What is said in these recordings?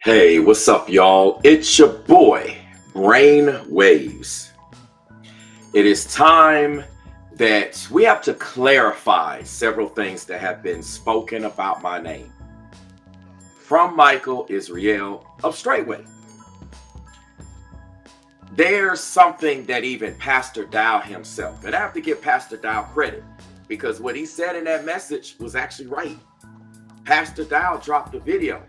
Hey, what's up, y'all? It's your boy, Brain Waves. It is time that we have to clarify several things that have been spoken about my name from Michael Israel of Straitway. There's something that even Pastor Dow himself, and I have to give Pastor Dow credit because what he said in that message was actually right. Pastor Dow dropped a video.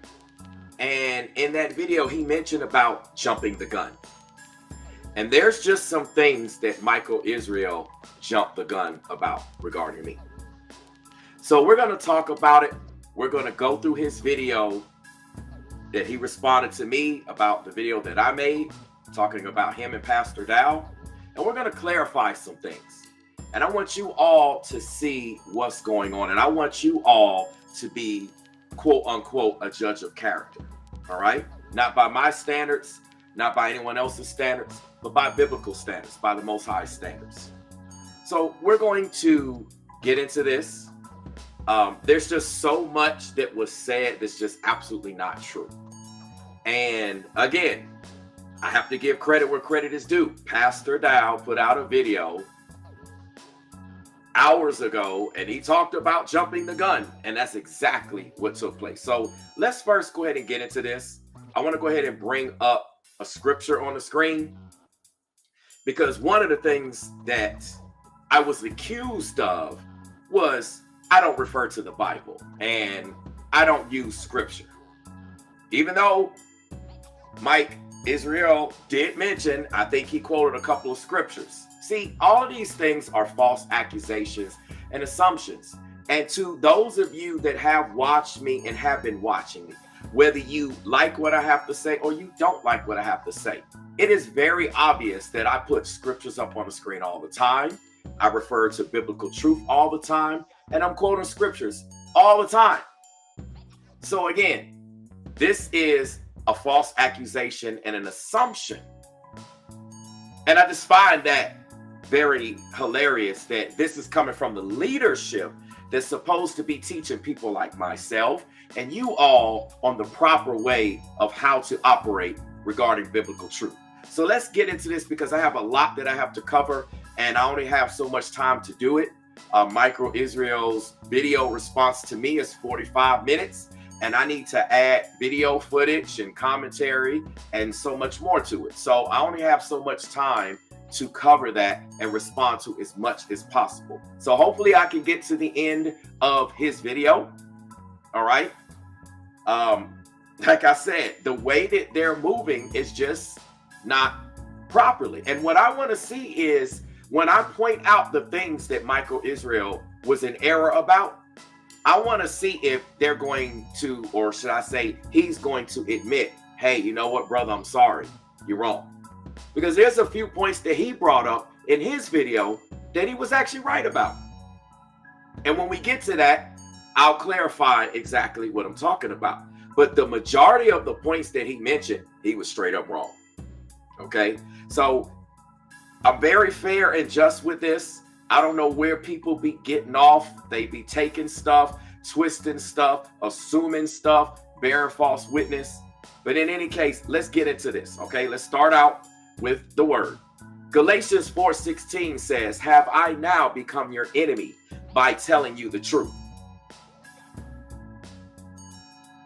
And in that video, he mentioned about jumping the gun. And there's just some things that Michael Israel jumped the gun about regarding me. So we're going to talk about it. We're going to go through his video that he responded to me about the video that I made, talking about him and Pastor Dow. And we're going to clarify some things. And I want you all to see what's going on. And I want you all to be, quote unquote, a judge of character. All right? Not by my standards, not by anyone else's standards, but by biblical standards, by the Most High standards. So we're going to get into this. There's just so much that was said that's just absolutely not true. And again, I have to give credit where credit is due. Pastor Dow put out a video hours ago, and he talked about jumping the gun, and that's exactly what took place. So let's first go ahead and get into this. I want to go ahead and bring up a scripture on the screen, because one of the things that I was accused of was I don't refer to the Bible and I don't use scripture, even though Mike Israel did mention, I think he quoted a couple of scriptures. See, all of these things are false accusations and assumptions. And to those of you that have watched me and have been watching me, whether you like what I have to say or you don't like what I have to say, it is very obvious that I put scriptures up on the screen all the time. I refer to biblical truth all the time, and I'm quoting scriptures all the time. So again, this is a false accusation and an assumption. And I just find that very hilarious that this is coming from the leadership that's supposed to be teaching people like myself and you all on the proper way of how to operate regarding biblical truth. So let's get into this, because I have a lot that I have to cover and I only have so much time to do it. Michael Israel's video response to me is 45 minutes. And I need to add video footage and commentary and so much more to it. So I only have so much time to cover that and respond to as much as possible. So hopefully I can get to the end of his video. All right. Like I said, the way that they're moving is just not properly. And what I want to see is when I point out the things that Michael Israel was in error about, I want to see if they're going to, or should I say, he's going to admit, hey, you know what, brother, I'm sorry. You're wrong. Because there's a few points that he brought up in his video that he was actually right about. And when we get to that, I'll clarify exactly what I'm talking about. But the majority of the points that he mentioned, he was straight up wrong. Okay? So I'm very fair and just with this. I don't know where people be getting off. They be taking stuff, twisting stuff, assuming stuff, bearing false witness. But in any case, let's get into this. Okay, let's start out with the word. Galatians 4:16 says, have I now become your enemy by telling you the truth?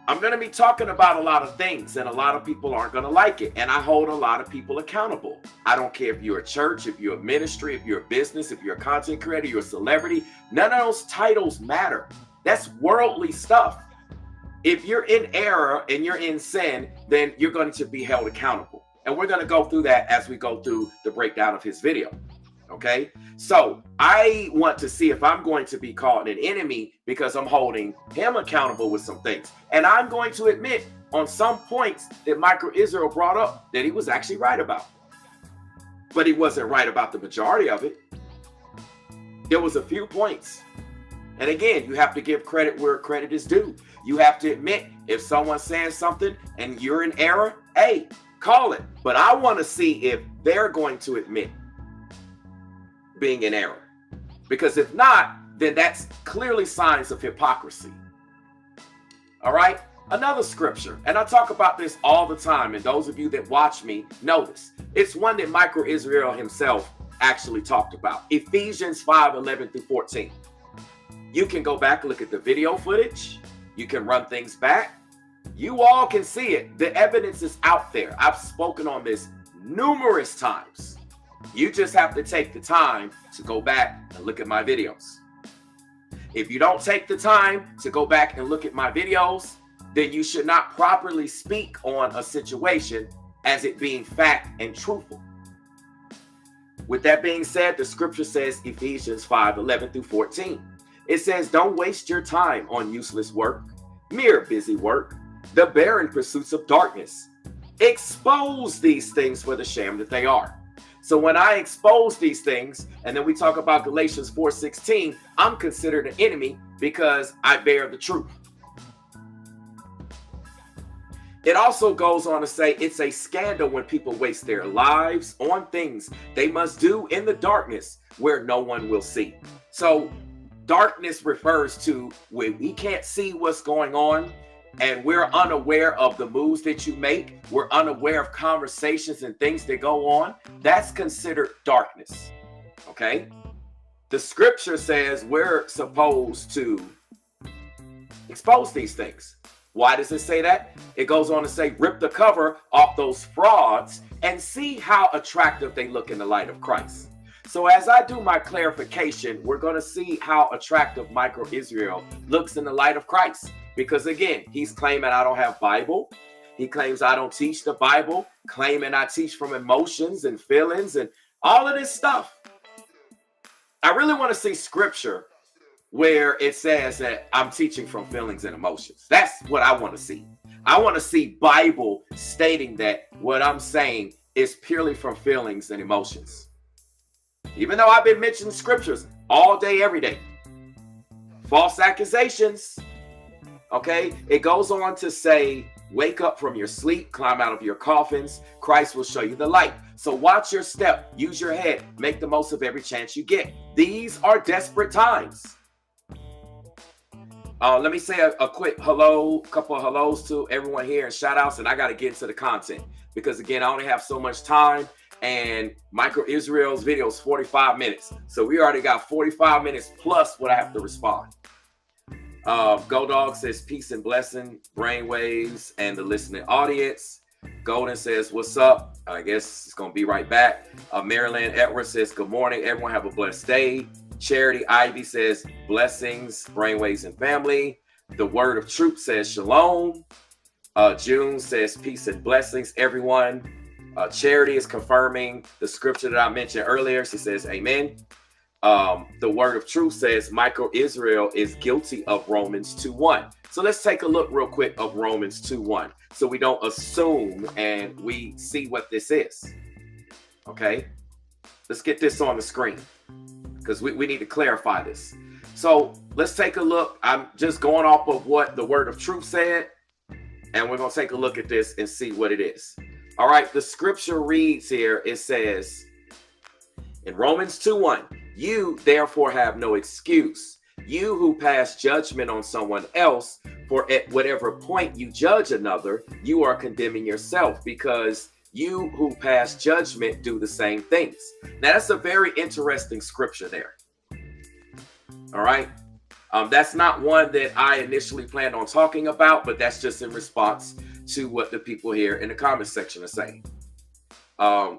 I'm going to be talking about a lot of things, and a lot of people aren't going to like it. And I hold a lot of people accountable. I don't care if you're a church, if you're a ministry, if you're a business, if you're a content creator, you're a celebrity. None of those titles matter. That's worldly stuff. If you're in error and you're in sin, then you're going to be held accountable. And we're going to go through that as we go through the breakdown of his video. Okay, so I want to see if I'm going to be called an enemy because I'm holding him accountable with some things. And I'm going to admit on some points that Michael Israel brought up that he was actually right about. But he wasn't right about the majority of it. There was a few points. And again, you have to give credit where credit is due. You have to admit if someone's saying something and you're in error, hey, call it. But I want to see if they're going to admit being in error. Because if not, then that's clearly signs of hypocrisy. All right. Another scripture, and I talk about this all the time, and those of you that watch me know this. It's one that Michael Israel himself actually talked about. Ephesians 5:11-14. You can go back and look at the video footage. You can run things back. You all can see it. The evidence is out there. I've spoken on this numerous times. You just have to take the time to go back and look at my videos. If you don't take the time to go back and look at my videos, then you should not properly speak on a situation as it being fact and truthful. With that being said, the scripture says, Ephesians 5:11-14. It says, don't waste your time on useless work, mere busy work, the barren pursuits of darkness. Expose these things for the shame that they are. So when I expose these things, and then we talk about Galatians 4:16, I'm considered an enemy because I bear the truth. It also goes on to say it's a scandal when people waste their lives on things they must do in the darkness where no one will see. So darkness refers to when we can't see what's going on and we're unaware of the moves that you make. We're unaware of conversations and things that go on. That's considered darkness. Okay? The scripture says we're supposed to expose these things. Why does it say that? It goes on to say, rip the cover off those frauds and see how attractive they look in the light of Christ. So as I do my clarification, we're going to see how attractive Michael Israel looks in the light of Christ. Because again, he's claiming I don't have Bible. He claims I don't teach the Bible, claiming I teach from emotions and feelings and all of this stuff. I really want to see scripture where it says that I'm teaching from feelings and emotions. That's what I want to see. I want to see Bible stating that what I'm saying is purely from feelings and emotions. Even though I've been mentioning scriptures all day, every day. False accusations. Okay, it goes on to say, wake up from your sleep, climb out of your coffins. Christ will show you the light. So watch your step, use your head, make the most of every chance you get. These are desperate times. Let me say a quick hello, couple of hellos to everyone here and shout outs, and I got to get into the content because again, I only have so much time and Michael Israel's video is 45 minutes. So we already got 45 minutes plus what I have to respond. Go Dog says peace and blessing, brainwaves, and the listening audience. Golden says, what's up? I guess it's going to be right back. Marilyn Edwards says, good morning. Everyone have a blessed day. Charity Ivy says, blessings, brainwaves, and family. The Word of Truth says, shalom. June says, peace and blessings, everyone. Charity is confirming the scripture that I mentioned earlier. She says, amen. The Word of Truth says, Michael Israel is guilty of Romans 2:1. So let's take a look real quick of Romans 2:1 so we don't assume and we see what this is. Okay, let's get this on the screen because we need to clarify this. So let's take a look. I'm just going off of what the Word of Truth said, and we're going to take a look at this and see what it is. All right, the scripture reads here, it says in Romans 2:1, you therefore have no excuse, you who pass judgment on someone else, for at whatever point you judge another, you are condemning yourself, because you who pass judgment do the same things. Now, that's a very interesting scripture there. All right. That's not one that I initially planned on talking about, but that's just in response to what the people here in the comment section are saying.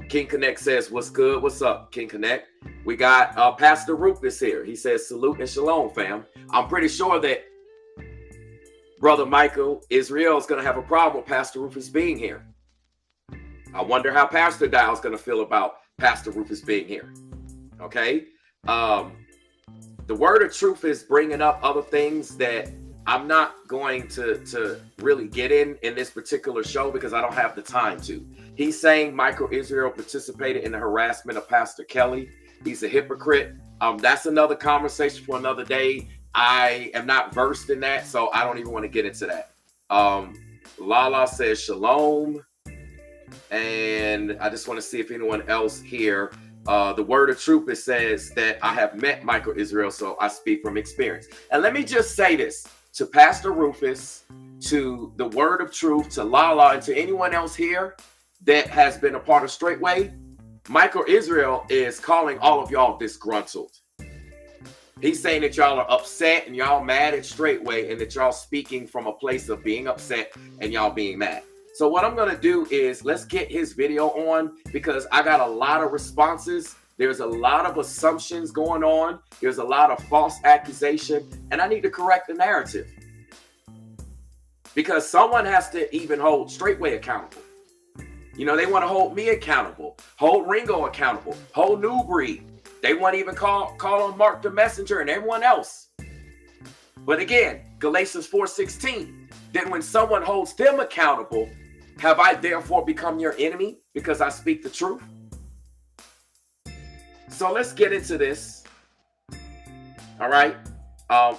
King Connect says, what's good? What's up, King Connect? We got Pastor Rufus here. He says, salute and shalom, fam. I'm pretty sure that Brother Michael Israel is going to have a problem with Pastor Rufus being here. I wonder how Pastor Dial is going to feel about Pastor Rufus being here. Okay. The Word of Truth is bringing up other things that I'm not going to really get in this particular show because I don't have the time to. He's saying Michael Israel participated in the harassment of Pastor Kelly. He's a hypocrite. That's another conversation for another day. I am not versed in that, so I don't even want to get into that. Lala says shalom. And I just want to see if anyone else here. The Word of Truth, it says that I have met Michael Israel, so I speak from experience. And let me just say this. to Pastor Rufus, to the Word of Truth, to Lala, and to anyone else here that has been a part of Straitway, Michael Israel is calling all of y'all disgruntled. He's saying that y'all are upset and y'all mad at Straitway, and that y'all speaking from a place of being upset and y'all being mad. So what I'm going to do is let's get his video on, because I got a lot of responses. There's a lot of assumptions going on. There's a lot of false accusation, and I need to correct the narrative, because someone has to even hold Straitway accountable. You know, they want to hold me accountable, hold Ringo accountable, hold New Breed. They want to even call on Mark the Messenger and everyone else. But again, Galatians 4:16, then when someone holds them accountable, have I therefore become your enemy because I speak the truth? So let's get into this. All right.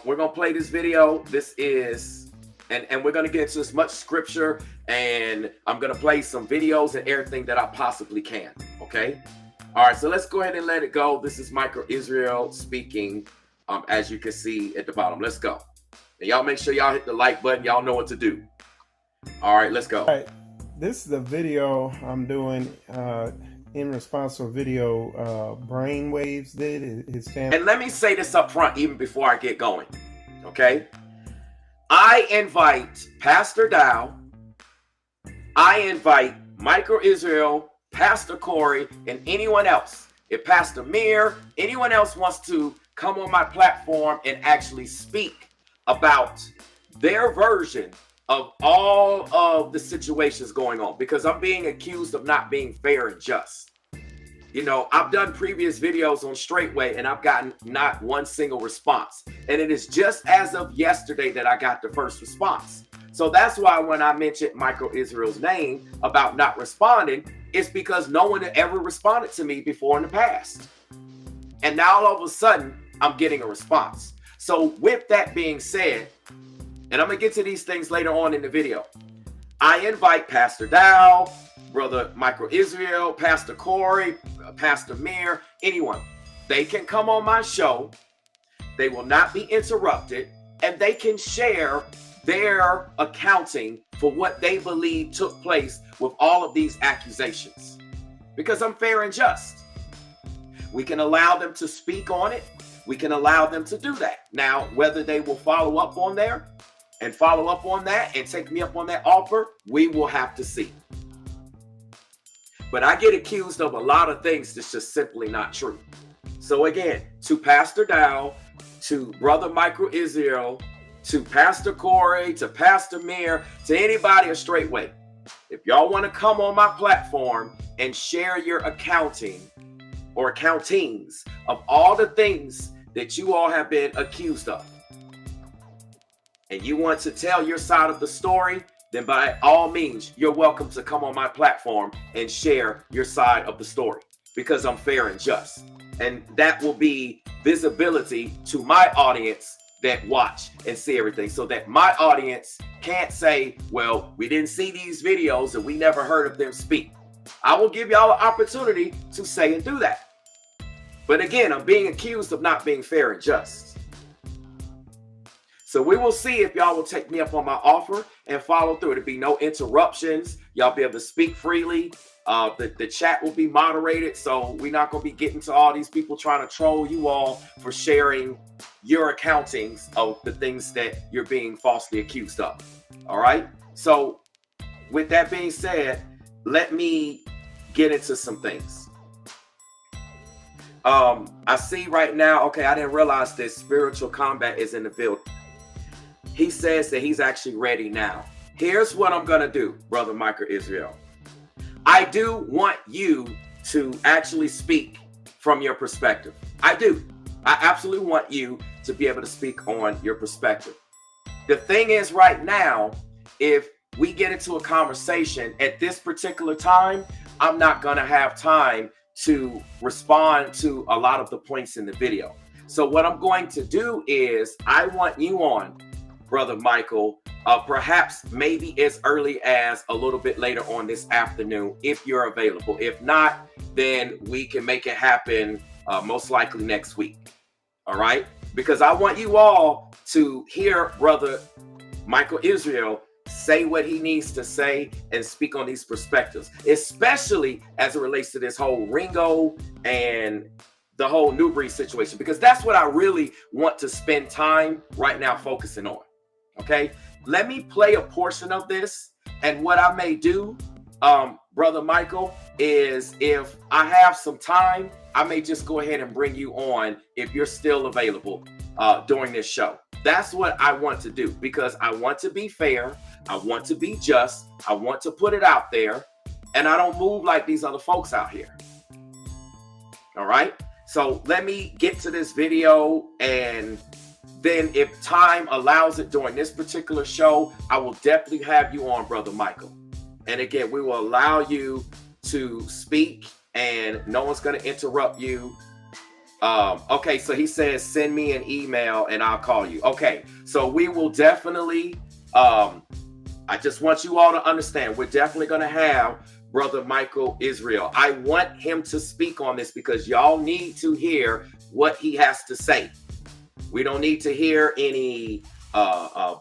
We're going to play this video. This is, and we're going to get into as much scripture, and I'm going to play some videos and everything that I possibly can. Okay. All right, so let's go ahead and let it go. This is Michael Israel speaking, as you can see at the bottom. Let's go. And y'all make sure y'all hit the like button. Y'all know what to do. All right, let's go. All right, this is a video I'm doing in response to a video Brainwaves did. His family. And let me say this up front, even before I get going, okay? I invite Pastor Dow. I invite Michael Israel, Pastor Corey, and anyone else. If Pastor Mir, anyone else wants to come on my platform and actually speak about their version of all of the situations going on, because I'm being accused of not being fair and just. You know, I've done previous videos on Straitway and I've gotten not one single response. And it is just as of yesterday that I got the first response. So that's why when I mentioned Michael Israel's name about not responding, it's because no one had ever responded to me before in the past. And now all of a sudden, I'm getting a response. So with that being said, and I'm going to get to these things later on in the video, I invite Pastor Dow, Brother Michael Israel, Pastor Corey, Pastor Mir, anyone. They can come on my show. They will not be interrupted, and they can share their accounting for what they believe took place with all of these accusations, because I'm fair and just. We can allow them to speak on it. We can allow them to do that. Now, whether they will follow up on there and follow up on that and take me up on that offer, we will have to see. But I get accused of a lot of things that's just simply not true. So again, to Pastor Dow, to Brother Michael Israel, to Pastor Corey, to Pastor Mir, to anybody a Straitway, if y'all want to come on my platform and share your accounting or accountings of all the things that you all have been accused of, and you want to tell your side of the story, then by all means, you're welcome to come on my platform and share your side of the story, because I'm fair and just. And that will be visibility to my audience that watch and see everything, so that my audience can't say, well, we didn't see these videos and we never heard of them speak. I will give y'all an opportunity to say and do that. But again, I'm being accused of not being fair and just. So we will see if y'all will take me up on my offer and follow through. There'll be no interruptions. Y'all be able to speak freely. The chat will be moderated, so we're not going to be getting to all these people trying to troll you all for sharing your accountings of the things that you're being falsely accused of. All right? So with that being said, let me get into some things. I see right now, okay, I didn't realize that Spiritual Combat is in the building. He says that he's actually ready now. Here's what I'm going to do, Brother Michael Israel. I do want you to actually speak from your perspective. I do. I absolutely want you to be able to speak on your perspective. The thing is right now, if we get into a conversation at this particular time, I'm not going to have time to respond to a lot of the points in the video. So what I'm going to do is I want you on, Brother Michael, perhaps maybe as early as a little bit later on this afternoon, if you're available. If not, then we can make it happen most likely next week. All right? Because I want you all to hear Brother Michael Israel say what he needs to say and speak on these perspectives, especially as it relates to this whole Ringo and the whole New Breed situation, because that's what I really want to spend time right now focusing on. Okay, let me play a portion of this, and what I may do, Brother Michael, is if I have some time, I may just go ahead and bring you on if you're still available during this show. That's what I want to do, because I want to be fair. I want to be just. I want to put it out there, and I don't move like these other folks out here. All right. So let me get to this video, and then if time allows it during this particular show, I will definitely have you on, Brother Michael. And again, we will allow you to speak, and no one's going to interrupt you. Okay, so he says, send me an email and I'll call you. Okay, so we will definitely, I just want you all to understand, we're definitely going to have Brother Michael Israel. I want him to speak on this because y'all need to hear what he has to say. We don't need to hear any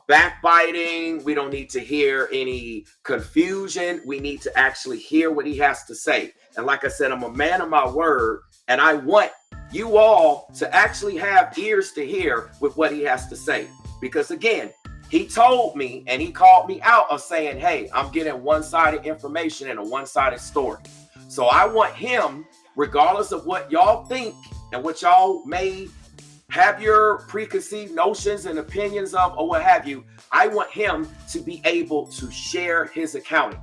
backbiting. We don't need to hear any confusion. We need to actually hear what he has to say. And like I said, I'm a man of my word, and I want you all to actually have ears to hear with what he has to say. Because again, he told me and he called me out of saying, hey, I'm getting one-sided information and a one-sided story. So I want him, regardless of what y'all think and what y'all may have your preconceived notions and opinions of or what have you, I want him to be able to share his accounting,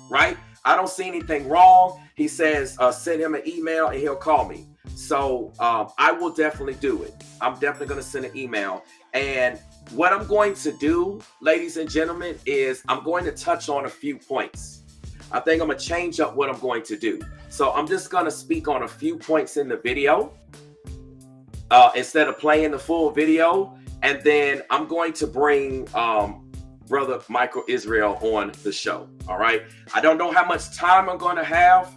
right? I don't see anything wrong. He says, send him an email and he'll call me. So I will definitely do it. I'm definitely going to send an email. And what I'm going to do, ladies and gentlemen, is I'm going to touch on a few points. I think I'm going to change up what I'm going to do. So I'm just going to speak on a few points in the video instead of playing the full video. And then I'm going to bring Brother Michael Israel on the show. All right. I don't know how much time I'm going to have,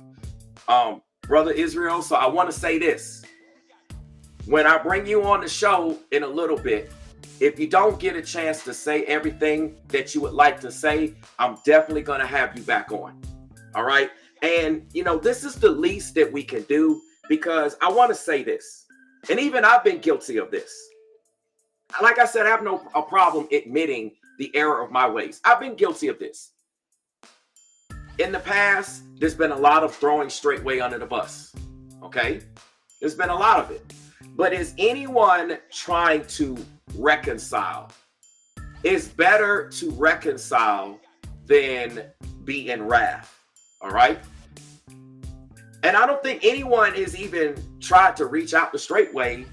Brother Israel. So I want to say this. When I bring you on the show in a little bit, if you don't get a chance to say everything that you would like to say, I'm definitely going to have you back on. All right. And, you know, this is the least that we can do, because I want to say this. And even I've been guilty of this. Like I said, I have no problem admitting the error of my ways. I've been guilty of this. In the past, there's been a lot of throwing Straitway under the bus. Okay? There's been a lot of it. But is anyone trying to reconcile? It's better to reconcile than be in wrath. All right? And I don't think anyone has even tried to reach out to Straitway.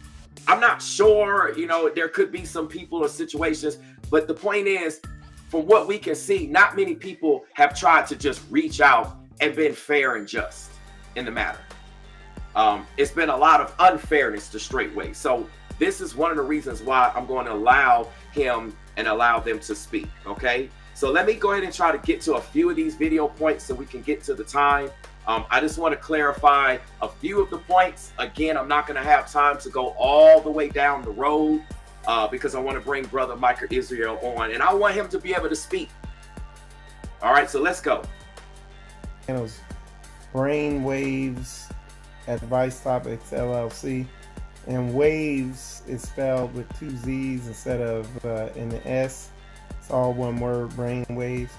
I'm not sure, you know, there could be some people or situations, but the point is, from what we can see, not many people have tried to just reach out and been fair and just in the matter. It's been a lot of unfairness to Straitway. So this is one of the reasons why I'm going to allow him and allow them to speak. Okay. So let me go ahead and try to get to a few of these video points so we can get to the time. I just want to clarify a few of the points. Again, I'm not going to have time to go all the way down the road because I want to bring Brother Michael Israel on, and I want him to be able to speak. All right, so let's go. Channels, Brainwaves Advice Topics LLC, and waves is spelled with two Z's instead of an S. It's all one word, Brainwaves.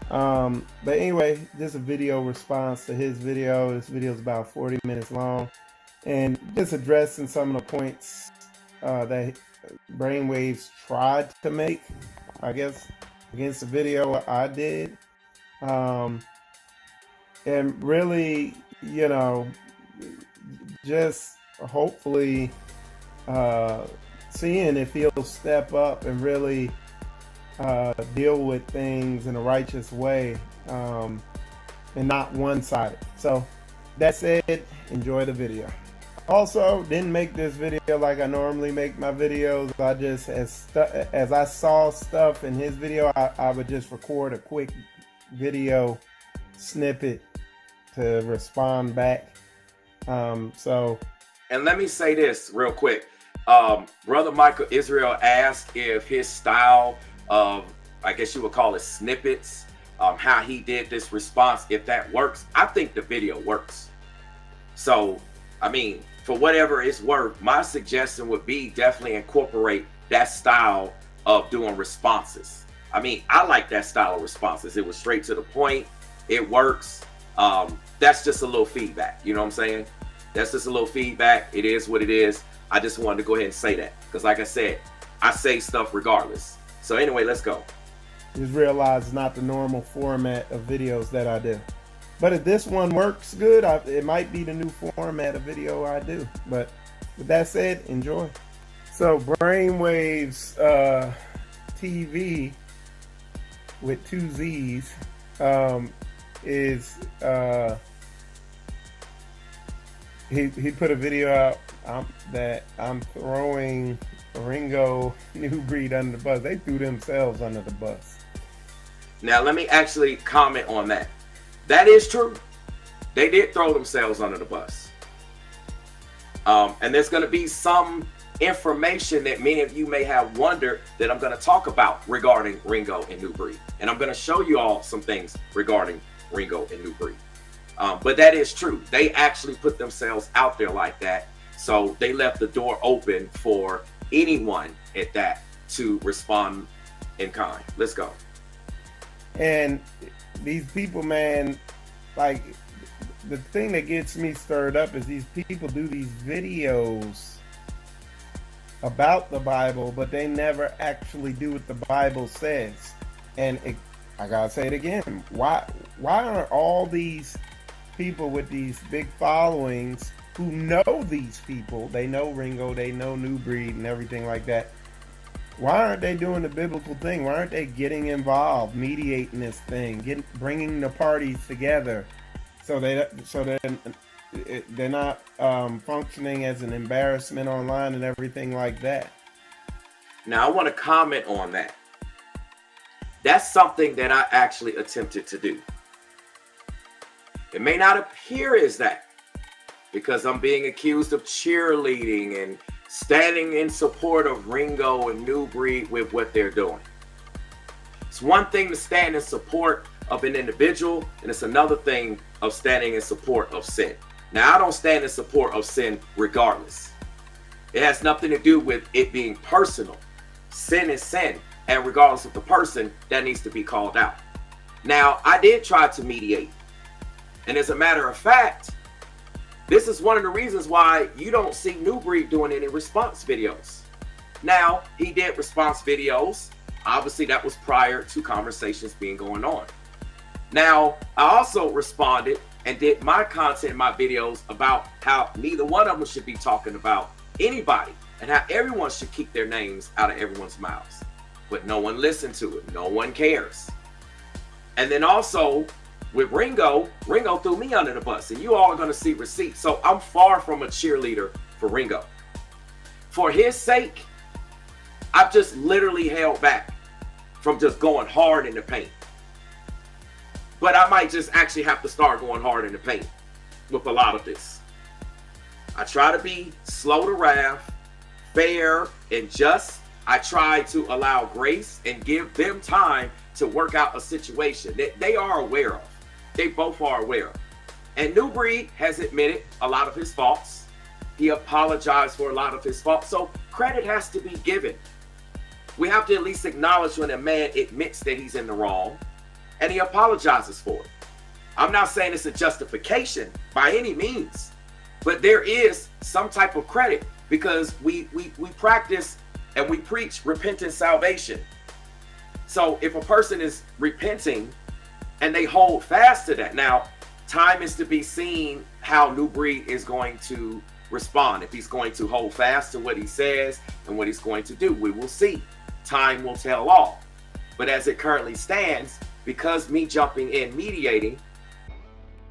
But anyway, just a video response to his video. This video is about 40 minutes long, and just addressing some of the points that Brainwaves tried to make, I guess, against the video I did. And really, you know, just hopefully seeing if he'll step up and really deal with things in a righteous way, and not one-sided. So that said, enjoy the video. Also, didn't make this video like I normally make my videos. I just, as I saw stuff in his video, I would just record a quick video snippet to respond back. And let me say this real quick. Brother Michael Israel asked if his style of, I guess you would call it snippets, how he did this response, if that works. I think the video works. So, I mean, for whatever it's worth, my suggestion would be definitely incorporate that style of doing responses. I mean, I like that style of responses. It was straight to the point. It works. That's just a little feedback. You know what I'm saying? That's just a little feedback. It is what it is. I just wanted to go ahead and say that. Because like I said, I say stuff regardless. So anyway, let's go. Just realize it's not the normal format of videos that I do. But if this one works good, it might be the new format of video I do. But with that said, enjoy. So Brainwaves TV with 2 Z's is he put a video out that I'm throwing Ringo New Breed under the bus. They threw themselves under the bus. Now let me actually comment on that. That is true. They did throw themselves under the bus. And there's going to be some information that many of you may have wondered that I'm going to talk about regarding Ringo and New Breed. And I'm going to show you all some things regarding Ringo and New Breed. But that is true. They actually put themselves out there like that. So they left the door open for anyone at that to respond in kind. Let's go. And these people, man, like the thing that gets me stirred up is these people do these videos about the Bible, but they never actually do what the Bible says. And I gotta say it again. Why aren't all these people with these big followings who know these people, they know Ringo, they know New Breed and everything like that, why aren't they doing the biblical thing? Why aren't they getting involved, mediating this thing, bringing the parties together, so they're not functioning as an embarrassment online and everything like that? Now I want to comment on that. That's something that I actually attempted to do. It may not appear as that, because I'm being accused of cheerleading and standing in support of Ringo and New Breed with what they're doing. It's one thing to stand in support of an individual, and it's another thing of standing in support of sin. Now, I don't stand in support of sin regardless. It has nothing to do with it being personal. Sin is sin, and regardless of the person, that needs to be called out. Now, I did try to mediate, and as a matter of fact, this is one of the reasons why you don't see New Breed doing any response videos. Now, he did response videos. Obviously, that was prior to conversations being going on. Now, I also responded and did my content, my videos about how neither one of them should be talking about anybody and how everyone should keep their names out of everyone's mouths. But no one listened to it. No one cares. And then also, with Ringo threw me under the bus, and you all are going to see receipts. So I'm far from a cheerleader for Ringo. For his sake, I've just literally held back from just going hard in the paint. But I might just actually have to start going hard in the paint with a lot of this. I try to be slow to wrath, fair, and just. I try to allow grace and give them time to work out a situation that they are aware of. They both are aware of. And New Breed has admitted a lot of his faults. He apologized for a lot of his faults. So credit has to be given. We have to at least acknowledge when a man admits that he's in the wrong and he apologizes for it. I'm not saying it's a justification by any means, but there is some type of credit because we practice and we preach repentant salvation. So if a person is repenting and they hold fast to that. Now, time is to be seen how New Breed is going to respond. If he's going to hold fast to what he says and what he's going to do, we will see. Time will tell all. But as it currently stands, because me jumping in mediating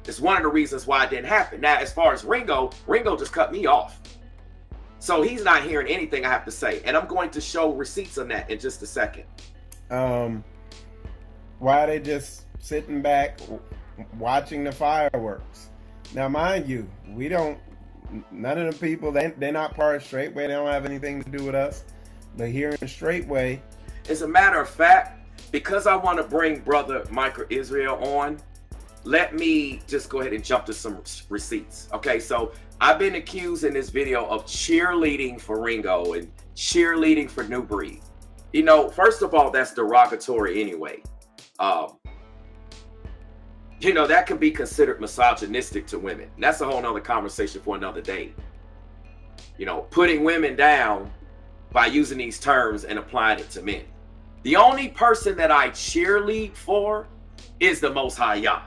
is one of the reasons why it didn't happen. Now, as far as Ringo just cut me off. So he's not hearing anything I have to say. And I'm going to show receipts on that in just a second. Why are they just sitting back watching the fireworks? Now, mind you, we don't none of the people, they're not part of Straitway. They don't have anything to do with us. But here in Straitway, as a matter of fact, because I want to bring Brother Michael Israel on, let me just go ahead and jump to some receipts. Okay, so I've been accused in this video of cheerleading for Ringo and cheerleading for New Breed. You know, first of all, that's derogatory anyway. You know, that can be considered misogynistic to women. And that's a whole nother conversation for another day. You know, putting women down by using these terms and applying it to men. The only person that I cheerlead for is the Most High Yah.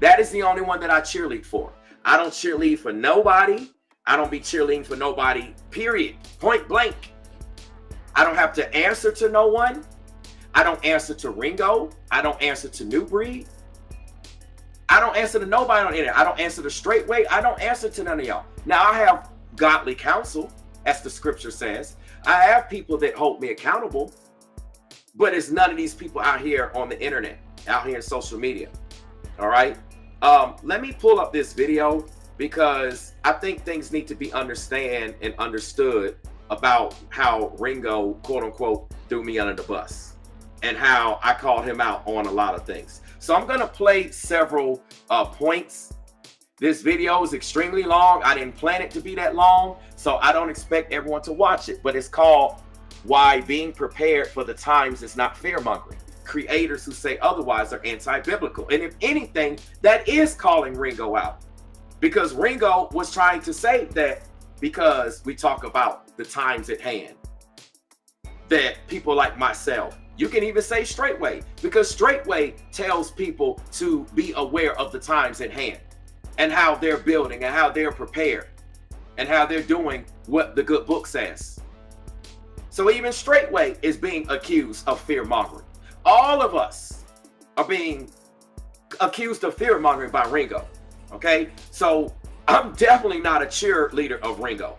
That is the only one that I cheerlead for. I don't cheerlead for nobody. I don't be cheerleading for nobody, period. Point blank. I don't have to answer to no one. I don't answer to Ringo. I don't answer to New Breed. I don't answer to nobody on the internet. I don't answer to Straitway. I don't answer to none of y'all. Now, I have godly counsel, as the scripture says. I have people that hold me accountable, but it's none of these people out here on the internet, out here in social media. All right. Let me pull up this video because I think things need to be understood about how Ringo, quote unquote, threw me under the bus and how I called him out on a lot of things. So I'm going to play several points. This video is extremely long. I didn't plan it to be that long, so I don't expect everyone to watch it, but it's called Why Being Prepared for the Times is Not Fear-Mongering. Creators who say otherwise are anti-biblical. And if anything, that is calling Ringo out. Because Ringo was trying to say that because we talk about the times at hand, that people like myself, you can even say Straitway, because Straitway tells people to be aware of the times at hand and how they're building and how they're prepared and how they're doing what the good book says. So even Straitway is being accused of fear-mongering. All of us are being accused of fear-mongering by Ringo. Okay, so I'm definitely not a cheerleader of Ringo.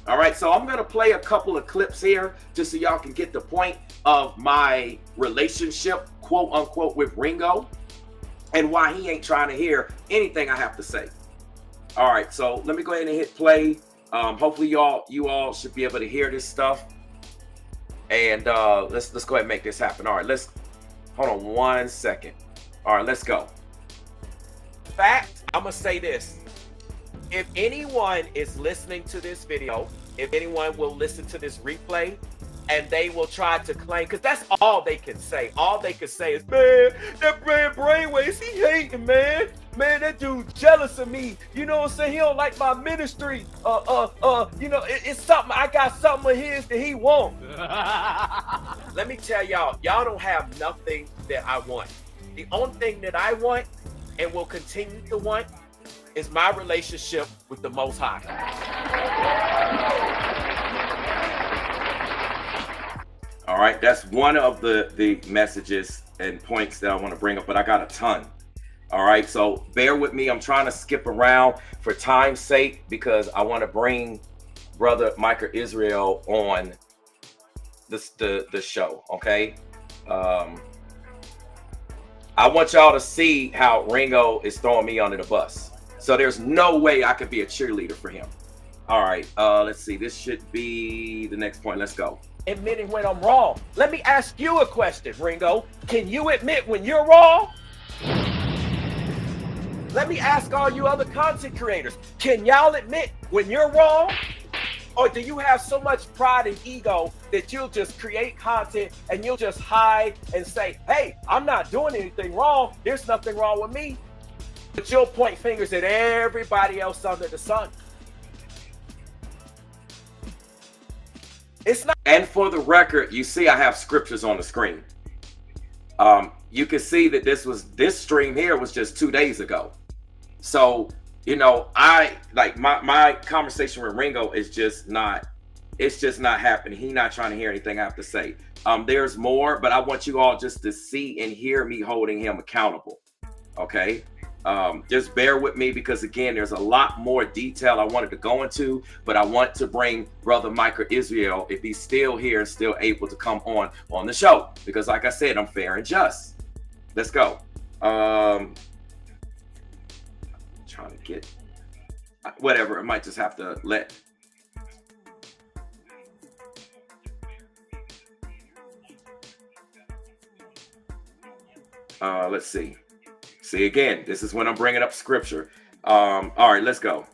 All right, so I'm gonna play a couple of clips here just so y'all can get the point of my relationship, quote unquote, with Ringo and why he ain't trying to hear anything I have to say. All right, so let me go ahead and hit play. Hopefully you all should be able to hear this stuff. And let's go ahead and make this happen. All right, let's hold on 1 second. All right, let's go. Fact, I'm gonna say this. If anyone is listening to this video, if anyone will listen to this replay and they will try to claim, because that's all they can say. All they can say is, man, that man Brainwaves, he hating, man. Man, that dude jealous of me. You know what I'm saying? He don't like my ministry. You know, it's something, I got something of his that he won't. Let me tell y'all don't have nothing that I want. The only thing that I want and will continue to want is my relationship with the Most High. All right, that's one of the messages and points that I want to bring up, but I got a ton. All right, so bear with me. I'm trying to skip around for time's sake because I want to bring Brother Michael Israel on the show, okay? I want y'all to see how Ringo is throwing me under the bus. So there's no way I could be a cheerleader for him. All right, let's see. This should be the next point. Let's go. Admitting when I'm wrong. Let me ask you a question, Ringo. Can you admit when you're wrong? Let me ask all you other content creators. Can y'all admit when you're wrong? Or do you have so much pride and ego that you'll just create content and you'll just hide and say, hey, I'm not doing anything wrong. There's nothing wrong with me. But you'll point fingers at everybody else under the sun. It's not. And for the record, you see I have scriptures on the screen. You can see that this stream here was just 2 days ago. So, you know, I like my conversation with Ringo is just not, it's just not happening. He's not trying to hear anything I have to say. There's more, but I want you all just to see and hear me holding him accountable. Okay. Just bear with me because again, there's a lot more detail I wanted to go into, but I want to bring Brother Michael Israel, if he's still here, still able to come on the show, because like I said, I'm fair and just. Let's go. Trying to get whatever. I might just have to let. Let's see. See, again, this is when I'm bringing up scripture. All right, let's go.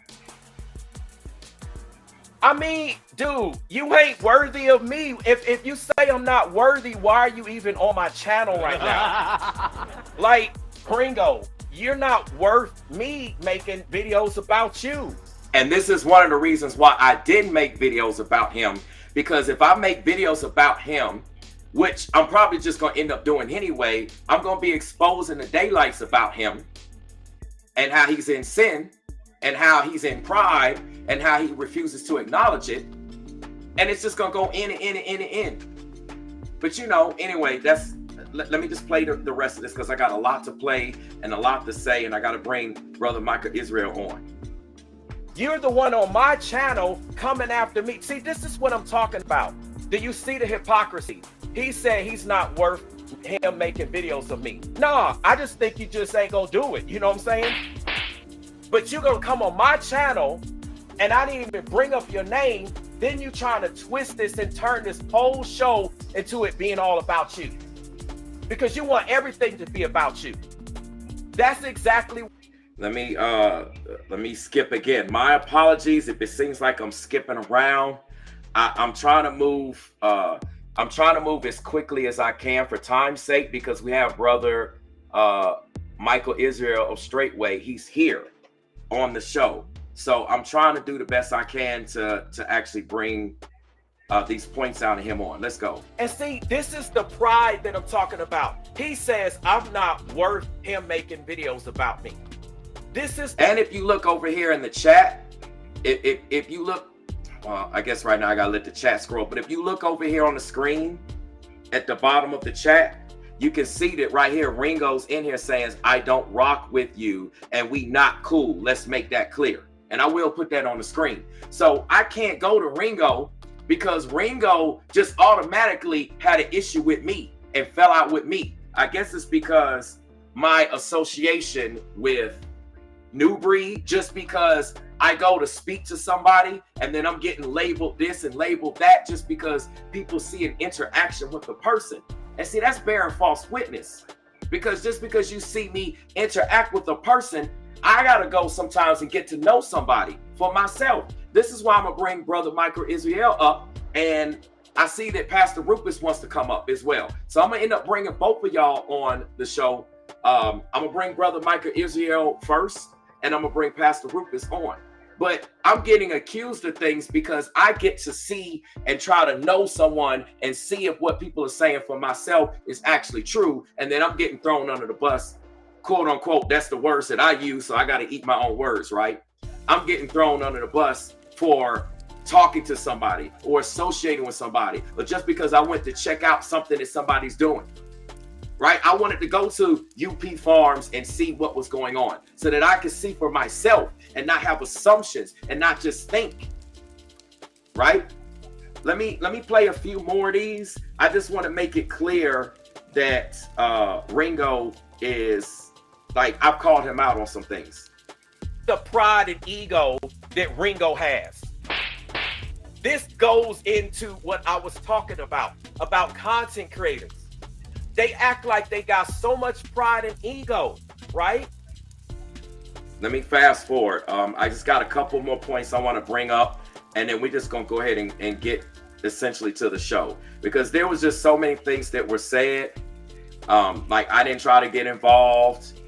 I mean, dude, you ain't worthy of me. If you say I'm not worthy, why are you even on my channel right now? Like, Gringo, you're not worth me making videos about you. And this is one of the reasons why I didn't make videos about him, because if I make videos about him, which I'm probably just going to end up doing anyway, I'm going to be exposing the daylights about him and how he's in sin and how he's in pride and how he refuses to acknowledge it. And it's just going to go in and in and in and in. But you know, anyway, let me just play the rest of this, because I got a lot to play and a lot to say, and I got to bring Brother Michael Israel on. You're the one on my channel coming after me. See, this is what I'm talking about. Do you see the hypocrisy? He said he's not worth him making videos of me. Nah, I just think you just ain't gonna do it. You know what I'm saying? But you're gonna come on my channel and I didn't even bring up your name. Then you trying to twist this and turn this whole show into it being all about you. Because you want everything to be about you. That's exactly. Let me skip again. My apologies if it seems like I'm skipping around. I'm trying to move. I'm trying to move as quickly as I can for time's sake, because we have Brother Michael Israel of Straitway. He's here on the show, so I'm trying to do the best I can to actually bring these points out of him on. Let's go. And see, this is the pride that I'm talking about. He says I'm not worth him making videos about me. This is. And if you look over here in the chat, if you look. Well, I guess right now I gotta let the chat scroll, but if you look over here on the screen at the bottom of the chat, you can see that right here Ringo's in here saying, I don't rock with you and we not cool. Let's make that clear. And I will put that on the screen. So I can't go to Ringo because Ringo just automatically had an issue with me and fell out with me. I guess it's because my association with New Breed, just because I go to speak to somebody and then I'm getting labeled this and labeled that just because people see an interaction with the person. And see, that's bearing false witness, because just because you see me interact with a person, I got to go sometimes and get to know somebody for myself. This is why I'm going to bring Brother Michael Israel up. And I see that Pastor Rufus wants to come up as well. So I'm going to end up bringing both of y'all on the show. I'm going to bring Brother Michael Israel first, and I'm going to bring Pastor Rufus on. But I'm getting accused of things because I get to see and try to know someone and see if what people are saying for myself is actually true. And then I'm getting thrown under the bus, quote unquote. That's the words that I use. So I got to eat my own words, right? I'm getting thrown under the bus for talking to somebody or associating with somebody, or just because I went to check out something that somebody's doing. Right? I wanted to go to UP Farms and see what was going on so that I could see for myself and not have assumptions and not just think. Right? Let me play a few more of these. I just want to make it clear that Ringo is, like, I've called him out on some things. The pride and ego that Ringo has. This goes into what I was talking about content creators. They act like they got so much pride and ego, right? Let me fast forward. I just got a couple more points I want to bring up, and then we're just going to go ahead and get essentially to the show, because there was just so many things that were said. Like, I didn't try to get involved.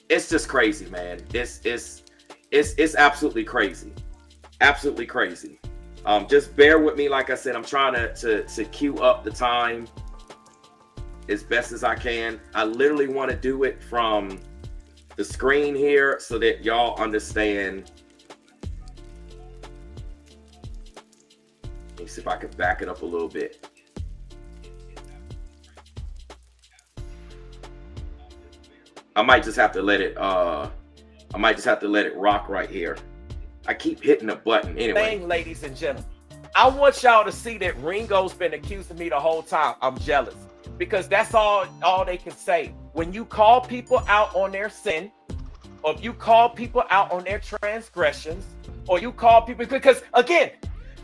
It's just crazy, man. It's absolutely crazy. Absolutely crazy. Just bear with me. Like I said, I'm trying to queue up the time as best as I can. I literally want to do it from the screen here so that y'all understand. Let me see if I can back it up a little bit. I might just have to let it rock right here. I keep hitting the button anyway. Ladies and gentlemen, I want y'all to see that Ringo's been accusing me the whole time. I'm jealous, because that's all they can say. When you call people out on their sin, or if you call people out on their transgressions, or you call people, because again,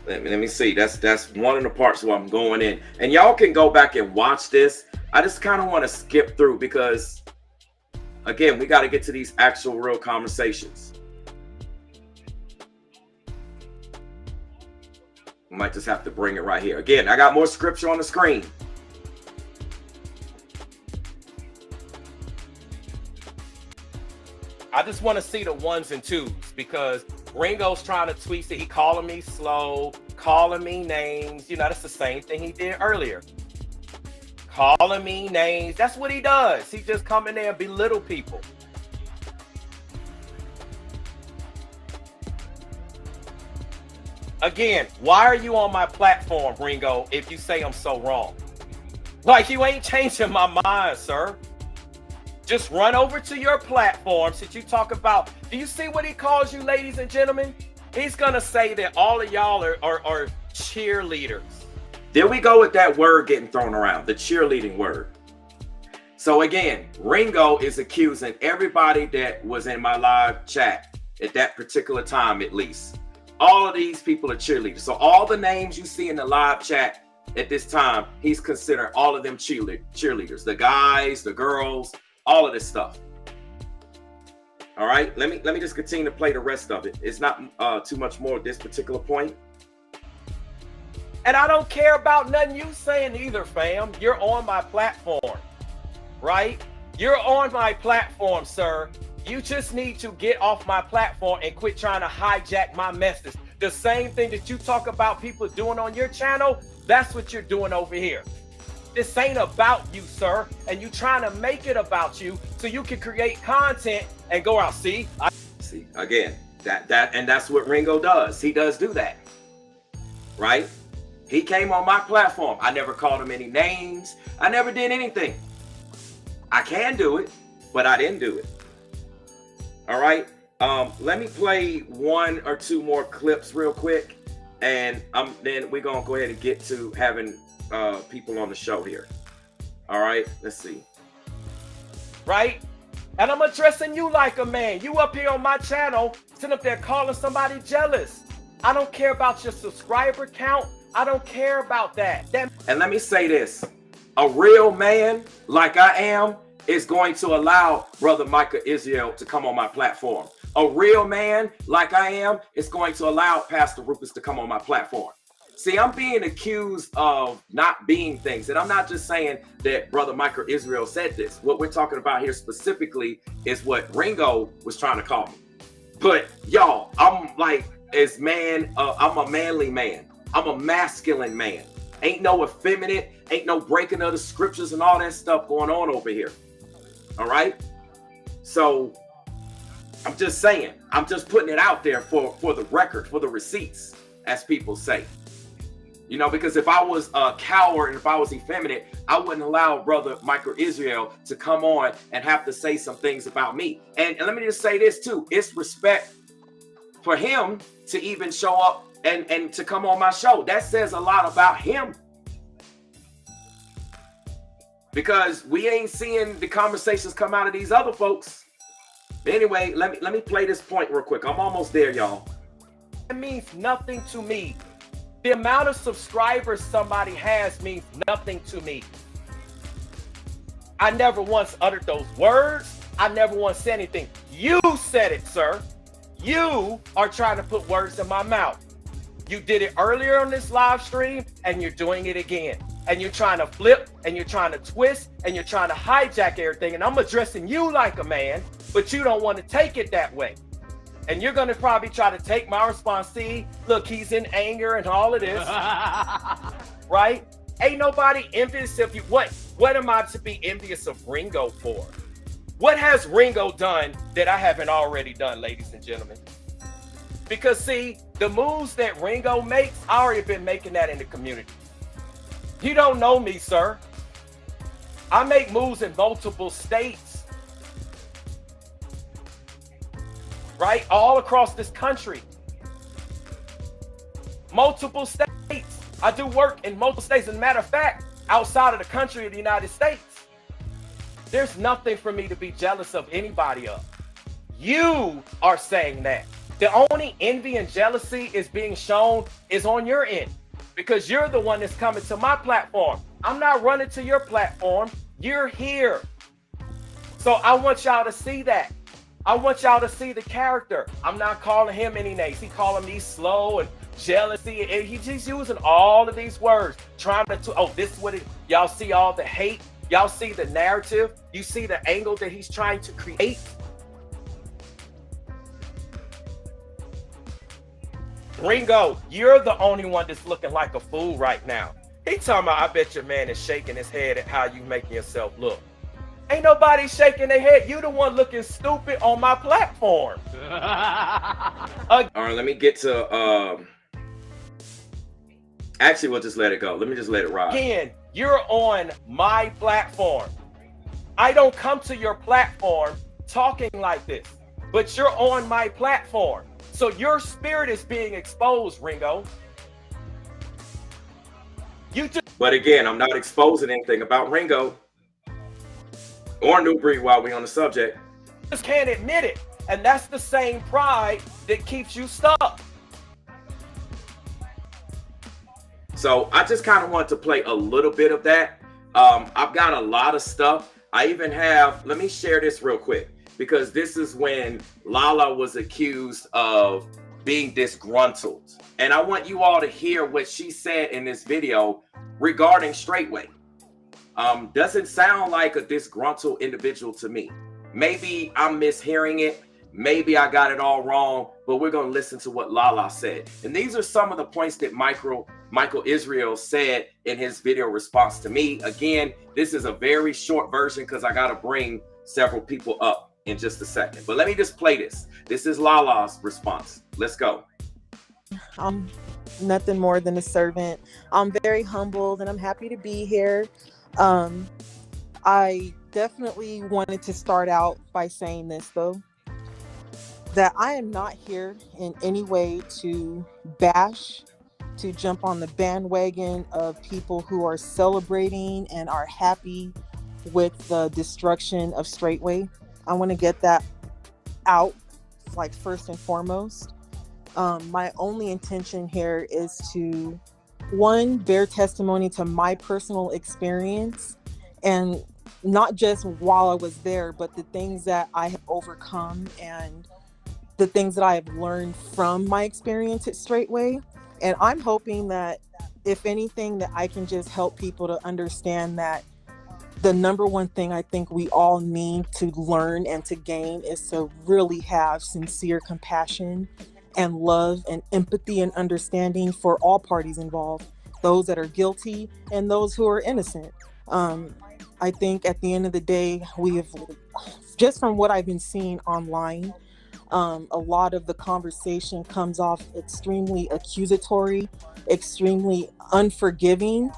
let me see. That's one of the parts where I'm going in, and y'all can go back and watch this. I just kind of want to skip through because, again, we got to get to these actual real conversations. We might just have to bring it right here. Again, I got more scripture on the screen. I just want to see the ones and twos, because Ringo's trying to tweet that he calling me slow, calling me names. You know, that's the same thing he did earlier. Calling me names. That's what he does. He just come in there and belittle people. Again, why are you on my platform, Ringo, if you say I'm so wrong? Like, you ain't changing my mind, sir. Just run over to your platform since you talk about, do you see what he calls you, ladies and gentlemen? He's going to say that all of y'all are cheerleaders. There we go with that word getting thrown around, the cheerleading word. So again, Ringo is accusing everybody that was in my live chat at that particular time, at least. All of these people are cheerleaders. So all the names you see in the live chat at this time, he's considering all of them cheerleaders, the guys, the girls, all of this stuff. All right, let me just continue to play the rest of it. It's not too much more at this particular point. And I don't care about nothing you saying either, fam. You're on my platform, right? You're on my platform, sir. You just need to get off my platform and quit trying to hijack my message. The same thing that you talk about people doing on your channel, that's what you're doing over here. This ain't about you, sir. And you trying to make it about you so you can create content and go out. See, again, and that's what Ringo does. He does do that, right? He came on my platform. I never called him any names. I never did anything. I can do it, but I didn't do it. All right. Let me play one or two more clips real quick, and then we're gonna go ahead and get to having people on the show here. All right, let's see. Right? And I'm addressing you like a man. You up here on my channel, sitting up there calling somebody jealous. I don't care about your subscriber count. I don't care about that. And let me say this. A real man like I am is going to allow Brother Micah Israel to come on my platform. A real man like I am is going to allow Pastor Rufus to come on my platform. See, I'm being accused of not being things. And I'm not just saying that Brother Micah Israel said this. What we're talking about here specifically is what Ringo was trying to call me. But y'all, I'm like, as man, I'm a manly man. I'm a masculine man. Ain't no effeminate, ain't no breaking of the scriptures and all that stuff going on over here. All right? So I'm just saying, I'm just putting it out there for the record, for the receipts, as people say. You know, because if I was a coward and if I was effeminate, I wouldn't allow Brother Michael Israel to come on and have to say some things about me. And let me just say this too. It's respect for him to even show up and to come on my show. That says a lot about him. Because we ain't seeing the conversations come out of these other folks. Anyway, let me play this point real quick. I'm almost there, y'all. It means nothing to me. The amount of subscribers somebody has means nothing to me. I never once uttered those words. I never once said anything. You said it, sir. You are trying to put words in my mouth. You did it earlier on this live stream, and you're doing it again. And you're trying to flip, and you're trying to twist, and you're trying to hijack everything. And I'm addressing you like a man, but you don't want to take it that way. And you're going to probably try to take my response. See, look, he's in anger and all of this. Right? Ain't nobody envious of you. What am I to be envious of Ringo for? What has Ringo done that I haven't already done, ladies and gentlemen? Because see, the moves that Ringo makes, I already been making that in the community. You don't know me, sir. I make moves in multiple states. Right? All across this country. Multiple states. I do work in multiple states. As a matter of fact, outside of the country of the United States. There's nothing for me to be jealous of anybody of. You are saying that. The only envy and jealousy is being shown is on your end, because you're the one that's coming to my platform. I'm not running to your platform. You're here. So I want y'all to see that. I want y'all to see the character. I'm not calling him any names. He calling me slow and jealousy. And he's using all of these words, trying to, oh, this is what it, y'all see all the hate. Y'all see the narrative. You see the angle that he's trying to create. Ringo, you're the only one that's looking like a fool right now. He talking about, I bet your man is shaking his head at how you making yourself look. Ain't nobody shaking their head. You the one looking stupid on my platform. All right, let me get to, actually, we'll just let it go. Let me just let it ride. Again, you're on my platform. I don't come to your platform talking like this, but you're on my platform. So your spirit is being exposed, Ringo. But again, I'm not exposing anything about Ringo or New Breed while we're on the subject. Just can't admit it. And that's the same pride that keeps you stuck. So I just kind of want to play a little bit of that. I've got a lot of stuff. I even have, let me share this real quick, because this is when Lala was accused of being disgruntled. And I want you all to hear what she said in this video regarding Straitway. Doesn't sound like a disgruntled individual to me. Maybe I'm mishearing it. Maybe I got it all wrong, but we're going to listen to what Lala said. And these are some of the points that Michael Israel said in his video response to me. Again, this is a very short version because I got to bring several people up in just a second. But let me just play this. This is Lala's response. Let's go. I'm nothing more than a servant. I'm very humbled and I'm happy to be here. I definitely wanted to start out by saying this, though, that I am not here in any way to bash, to jump on the bandwagon of people who are celebrating and are happy with the destruction of Straitway. I want to get that out, like, first and foremost. My only intention here is to, one, bear testimony to my personal experience, and not just while I was there, but the things that I have overcome and the things that I have learned from my experience at Straitway. And I'm hoping that, if anything, that I can just help people to understand that the number one thing I think we all need to learn and to gain is to really have sincere compassion and love and empathy and understanding for all parties involved, those that are guilty and those who are innocent. I think at the end of the day, we have, just from what I've been seeing online, a lot of the conversation comes off extremely accusatory, extremely unforgiving,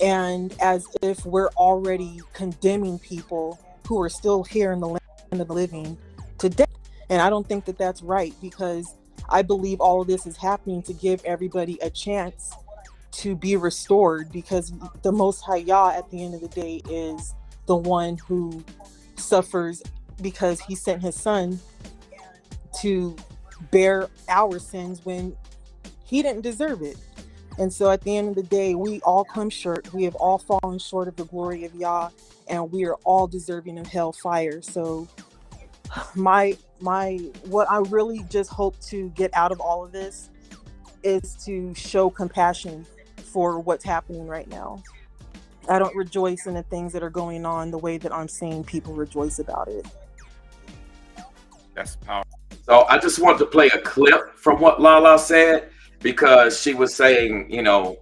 and as if we're already condemning people who are still here in the land of the living today. And I don't think that that's right, because I believe all of this is happening to give everybody a chance to be restored, because the Most High Yah at the end of the day is the one who suffers, because he sent his son to bear our sins when he didn't deserve it. And so at the end of the day, we all come short. We have all fallen short of the glory of Yah, and we are all deserving of hellfire. So what I really just hope to get out of all of this is to show compassion for what's happening right now. I don't rejoice in the things that are going on the way that I'm seeing people rejoice about it. That's powerful. So I just want to play a clip from what Lala said, because she was saying, you know,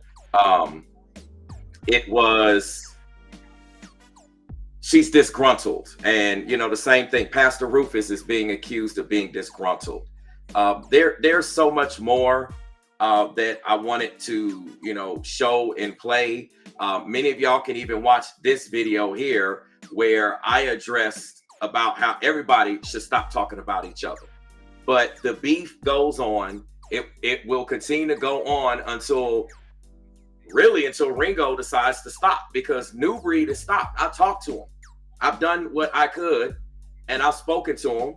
she's disgruntled. And, you know, the same thing, Pastor Rufus is being accused of being disgruntled. There's so much more that I wanted to, you know, show and play. Many of y'all can even watch this video here, where I addressed about how everybody should stop talking about each other. But the beef goes on. It will continue to go on until Ringo decides to stop, because New Breed has stopped. I talked to him. I've done what I could, and I've spoken to him,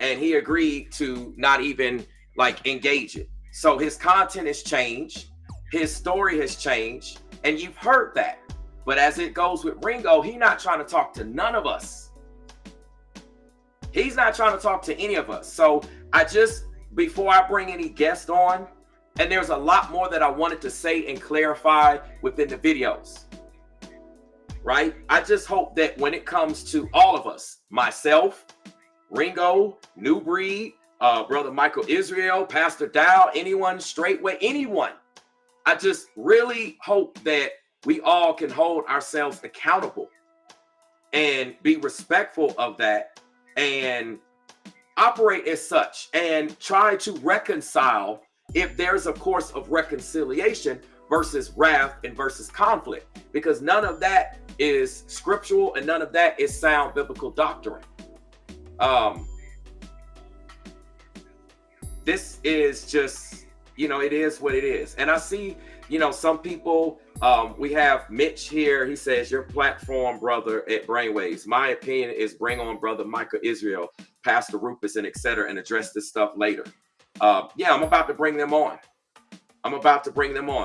and he agreed to not even like engage it. So his content has changed, his story has changed, and you've heard that. But as it goes with Ringo, he's not trying to talk to none of us. He's not trying to talk to any of us. So I just, before I bring any guest on, and there's a lot more that I wanted to say and clarify within the videos, right? I just hope that when it comes to all of us, myself, Ringo, New Breed, Brother Michael Israel, Pastor Dow, anyone, Straitway, anyone, I just really hope that we all can hold ourselves accountable and be respectful of that and operate as such and try to reconcile if there's a course of reconciliation versus wrath and versus conflict, because none of that is scriptural and none of that is sound biblical doctrine. This is just, it is what it is. And I see, some people, we have Mitch here. He says, your platform, brother, at Brainwaves. My opinion is bring on Brother Michael Israel, Pastor Rufus, and etc., and address this stuff later. Yeah, I'm about to bring them on.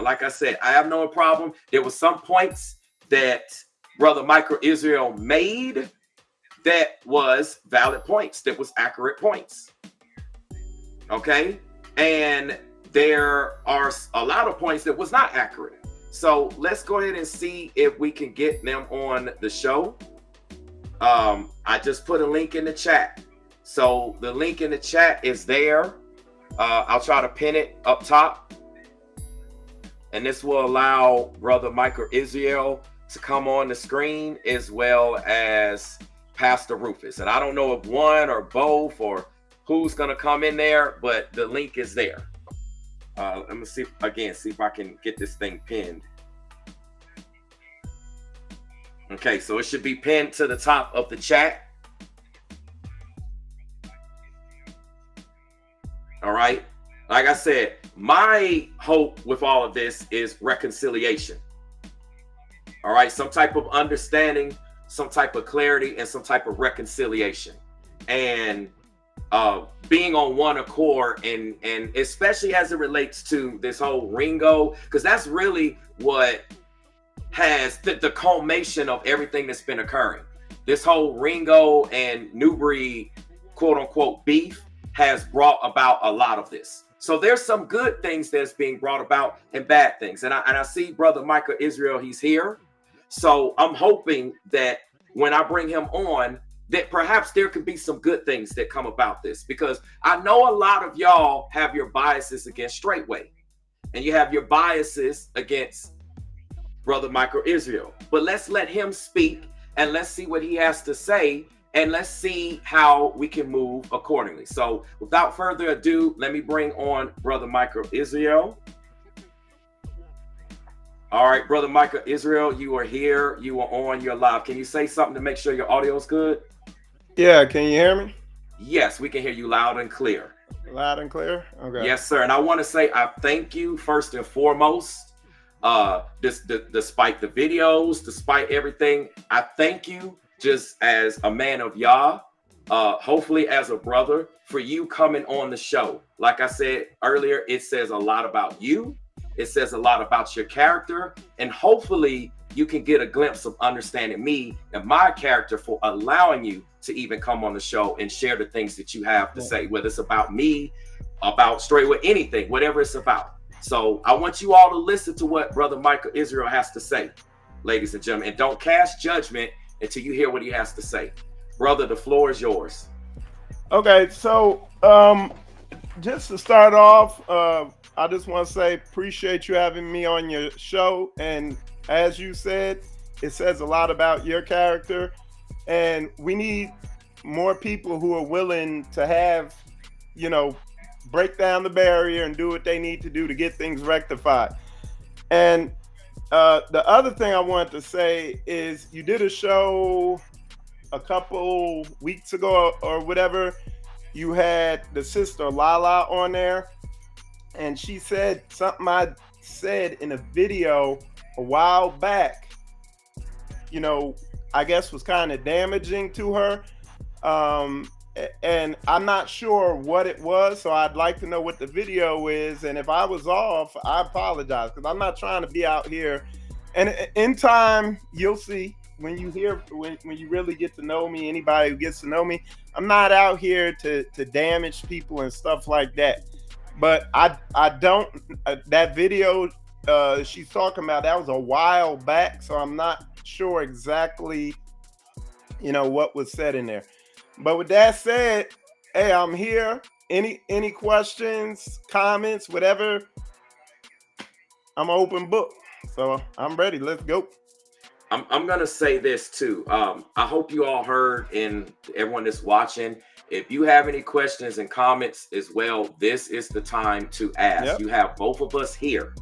Like I said, I have no problem. There was some points that Brother Michael Israel made that was valid points, that was accurate points. Okay? And there are a lot of points that was not accurate. So let's go ahead and see if we can get them on the show. I just put a link in the chat. So the link in the chat is there. I'll try to pin it up top. And this will allow Brother Michael Israel to come on the screen as well as Pastor Rufus. And I don't know if one or both or who's going to come in there, but the link is there. Let me see if I can get this thing pinned. Okay, so it should be pinned to the top of the chat. All right. Like I said, my hope with all of this is reconciliation. All right. Some type of understanding, some type of clarity, and some type of reconciliation. And being on one accord, and especially as it relates to this whole Ringo, because that's really what has the culmination of everything that's been occurring. This whole Ringo and New Breed, quote unquote, beef has brought about a lot of this. So there's some good things that's being brought about and bad things. And I see Brother Michael Israel, he's here. So I'm hoping that when I bring him on, that perhaps there could be some good things that come about this, because I know a lot of y'all have your biases against Straitway and you have your biases against Brother Michael Israel. But let's let him speak and let's see what he has to say. And let's see how we can move accordingly. So without further ado, let me bring on Brother Michael Israel. All right, Brother Michael Israel, you are here. You are on. You're live. Can you say something to make sure your audio is good? Yeah, can you hear me? Yes, we can hear you loud and clear. Loud and clear? Okay. Yes, sir. And I want to say I thank you first and foremost. Despite the videos, despite everything, I thank you. Just as a man of Yah, hopefully as a brother, for you coming on the show. Like I said earlier, it says a lot about you. It says a lot about your character. And hopefully you can get a glimpse of understanding me and my character for allowing you to even come on the show and share the things that you have to say, whether it's about me, about Straitway, anything, whatever it's about. So I want you all to listen to what Brother Michael Israel has to say, ladies and gentlemen, and don't cast judgment until you hear what he has to say. Brother, the floor is yours. Okay, so just to start off, I just want to say appreciate you having me on your show. And as you said, it says a lot about your character. And we need more people who are willing to have, break down the barrier and do what they need to do to get things rectified. And the other thing I wanted to say is you did a show a couple weeks ago or whatever. You had the sister Lala on there, and she said something I said in a video a while back, I guess was kind of damaging to her. and I'm not sure what it was, so I'd like to know what the video is. And if I was off, I apologize, because I'm not trying to be out here. And in time, you'll see when you really get to know me. Anybody who gets to know me, I'm not out here to damage people and stuff like that. But I don't. That video she's talking about, that was a while back, so I'm not sure exactly, what was said in there. But with that said, hey, I'm here. Any questions, comments, whatever, I'm an open book. So I'm ready. Let's go. I'm gonna say this too. I hope you all heard, and everyone that's watching, if you have any questions and comments as well, this is the time to ask. Yep. You have both of us here.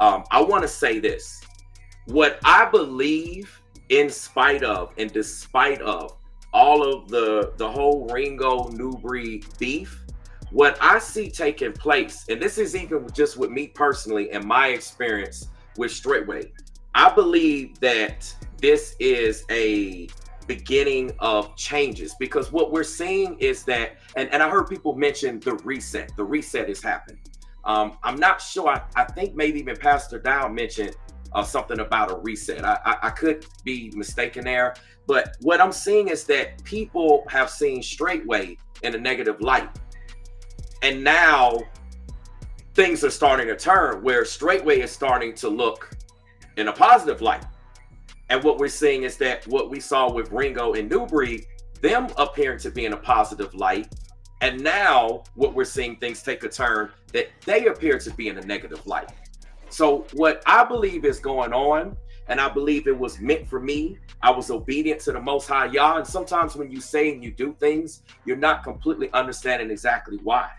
I want to say this. What I believe, in spite of and despite of all of the whole Ringo New Breed beef, what I see taking place, and this is even just with me personally and my experience with Straitway, I believe that this is a beginning of changes, because what we're seeing is that, and I heard people mention the reset is happening. I'm not sure, I think maybe even Pastor Dow mentioned something about a reset. I could be mistaken there, but what I'm seeing is that people have seen Straitway in a negative light, and now things are starting to turn where Straitway is starting to look in a positive light. And what we're seeing is that what we saw with Ringo and New Breed, them appearing to be in a positive light, and now what we're seeing, things take a turn that they appear to be in a negative light. So what I believe is going on, and I believe it was meant for me, I was obedient to the Most High Yah. And sometimes when you say and you do things, you're not completely understanding exactly why.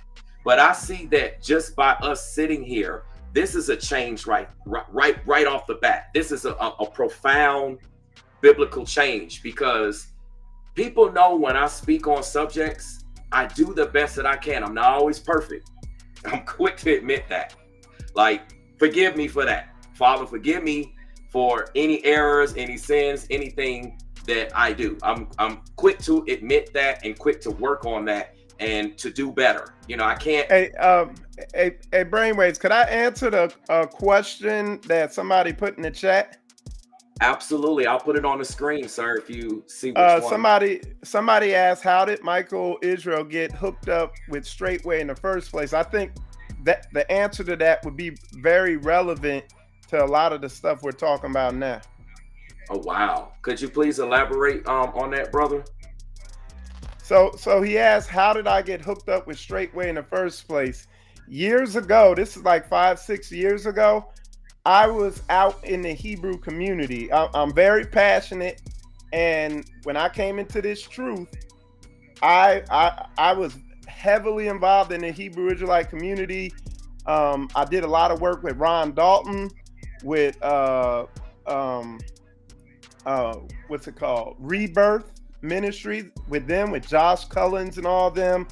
But I see that just by us sitting here, this is a change right off the bat. This is a profound biblical change, because people know when I speak on subjects, I do the best that I can. I'm not always perfect. I'm quick to admit that. Like, forgive me for that. Father, forgive me for any errors, any sins, anything that I do. I'm quick to admit that and quick to work on that and to do better. I can't. Hey, Brainwaves, could I answer the question that somebody put in the chat? Absolutely. I'll put it on the screen, sir, if you see which one. Somebody asked, how did Michael Israel get hooked up with Straitway in the first place? I think that the answer to that would be very relevant to a lot of the stuff we're talking about now. Oh, wow. Could you please elaborate on that, brother? So he asked, how did I get hooked up with Straitway in the first place? Years ago, this is like 5-6 years ago, I was out in the Hebrew community. I'm very passionate, and when I came into this truth, I was heavily involved in the Hebrew Israelite community. I did a lot of work with Ron Dalton, with what's it called? Rebirth Ministry, with them, with Josh Cullens and all them,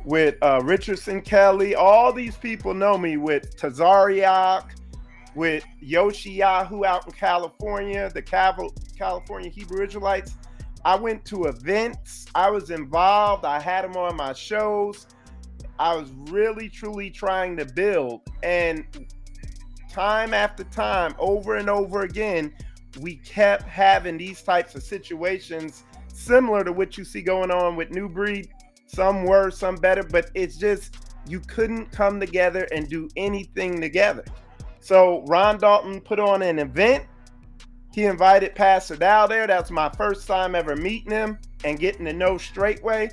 with Richardson Kelly. All these people know me, with Tazariak, with Yoshiyahu out in California, the California Hebrew Israelites. I went to events. I was involved. I had them on my shows. I was really, truly trying to build. And time after time, over and over again, we kept having these types of situations similar to what you see going on with New Breed. Some worse, some better, but it's just, you couldn't come together and do anything together. So Ron Dalton put on an event. He invited Pastor Dow there. That's my first time ever meeting him and getting to know Straitway.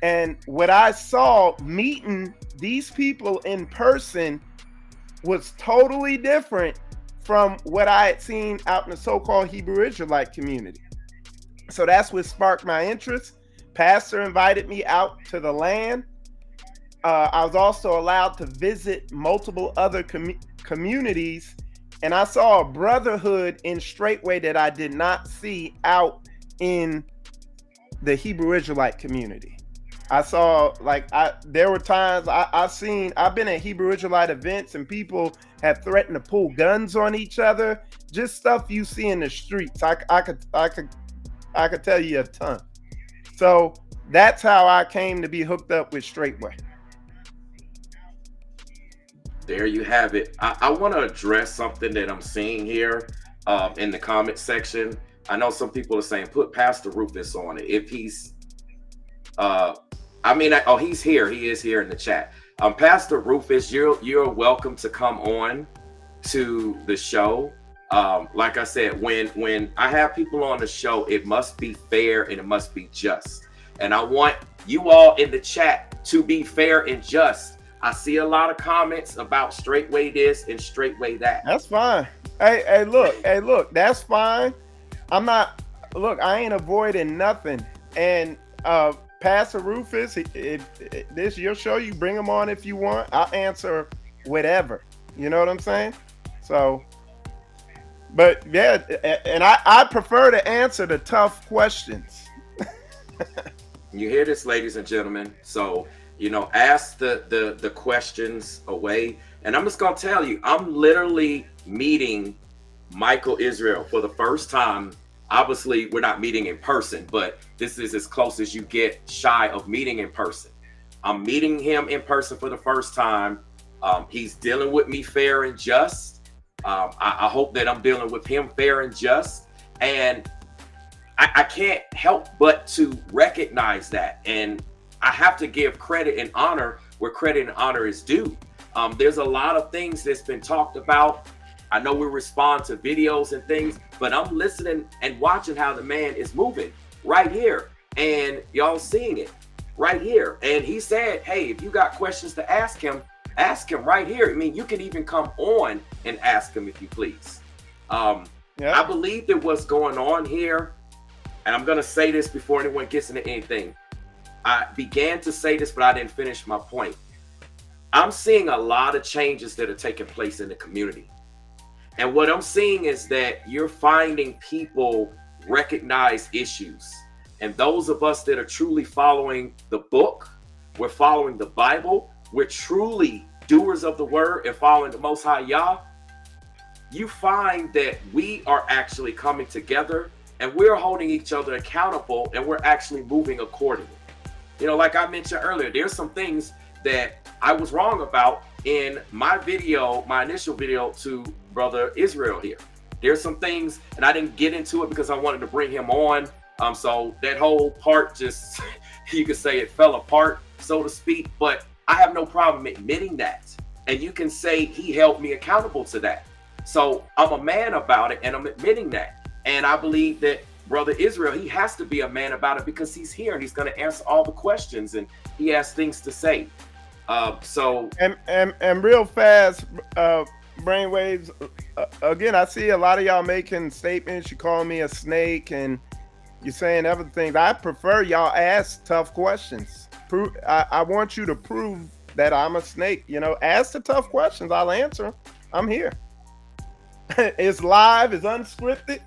And what I saw meeting these people in person was totally different from what I had seen out in the so-called Hebrew Israelite community. So that's what sparked my interest. Pastor invited me out to the land. I was also allowed to visit multiple other communities, and I saw a brotherhood in Straitway that I did not see out in the Hebrew Israelite community. I saw, there were times I've been at Hebrew Israelite events and people have threatened to pull guns on each other, just stuff you see in the streets. I could tell you a ton. So that's how I came to be hooked up with Straitway. There you have it. I want to address something that I'm seeing here in the comment section. I know some people are saying put Pastor Rufus on it. If he's, oh, he's here. He is here in the chat. Pastor Rufus, you're welcome to come on to the show. Like I said, when I have people on the show, it must be fair and it must be just. And I want you all in the chat to be fair and just. I see a lot of comments about Straitway this and Straitway that. That's fine. Hey, look, that's fine. I ain't avoiding nothing. And Pastor Rufus, if this your show, you bring him on if you want. I'll answer whatever. You know what I'm saying? So, but yeah, and I prefer to answer the tough questions. You hear this, ladies and gentlemen. So, ask the questions away. And I'm just going to tell you, I'm literally meeting Michael Israel for the first time. Obviously, we're not meeting in person, but this is as close as you get shy of meeting in person. I'm meeting him in person for the first time. He's dealing with me fair and just. I hope that I'm dealing with him fair and just. And I can't help but to recognize that. And I have to give credit and honor where credit and honor is due. There's a lot of things that's been talked about. I know we respond to videos and things, but I'm listening and watching how the man is moving right here. And y'all seeing it right here. And he said, hey, if you got questions to ask him right here. I mean, you can even come on and ask him if you please. I believe that what's going on here, and I'm going to say this before anyone gets into anything. I began to say this, but I didn't finish my point. I'm seeing a lot of changes that are taking place in the community. And what I'm seeing is that you're finding people recognize issues. And those of us that are truly following the book, we're following the Bible, we're truly doers of the word and following the Most High Yah, you find that we are actually coming together and we're holding each other accountable and we're actually moving accordingly. Like I mentioned earlier, there's some things that I was wrong about in my initial video to Brother Israel here. There's some things, and I didn't get into it because I wanted to bring him on. So that whole part just, you could say it fell apart, so to speak, but I have no problem admitting that. And you can say he held me accountable to that. So I'm a man about it and I'm admitting that. And I believe that Brother Israel, he has to be a man about it because he's here and he's going to answer all the questions and he has things to say. And real fast, brainwaves. Again, I see a lot of y'all making statements. You call me a snake and you're saying other things. I prefer y'all ask tough questions. I want you to prove that I'm a snake. Ask the tough questions. I'll answer them. I'm here. It's live. It's unscripted.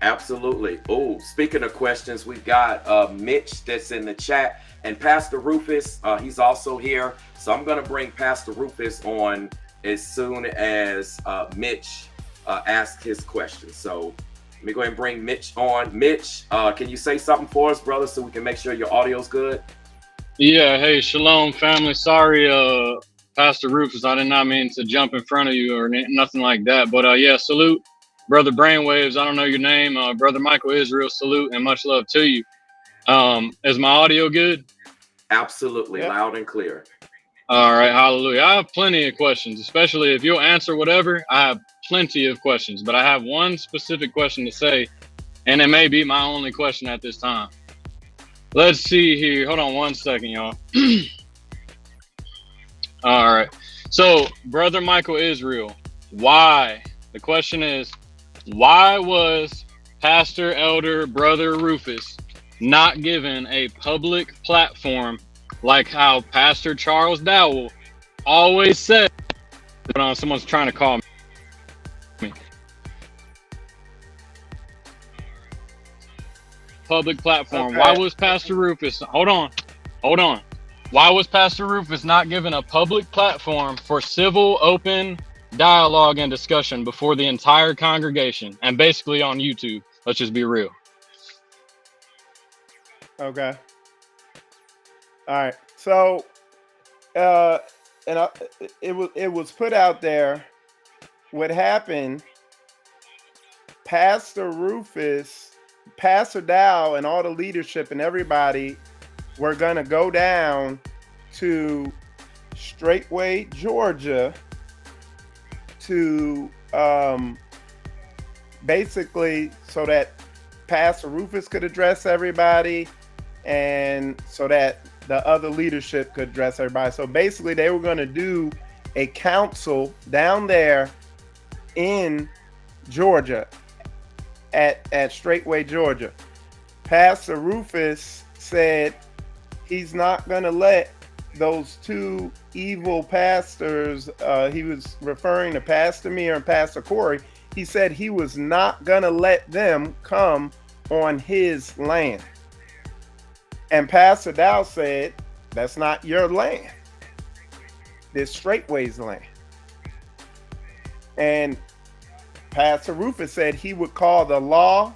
Absolutely. Oh, speaking of questions, we've got Mitch that's in the chat and Pastor Rufus. He's also here. So I'm going to bring Pastor Rufus on as soon as Mitch asks his question. So let me go ahead and bring Mitch on. Mitch, can you say something for us, brother, so we can make sure your audio's good? Yeah. Hey, shalom, family. Sorry, Pastor Rufus, I did not mean to jump in front of you or nothing like that. But yeah, salute. Brother Brainwaves, I don't know your name. Brother Michael Israel, salute and much love to you. Is my audio good? Absolutely. Yep. Loud and clear. All right. Hallelujah. I have plenty of questions, especially if you'll answer whatever. I have plenty of questions, but I have one specific question to say, and it may be my only question at this time. Let's see here. Hold on one second, y'all. All right. So, Brother Michael Israel, why? The question is, why was Pastor Elder Brother Rufus not given a public platform like how Pastor Charles Dowell always said? Someone's trying to call me. Public platform. Okay. Why was Pastor Rufus? Hold on. Why was Pastor Rufus not given a public platform for civil, open dialogue and discussion before the entire congregation and basically on YouTube? Let's just be real. Okay. All right. So, uh, it was put out there. What happened? Pastor Rufus, Pastor Dow, and all the leadership and everybody were gonna go down to Straitway, Georgia, to basically so that Pastor Rufus could address everybody, and so that the other leadership could address everybody. So basically, they were going to do a council down there in Georgia, at Straitway, Georgia. Pastor Rufus said he's not going to let those two evil pastors, he was referring to Pastor Mir and Pastor Corey. He said he was not going to let them come on his land. And Pastor Dow said, that's not your land. This Straitway's land. And Pastor Rufus said he would call the law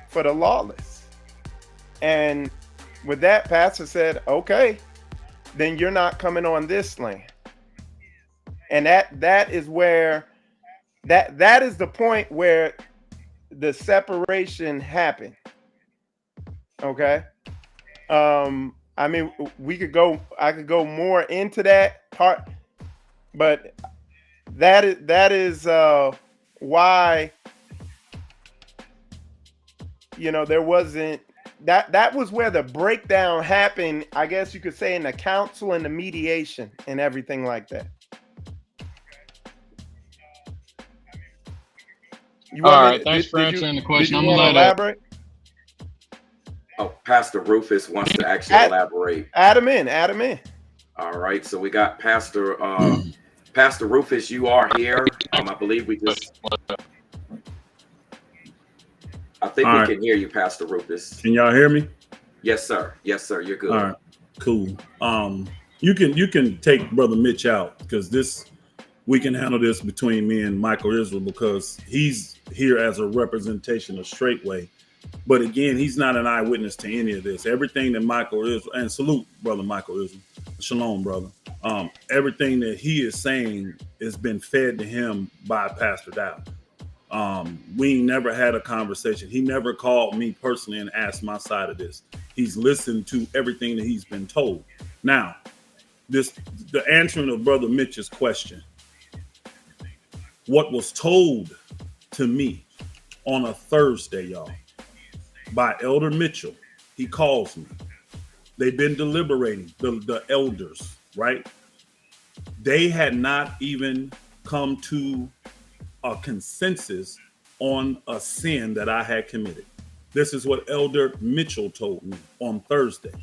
for the lawless. And with that, Pastor said, okay, then you're not coming on this land. And that is where that is the point where the separation happened. Okay. I mean, I could go more into that part, but that is why, there wasn't that was where the breakdown happened, I guess you could say, in the council and the mediation and everything like that. All right, thanks for answering the question. I'm gonna elaborate. Oh, Pastor Rufus wants to actually elaborate. Add him in. All right, so we got Pastor Rufus. You are here. I believe we just. I think we can hear you, Pastor Rufus. Can y'all hear me? Yes, sir. Yes, sir. You're good. All right, cool. You can take Brother Mitch out, because we can handle this between me and Michael Israel, because he's here as a representation of Straitway. But again, he's not an eyewitness to any of this. Everything that Michael Israel, and salute Brother Michael Israel, shalom, brother. Everything that he is saying has been fed to him by Pastor Dow. We never had a conversation. He never called me personally and asked my side of this. He's listened to everything that he's been told. Now, the answering of Brother Mitch's question. What was told to me on a Thursday, y'all, by Elder Mitchell, he calls me. They've been deliberating, the elders, right? They had not even come to a consensus on a sin that I had committed. This is what Elder Mitchell told me on Thursday,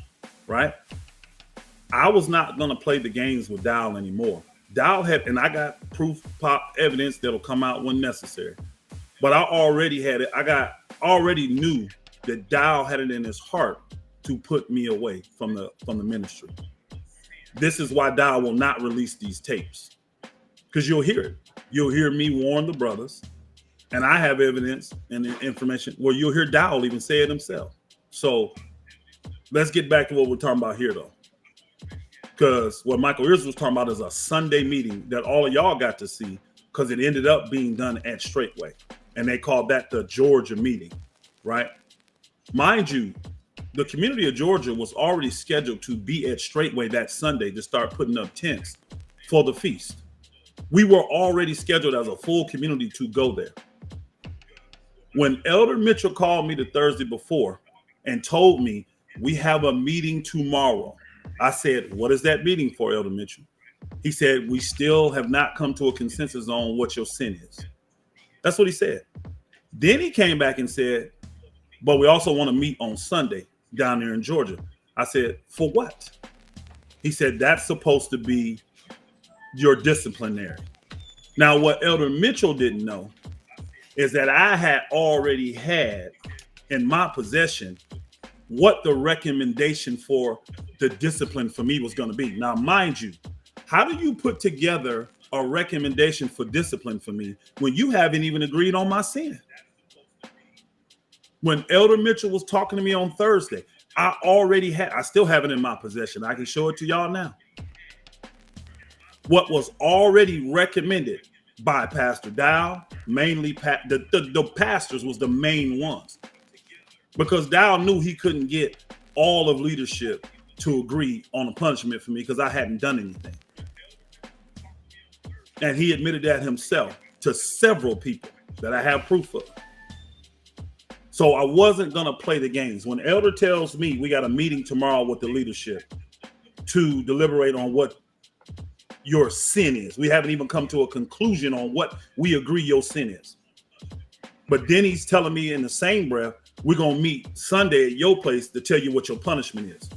right? I was not going to play the games with Dow anymore. Dow had, and I got proof, evidence that'll come out when necessary. But I already had it. I already knew that Dow had it in his heart to put me away from the ministry. This is why Dow will not release these tapes, because you'll hear it. You'll hear me warn the brothers, and I have evidence and information where you'll hear Dow even say it himself. So let's get back to what we're talking about here, though. Because what Michael Israel was talking about is a Sunday meeting that all of y'all got to see, because it ended up being done at Straitway. And they called that the Georgia meeting, right? Mind you, the community of Georgia was already scheduled to be at Straitway that Sunday to start putting up tents for the feast. We were already scheduled as a full community to go there. When Elder Mitchell called me the Thursday before and told me, we have a meeting tomorrow, I said, what is that meeting for, Elder Mitchell? He said, we still have not come to a consensus on what your sin is. That's what he said. Then he came back and said, but we also want to meet on Sunday down there in Georgia. I said, for what? He said, that's supposed to be your disciplinary. Now, what Elder Mitchell didn't know is that I had already had in my possession what the recommendation for the discipline for me was going to be. Now, mind you, how do you put together a recommendation for discipline for me when you haven't even agreed on my sin? When Elder Mitchell was talking to me on Thursday, I still have it in my possession. I can show it to y'all now. What was already recommended by Pastor Dow, mainly the pastors was the main ones. Because Dow knew he couldn't get all of leadership to agree on a punishment for me because I hadn't done anything. And he admitted that himself to several people that I have proof of. So I wasn't going to play the games. When Elder tells me we got a meeting tomorrow with the leadership to deliberate on what your sin is, we haven't even come to a conclusion on what we agree your sin is. But then he's telling me in the same breath, we're going to meet Sunday at your place to tell you what your punishment is.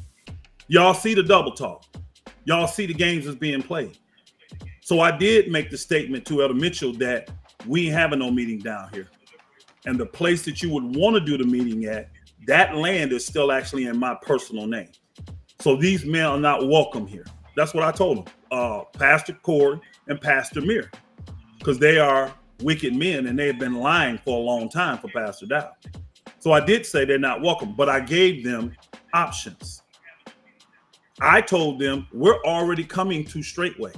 Y'all see the double talk. Y'all see the games that's being played. So I did make the statement to Elder Mitchell that we ain't having no meeting down here. And the place that you would want to do the meeting at, that land is still actually in my personal name. So these men are not welcome here. That's what I told them. Pastor Corey and Pastor Mir, because they are wicked men and they've been lying for a long time for Pastor Dow. So I did say they're not welcome, but I gave them options. I told them we're already coming to Straitway.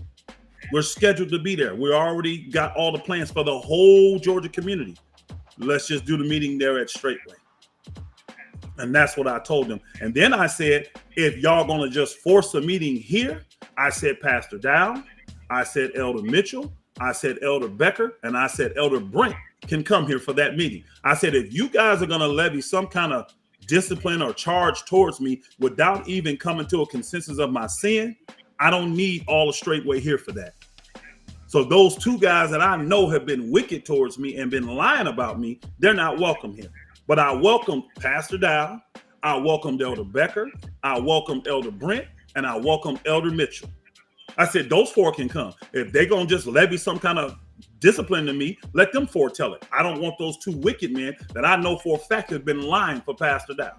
We're scheduled to be there. We already got all the plans for the whole Georgia community. Let's just do the meeting there at Straitway. And that's what I told them. And then I said, if y'all going to just force a meeting here, I said Pastor Dow, I said Elder Mitchell, I said Elder Becker, and I said Elder Brent can come here for that meeting. I said, if you guys are going to levy some kind of discipline or charge towards me without even coming to a consensus of my sin, I don't need all the Straitway here for that. So those two guys that I know have been wicked towards me and been lying about me, they're not welcome here. But I welcomed Pastor Dow, I welcomed Elder Becker, I welcomed Elder Brent, and I welcomed Elder Mitchell. I said, those four can come. If they're going to just levy some kind of discipline to me, let them foretell it. I don't want those two wicked men that I know for a fact have been lying for Pastor Dow.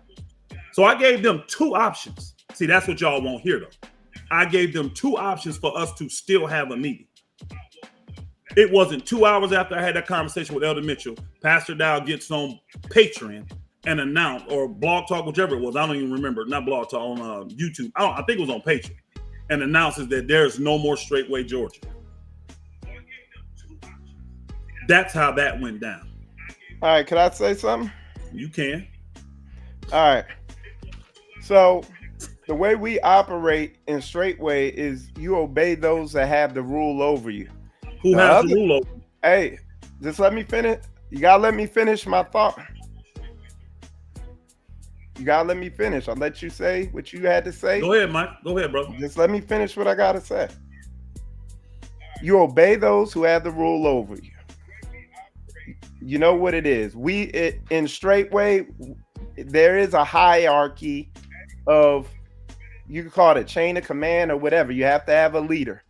So I gave them two options. See, that's what y'all won't hear though. I gave them two options for us to still have a meeting. It wasn't 2 hours after I had that conversation with Elder Mitchell, Pastor Dow gets on Patreon and announced, or Blog Talk, whichever it was, I don't even remember, not Blog Talk, on YouTube, I think it was on Patreon, and announces that there's no more Straitway, Georgia. That's how that went down. All right, can I say something? You can. All right. So the way we operate in Straitway is you obey those that have the rule over you. Who has the rule over? Hey, just let me finish. You gotta let me finish my thought. You gotta let me finish. I'll let you say what you had to say. Go ahead, Mike. Go ahead, brother. Just let me finish what I gotta say. You obey those who have the rule over you. You know what it is. In Straitway, there is a hierarchy of, you can call it a chain of command or whatever. You have to have a leader.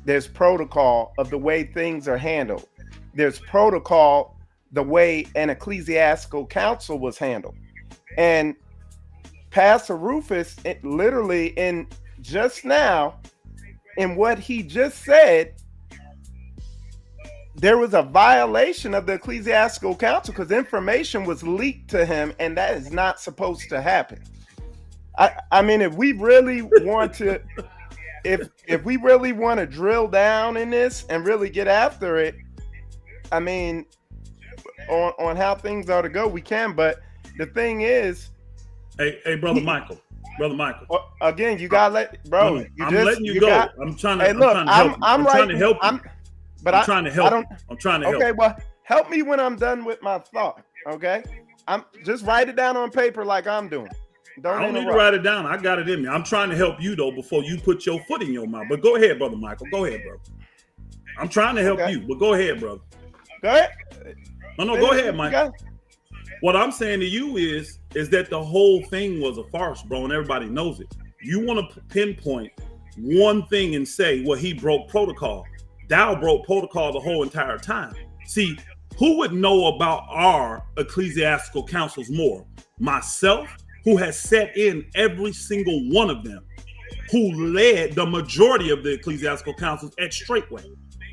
There's protocol of the way things are handled. There's protocol the way an ecclesiastical council was handled. And Pastor Rufus, literally in just now, in what he just said, there was a violation of the ecclesiastical council because information was leaked to him, and that is not supposed to happen. I mean, if we really want to, if we really want to drill down in this and really get after it, I mean, on how things are to go, we can. But the thing is, hey, brother Michael. Again, you gotta let, bro. I'm letting you go. I'm trying to. Hey, look, I'm trying to help you. I'm trying to help. I'm trying to help. Okay, well, help me when I'm done with my thought. Okay, I'm just write it down on paper like I'm doing. I don't need to write it down. I got it in me. I'm trying to help you though before you put your foot in your mouth. But go ahead, brother Michael. Go ahead, bro. I'm trying to help you, but go ahead, brother. Go ahead. No, go ahead, Mike. What I'm saying to you is that the whole thing was a farce, bro, and everybody knows it. You want to pinpoint one thing and say, well, he broke protocol. Dow broke protocol the whole entire time. See, who would know about our ecclesiastical councils more? Myself, who has sat in every single one of them, who led the majority of the ecclesiastical councils at Straitway,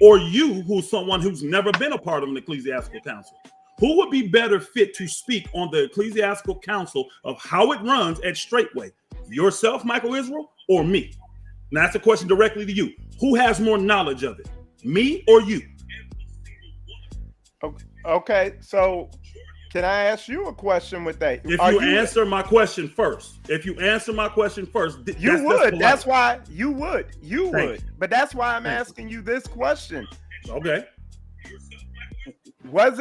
or you, who's someone who's never been a part of an ecclesiastical council. Who would be better fit to speak on the ecclesiastical council of how it runs at Straitway? Yourself, Michael Israel, or me? Now that's a question directly to you. Who has more knowledge of it, me or you? Okay, so can I ask you a question with that? If you answer my question first, you would. That's why you would. You would. But that's why I'm asking you this question. Okay. Was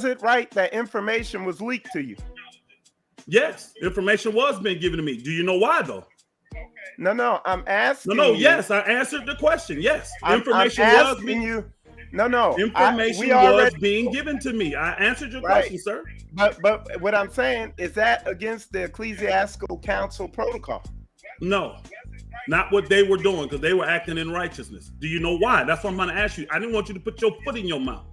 it right that information was leaked to you? Yes, information was being given to me. Do you know why though? No, I'm asking. No, you. Yes, I answered the question. Yes, information was being you. No. Information was being given to me. I answered your question, sir. But what I'm saying is that against the ecclesiastical council protocol. No, not what they were doing, because they were acting in righteousness. Do you know why? That's what I'm going to ask you. I didn't want you to put your foot in your mouth.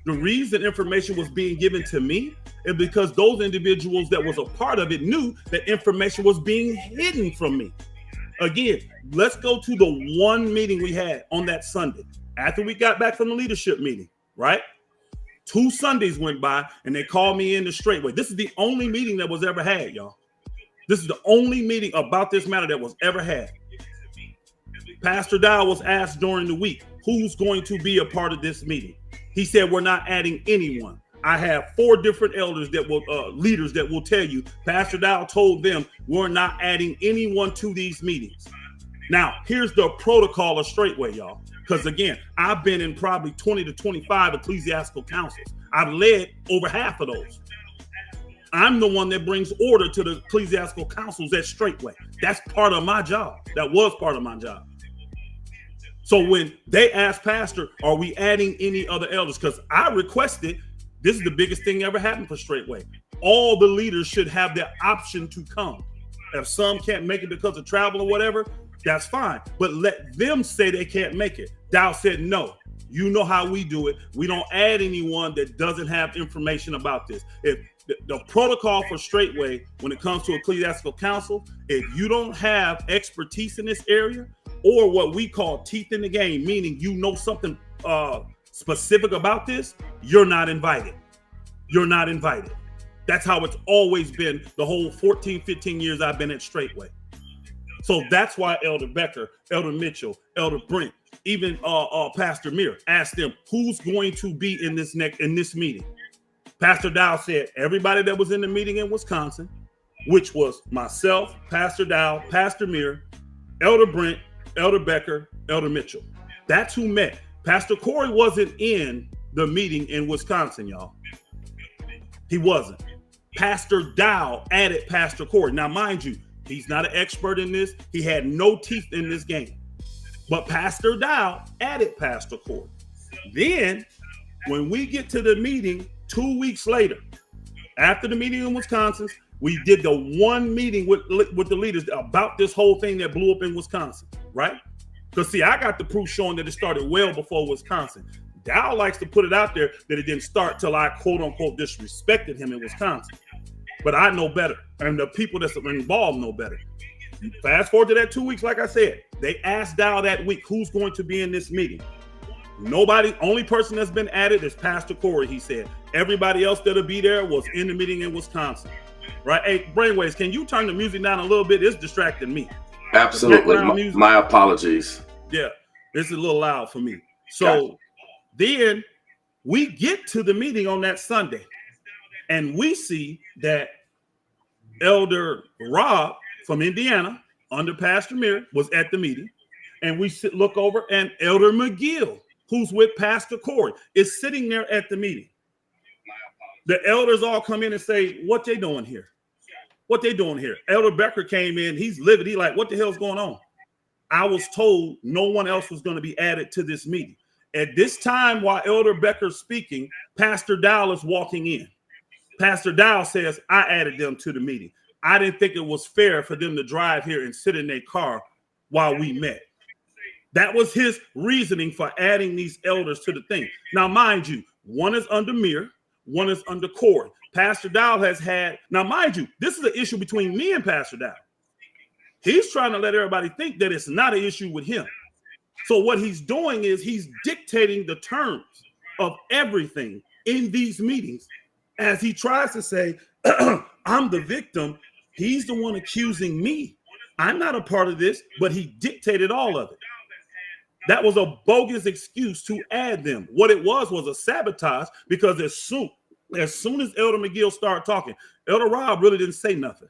The reason information was being given to me is because those individuals that was a part of it knew that information was being hidden from me. Again, let's go to the one meeting we had on that Sunday after we got back from the leadership meeting, right? 2 Sundays went by and they called me in the Straitway. This is the only meeting that was ever had, y'all. This is the only meeting about this matter that was ever had. Pastor Dow was asked during the week, who's going to be a part of this meeting? He said, we're not adding anyone. I have 4 different elders that will, leaders that will tell you, Pastor Dow told them, we're not adding anyone to these meetings. Now, here's the protocol of Straitway, y'all. Because again, I've been in probably 20 to 25 ecclesiastical councils. I've led over half of those. I'm the one that brings order to the ecclesiastical councils at Straitway. That's part of my job. That was part of my job. So when they asked Pastor, are we adding any other elders? Because I requested, this is the biggest thing ever happened for Straitway. All the leaders should have the option to come. If some can't make it because of travel or whatever, that's fine. But let them say they can't make it. Dow said, no, you know how we do it. We don't add anyone that doesn't have information about this. If the protocol for Straitway, when it comes to ecclesiastical council, if you don't have expertise in this area, or what we call teeth in the game, meaning you know something specific about this, you're not invited. You're not invited. That's how it's always been the whole 14, 15 years I've been at Straitway. So that's why Elder Becker, Elder Mitchell, Elder Brent, even Pastor Mir asked them, who's going to be in this meeting? Pastor Dow said everybody that was in the meeting in Wisconsin, which was myself, Pastor Dow, Pastor Mir, Elder Brent, Elder Becker, Elder Mitchell. That's who met. Pastor Corey wasn't in the meeting in Wisconsin, y'all. He wasn't. Pastor Dow added Pastor Corey. Now, mind you, he's not an expert in this. He had no teeth in this game. But Pastor Dow added Pastor Corey. Then, when we get to the meeting 2 weeks later, after the meeting in Wisconsin, we did the one meeting with the leaders about this whole thing that blew up in Wisconsin, right? Because, see, I got the proof showing that it started well before Wisconsin. Dow likes to put it out there that it didn't start till I, quote unquote, disrespected him in Wisconsin. But I know better, and the people that's involved know better. Fast forward to that 2 weeks, like I said, they asked Dow that week, who's going to be in this meeting? Nobody, only person that's been added is Pastor Corey, he said. Everybody else that'll be there was in the meeting in Wisconsin. Right? Hey, Brainwaves, can you turn the music down a little bit? It's distracting me. Absolutely. My apologies. Yeah, it's a little loud for me. So then we get to the meeting on that Sunday, and we see that Elder Rob from Indiana, under Pastor Mir, was at the meeting. And we look over, and Elder McGill, who's with Pastor Corey, is sitting there at the meeting. The elders all come in and say, what they doing here? What they doing here? Elder Becker came in, he's livid. He like, what the hell's going on? I was told no one else was going to be added to this meeting. At this time, while Elder Becker's speaking, Pastor Dow is walking in. Pastor Dow says, I added them to the meeting. I didn't think it was fair for them to drive here and sit in their car while we met. That was his reasoning for adding these elders to the thing. Now, mind you, one is under Mir, one is under Corey. Pastor Dow has had, now mind you, this is an issue between me and Pastor Dow. He's trying to let everybody think that it's not an issue with him. So what he's doing is he's dictating the terms of everything in these meetings, as he tries to say, I'm the victim. He's the one accusing me. I'm not a part of this, but he dictated all of it. That was a bogus excuse to add them. What it was a sabotage, because as soon as Elder McGill started talking, Elder Rob really didn't say nothing.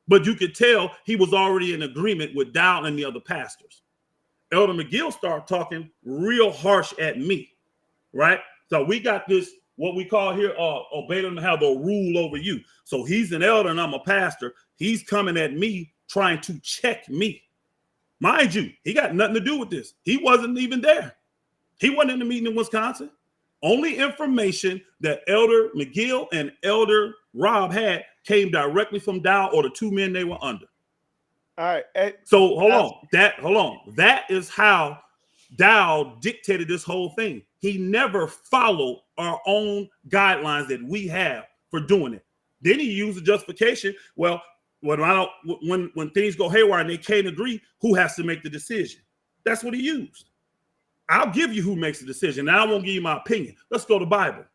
But you could tell he was already in agreement with Dow and the other pastors. Elder McGill started talking real harsh at me, right? So we got this, what we call here, obey them to have the rule over you. So he's an elder and I'm a pastor. He's coming at me, trying to check me. Mind you, he got nothing to do with this. He wasn't even there. He wasn't in the meeting in Wisconsin. Only information that Elder McGill and Elder Rob had came directly from Dow or the two men they were under. All right. Hey, so hold on. That is how Dow dictated this whole thing. He never followed our own guidelines that we have for doing it. Then he used the justification. Well, when things go haywire and they can't agree, who has to make the decision? That's what he used. I'll give you who makes the decision. Now I won't give you my opinion. Let's go to Bible.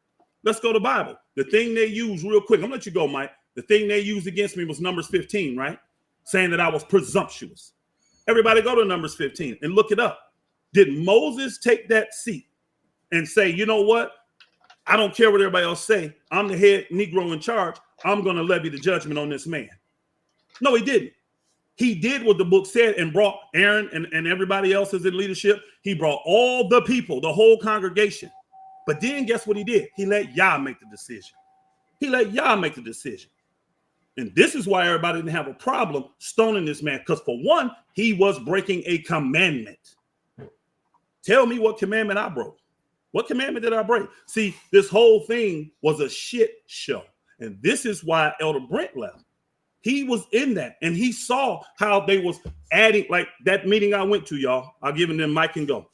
The thing they used real quick, I'm gonna let you go, Mike. The thing they used against me was Numbers 15, right? Saying that I was presumptuous. Everybody go to Numbers 15 and look it up. Did Moses take that seat and say, you know what? I don't care what everybody else say. I'm the head Negro in charge. I'm going to levy the judgment on this man. No, he didn't. He did what the book said and brought Aaron and everybody else is in leadership. He brought all the people, the whole congregation. But then guess what he did? He let Yah make the decision. And this is why everybody didn't have a problem stoning this man. Because for one, he was breaking a commandment. Tell me what commandment I broke. What commandment did I break? See, this whole thing was a shit show. And this is why Elder Brent left. He was in that. And he saw how they was adding, like that meeting I went to, y'all. I'll give them mic and go.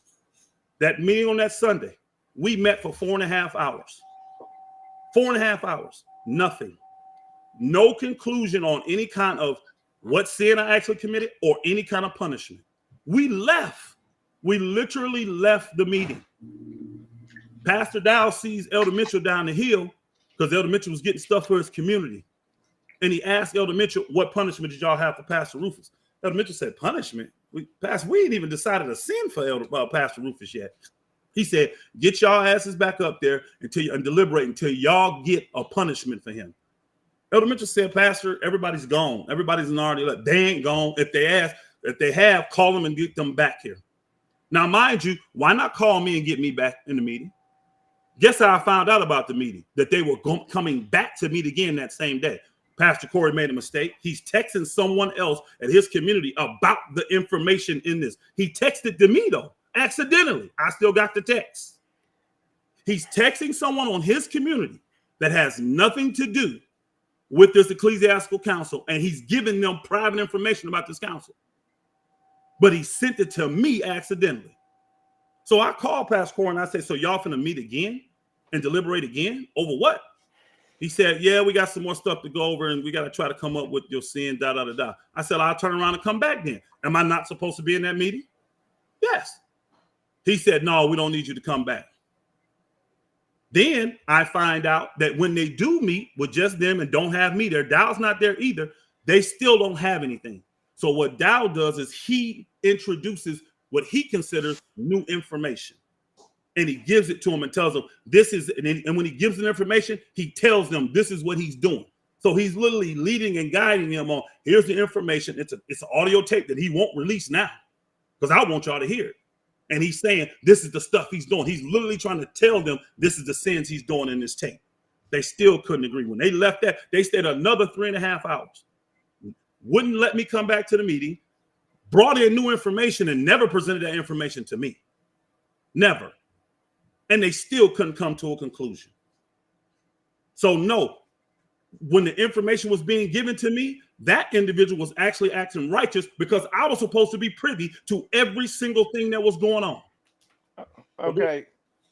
That meeting on that Sunday, we met for 4.5 hours. 4.5 hours. Nothing. No conclusion on any kind of what sin I actually committed or any kind of punishment. We left. We literally left the meeting. Pastor Dow sees Elder Mitchell down the hill because Elder Mitchell was getting stuff for his community. And he asked Elder Mitchell, what punishment did y'all have for Pastor Rufus? Elder Mitchell said, punishment? We ain't even decided a sin for Pastor Rufus yet. He said, get y'all asses back up there and deliberate until y'all get a punishment for him. Elder Mitchell said, Pastor, everybody's gone. Everybody's already left. They ain't gone. If they have, call them and get them back here. Now, mind you, why not call me and get me back in the meeting? Guess how I found out about the meeting? That they were coming back to meet again that same day. Pastor Corey made a mistake. He's texting someone else at his community about the information in this. He texted to me, though, accidentally. I still got the text. He's texting someone on his community that has nothing to do with this ecclesiastical council, and he's giving them private information about this council. But he sent it to me accidentally. So I called Pastor Corey and I said, so y'all finna meet again and deliberate again over what? He said, yeah, we got some more stuff to go over and we got to try to come up with your sin, da. I said, I'll turn around and come back then. Am I not supposed to be in that meeting? Yes. He said, no, we don't need you to come back. Then I find out that when they do meet with just them and don't have me there, Dow's not there either, they still don't have anything. So what Dow does is he introduces what he considers new information. And he gives it to them and tells them this is, and when he gives them information, he tells them this is what he's doing. So he's literally leading and guiding them on, here's the information. It's an audio tape that he won't release now because I want y'all to hear it. And he's saying, this is the stuff he's doing. He's literally trying to tell them this is the sins he's doing in this tape. They still couldn't agree. When they left that, they stayed another 3.5 hours. Wouldn't let me come back to the meeting, brought in new information and never presented that information to me. Never. And they still couldn't come to a conclusion. So no, when the information was being given to me, that individual was actually acting righteous because I was supposed to be privy to every single thing that was going on. Okay.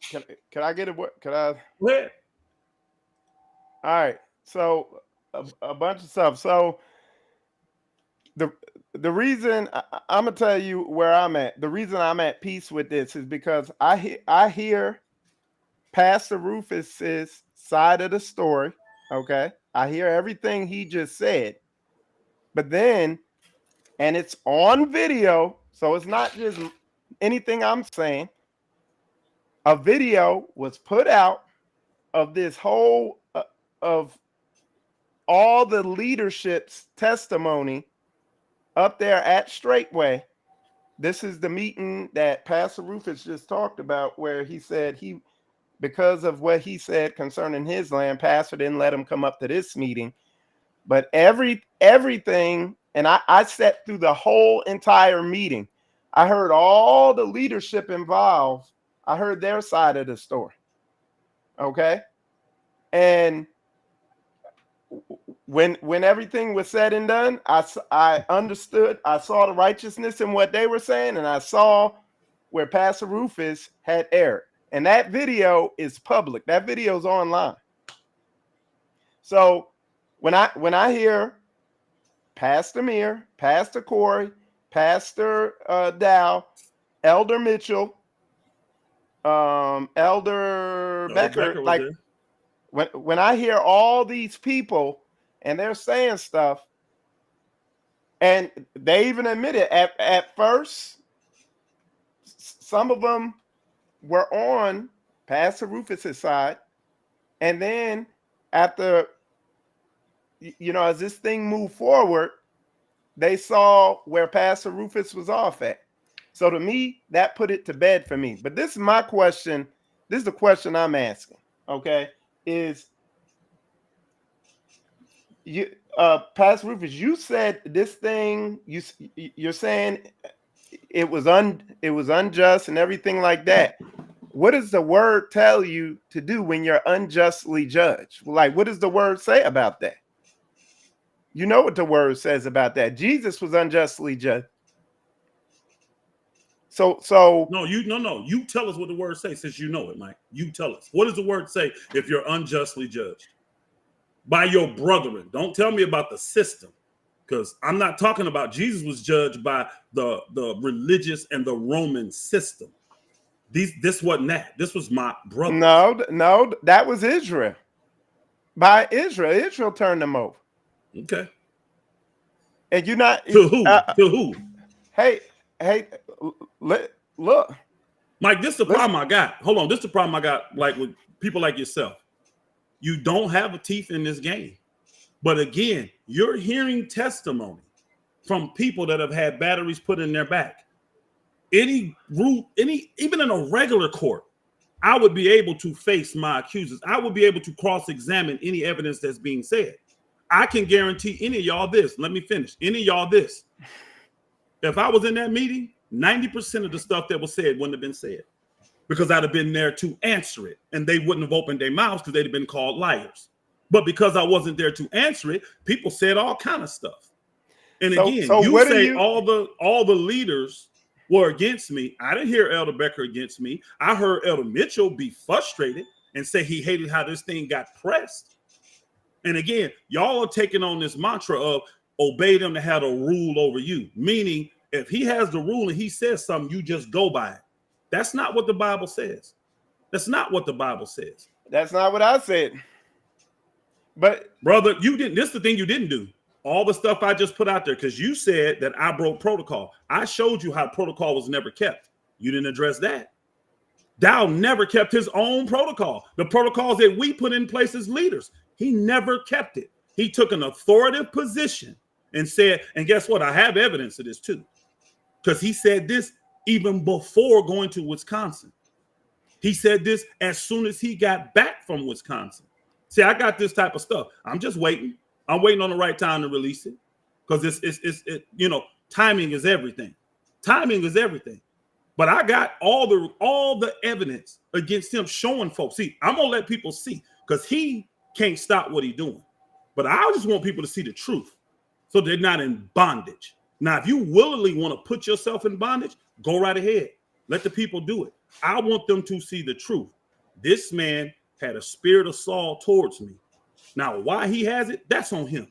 Can I get it? Can I? Go ahead. All right. So a bunch of stuff. So the reason I'm gonna tell you where I'm at. The reason I'm at peace with this is because I hear Pastor Rufus's side of the story. Okay. I hear everything he just said. But then, and it's on video, so it's not just anything I'm saying. A video was put out of this whole of all the leadership's testimony up there at Straitway. This is the meeting that Pastor Rufus just talked about, where he said because of what he said concerning his land, Pastor didn't let him come up to this meeting. But everything, and I sat through the whole entire meeting. I heard all the leadership involved. I heard their side of the story. Okay. And when everything was said and done, I understood. I saw the righteousness in what they were saying, and I saw where Pastor Rufus had erred. And that video is public. That video is online. So when I hear Pastor Mir, Pastor Corey, Pastor Dow, Elder Mitchell, Elder Becker, like when I hear all these people and they're saying stuff, and they even admitted at first, some of them were on Pastor Rufus's side, and then after, as this thing moved forward, they saw where Pastor Rufus was off at. So to me, that put it to bed for me. But this is my question. This is the question I'm asking. Okay, is you, Pastor Rufus? You said this thing. You're saying it was unjust and everything like that. What does the word tell you to do when you're unjustly judged? Like, what does the word say about that? You know what the word says about that. Jesus was unjustly judged. So no. You tell us what the word says, since you know it, Mike. You tell us. What does the word say if you're unjustly judged? By your brethren. Don't tell me about the system, because I'm not talking about Jesus was judged by the religious and the Roman system. This wasn't that. This was my brother. No, that was Israel. By Israel. Israel turned them over. Okay. And you're not to who? To who? Hey, look. Mike, this is the problem I got. Hold on. This is the problem I got, like with people like yourself. You don't have a teeth in this game. But again, you're hearing testimony from people that have had batteries put in their back. Even in a regular court, I would be able to face my accusers. I would be able to cross-examine any evidence that's being said. I can guarantee any of y'all this. Let me finish. Any of y'all this. If I was in that meeting, 90% of the stuff that was said wouldn't have been said, because I'd have been there to answer it, and they wouldn't have opened their mouths because they'd have been called liars. But because I wasn't there to answer it, people said all kind of stuff. And again, you say all the leaders were against me. I didn't hear Elder Becker against me. I heard Elder Mitchell be frustrated and say he hated how this thing got pressed. And again, y'all are taking on this mantra of obey them to have a rule over you. Meaning, if he has the rule and he says something, you just go by it. That's not what the Bible says. That's not what the Bible says. That's not what I said. But brother, you didn't. This is the thing you didn't do. All the stuff I just put out there, because you said that I broke protocol. I showed you how protocol was never kept. You didn't address that. Dow never kept his own protocol. The protocols that we put in place as leaders, he never kept it. He took an authoritative position and said, and guess what? I have evidence of this too. Because he said this even before going to Wisconsin. He said this as soon as he got back from Wisconsin. See, I got this type of stuff. I'm just waiting. I'm waiting on the right time to release it, because it's timing is everything. Timing is everything. But I got all the evidence against him, showing folks. See, I'm gonna let people see, because he can't stop what he's doing. But I just want people to see the truth, so they're not in bondage. Now, if you willingly want to put yourself in bondage, go right ahead. Let the people do it. I want them to see the truth. This man had a spirit of Saul towards me. Now, why he has it, that's on him.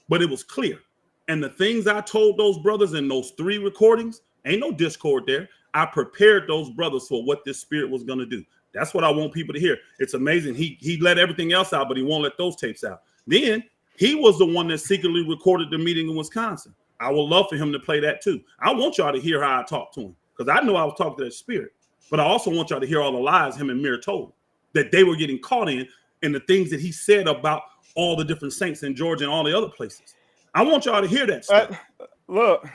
But it was clear. And the things I told those brothers in those 3 recordings, ain't no discord there. I prepared those brothers for what this spirit was going to do. That's what I want people to hear. It's amazing. He let everything else out, but he won't let those tapes out. Then he was the one that secretly recorded the meeting in Wisconsin. I would love for him to play that too. I want y'all to hear how I talked to him, because I know I was talking to that spirit. But I also want y'all to hear all the lies him and Mir told, that they were getting caught in, and the things that he said about all the different saints in Georgia and all the other places. I want y'all to hear that stuff. Look.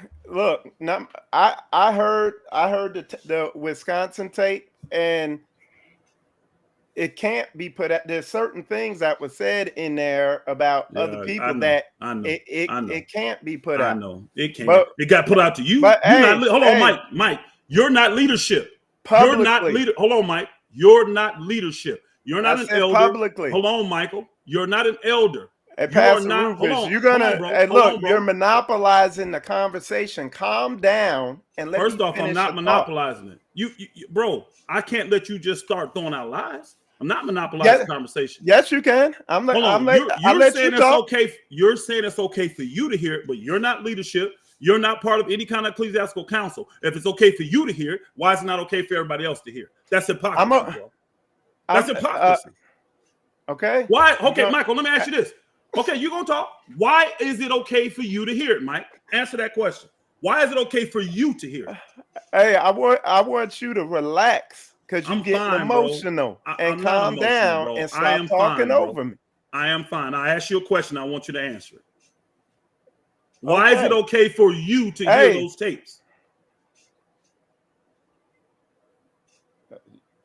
Now, I heard the Wisconsin tape, and it can't be put out. There's certain things that were said in there about other people that it can't be put out. I know it can't. But, it got put out to you. But hold on, Mike. You're not leadership. Publicly. You're not leader. Hold on, Mike. You're not leadership. You're not an elder. Publicly. Hold on, Michael. You're not an elder. Hey, Pastor Rufus, you're gonna you're monopolizing the conversation. Calm down and let First me off, I'm not monopolizing it. You, bro, I can't let you just start throwing out lies. I'm not monopolizing the conversation. Yes, you can. You're saying it's okay. You're saying it's okay for you to hear it, but you're not leadership. You're not part of any kind of ecclesiastical council. If it's okay for you to hear it, why is it not okay for everybody else to hear? That's hypocrisy, bro. That's hypocrisy. Okay. Why? Okay, Michael, let me ask you this. Okay, you're going to talk. Why is it okay for you to hear it, Mike? Answer that question. Why is it okay for you to hear it? Hey, I want you to relax, because you're getting emotional, and calm down and stop talking over me. I am fine. I asked you a question. I want you to answer it. Why is it okay for you to hear those tapes?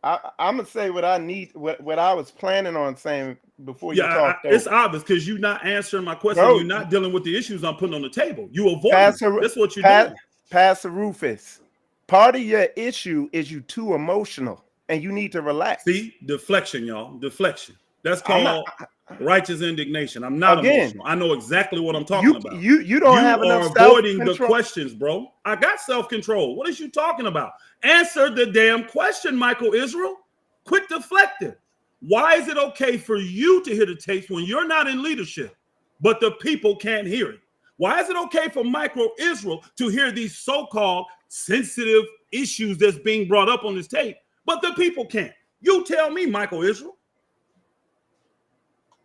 I'm gonna say what I need, what I was planning on saying before you talk. It's obvious, because you're not answering my question. You're not dealing with the issues I'm putting on the table. You avoid it. That's what you're doing. Pastor Rufus, part of your issue is you too emotional, and you need to relax. See, deflection, y'all. Deflection. That's called righteous indignation. I'm not emotional. I know exactly what I'm talking about. You don't have enough self-control. You are avoiding the questions, bro. I got self-control. What is you talking about? Answer the damn question, Michael Israel. Quit deflecting. Why is it okay for you to hear the tapes when you're not in leadership, but the people can't hear it? Why is it okay for Michael Israel to hear these so-called sensitive issues that's being brought up on this tape, but the people can't? You tell me, Michael Israel.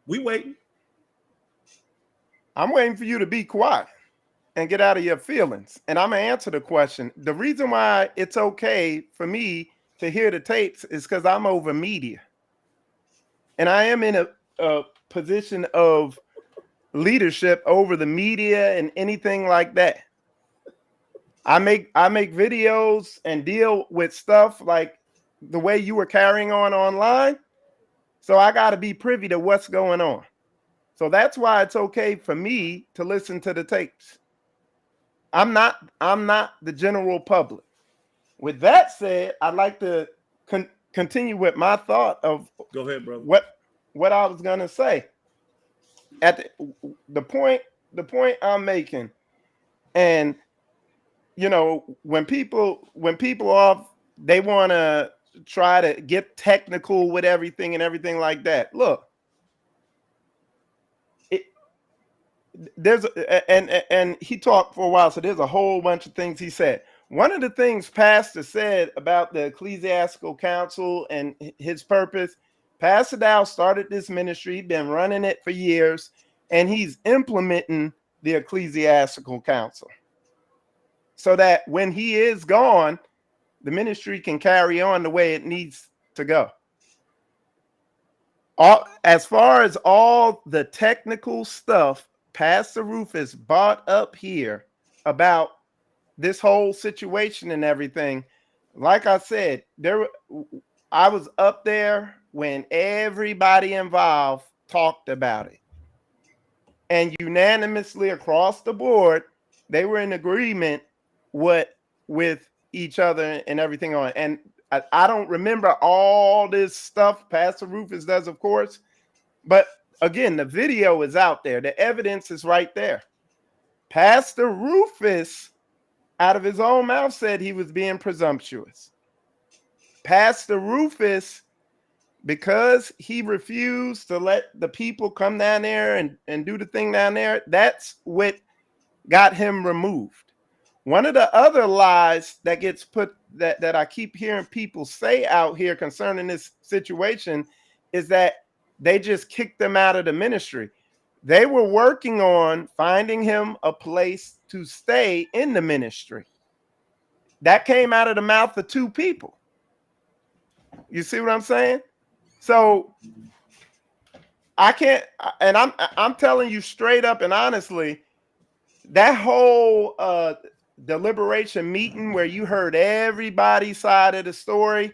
We waiting. I'm waiting for you to be quiet and get out of your feelings. And I'm going to answer the question. The reason why it's okay for me to hear the tapes is because I'm over media. And I am in a position of leadership over the media and anything like that. I make videos and deal with stuff like the way you were carrying on online. So I got to be privy to what's going on. So that's why it's okay for me to listen to the tapes. I'm not the general public. With that said, I'd like to continue with my thought of go ahead, brother. What I was going to say. At the point I'm making, and you know, when people they want to try to get technical with everything and everything like that. Look, and he talked for a while, so there's a whole bunch of things he said. One of the things Pastor said about the ecclesiastical council and his purpose, Pastor Dow started this ministry, been running it for years, and he's implementing the ecclesiastical council so that when he is gone, the ministry can carry on the way it needs to go. As far as all the technical stuff Pastor Rufus brought up here about this whole situation and everything, like I said, I was up there when everybody involved talked about it. And unanimously across the board, they were in agreement with each other and everything on. And I don't remember all this stuff. Pastor Rufus does, of course. But again, the video is out there. The evidence is right there. Pastor Rufus, out of his own mouth, said he was being presumptuous. Pastor Rufus, because he refused to let the people come down there and do the thing down there, that's what got him removed. One of the other lies that gets put that I keep hearing people say out here concerning this situation is that they just kicked them out of the ministry. They were working on finding him a place to stay in the ministry. That came out of the mouth of two people. You see what I'm saying? So I can't, and I'm telling you straight up and honestly, that whole deliberation meeting where you heard everybody's side of the story,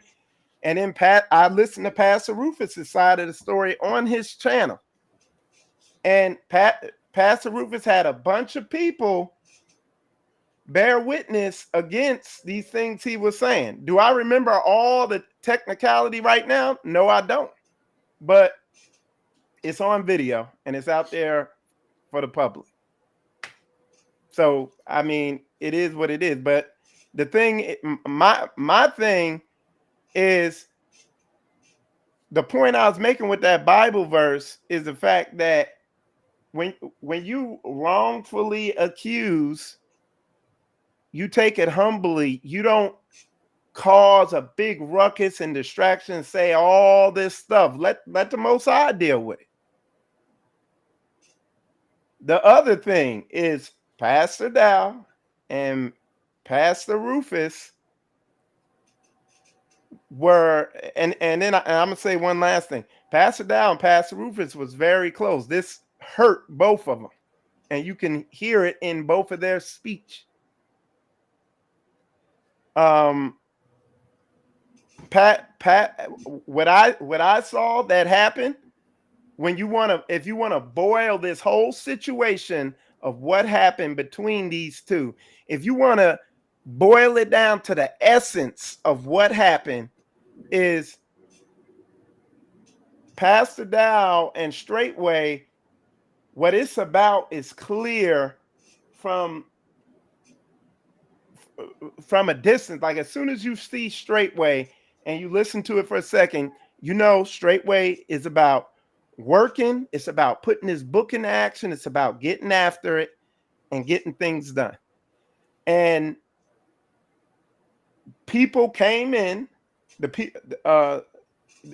and then I listened to Pastor Rufus's side of the story on his channel, and Pastor Rufus had a bunch of people bear witness against these things he was saying. Do I remember all the technicality right now? No, I don't. But it's on video and it's out there for the public. So, I mean, it is what it is. But the thing, my thing is, the point I was making with that Bible verse is the fact that when you wrongfully accuse, you take it humbly. You don't cause a big ruckus and distraction and say all this stuff. Let the Most High deal with it. The other thing is Pastor Dow and Pastor Rufus were, and then I'm gonna say one last thing. Pastor Dow and Pastor Rufus was very close. This hurt both of them, and you can hear it in both of their speech. What I saw that happen, if you want to boil this whole situation of what happened between these two, if you want to boil it down to the essence of what happened, is Pastor Dow and Straitway, what it's about is clear from a distance. Like as soon as you see Straitway and you listen to it for a second, you know Straitway is about working. It's about putting his book into action. It's about getting after it and getting things done. And people came in,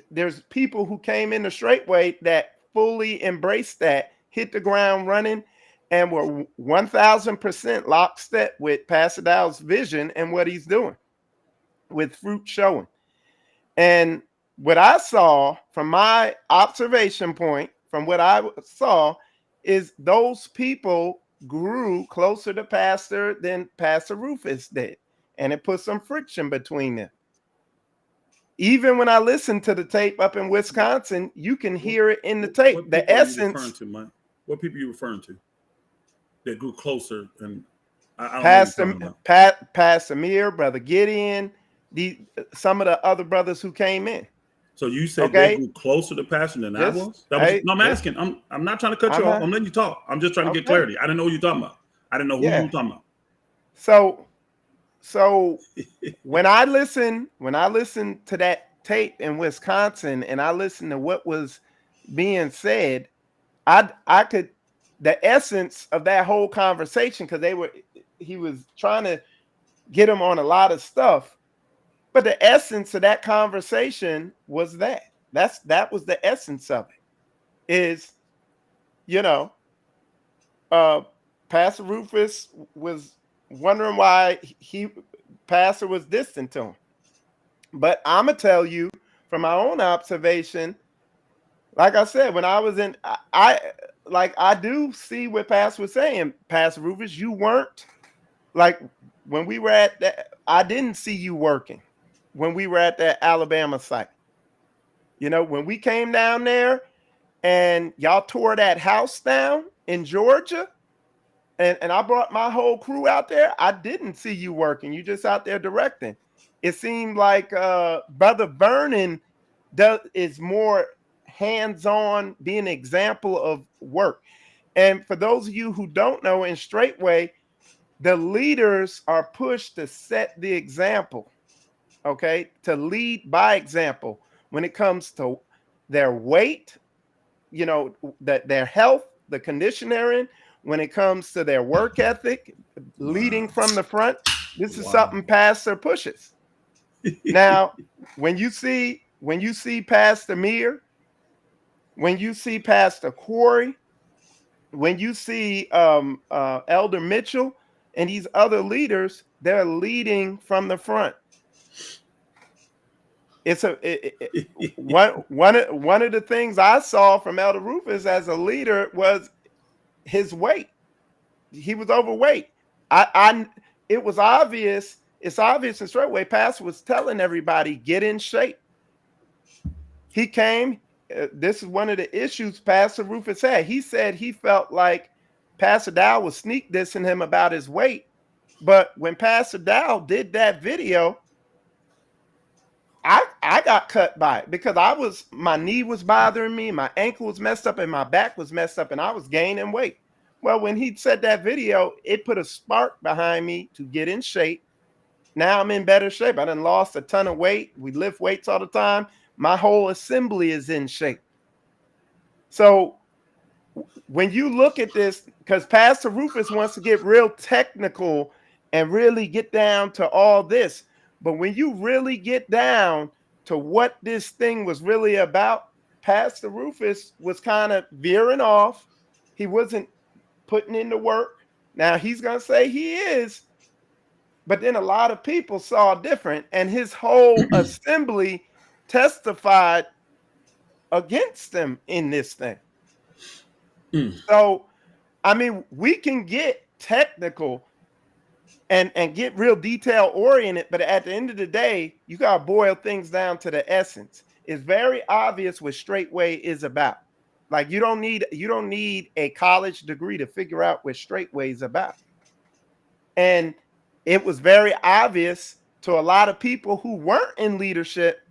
there's people who came in the Straitway that fully embraced that, hit the ground running, and were 1000% lockstep with Pastor Dow's vision and what he's doing, with fruit showing. And what I saw from my observation point, from what I saw, is those people grew closer to Pastor than Pastor Rufus did. And it put some friction between them. Even when I listen to the tape up in Wisconsin, you can hear it in the tape. The essence. What people are you referring to that grew closer? And Pastor Mir, Brother Gideon, some of the other brothers who came in. So you said they grew closer to Pastor than I was? I'm asking. I'm not trying to cut you off. I'm letting you talk. I'm just trying to get clarity. I didn't know what you're talking about. I didn't know who you were talking about. So when I listen to that tape in Wisconsin and I listen to what was being said, I could, the essence of that whole conversation, because he was trying to get him on a lot of stuff, but the essence of that conversation was that was the essence of it, is, Pastor Rufus was wondering why Pastor was distant to him. But I'm gonna tell you from my own observation, like I said, when I was in, I do see what Pastor was saying. Pastor Rufus, you weren't, like, when we were at that, I didn't see you working when we were at that Alabama site. When we came down there and y'all tore that house down in Georgia, and I brought my whole crew out there, I didn't see you working. You just out there directing. It seemed like Brother Vernon is more hands-on, being an example of work. And for those of you who don't know, in Straitway, the leaders are pushed to set the example, okay? To lead by example when it comes to their weight, their health, the condition they're in, when it comes to their work ethic, leading from the front, this is something Pastor pushes. Now, when you see Pastor Mir, when you see Pastor Corey, when you see Elder Mitchell and these other leaders, they're leading from the front. It's one of the things I saw from Elder Rufus as a leader was his weight. He was overweight. It was obvious. It's obvious in Straitway. Pastor was telling everybody, get in shape. He came. This is one of the issues Pastor Rufus had. He said he felt like Pastor Dow was sneak dissing him about his weight. But when Pastor Dow did that video, I got cut by it because my knee was bothering me, my ankle was messed up, and my back was messed up, and I was gaining weight. Well, when he said that video, it put a spark behind me to get in shape. Now I'm in better shape. I done lost a ton of weight. We lift weights all the time. My whole assembly is in shape. So when you look at this, because Pastor Rufus wants to get real technical and really get down to all this, but when you really get down to what this thing was really about, Pastor Rufus was kind of veering off. He wasn't putting in the work. Now he's going to say he is, but then a lot of people saw different, and his whole assembly testified against him in this thing. So, I mean, we can get technical and get real detail oriented, but at the end of the day, you got to boil things down to the essence. It's very obvious what Straitway is about. Like you don't need a college degree to figure out what Straitway is about. And it was very obvious to a lot of people who weren't in leadership.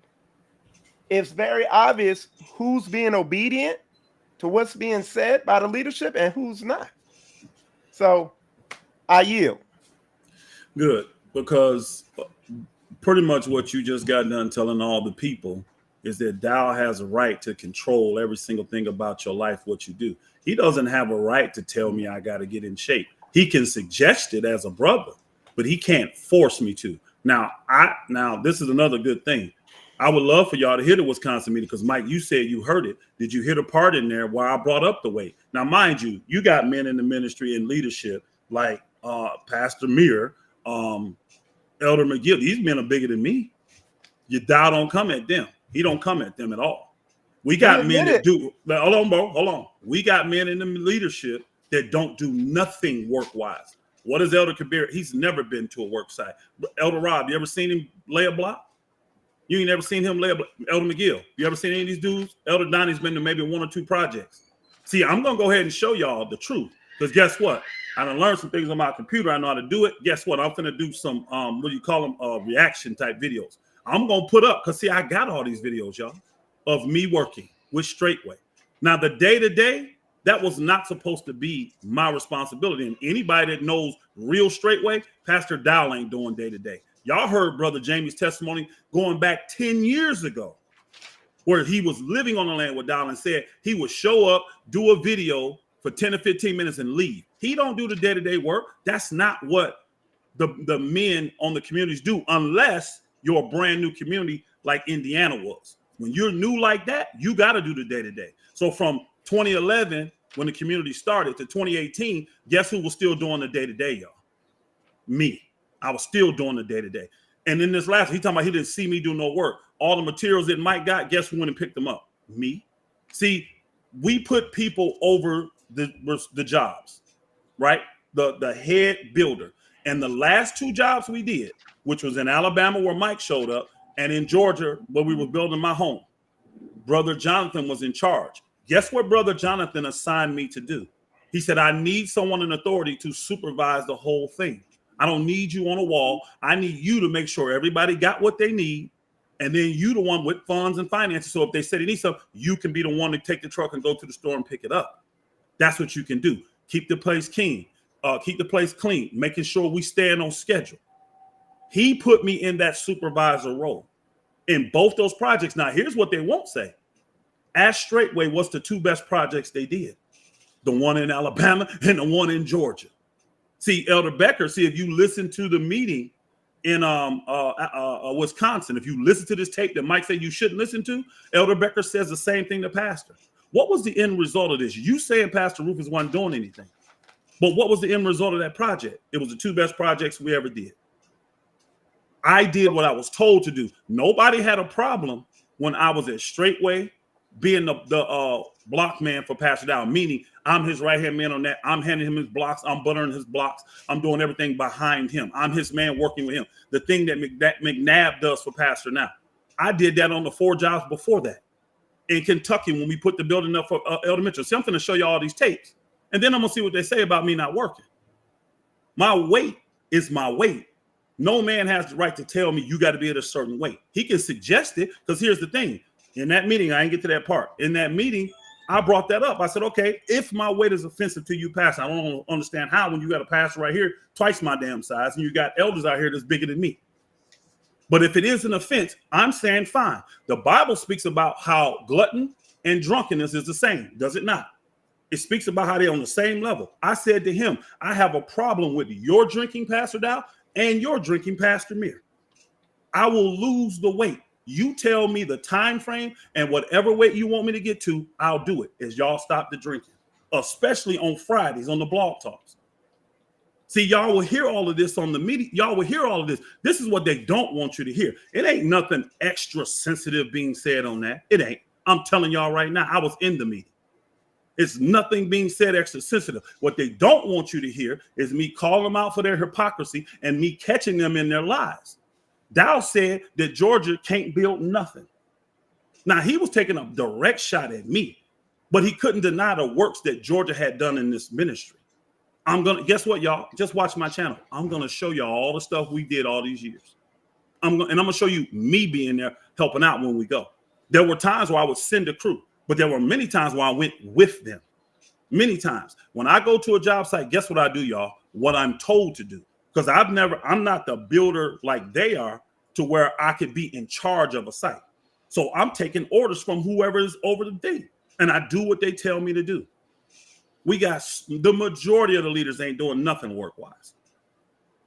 It's very obvious who's being obedient to what's being said by the leadership and who's not. So I yield. Good, because pretty much what you just got done telling all the people is that Dow has a right to control every single thing about your life, what you do. He doesn't have a right to tell me I got to get in shape. He can suggest it as a brother, but he can't force me to. Now this is another good thing. I would love for y'all to hear the Wisconsin meeting because, Mike, you said you heard it. Did you hear the part in there where I brought up the weight? Now, mind you, you got men in the ministry and leadership like Pastor Mir, Elder McGill. These men are bigger than me. Your Dow don't come at them. He don't come at them at all. We got men that do. Hold on, bro. Hold on. We got men in the leadership that don't do nothing work-wise. What is Elder Kabir? He's never been to a work site. Elder Rob, you ever seen him lay a block? You ain't never seen him lay a block. Elder McGill, you ever seen any of these dudes? Elder Donnie's been to maybe 1 or 2 projects. See, I'm going to go ahead and show y'all the truth. Because guess what? I done learned some things on my computer. I know how to do it. Guess what? I'm going to do some, what do you call them? Reaction type videos. I'm going to put up, because see, I got all these videos, y'all, of me working with Straitway. Now, the day-to-day, that was not supposed to be my responsibility. And anybody that knows real Straitway, Pastor Dow ain't doing day-to-day. Y'all heard Brother Jamie's testimony going back 10 years ago, where he was living on the land with Dow and said he would show up, do a video for 10 or 15 minutes and leave. He don't do the day-to-day work. That's not what the men on the communities do, unless you're a brand new community like Indiana was. When you're new like that, you got to do the day-to-day. So from 2011, when the community started, to 2018, guess who was still doing the day-to-day, y'all? Me. I was still doing the day-to-day. And then this last, he talking about he didn't see me do no work. All the materials that Mike got, guess who went and picked them up? Me. See, we put people over the jobs, right? The head builder. And the last 2 jobs we did, which was in Alabama where Mike showed up, and in Georgia where we were building my home, Brother Jonathan was in charge. Guess what Brother Jonathan assigned me to do? He said, I need someone in authority to supervise the whole thing. I don't need you on a wall. I need you to make sure everybody got what they need. And then you the one with funds and finances. So if they say they need something, you can be the one to take the truck and go to the store and pick it up. That's what you can do. Keep the place clean. Keep the place clean, making sure we stand on schedule. He put me in that supervisor role in both those projects. Now, here's what they won't say. Ask Straitway what's the 2 best projects they did. the one in Alabama and the one in Georgia. See, Elder Becker, see, if you listen to the meeting in Wisconsin, if you listen to this tape that Mike said you shouldn't listen to, Elder Becker says the same thing to Pastor. What was the end result of this? You saying Pastor Rufus wasn't doing anything. But what was the end result of that project? It was the 2 best projects we ever did. I did what I was told to do. Nobody had a problem when I was at Straitway being the block man for Pastor Dow, meaning I'm his right-hand man on that. I'm handing him his blocks. I'm buttering his blocks. I'm doing everything behind him. I'm his man working with him. The thing that McNabb does for Pastor Now. I did that on the 4 jobs before that. In Kentucky, when we put the building up for Elder Mitchell. See, I'm going to show you all these tapes. And then I'm going to see what they say about me not working. My weight is my weight. No man has the right to tell me you got to be at a certain weight. He can suggest it, because here's the thing. In that meeting, I didn't get to that part. In that meeting, I brought that up. I said, okay, if my weight is offensive to you, Pastor, I don't understand how when you got a pastor right here twice my damn size and you got elders out here that's bigger than me. But if it is an offense, I'm saying fine. The Bible speaks about how glutton and drunkenness is the same, does it not? It speaks about how they're on the same level. I said to him, I have a problem with your drinking, Pastor Dow, and your drinking, Pastor Mir. I will lose the weight. You tell me the time frame, and whatever weight you want me to get to, I'll do it as y'all stop the drinking, especially on Fridays on the blog talks. See, y'all will hear all of this on the media. Y'all will hear all of this. This is what they don't want you to hear. It ain't nothing extra sensitive being said on that. It ain't. I'm telling y'all right now, I was in the meeting. It's nothing being said extra sensitive. What they don't want you to hear is me calling them out for their hypocrisy and me catching them in their lies. Dow said that Georgia can't build nothing. Now, he was taking a direct shot at me, but he couldn't deny the works that Georgia had done in this ministry. Guess what, y'all? Just watch my channel. I'm going to show y'all all the stuff we did all these years. I'm going to show you me being there helping out when we go. There were times where I would send a crew, but there were many times where I went with them. Many times. When I go to a job site, guess what I do, y'all? What I'm told to do. Because I'm not the builder like they are to where I could be in charge of a site. So I'm taking orders from whoever is over the thing. And I do what they tell me to do. We got the majority of the leaders ain't doing nothing work-wise.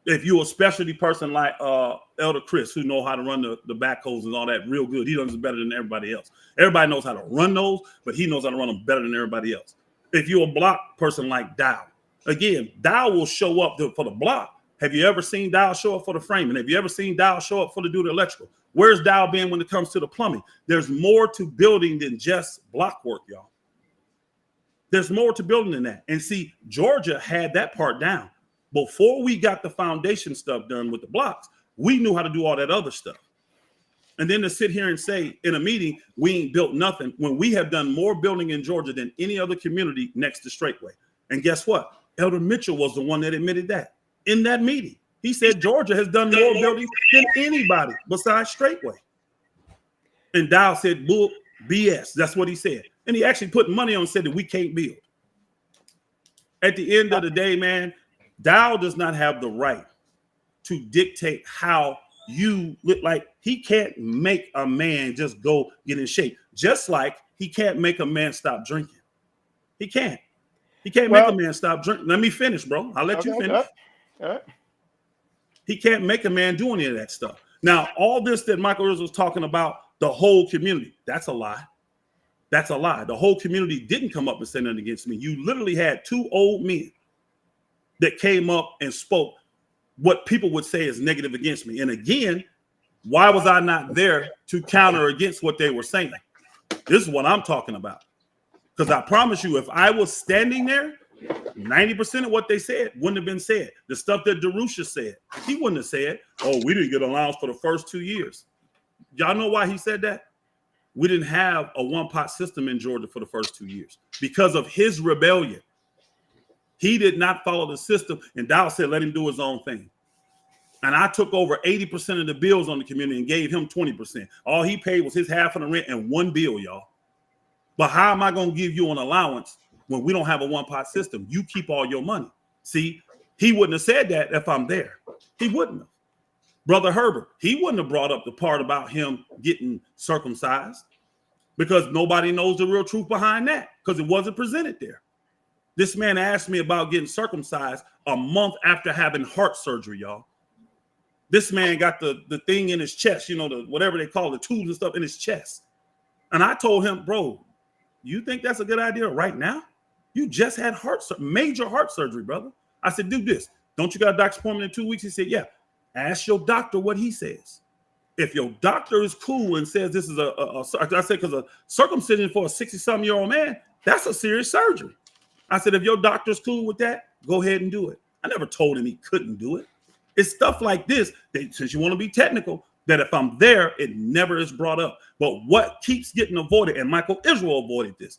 If you're a specialty person like Elder Chris, who know how to run the backhoes and all that real good, he does it better than everybody else. Everybody knows how to run those, but he knows how to run them better than everybody else. If you're a block person like Dow, again, Dow will show up for the block. Have you ever seen Dow show up for the framing? Have you ever seen Dow show up for to do the electrical? Where's Dow been when it comes to the plumbing? There's more to building than just block work, y'all. There's more to building than that. And see, Georgia had that part down. Before we got the foundation stuff done with the blocks, we knew how to do all that other stuff. And then to sit here and say in a meeting, we ain't built nothing, when we have done more building in Georgia than any other community next to Straitway. And guess what? Elder Mitchell was the one that admitted that in that meeting. He said Georgia has done more buildings than anybody besides Straitway. And Dow said, bull, BS. That's what he said. And he actually put money on and said that we can't build. At the end of the day, man, Dow does not have the right to dictate how you look. Like, he can't make a man just go get in shape, just like he can't make a man stop drinking. He can't. He can't make a man stop drinking. Let me finish, bro. I'll let you finish. All right. He can't make a man do any of that stuff. Now, all this that Michael Rose was talking about, the whole community, that's a lie. That's a lie. The whole community didn't come up and say nothing against me. You literally had 2 old men that came up and spoke what people would say is negative against me. And again, why was I not there to counter against what they were saying? This is what I'm talking about. Because I promise you, if I was standing there, 90% of what they said wouldn't have been said. The stuff that Darusha said, he wouldn't have said, oh, we didn't get allowance for the first 2 years. Y'all know why he said that? We didn't have a one-pot system in Georgia for the first 2 years because of his rebellion. He did not follow the system, and Dow said, let him do his own thing. And I took over 80% of the bills on the community and gave him 20%. All he paid was his half of the rent and one bill, y'all. But how am I going to give you an allowance when we don't have a one-pot system? You keep all your money. See, he wouldn't have said that if I'm there. He wouldn't have. Brother Herbert, he wouldn't have brought up the part about him getting circumcised because nobody knows the real truth behind that because it wasn't presented there. This man asked me about getting circumcised a month after having heart surgery, y'all. This man got the thing in his chest, you know, the whatever they call the tubes and stuff in his chest. And I told him, bro, you think that's a good idea right now? You just had major heart surgery, brother. I said, do this. Don't you got a doctor's appointment in 2 weeks? He said, yeah. Ask your doctor what he says. If your doctor is cool and says this is I said, because a circumcision for a 60-something-year-old man, that's a serious surgery. I said, if your doctor's cool with that, go ahead and do it. I never told him he couldn't do it. It's stuff like this that, since you want to be technical, that if I'm there, it never is brought up. But what keeps getting avoided, and Michael Israel avoided this,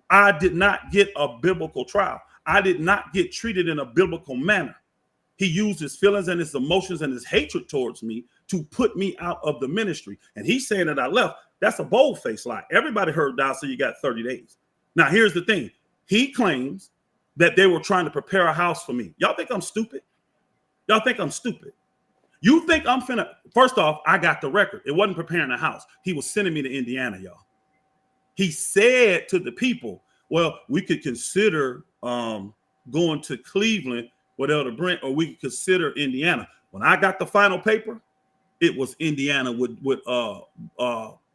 I did not get a biblical trial. I did not get treated in a biblical manner. He used his feelings and his emotions and his hatred towards me to put me out of the ministry. And he's saying that I left. That's a bold-faced lie. Everybody heard Dow say you got 30 days. Now, here's the thing. He claims that they were trying to prepare a house for me. Y'all think I'm stupid? Y'all think I'm stupid? You think I'm finna, first off, I got the record. It wasn't preparing a house. He was sending me to Indiana, y'all. He said to the people, well, we could consider going to Cleveland with Elder Brent, or we could consider Indiana. When I got the final paper, it was Indiana with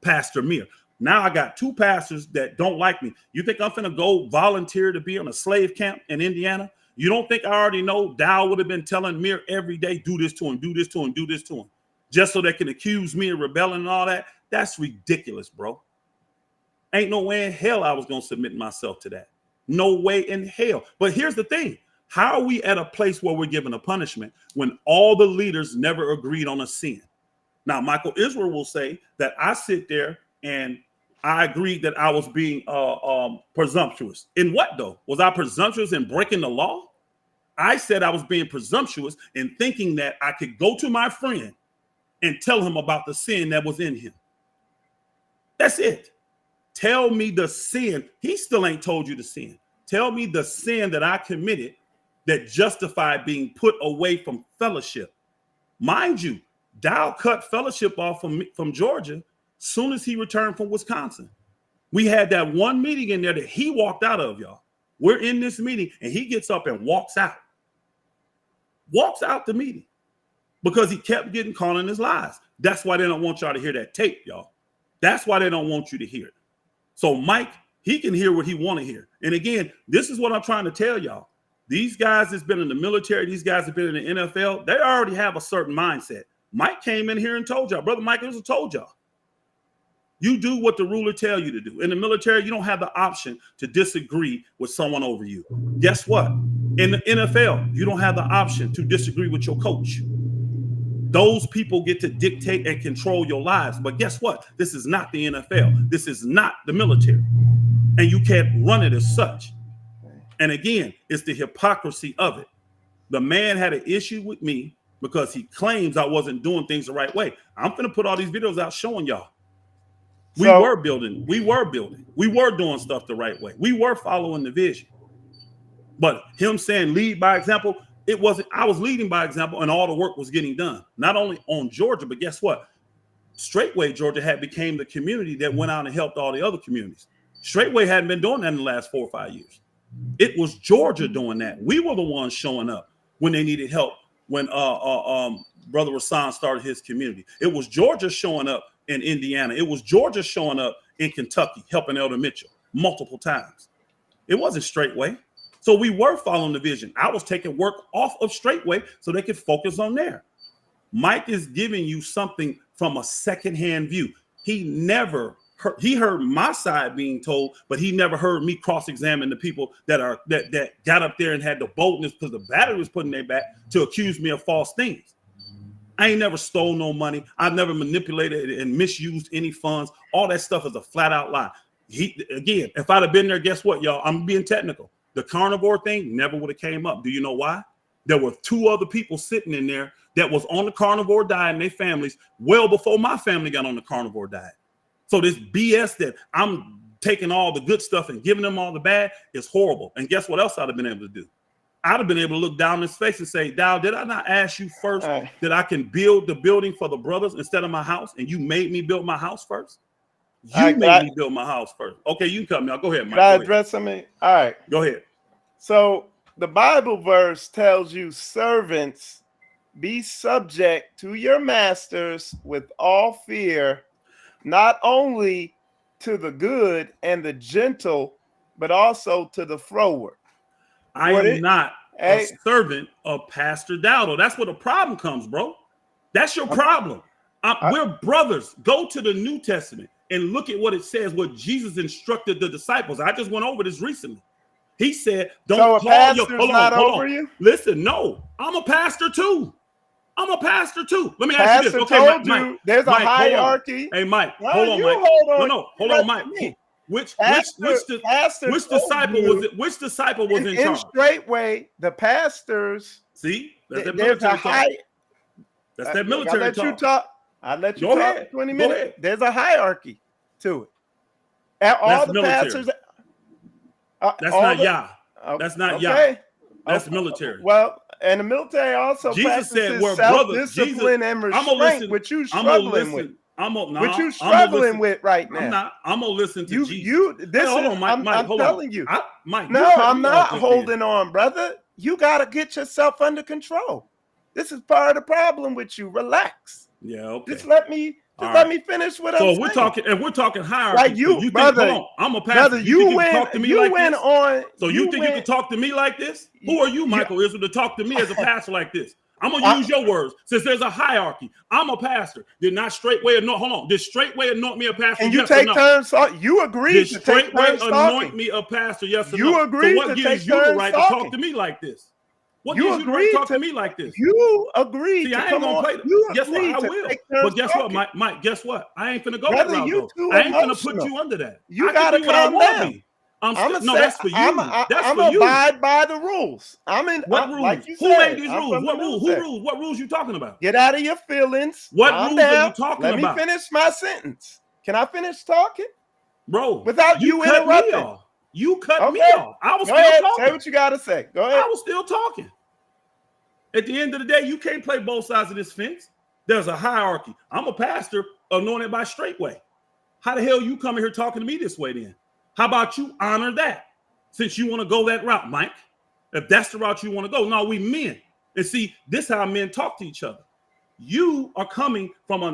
Pastor Mir. Now I got two pastors that don't like me. You think I'm finna go volunteer to be on a slave camp in Indiana? You don't think I already know Dow would have been telling Mir every day, do this to him, do this to him, do this to him, just so they can accuse me of rebelling and all that? That's ridiculous, bro. Ain't no way in hell I was going to submit myself to that. No way in hell. But here's the thing. How are we at a place where we're given a punishment when all the leaders never agreed on a sin? Now, Michael Israel will say that I sit there and I agreed that I was being presumptuous. In what, though? Was I presumptuous in breaking the law? I said I was being presumptuous in thinking that I could go to my friend and tell him about the sin that was in him. That's it. Tell me the sin. He still ain't told you the sin. Tell me the sin that I committed that justified being put away from fellowship. Mind you, Dow cut fellowship off from Georgia soon as he returned from Wisconsin. We had that one meeting in there that he walked out of, y'all. We're in this meeting and he gets up and walks out the meeting because he kept getting caught in his lies. That's why they don't want y'all to hear that tape, y'all. That's why they don't want you to hear it. So Mike, he can hear what he want to hear. And again, this is what I'm trying to tell y'all. These guys that's been in the military, these guys that have been in the NFL, they already have a certain mindset. Mike came in here and told y'all, Brother Mike Israel told y'all, you do what the ruler tell you to do. In the military, you don't have the option to disagree with someone over you. Guess what? In the NFL, you don't have the option to disagree with your coach. Those people get to dictate and control your lives. But guess what? This is not the NFL. This is not the military. And you can't run it as such. And again, it's the hypocrisy of it. The man had an issue with me because he claims I wasn't doing things the right way. I'm going to put all these videos out showing y'all. We were building. We were doing stuff the right way. We were following the vision. But him saying lead by example, it wasn't. I was leading by example and all the work was getting done. Not only on Georgia, but guess what? Straitway, Georgia had became the community that went out and helped all the other communities. Straitway hadn't been doing that in the last 4 or 5 years. It was Georgia doing that. We were the ones showing up when they needed help. When Brother Rasan started his community, it was Georgia showing up in Indiana. It was Georgia showing up in Kentucky, helping Elder Mitchell multiple times. It wasn't Straitway. So we were following the vision. I was taking work off of Straitway so they could focus on there. Mike is giving you something from a secondhand view. He heard my side being told, but he never heard me cross-examine the people that got up there and had the boldness because the battery was put in their back to accuse me of false things. I ain't never stole no money. I've never manipulated and misused any funds. All that stuff is a flat out lie. Again, if I'd have been there, guess what, y'all? I'm being technical. The carnivore thing never would have came up. Do you know why? There were 2 other people sitting in there that was on the carnivore diet and their families well before my family got on the carnivore diet. So this BS that I'm taking all the good stuff and giving them all the bad is horrible. And guess what else I'd have been able to do? I'd have been able to look down in his face and say, Dow, did I not ask you first that I can build the building for the brothers instead of my house? And you made me build my house first? You made me build my house first. Okay, you can cut me off. Go ahead, Mike. Can I address something? All right. Go ahead. So the Bible verse tells you, servants, be subject to your masters with all fear, not only to the good and the gentle, but also to the froward. I What am it- not a Hey, servant of Pastor Dowdle. That's where the problem comes, bro. That's your problem. We're brothers. Go to the New Testament and look at what it says, what Jesus instructed the disciples. I just went over this recently. He said, don't so a call your, pastor's not over you? Listen, no, I'm a pastor too. I'm a pastor too. Let me ask you Pastor this. Okay, told Mike, you there's a Mike, hold on. hierarchy. Hey, Mike, No, hold on, you Mike. hold on. No, hold on, Mike. Which disciple was it? Which disciple was in charge? Straitway, the pastors. See, that's that There's a military talk. high. That's that military I'll let talk. you talk. I'll let you Go talk ahead. for 20 Go minutes. ahead. There's a hierarchy to it. And all That's the military. pastors. That's not Yah. That's not Yah. That's Okay. military. Well, and the military also Jesus said, practices "We're brothers." self-discipline and restraint, which you struggling with. Which you struggling with right now. I'm not. I'm gonna listen to Jesus. Hold on, Mike. I'm hold telling on. you. Mike, no, I'm not holding on, brother. You gotta get yourself under control. This is part of the problem with you. Relax. Yeah. Okay. Just let me finish what I'm saying. So we're talking hierarchy. Like you, brother. Think, hold on. I'm a pastor. Brother, you can talk to me like this? So you think you can talk to me like this? Who are you, Michael Israel, to talk to me as a pastor like this? I'm gonna use your words. Since there's a hierarchy, I'm a pastor. Did not Straitway anoint? Hold on. Did Straitway anoint me a pastor? And you take turns. You agreed to take turns anoint me a pastor? Yes or no? You agreed so what to gives take you the turns right to talk to me like this? What gives you the right to talk to me like this? You agreed. See, to I ain't come gonna on. play that. You Guess what? I agreed to will. take turns But guess talking. what, Mike? Guess what? I ain't finna go Brother, that route. you too I ain't finna put emotional. you under that. You I gotta can be what I calm want to down. be. That's for you. That's I'm for you. abide by the rules. What rules? Like you Who said, made these I'm rules? from What the rules? military. Who rules? What rules you talking about? Get out of your feelings. What Calm rules down. are you talking Let about? me finish my sentence. Can I finish talking? Bro, without you cut interrupting. me off. You cut me off. I was Go still ahead. talking. Say what you gotta say. Go ahead. I was still talking. At the end of the day, you can't play both sides of this fence. There's a hierarchy. I'm a pastor anointed by Straitway. How the hell you coming here talking to me this way then? How about you honor that? Since you want to go that route, Mike. If that's the route you want to go. No, we men. And see, this is how men talk to each other. You are coming from a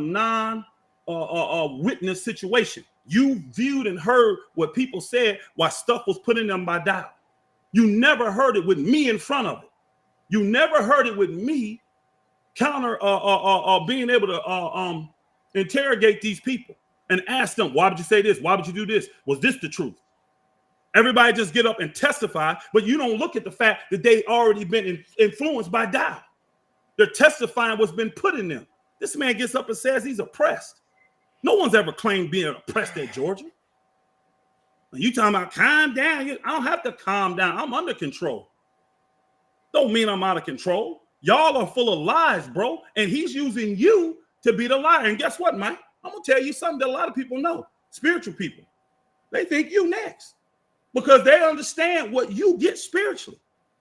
non-witness situation. You viewed and heard what people said while stuff was put in them by dial. You never heard it with me in front of it. You never heard it with me counter being able to interrogate these people and ask them, why did you say this? Why did you do this? Was this the truth? Everybody just get up and testify, but you don't look at the fact that they already been influenced by doubt. They're testifying what's been put in them. This man gets up and says he's oppressed. No one's ever claimed being oppressed at Georgia. You talking about calm down? I don't have to calm down. I'm under control. Don't mean I'm out of control. Y'all are full of lies, bro. And he's using you to be the liar. And guess what, Mike? I'm gonna tell you something that a lot of people know. Spiritual people. They think you next. Because they understand what you get spiritually.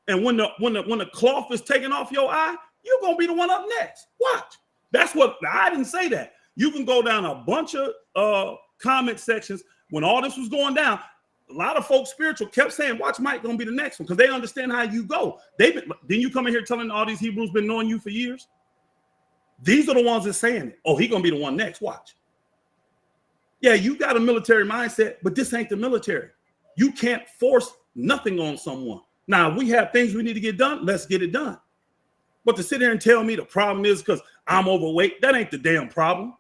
And when the cloth is taken off your eye, you're gonna be the one up next. Watch. That's what I didn't say that. You can go down a bunch of comment sections when all this was going down. A lot of folks spiritual kept saying, watch Mike gonna be the next one, because they understand how you go. Didn't you come in here telling all these Hebrews been knowing you for years? These are the ones that saying it. Oh, he gonna be the one next. Watch. Yeah, you got a military mindset, but this ain't the military. You can't force nothing on someone. Now, we have things we need to get done. Let's get it done. But to sit here and tell me the problem is because I'm overweight, that ain't the damn problem.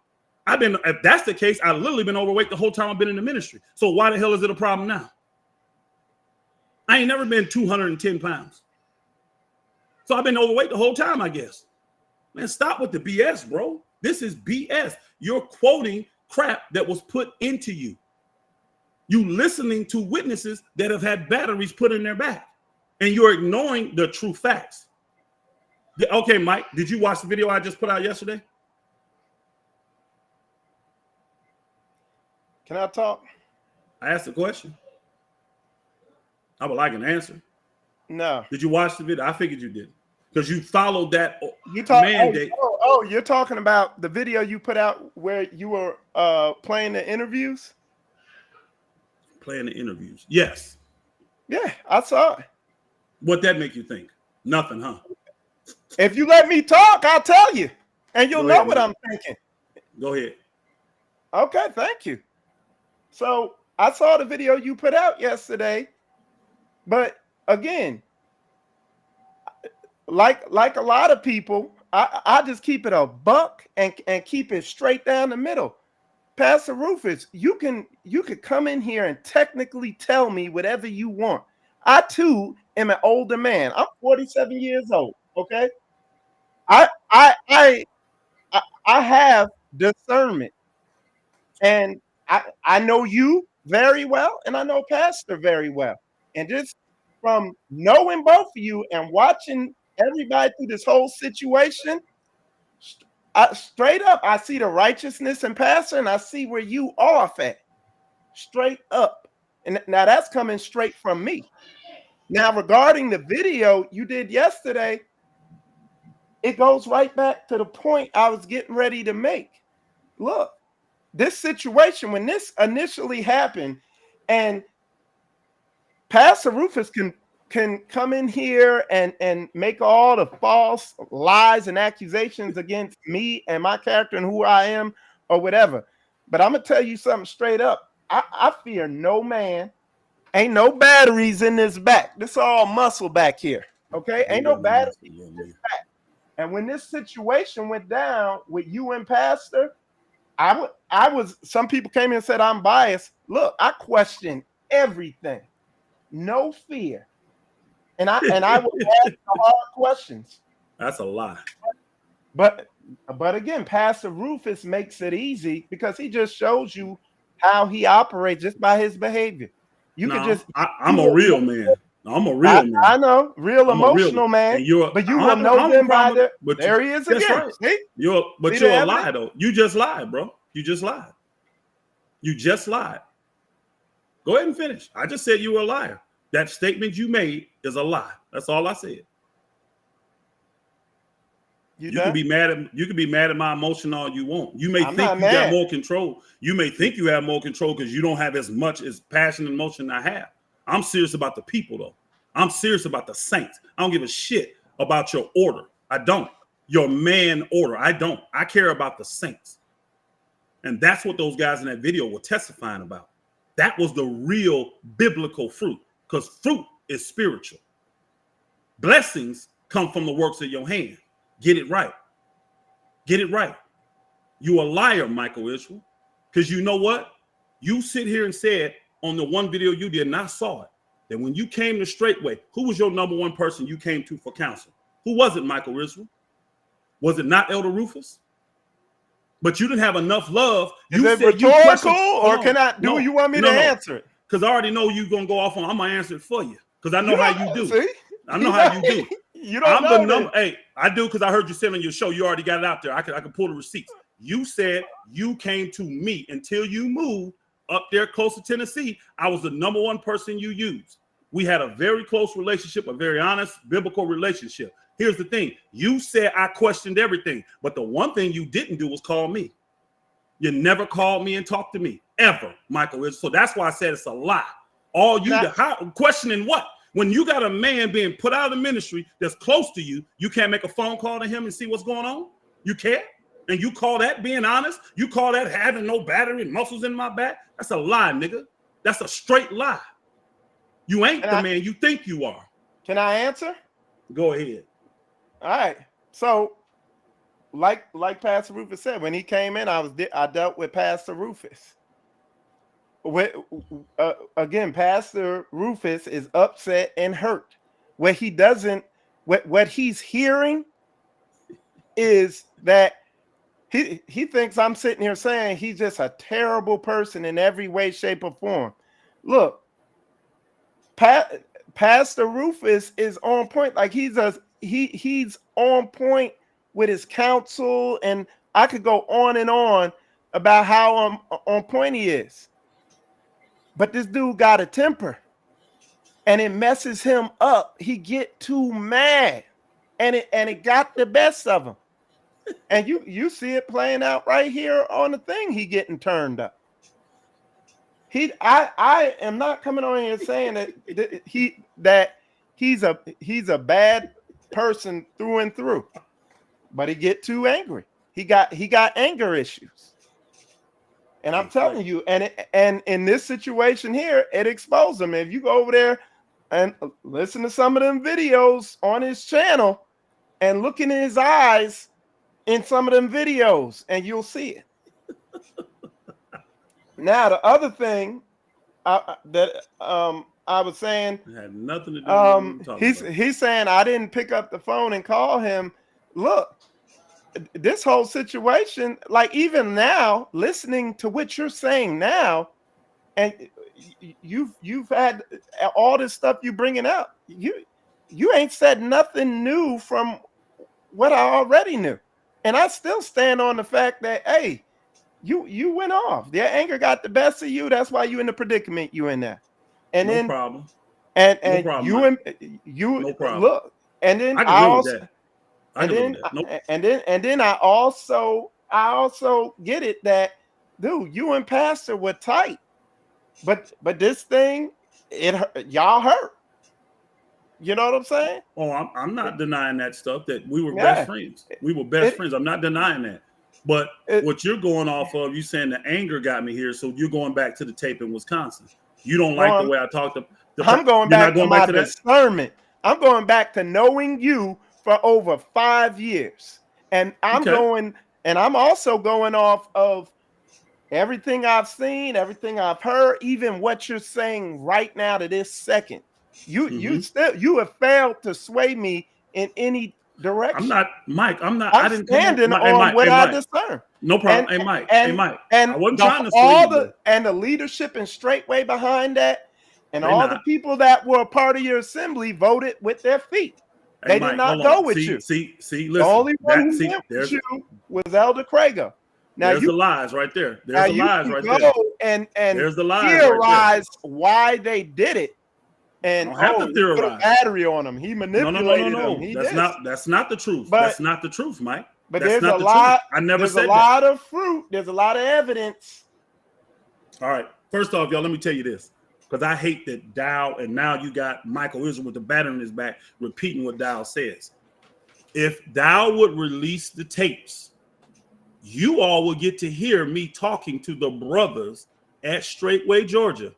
If that's the case, I've literally been overweight the whole time I've been in the ministry. So why the hell is it a problem now? I ain't never been 210 pounds. So I've been overweight the whole time, I guess. Man, stop with the BS, bro. This is BS. You're quoting crap that was put into you. You listening to witnesses that have had batteries put in their back, and you're ignoring the true facts. Okay, Mike, did you watch the video I just put out yesterday? Can I talk? I asked a question. I would like an answer. No. Did you watch the video? I figured you did, because you followed that mandate. You're talking about the video you put out where you were playing the interviews? Playing the interviews. Yes. Yeah, I saw it. What that make you think? Nothing, huh? If you let me talk, I'll tell you, and you'll Go know ahead, what man. I'm thinking. Go ahead. Okay, thank you. So I saw the video you put out yesterday, but again, like a lot of people, I just keep it a buck and keep it straight down the middle. Pastor Rufus, you could come in here and technically tell me whatever you want. I too am an older man. I'm 47 years old. Okay, I I I I have discernment, and I know you very well, and I know Pastor very well, and just from knowing both of you and watching everybody through this whole situation, straight up, I see the righteousness in Pastor, and I see where you off at. Straight up. And now that's coming straight from me. Now, regarding the video you did yesterday, it goes right back to the point I was getting ready to make. Look, this situation, when this initially happened, and Pastor Rufus can come in here and make all the false lies and accusations against me and my character and who I am or whatever. But I'm gonna tell you something straight up. I fear no man. Ain't no batteries in this back. This all muscle back here. Okay, ain't no batteries. And when this situation went down with you and Pastor, I was. Some people came in and said I'm biased. Look, I question everything. No fear. And I would ask the hard questions. That's a lie. But again, Pastor Rufus makes it easy because he just shows you how he operates just by his behavior. You can just I'm a real man. I'm a real man. I know, real emotional man. But you will know them by the there he is again. Right. See? You're a lie though. You just lied, bro. You just lied. You just lied. Go ahead and finish. I just said you were a liar. That statement you made is a lie. That's all I said. You can be mad at my emotion all you want. You may think you got more control. You may think you have more control because you don't have as much as passion and emotion I have. I'm serious about the people though. I'm serious about the saints. I don't give a shit about your order. I don't. Your man order. I don't. I care about the saints. And that's what those guys in that video were testifying about. That was the real biblical fruit, because fruit is spiritual. Blessings come from the works of your hand. Get it right. Get it right. You a liar, Michael Israel. Because you know what? You sit here and said on the one video you did, and I saw it, that when you came to Straitway, who was your number one person you came to for counsel? Who was it, Michael Israel? Was it not Elder Rufus? But you didn't have enough love. Is it rhetorical, or can I? Do you want me to answer it? Because I already know you're gonna go off on. I'm gonna answer it for you because I know how you do. See? I know how you do. You don't know the number. Hey, I do because I heard you say on your show. You already got it out there. I can pull the receipts. You said you came to me until you moved up there close to Tennessee. I was the number one person you used. We had a very close relationship, a very honest biblical relationship. Here's the thing. You said I questioned everything, but the one thing you didn't do was call me. You never called me and talked to me ever, Michael. So that's why I said it's a lie. All you questioning what? When you got a man being put out of the ministry that's close to you, you can't make a phone call to him and see what's going on? You can't? And you call that being honest? You call that having no battery and muscles in my back? That's a lie, nigga. That's a straight lie. You ain't the man you think you are. Can I answer? Go ahead. All right. So, like Pastor Rufus said, when he came in, I dealt with Pastor Rufus. Again, Pastor Rufus is upset and hurt. What he's hearing is that he thinks I'm sitting here saying he's just a terrible person in every way, shape, or form. Look, Pastor Rufus is on point. Like he's on point with his counsel, and I could go on and on about how on point he is. But this dude got a temper, and it messes him up. He get too mad, and it got the best of him. And you see it playing out right here on the thing. He getting turned up. I am not coming on here saying that he's a bad person through and through, but he get too angry. He got anger issues. And I'm telling you, and in this situation here, it exposed him. If you go over there and listen to some of them videos on his channel and look in his eyes in some of them videos, and you'll see it. Now, the other thing that I was saying, it had nothing to do with what he's saying I didn't pick up the phone and call him. Look, this whole situation, like even now, listening to what you're saying now, and you've had all this stuff you bringing up. You ain't said nothing new from what I already knew, and I still stand on the fact that hey, you went off. Their anger got the best of you. That's why you in the predicament you in there. And no problem. And no problem, you Mike. and you no problem. Look, and then I also. And then I also get it that dude, you and Pastor were tight, but this thing, y'all hurt. You know what I'm saying? Oh, I'm not denying that stuff, that we were best friends. We were best friends. I'm not denying that. But what you're going off of, you saying the anger got me here, so you're going back to the tape in Wisconsin. You don't like the way I talked to. I'm going back to my discernment. I'm going back to knowing you for over 5 years, and I'm also going off of everything I've seen, everything I've heard, even what you're saying right now to this second. You have failed to sway me in any direction. I'm not, Mike. I'm not. I'm I didn't standing on Mike, what I discern. No problem. Hey, Mike. And I wasn't trying to sway you, and the leadership and Straitway behind that, and the people that were a part of your assembly voted with their feet. They did not go with you. See, listen. The only one who went with you was Elder Krager. Now there's the lies right there. There's the lies right there. And there's the lies theorize why they did it. And don't have to theorize. Put a battery on them. He manipulated them. That's not the truth. But, that's not the truth, Mike. But that's there's not a lot. I never there's said a lot of fruit. There's a lot of evidence. All right. First off, y'all, let me tell you this. Because I hate that Dow, and now you got Michael Israel with the batter in his back repeating what Dow says. If Dow would release the tapes, you all will get to hear me talking to the brothers at Straitway, Georgia.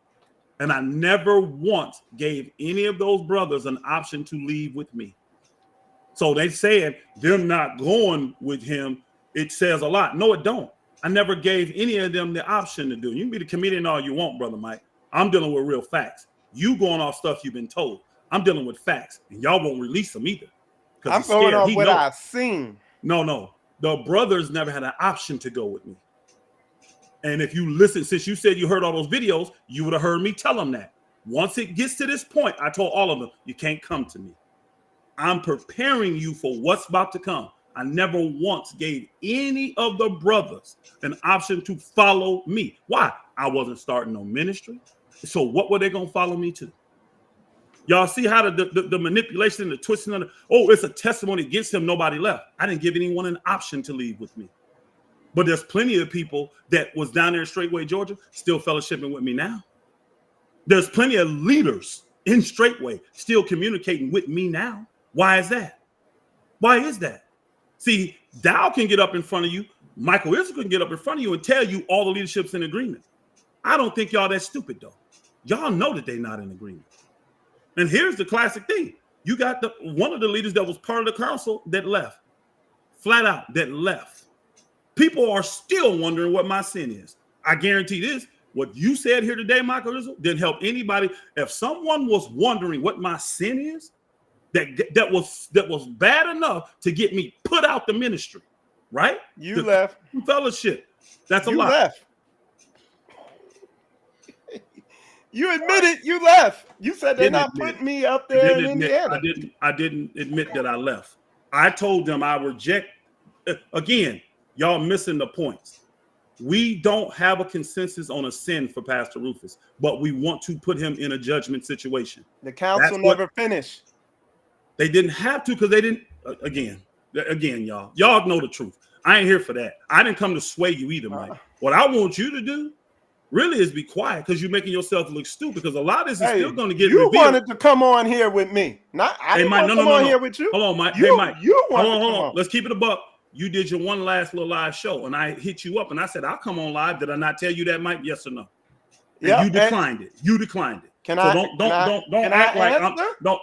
And I never once gave any of those brothers an option to leave with me. So they said them not going with him, it says a lot. No, it don't. I never gave any of them the option to do. You can be the comedian all you want, Brother Mike. I'm dealing with real facts. You going off stuff you've been told. I'm dealing with facts, and y'all won't release them either. I'm going off what I've seen. No. The brothers never had an option to go with me. And if you listen, since you said you heard all those videos, you would have heard me tell them that. Once it gets to this point, I told all of them, you can't come to me. I'm preparing you for what's about to come. I never once gave any of the brothers an option to follow me. Why? I wasn't starting no ministry. So what were they going to follow me to? Y'all see how the manipulation and the twisting of it's a testimony against him. Nobody left. I didn't give anyone an option to leave with me. But there's plenty of people that was down there in Straitway, Georgia, still fellowshipping with me now. There's plenty of leaders in Straitway still communicating with me now. Why is that? Why is that? See, Dow can get up in front of you. Michael Israel can get up in front of you and tell you all the leadership's in agreement. I don't think y'all that stupid, though. Y'all know that they're not in agreement. And here's the classic thing. You got one of the leaders that was part of the council that left. Flat out, that left. People are still wondering what my sin is. I guarantee this. What you said here today, Michael Israel, didn't help anybody. If someone was wondering what my sin is, that was bad enough to get me put out the ministry, right? You left. Fellowship. That's a you lot. Left. You admitted you left. You said they're not putting me up there in Indiana. I didn't admit that I left. I told them I reject. Again, y'all missing the points. We don't have a consensus on a sin for Pastor Rufus, but we want to put him in a judgment situation. The council never finished. They didn't have to because they didn't. Again, y'all know the truth. I ain't here for that. I didn't come to sway you either, Mike. What I want you to do really is be quiet because you're making yourself look stupid. Because a lot of this is Hey, still going to get you revealed. wanted to come on here with me. Not I Hey, didn't Mike, want to no, come no, on no, here no. with you. Hold on, Mike. You, Hey, Mike. you wanted Hold to come on. on. Let's keep it a buck. You did your one last little live show, and I hit you up, and I said, I'll come on live. Did I not tell you that, Mike? Yes or no? And Yeah, you declined it. You declined it. Can So I don't act like I'm answer? don't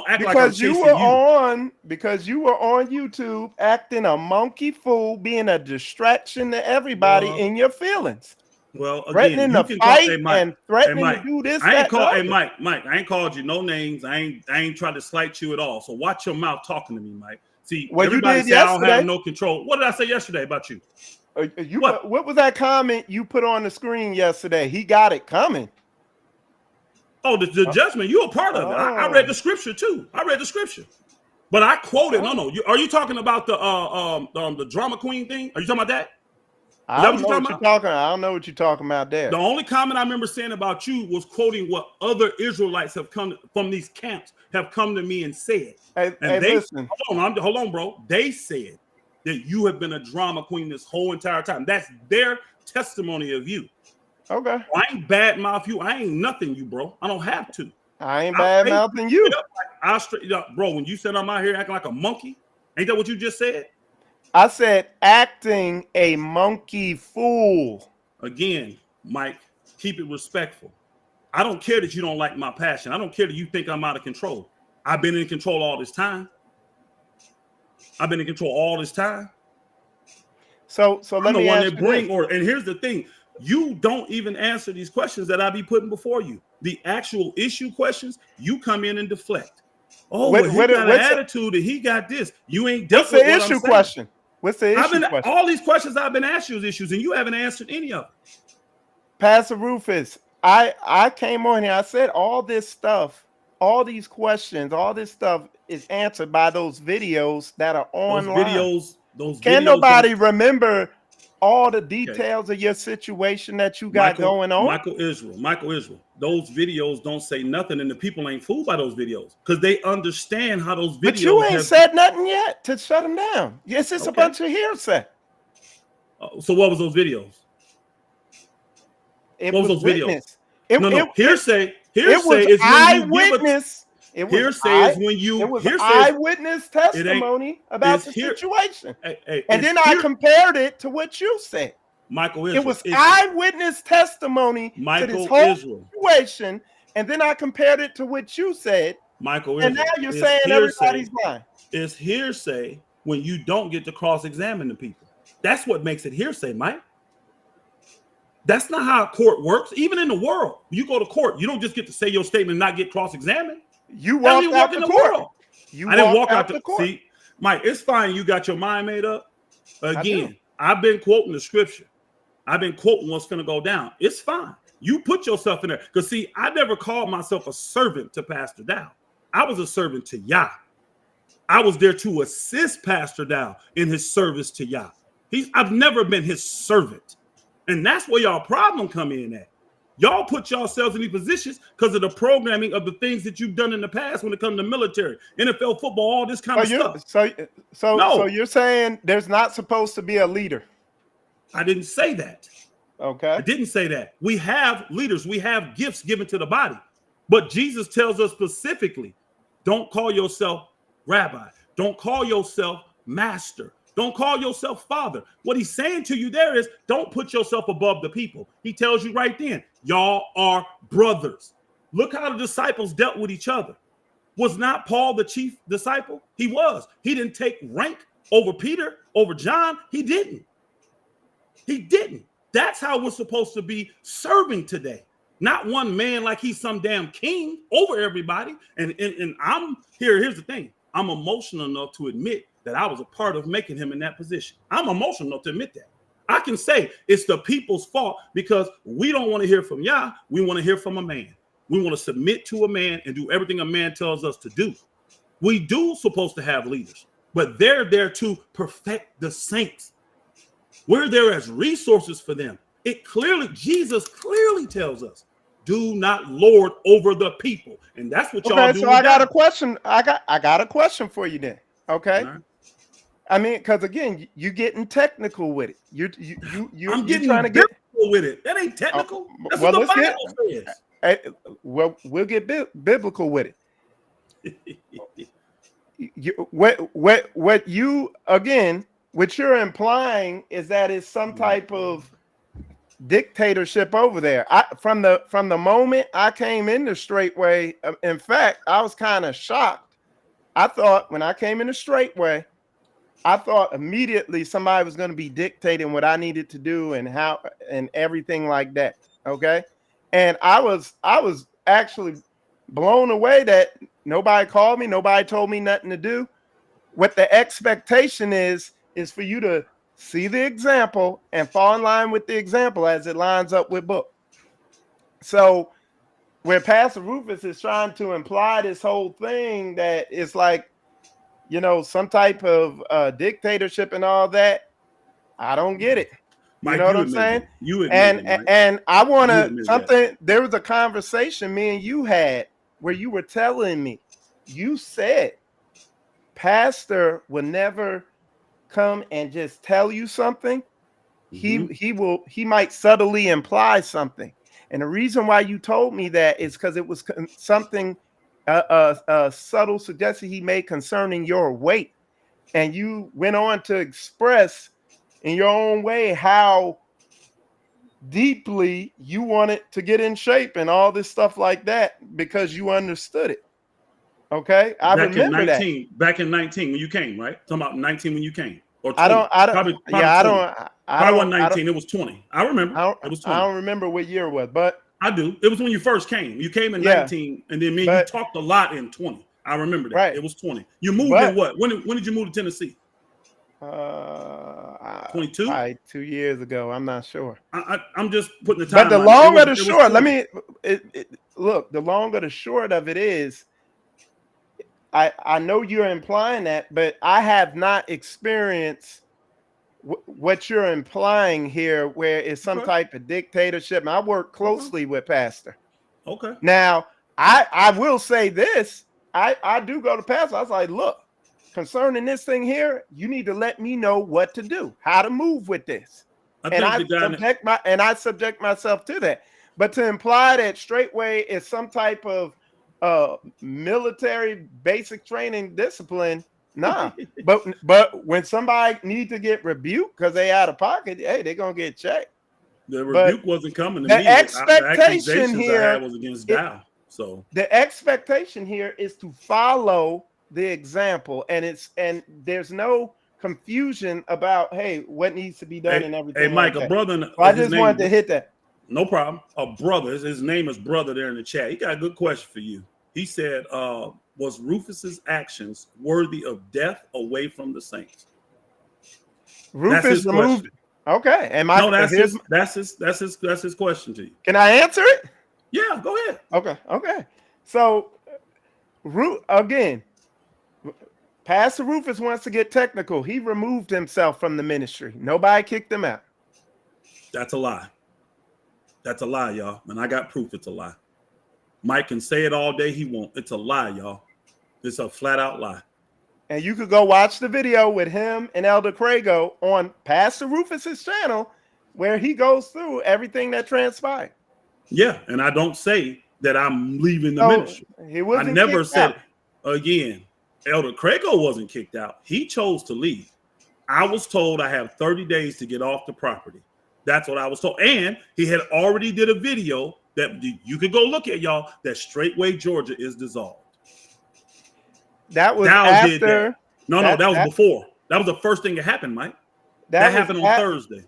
act like I'm Because you chasing were you. on YouTube acting a monkey fool, being a distraction to everybody in your feelings. Well, again, Threatening you to can call. fight Hey, Mike. and threatening Mike, to do this, I ain't that, called. and Hey, the other. Mike. I ain't called you no names. I ain't tried to slight you at all. So watch your mouth talking to me, Mike. See, Well, you everybody did say I don't have yesterday. no control. What did I say yesterday about you? What was that comment you put on the screen yesterday? He got it coming. Oh, the judgment. You're a part of it. I read the scripture too. I read the scripture, but I quoted. No. Are you talking about the drama queen thing? Are you talking about that? I don't know what you're talking. I don't know what you're talking about there. The only comment I remember saying about you was quoting what other Israelites have come from these camps have come to me and said. Hey, listen. Hold on, bro. They said that you have been a drama queen this whole entire time. That's their testimony of you. Okay. I ain't bad mouth you. I ain't nothing you, bro. I don't have to. I ain't bad mouthing you. I'll straight up, bro. When you said I'm out here acting like a monkey, ain't that what you just said? I said acting a monkey fool. Again, Mike, keep it respectful. I don't care that you don't like my passion. I don't care that you think I'm out of control. I've been in control all this time. So let me ask you this. And here's the thing. You don't even answer these questions that I be putting before you. The actual issue questions, you come in and deflect. Oh, he got an attitude and he got this. You ain't dealt with what I'm saying. What's the issue question? What's the issue question? All these questions I've been asked you is issues, and you haven't answered any of them. Pastor Rufus, I came on here. I said all this stuff, all these questions, all this stuff is answered by those videos that are online. Those videos. Can nobody remember all the details of your situation that you got going on? Michael Israel. Those videos don't say nothing, and the people ain't fooled by those videos because they understand how those videos. But you ain't said nothing yet to shut them down. It's just a bunch of hearsay. So what was those videos? What was those videos? Hearsay. Hearsay is eyewitness. Hearsay is when you. It was eyewitness testimony about the situation, and then I compared it to what you said. Michael Israel. It was eyewitness testimony to this whole situation, and then I compared it to what you said. Michael Israel. And now you're saying everybody's lying. It's hearsay when you don't get to cross-examine the people. That's what makes it hearsay, Mike. That's not how court works. Even in the world, you go to court, you don't just get to say your statement and not get cross-examined. You walked out the court. I didn't walk out the court. See, Mike, it's fine. You got your mind made up. Again, I've been quoting the scripture. I've been quoting what's going to go down. It's fine. You put yourself in there. Because, see, I never called myself a servant to Pastor Dow. I was a servant to Yah. I was there to assist Pastor Dow in his service to Yah. I've never been his servant. And that's where y'all problem come in at. Y'all put yourselves in these positions because of the programming of the things that you've done in the past when it comes to military, NFL, football, all this kind of stuff. So you're saying there's not supposed to be a leader? I didn't say that. Okay. I didn't say that. We have leaders. We have gifts given to the body. But Jesus tells us specifically, don't call yourself rabbi. Don't call yourself master. Don't call yourself father. What he's saying to you there is don't put yourself above the people. He tells you right then, y'all are brothers. Look how the disciples dealt with each other. Was not Paul the chief disciple? He was. He didn't take rank over Peter, over John. He didn't. That's how we're supposed to be serving today. Not one man like he's some damn king over everybody. And I'm here's the thing. I'm emotional enough to admit that I was a part of making him in that position. I'm emotional enough to admit that. I can say it's the people's fault because we don't want to hear from Yah. We want to hear from a man. We want to submit to a man and do everything a man tells us to do. We do supposed to have leaders, but they're there to perfect the saints. We're there as resources for them. Jesus clearly tells us, do not lord over the people. And that's what y'all do. So I got a question. I got a question for you then. Okay. Right. I mean, because again, you're getting technical with it. You're trying to get technical with it. That ain't technical. That's well, what the let's Bible get. says. Well, we'll get biblical with it. What you again? What you're implying is that it's some type of dictatorship over there. From the moment I came into Straitway, in fact, I was kind of shocked. I thought when I came into Straitway, I thought immediately somebody was going to be dictating what I needed to do and how and everything like that. Okay, and I was actually blown away that nobody called me, nobody told me nothing to do. What the expectation is for you to see the example and fall in line with the example as it lines up with book. So where Pastor Rufus is trying to imply this whole thing that it's like, you know, some type of dictatorship and all that, I don't get it. Mike, you know what I'm saying? You admit it, and I want to something. There was a conversation me and you had where you were telling me, you said Pastor will never come and just tell you something. He might subtly imply something. And the reason why you told me that is because it was something a subtle suggestion he made concerning your weight. And you went on to express in your own way how deeply you wanted to get in shape and all this stuff like that because you understood it. Okay, I remember that. Back in 19 when you came, right? Talking about 19 when you came, or 20. I don't. Probably wasn't 19. It was 20. I remember. It was 20. I don't remember what year it was, but I do. It was when you first came. You came in 19, and then you talked a lot in 20. I remember that. Right. It was 20. You moved in what? When did you move to Tennessee? 22? 2 years ago. I'm not sure. I'm just putting the time. But the long or the short, let me look. The long or the short of it is, I know you're implying that, but I have not experienced what you're implying here, where it's some type of dictatorship. And I work closely with Pastor. Okay. Now, I will say this. I do go to Pastor. I was like, look, concerning this thing here, you need to let me know what to do, how to move with this. I subject myself to that. But to imply that Straitway is some type of military basic training discipline, nah. but when somebody needs to get rebuked because they out of pocket, hey, they're gonna get checked. The rebuke wasn't coming to the me. Expectation the here was against Dow. So the expectation here is to follow the example, and there's no confusion about what needs to be done and everything. Hey, Mike, like a brother. So I just wanted to hit that. No problem. A brother. His name is Brother there in the chat. He got a good question for you. He said, was Rufus's actions worthy of death away from the saints? Rufus removed. Okay. And that's his question to you. Can I answer it? Yeah, go ahead. Okay. So again, Pastor Rufus wants to get technical. He removed himself from the ministry. Nobody kicked him out. That's a lie. That's a lie, y'all. And I got proof it's a lie. Mike can say it all day he won't. It's a lie, y'all. It's a flat out lie. And you could go watch the video with him and Elder Crago on Pastor Rufus's channel, where he goes through everything that transpired. Yeah, and I don't say that I'm leaving the ministry. I never said again. Elder Crago wasn't kicked out. He chose to leave. I was told I have 30 days to get off the property. That's what I was told. And he had already did a video that you could go look at, y'all, that Straitway, Georgia is dissolved. That was after. That. No, that was before. That was the first thing that happened, Mike. That happened on Thursday.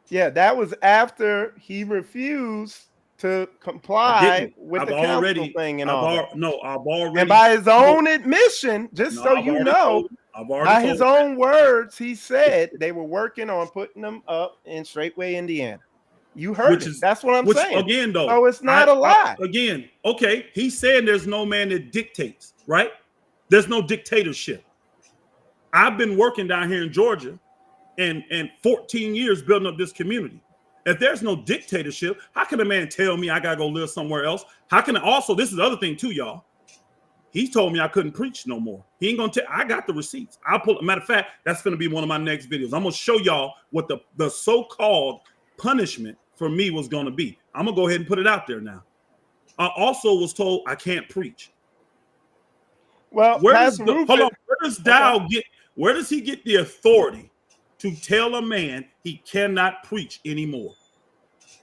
Yeah, that was after he refused to comply with the council thing and all that. No, I've already. And by his own admission, just so you know, by his own words, he said they were working on putting them up in Straitway, Indiana. You heard it. That's what I'm saying. Again, though. So it's not a lie. Again, okay. He's saying there's no man that dictates, right? There's no dictatorship. I've been working down here in Georgia and 14 years building up this community. If there's no dictatorship, how can a man tell me I got to go live somewhere else? How can also, this is the other thing too, y'all. He told me I couldn't preach no more. He ain't going to tell, I got the receipts. Matter of fact, that's going to be one of my next videos. I'm going to show y'all what the so-called punishment for me was going to be. I'm going to go ahead and put it out there now. I also was told I can't preach. Well, Where Pastor Rufus, hold on, where does Dow get, where does he get the authority to tell a man he cannot preach anymore?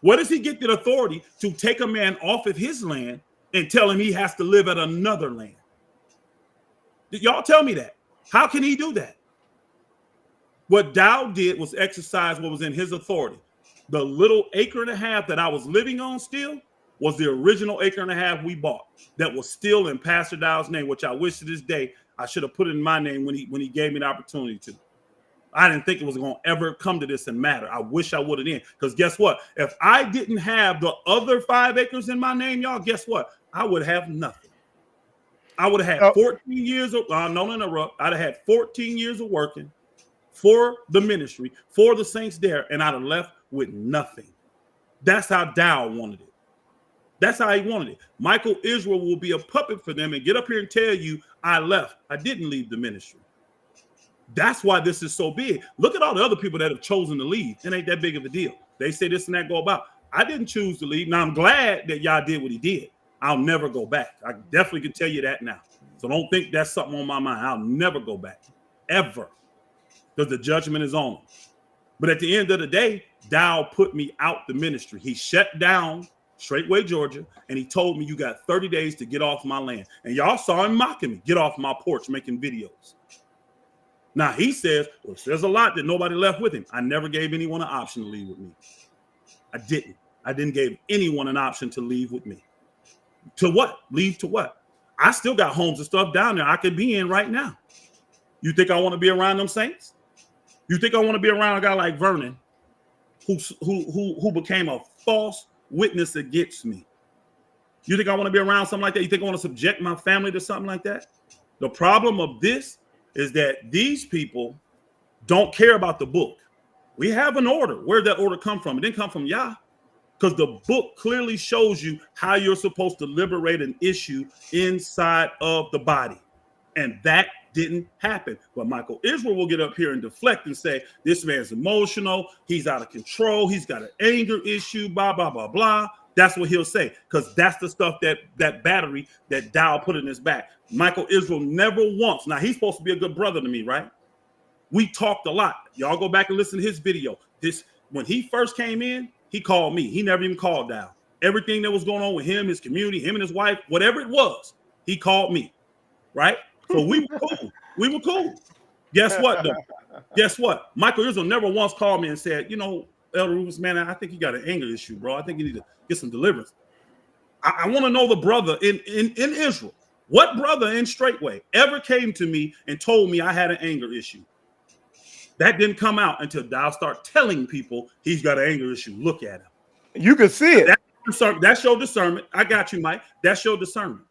Where does he get the authority to take a man off of his land and tell him he has to live at another land? Y'all tell me that. How can he do that? What Dow did was exercise what was in his authority. The little acre and a half that I was living on still was the original acre and a half we bought that was still in Pastor Dow's name, which I wish to this day I should have put it in my name when he gave me the opportunity to. I didn't think it was going to ever come to this and matter. I wish I would have done. Because guess what? If I didn't have the other 5 acres in my name, y'all, guess what? I would have nothing. I would have had 14 years of, no, interrupt. I'd have had 14 years of working for the ministry, for the saints there, and I'd have left with nothing. That's how Dow wanted it. That's how he wanted it. Michael Israel will be a puppet for them and get up here and tell you, I left. I didn't leave the ministry. That's why this is so big. Look at all the other people that have chosen to leave. It ain't that big of a deal. They say this and that go about. I didn't choose to leave. Now, I'm glad that y'all did what he did. I'll never go back. I definitely can tell you that now. So don't think that's something on my mind. I'll never go back, ever, because the judgment is on him. But at the end of the day, Dow put me out the ministry. He shut down Straitway, Georgia, and he told me you got 30 days to get off my land. And y'all saw him mocking me, get off my porch making videos. Now he says, well, there's a lot that nobody left with him. I never gave anyone an option to leave with me. I didn't give anyone an option to leave with me. To what? Leave to what? I still got homes and stuff down there I could be in right now. You think I want to be around them saints? You think I want to be around a guy like Vernon who became a false witness against me? You think I want to be around something like that? You think I want to subject my family to something like that? The problem of this is that these people don't care about the book. We have an order. Where did that order come from? It didn't come from Yah, because the book clearly shows you how you're supposed to liberate an issue inside of the body. And that didn't happen. But Michael Israel will get up here and deflect and say, this man's emotional, he's out of control, he's got an anger issue, blah, blah, blah, blah. That's what he'll say, because that's the stuff that battery that Dow put in his back. Michael Israel never once, now he's supposed to be a good brother to me, right? We talked a lot. Y'all go back and listen to his video. When he first came in, he called me. He never even called Dow. Everything that was going on with him, his community, him and his wife, whatever it was, he called me, right? So we were cool. We were cool. Guess what, though? Guess what? Michael Israel never once called me and said, you know, Elder Rufus, man, I think you got an anger issue, bro. I think you need to get some deliverance. I want to know the brother in Israel. What brother in Straitway ever came to me and told me I had an anger issue? That didn't come out until Dow start telling people he's got an anger issue. Look at him. You can see it. That's your discernment. I got you, Mike. That's your discernment.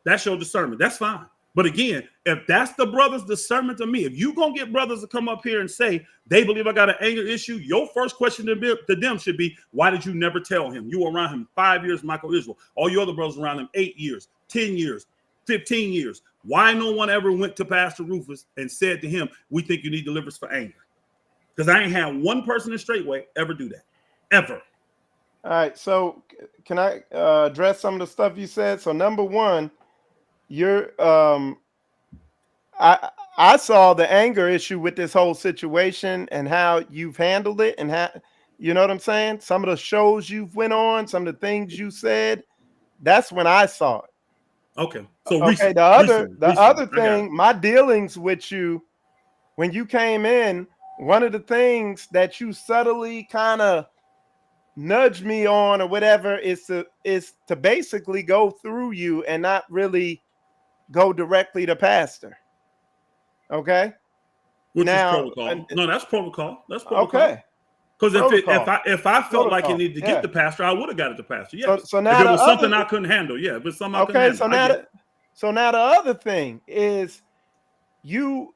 That's your discernment. That's fine. But again, if that's the brother's discernment to me, if you going to get brothers to come up here and say they believe I got an anger issue, your first question to them should be, why did you never tell him? You were around him 5 years, Michael Israel. All your other brothers around him 8 years, 10 years, 15 years. Why no one ever went to Pastor Rufus and said to him, we think you need deliverance for anger? Because I ain't had one person in Straitway ever do that. Ever. All right. So can I address some of the stuff you said? So number one, you're I saw the anger issue with this whole situation and how you've handled it and how, you know what I'm saying? Some of the shows you've went on, some of the things you said, that's when I saw it. Okay. So okay, the other thing, my dealings with you, when you came in, one of the things that you subtly kind of nudge me on or whatever is to basically go through you and not really go directly to pastor. Okay. Which is protocol. No, that's protocol. That's protocol. Okay. Because if I felt like it needed to get the pastor, I would have got it to pastor. Yes. So now if it was something I couldn't handle, yeah. But something I couldn't handle. So now the other thing is you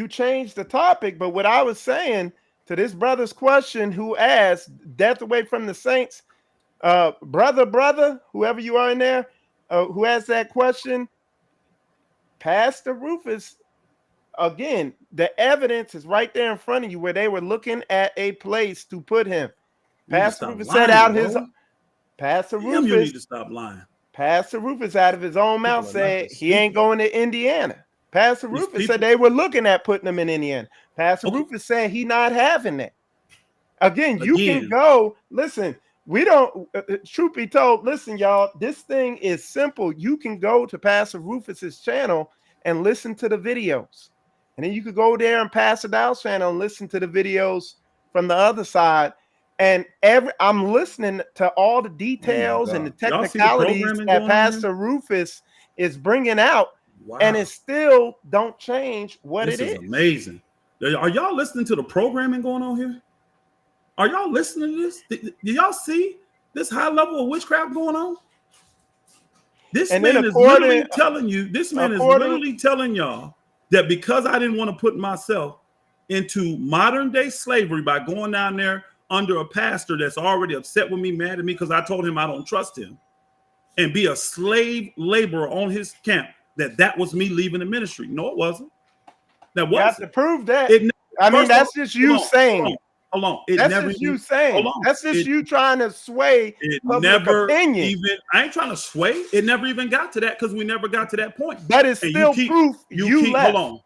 changed the topic, but what I was saying to this brother's question who asked, death away from the saints, brother, whoever you are in there, who asked that question, Pastor Rufus, again, the evidence is right there in front of you where they were looking at a place to put him. Pastor Rufus said out his Pastor You need Rufus. to stop lying. Pastor Rufus out of his own mouth People are not said just he ain't speaking. going to Indiana. Pastor These Rufus people- said they were looking at putting him in Indiana. Pastor Okay. Rufus said he not having that. Again, you Again. can go. Listen, we don't. Truth be told, listen, y'all. This thing is simple. You can go to Pastor Rufus's channel and listen to the videos, and then you could go there and Pastor Dow's channel and listen to the videos from the other side. And I'm listening to all the details and the Y'all see the technicalities programming that going on here? Pastor Rufus is bringing out, Wow. and it still don't change what This it is is. amazing. Are y'all listening to the programming going on here? Are y'all listening to this? Do y'all see this high level of witchcraft going on? This And man then is literally according- telling you, this man is according- literally telling y'all that because I didn't want to put myself into modern day slavery by going down there under a pastor that's already upset with me, mad at me because I told him I don't trust him, and be a slave laborer on his camp, that was me leaving the ministry. No, it wasn't. That You have wasn't. to prove that. It, I mean, first that's of all, just you saying. Hold on. It That's never just you even, saying. hold on. That's just It- you trying to sway It public never opinion. even, I ain't trying to sway. It never even got to that because we never got to that point. But it's And still proof you left. Hold on.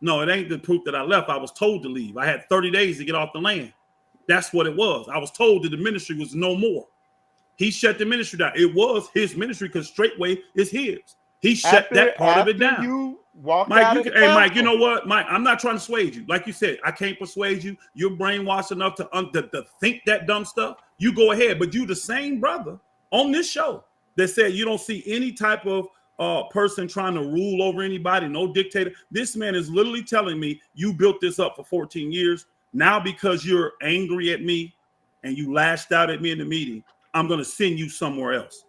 No, it ain't the proof that I left. I was told to leave. I had 30 days to get off the land. That's what it was. I was told that the ministry was no more. He shut the ministry down. It was his ministry because Straitway is his. He shut that part of it down. You walked Mike, out you of the can, hey, Mike, you council. know what, Mike? I'm not trying to sway you. Like you said, I can't persuade you. You're brainwashed enough to think that dumb stuff. You go ahead, but you the same brother on this show that said you don't see any type of person trying to rule over anybody, no dictator. This man is literally telling me you built this up for 14 years. Now because you're angry at me and you lashed out at me in the meeting, I'm going to send you somewhere else.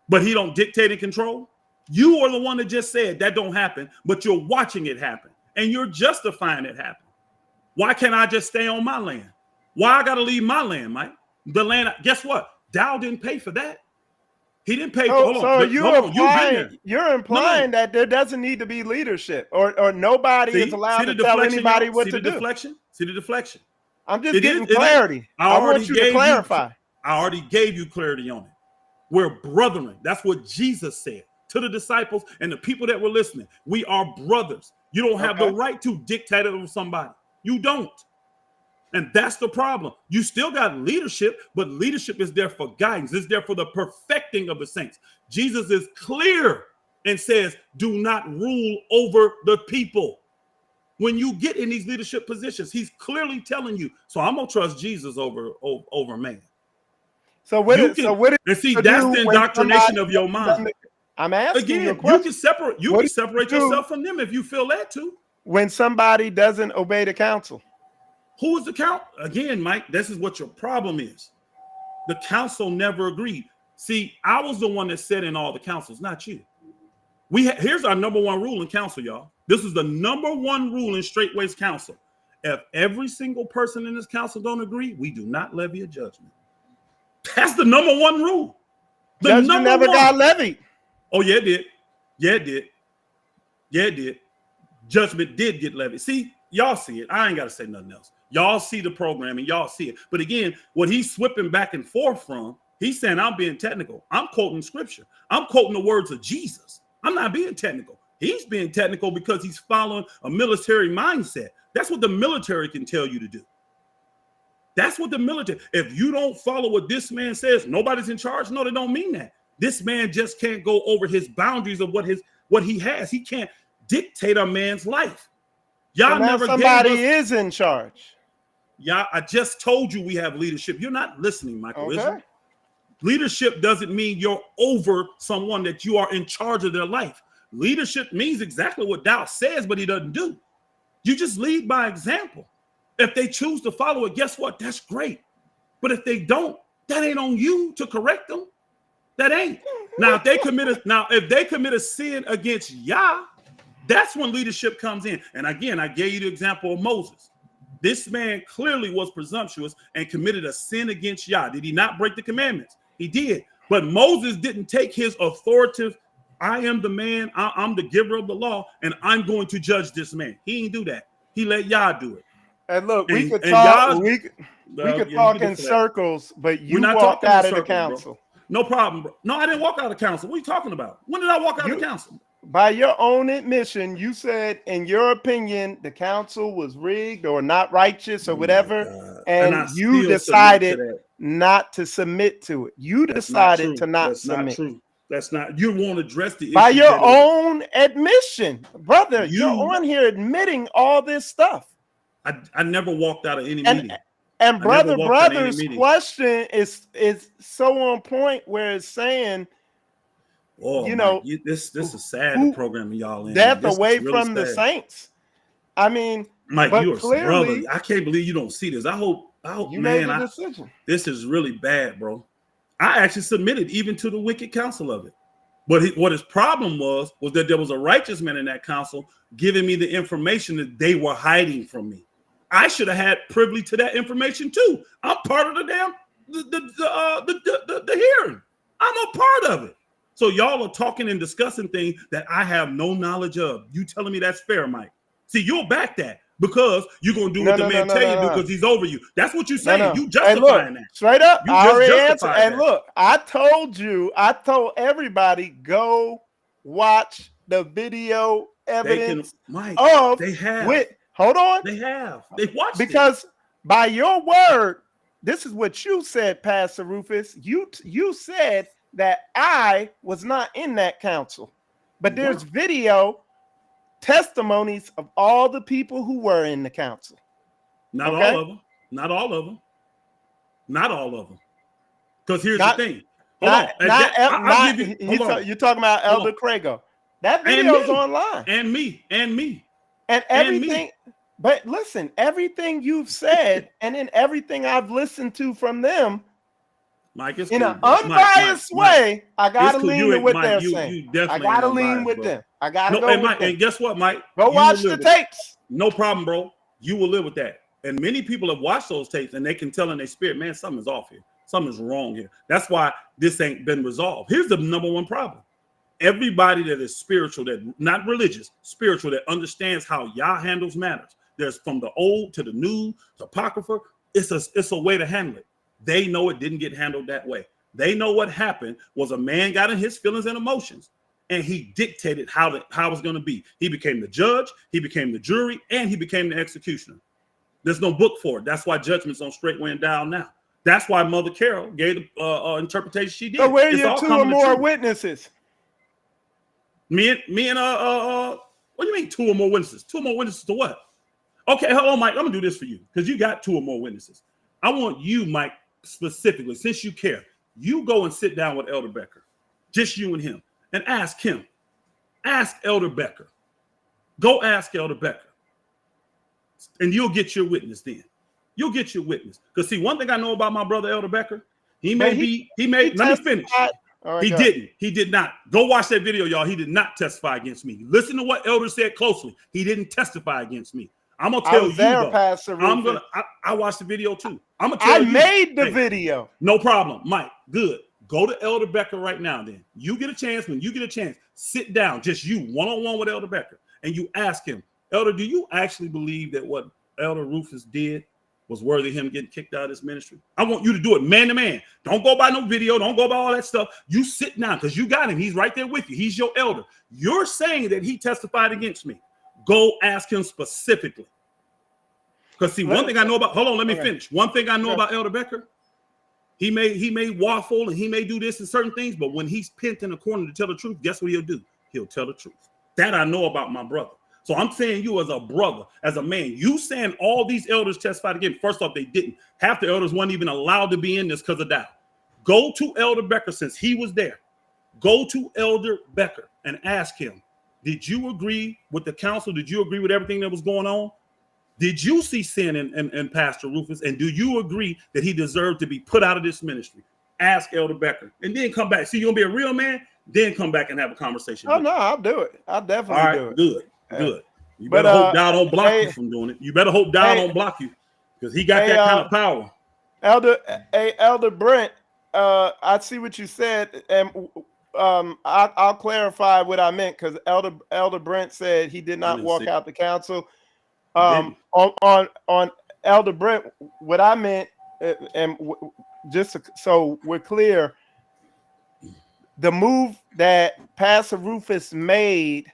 But he don't dictate and control. You are the one that just said that don't happen, but you're watching it happen and you're justifying it happen. Why can't I just stay on my land? Why I got to leave my land, Mike? The land, guess what? Dow didn't pay for that. He didn't pay for hold So on. you're implying that there doesn't need to be leadership or nobody is allowed to tell anybody what to do. See the deflection. I'm just getting clarity. I want you to clarify. I already gave you clarity on it. We're brethren. That's what Jesus said to the disciples and the people that were listening. We are brothers. You don't have the right to dictate over somebody. You don't. And that's the problem. You still got leadership, but leadership is there for guidance. It's there for the perfecting of the saints. Jesus is clear and says, do not rule over the people. When you get in these leadership positions, he's clearly telling you. So I'm going to trust Jesus over man. So what is and see, that's the indoctrination of your mind. I'm asking again, you a question. You can separate yourself from them if you feel that to. When somebody doesn't obey the council. Who is the council? Again, Mike, this is what your problem is. The council never agreed. See, I was the one that said in all the councils, not you. Here's our number one rule in council, y'all. This is the number one rule in Straitway's council. If every single person in this council don't agree, we do not levy a judgment. That's the number one rule. Judgment never got levied. Oh, yeah, it did. Yeah, it did. Yeah, it did. Judgment did get levied. See, y'all see it. I ain't got to say nothing else. Y'all see the program and y'all see it. But again, what he's whipping back and forth from, he's saying I'm being technical. I'm quoting scripture. I'm quoting the words of Jesus. I'm not being technical. He's being technical because he's following a military mindset. That's what the military can tell you to do. That's what the military, if you don't follow what this man says, nobody's in charge. No, they don't mean that. This man just can't go over his boundaries of what he has. He can't dictate a man's life. Y'all never somebody is in charge. Yeah, I just told you we have leadership. You're not listening, Michael. Okay. Leadership doesn't mean you're over someone, that you are in charge of their life. Leadership means exactly what Dow says, but he doesn't do. You just lead by example. If they choose to follow it, guess what? That's great. But if they don't, that ain't on you to correct them. That ain't. Now, if they commit a sin against Yah, that's when leadership comes in. And again, I gave you the example of Moses. This man clearly was presumptuous and committed a sin against Yah. Did he not break the commandments? He did. But Moses didn't take his authoritative, I am the man, I'm the giver of the law, and I'm going to judge this man. He didn't do that. He let y'all do it. And look, we And- could and talk. y'all- We could Yeah, talk you get in the flag. circles, but We're you not walked talking in out of the circles, bro. council. No problem, bro. No, I didn't walk out of council. What are you talking about? When did I walk out of You- council? By your own admission, you said, in your opinion, the council was rigged or not righteous or Oh my whatever, God. and I you still submit to decided that. not to submit to it. You That's not decided true. to not That's not submit. true. That's not. You won't address the By issues your that are- own admission, brother, You- you're on here admitting all this stuff. I never walked out of any And meeting. and I never walked out of any brother's meeting. question is so on point where it's saying Oh, you Mike, know, this is sad. who- The programming y'all in. death This is away really from the sad. saints. I mean, Mike, but you are clearly brother. I can't believe you don't see this. I hope, you made man. a decision. This is really bad, bro. I actually submitted even to the wicked counsel of it. But what his problem was that there was a righteous man in that council giving me the information that they were hiding from me. I should have had privy to that information too. I'm part of the damn the hearing. I'm a part of it. So y'all are talking and discussing things that I have no knowledge of. You telling me that's fair, Mike? See, you'll back that because you're gonna do what the man tell you to do because he's over you. That's what you're saying. You justifying that. Straight up, You I just already answered. justified And that. look, I told everybody, go watch the video evidence Mike, of they have. hold on. They have. They watched Because by your word, this is what you said, Pastor Rufus. You said that I was not in that council, but there's video testimonies of all the people who were in the council. Not Okay? all of them. Not all of them. Not all of them. Because here's Not- the thing. Hold on. I'll give you. Hold on. You're talking about Hold Elder on. Crago. That And video's me. online. And me. And everything, but listen, everything you've said, and then everything I've listened to from them, Mike, it's in cool, an bro. unbiased way, I gotta it's cool. lean You with ain't- what Mike, they're you saying. definitely I gotta ain't lean unbiased, with bro. them. I gotta No, go and, with Mike, them. and guess what, Mike? Go You watch will the live with it. tapes. No problem, bro. You will live with that. And many people have watched those tapes and they can tell in their spirit, man, something's off here. Something's wrong here. That's why this ain't been resolved. Here's the number one problem. Everybody that is spiritual, that not religious, spiritual, that understands how Yah handles matters. There's from the old to the new, to apocrypha. It's a way to handle it. They know it didn't get handled that way. They know what happened was a man got in his feelings and emotions, and he dictated how it was going to be. He became the judge, he became the jury, and he became the executioner. There's no book for it. That's why judgment's on Straitway and down now. That's why Mother Carol gave the interpretation she did. So where are It's your all two coming or to more truth. witnesses? Me and what do you mean 2 or more witnesses? 2 or more witnesses to what? Okay, hold on, Mike. I'm gonna do this for you because you got 2 or more witnesses. I want you, Mike, specifically, since you care, you go and sit down with Elder Becker, just you and him, and ask him. Ask Elder Becker. Go ask Elder Becker, and you'll get your witness then. You'll get your witness. Because see, one thing I know about my brother Elder Becker, let me finish. Right, He did not. Go watch that video, y'all. He did not testify against me. Listen to what Elder said closely. He didn't testify against me. I'm gonna tell you, though. Pastor Rufus. I watched the video too. I'm gonna tell I you. made the video. No problem, Mike. Good. Go to Elder Becker right now. Then you get a chance. When you get a chance, sit down, just you, one-on-one with Elder Becker, and you ask him, Elder, do you actually believe that what Elder Rufus did was worthy of him getting kicked out of this ministry? I want you to do it man to man. Don't go by no video. Don't go by all that stuff. You sit down because you got him. He's right there with you. He's your elder. You're saying that he testified against me. Go ask him specifically. Because see, one thing I know about, hold on, let me finish. One thing I know about Elder Becker, he may waffle and he may do this and certain things, but when he's pent in a corner to tell the truth, guess what he'll do? He'll tell the truth. That I know about my brother. So I'm saying you as a brother, as a man, you saying all these elders testified again. First off, they didn't. Half the elders weren't even allowed to be in this because of doubt. Go to Elder Becker since he was there. Go to Elder Becker and ask him, did you agree with the council? Did you agree with everything that was going on? Did you see sin in Pastor Rufus? And do you agree that he deserved to be put out of this ministry? Ask Elder Becker and then come back. See, you're going to be a real man, then come back and have a conversation. Oh, no, I'll do it. I'll definitely do it. Good. You better hope Dow don't block you from doing it. You better hope Dow don't block you because he got that kind of power. Elder Brent, I see what you said, and I'll clarify what I meant because Elder Brent said he did not walk out the council. On Elder Brent, what I meant, just so we're clear, the move that Pastor Rufus made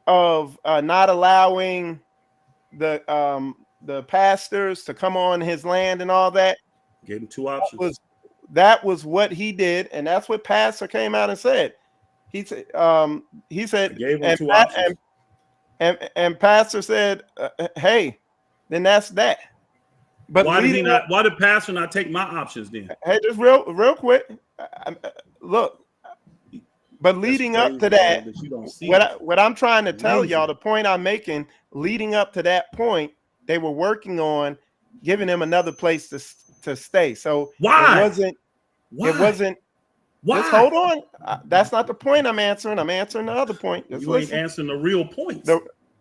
of not allowing the pastors to come on his land and all that, Gave him 2 options. That was what he did, and that's what Pastor came out and said. He said, I gave him 2 options. And Pastor said, "Hey, then that's that." But why did he not? Why did Pastor not take my options then? Hey, just real quick, look. But leading up to that, what I'm trying to tell y'all, the point I'm making, leading up to that point, they were working on giving him another place to stay. So why? It wasn't. Why? Just hold on. That's not the point I'm answering. I'm answering the other point. Just you ain't answering the real points.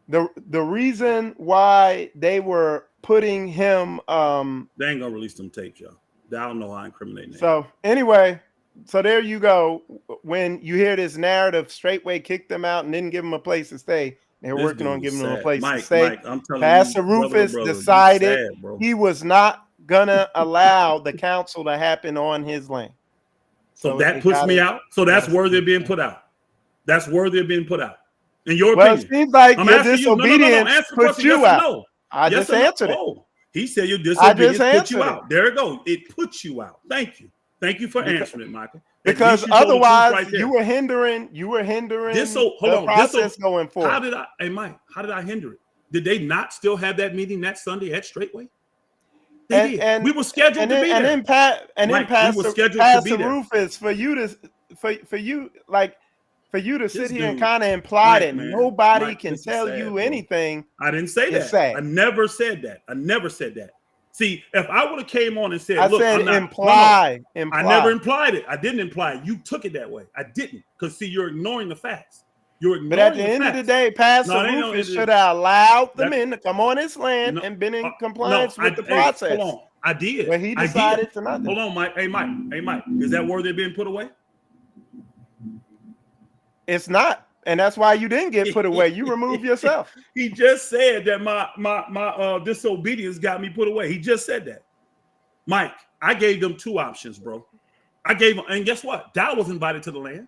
The reason why they were putting him they ain't gonna release them tapes, y'all. I don't know how incriminating. So anyway, so there you go. When you hear this narrative, Straitway kicked them out and didn't give them a place to stay. They were working on giving them a place to stay. Mike, I'm telling Pastor you, Rufus decided he was not gonna allow the council to happen on his land. So that puts me out. So that's worthy of being put out. That's worthy of being put out. In your opinion, it seems like your disobedience put you out. No. I just answered it. Oh, he said your disobedience put you out. There it goes. It puts you out. Thank you. Thank you for answering it, Michael. Because otherwise, you were hindering the process going forward. How did I? Hey, Mike, how did I hinder it? Did they not still have that meeting that Sunday at Straitway? They did. And we were scheduled to be there. And then Pastor Rufus, for you to sit here and kind of imply that nobody can tell you anything. I didn't say that. I never said that. See, if I would have came on and said, "Look, I'm not imply." I never implied it. I didn't imply it. You took it that way. I didn't, because see, you're ignoring the facts. But at the end of the day, Pastor Rufus should have allowed the men to come on his land and been in compliance with the process. Hold on. I did. But he decided to not do. Hold on, Mike. Hey, Mike. Is that worthy of being put away? It's not. And that's why you didn't get put away. You removed yourself. He just said that my disobedience got me put away. He just said that. Mike, I gave them 2 options, bro. And guess what? Dow was invited to the land.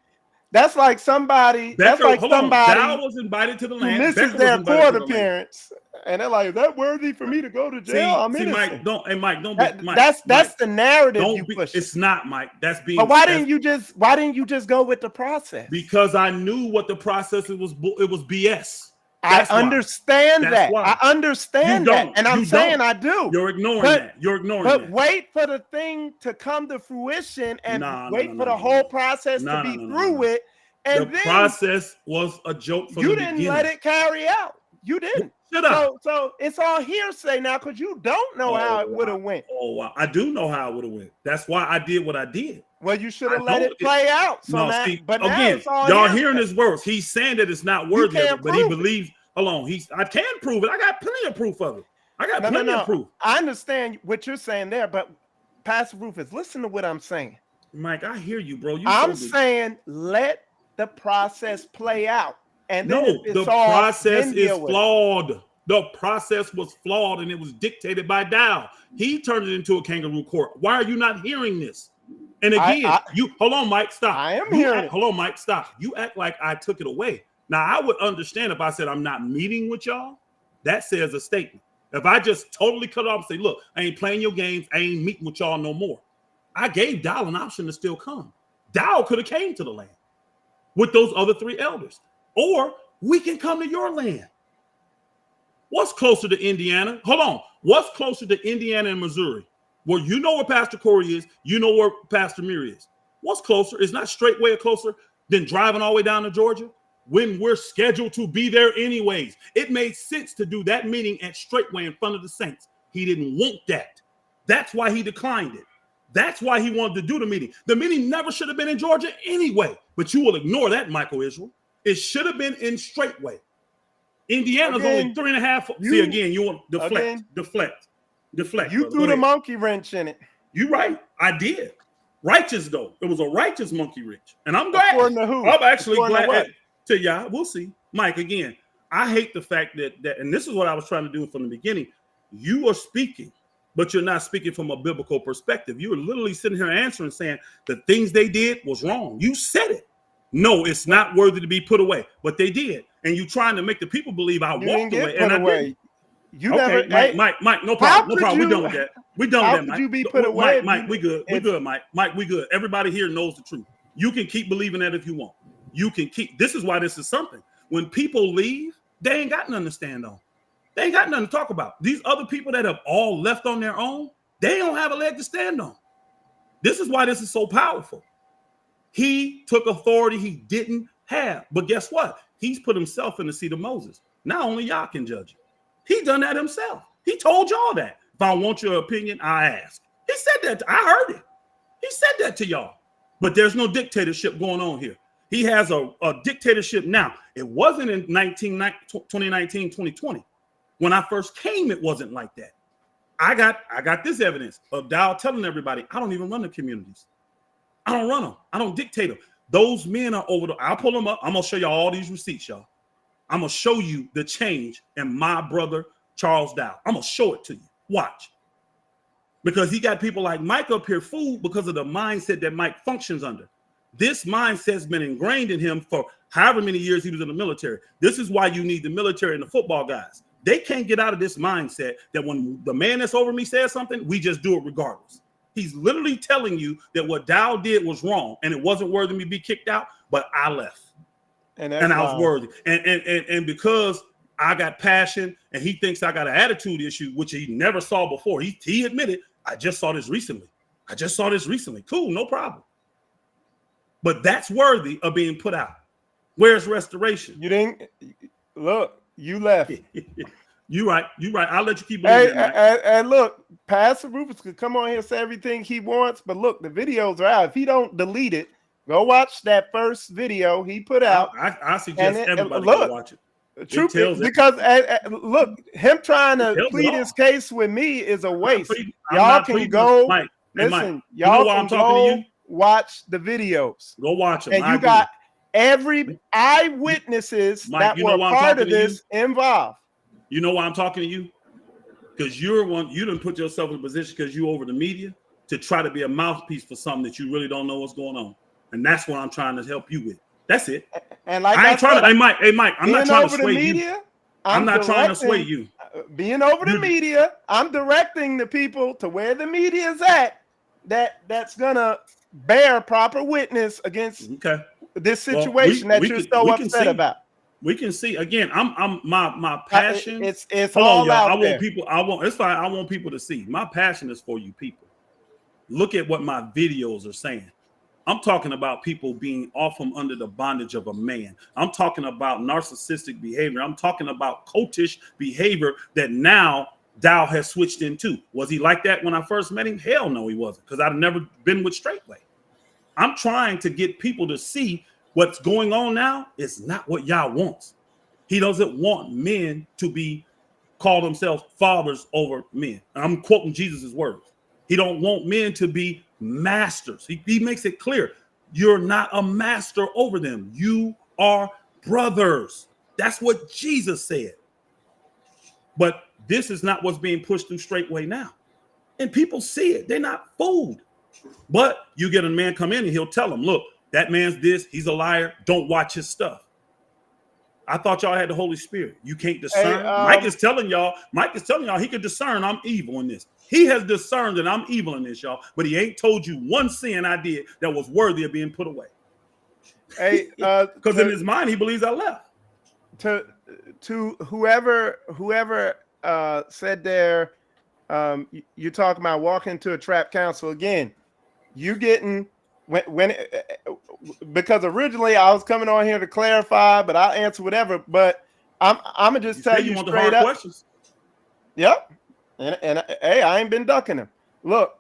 That's like somebody. Dow was invited to the land. Misses their court appearance, and they're like, "Is that worthy for me to go to jail?" I'm innocent. Mike, don't. That's the narrative you push. It's not, Mike. That's being. But why didn't you just go with the process? Because I knew what the process was. It was BS. I understand that. I understand that. And I'm saying I do. You're ignoring that. But wait for the thing to come to fruition and wait for the whole process to be through with. And the process was a joke from the beginning. You didn't let it carry out. You didn't. Shut up. So it's all hearsay now because you don't know how it would have went. Oh, wow. I do know how it would have went. That's why I did what I did. Well, you should have let it play out. So now, but again, y'all hearing his words. He's saying that it's not worthy of it, but he believes. Hold on, I can prove it. I got plenty of proof of it. I got plenty of proof. I understand what you're saying there, but Pastor Rufus, listen to what I'm saying. Mike, I hear you, bro. I'm saying let the process play out. And then the process is flawed. The process was flawed, and it was dictated by Dow. He turned it into a kangaroo court. Why are you not hearing this? And again, hold on, Mike, stop. I am hearing it. Hold on, Mike, stop. You act like I took it away. Now, I would understand if I said I'm not meeting with y'all. That says a statement. If I just totally cut it off and say, look, I ain't playing your games. I ain't meeting with y'all no more. I gave Dow an option to still come. Dow could have came to the land with those other 3 elders. Or we can come to your land. What's closer to Indiana? Hold on. What's closer to Indiana and Missouri? Well, you know where Pastor Corey is. You know where Pastor Mir is. What's closer? Is not Straitway closer than driving all the way down to Georgia? When we're scheduled to be there anyways. It made sense to do that meeting at Straitway in front of the saints. He didn't want that. That's why he declined it. That's why he wanted to do the meeting. The meeting never should have been in Georgia anyway. But you will ignore that, Michael Israel. It should have been in Straitway. Indiana's only 3.5. See, again, you want deflect. You threw the monkey wrench in it. You right. I did. Righteous, though. It was a righteous monkey wrench. And I'm glad. According to who? I'm actually glad. To y'all, we'll see. Mike, again, I hate the fact that, and this is what I was trying to do from the beginning. You are speaking, but you're not speaking from a biblical perspective. You are literally sitting here answering, saying the things they did was wrong. You said it. No, it's not worthy to be put away, but they did, and you trying to make the people believe I walked away, and I didn't. You okay, never, Mike, no problem, no problem. We're done with that. We're done with that, Mike. You be put away, Mike, we good. We good, Mike. Mike, we good. Everybody here knows the truth. You can keep believing that if you want. You can keep. This is why this is something. When people leave, they ain't got nothing to stand on. They ain't got nothing to talk about. These other people that have all left on their own, they don't have a leg to stand on. This is why this is so powerful. He took authority he didn't have. But guess what? He's put himself in the seat of Moses. Now only y'all can judge him. He done that himself. He told y'all that. If I want your opinion, I ask. He said that. I heard it. He said that to y'all. But there's no dictatorship going on here. He has a dictatorship now. It wasn't in 2019, 2020. When I first came, it wasn't like that. I got this evidence of Dow telling everybody, I don't even run the communities. I don't run them. I don't dictate them. Those men are over I'll pull them up. I'm going to show y'all all these receipts, y'all. I'm going to show you the change in my brother, Charles Dow. I'm going to show it to you. Watch. Because he got people like Mike up here fooled because of the mindset that Mike functions under. This mindset's been ingrained in him for however many years he was in the military. This is why you need the military and the football guys. They can't get out of this mindset that when the man that's over me says something, we just do it regardless. He's literally telling you that what Dow did was wrong and it wasn't worthy of me to be kicked out, but I left. And I was worthy. And because I got passion and he thinks I got an attitude issue, which he never saw before. He admitted, I just saw this recently. Cool, no problem. But that's worthy of being put out. Where's restoration? You didn't look, you left. You right. I'll let you keep believing. And look, Pastor Rufus could come on here and say everything he wants, but look, the videos are out. If he don't delete it, go watch that first video he put out. I suggest everybody go watch it. True, because look, him trying to plead his case with me is a waste. Y'all can go listen. Y'all can go watch the videos. Go watch them. And you got every eyewitnesses that were part of this involved. You know why I'm talking to you? Because you didn't put yourself in a position because you over the media to try to be a mouthpiece for something that you really don't know what's going on. And that's what I'm trying to help you with. That's it. And like I ain't trying to, hey Mike, I'm not trying to sway you. I'm not trying to sway you. Being over the media, I'm directing the people to where the media is at that's gonna bear proper witness against this situation that you're so upset about. We can see again. I'm my passion. It's all out there. It's fine. I want people to see. My passion is for you people. Look at what my videos are saying. I'm talking about people being off from under the bondage of a man. I'm talking about narcissistic behavior. I'm talking about cultish behavior that now Dow has switched into. Was he like that when I first met him? Hell no, he wasn't, because I've never been with Straitway. I'm trying to get people to see what's going on now is not what y'all wants. He doesn't want men to call themselves fathers over men. I'm quoting Jesus' words. He don't want men to be masters. He makes it clear. You're not a master over them. You are brothers. That's what Jesus said. But this is not what's being pushed through Straitway now. And people see it. They're not fooled. But you get a man come in and he'll tell them, look, that man's this. He's a liar. Don't watch his stuff. I thought y'all had the Holy Spirit. You can't discern. Mike is telling y'all he could discern I'm evil in this. He has discerned that I'm evil in this, y'all, but he ain't told you one sin I did that was worthy of being put away. Hey, because in his mind, he believes I left. To whoever said there, you're talking about walking into a trap council again. You getting because originally I was coming on here to clarify, but I'll answer whatever. But I'm gonna just tell you straight up. Questions. Yep. And hey, I ain't been ducking them. Look,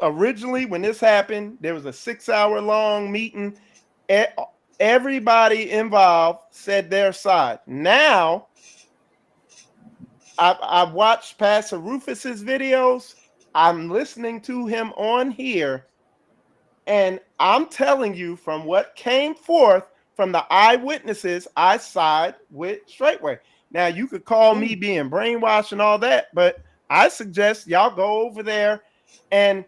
originally when this happened, there was a 6-hour-long meeting. Everybody involved said their side. Now, I've watched Pastor Rufus's videos. I'm listening to him on here, and I'm telling you from what came forth from the eyewitnesses, I side with Straitway. Now you could call me being brainwashed and all that, but I suggest y'all go over there and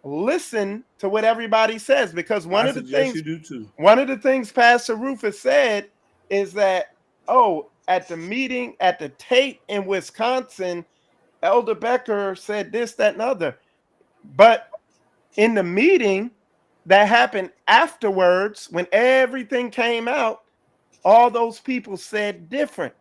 listen to what everybody says, because one I of the suggest things you do too. one of the things Pastor Rufus said is that, oh, at the meeting at the tape in Wisconsin, Elder Becker said this, that, and other. But in the meeting that happened afterwards, when everything came out, all those people said different.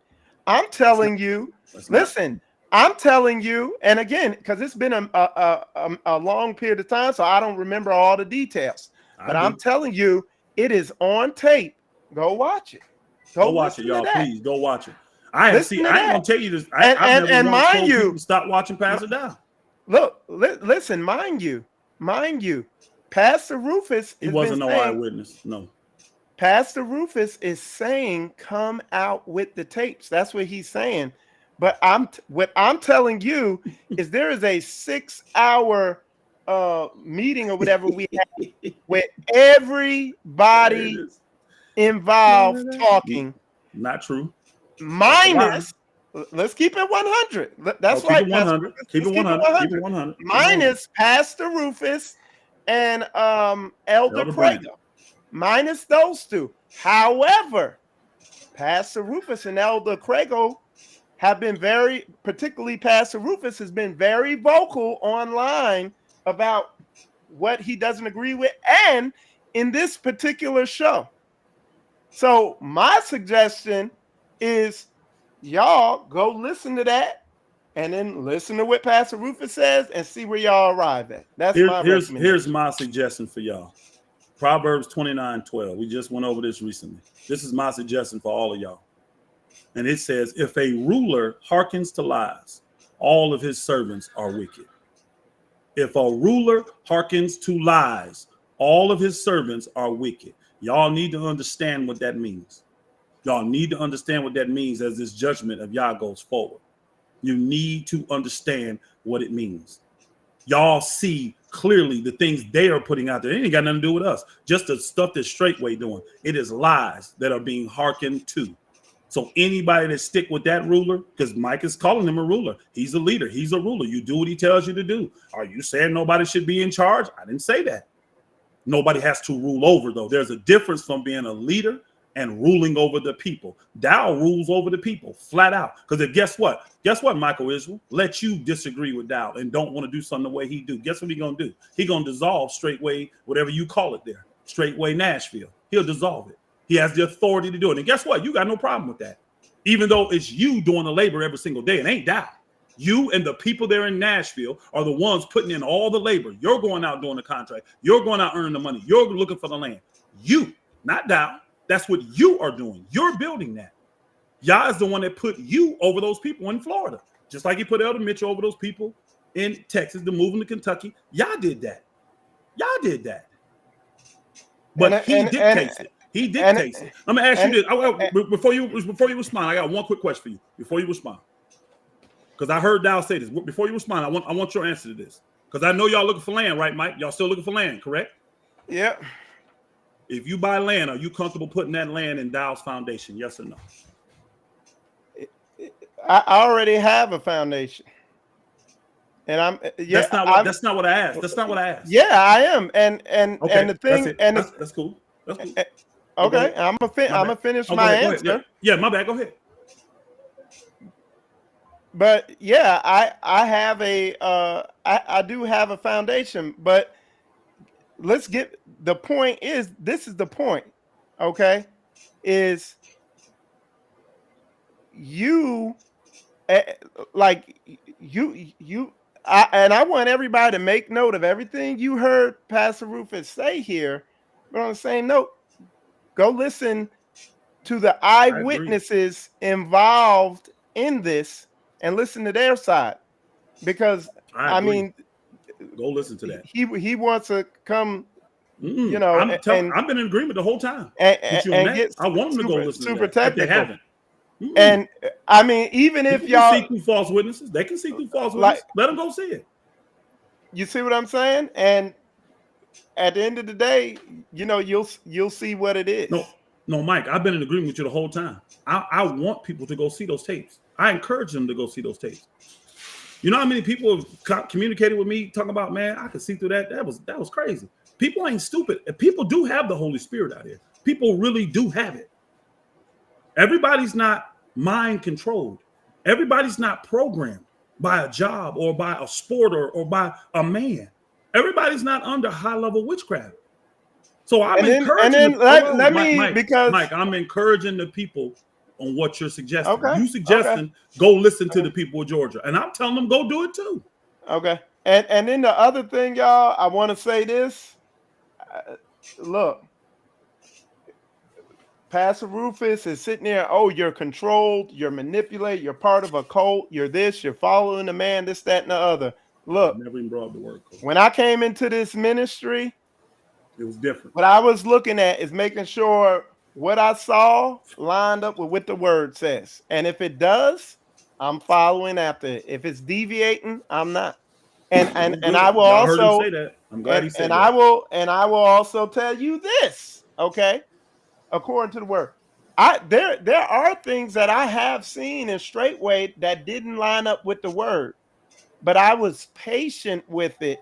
I'm telling you, listen, I'm telling you, and again, because it's been a long period of time, so I don't remember all the details. But I'm telling you, it is on tape. Go watch it. Go watch it, y'all. Please go watch it. I ain't gonna tell you this. I've never once told people to stop watching Pastor Dow. Look, listen, mind you, Pastor Rufus. He wasn't no eyewitness. No. Pastor Rufus is saying, come out with the tapes. That's what he's saying. But what I'm telling you is there is a 6-hour meeting or whatever we had with everybody involved talking. Not true. Minus, let's keep it 100. That's right. Keep it 100. Keep it 100. Keep it 100. Minus Pastor Rufus and Elder Craig. Minus those two. However, Pastor Rufus and Elder Crago have been particularly Pastor Rufus has been very vocal online about what he doesn't agree with, and in this particular show. So my suggestion is y'all go listen to that and then listen to what Pastor Rufus says and see where y'all arrive at. That's my recommendation. Here's my suggestion for y'all. Proverbs 29:12. We just went over this recently. This is my suggestion for all of y'all. And it says, if a ruler hearkens to lies, all of his servants are wicked. If a ruler hearkens to lies, all of his servants are wicked. Y'all need to understand what that means. Y'all need to understand what that means as this judgment of Yah goes forward. You need to understand what it means. Y'all see clearly the things they are putting out there. It ain't got nothing to do with us. Just the stuff that Straitway doing. It is lies that are being hearkened to. So anybody that stick with that ruler, because Mike is calling him a ruler. He's a leader. He's a ruler. You do what he tells you to do. Are you saying nobody should be in charge? I didn't say that. Nobody has to rule over, though. There's a difference from being a leader and ruling over the people. Dow rules over the people, flat out. Because guess what? Guess what, Michael Israel? Let you disagree with Dow and don't want to do something the way he do. Guess what he gonna do? He gonna dissolve Straitway, whatever you call it there, Straitway Nashville. He'll dissolve it. He has the authority to do it. And guess what? You got no problem with that. Even though it's you doing the labor every single day, it ain't Dow. You and the people there in Nashville are the ones putting in all the labor. You're going out doing the contract. You're going out earning the money. You're looking for the land. You, not Dow. That's what you are doing. You're building that. Yah is the one that put you over those people in Florida. Just like he put Elder Mitchell over those people in Texas to move them to Kentucky. Yah did that. Yah did that. But he dictates it. He dictates it. I'm gonna ask you this. Before you respond, I got one quick question for you. Before you respond. Because I heard Dow say this. Before you respond, I want your answer to this. Because I know y'all looking for land, right, Mike? Y'all still looking for land, correct? Yep. If you buy land, are you comfortable putting that land in Dow's foundation? Yes or no? I already have a foundation. And I'm that's not what I asked. That's not what I asked. Yeah, I am. And the thing that's cool. That's cool. Okay, I'm gonna finish my answer. Yeah, my bad. Go ahead. But yeah, I have I do have a foundation, but let's get the point is this is the point, okay? Is you like you I want everybody to make note of everything you heard Pastor Rufus say here, but on the same note, go listen to the eyewitnesses involved in this and listen to their side, because I mean, go listen to that. He wants to come, you know. I've been in agreement the whole time. I want him to go listen to that. Super technical. If they haven't. And I mean, even if y'all see through false witnesses, they can see through false witnesses. Let them go see it. You see what I'm saying? And at the end of the day, you know, you'll see what it is. No, No, Mike, I've been in agreement with you the whole time. I want people to go see those tapes. I encourage them to go see those tapes. You know how many people have communicated with me talking about, man, I could see through that. That was crazy. People ain't stupid. People do have the Holy Spirit out here. People really do have it. Everybody's not mind controlled. Everybody's not programmed by a job or by a sport or by a man. Everybody's not under high level witchcraft. So I'm encouraging. Mike, I'm encouraging the people on what you're suggesting. Okay, You suggesting go listen to the people of Georgia, and I'm telling them go do it too. Okay, and then the other thing, y'all, I want to say this. Look, Pastor Rufus is sitting there. Oh, you're controlled. You're manipulated. You're part of a cult. You're this. You're following the man. This, that, and the other. Look, never even brought up the word. When I came into this ministry, it was different. What I was looking at is making sure what I saw lined up with what the word says. And if it does, I'm following after it. If it's deviating, I'm not. And I will also say that. I'm glad he said that. I will also tell you this, okay? According to the word. There are things that I have seen in Straitway that didn't line up with the word. But I was patient with it.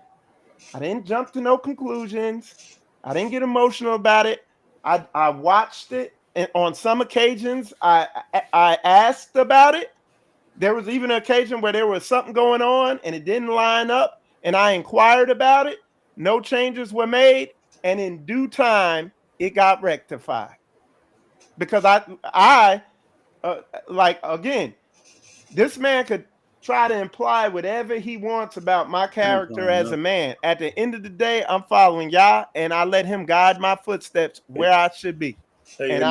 I didn't jump to no conclusions. I didn't get emotional about it. I watched it, and on some occasions, I asked about it. There was even an occasion where there was something going on, and it didn't line up, and I inquired about it. No changes were made, and in due time, it got rectified. Because again, this man could try to imply whatever he wants about my character as a man. At the end of the day, I'm following Yah, and I let him guide my footsteps where I should be. And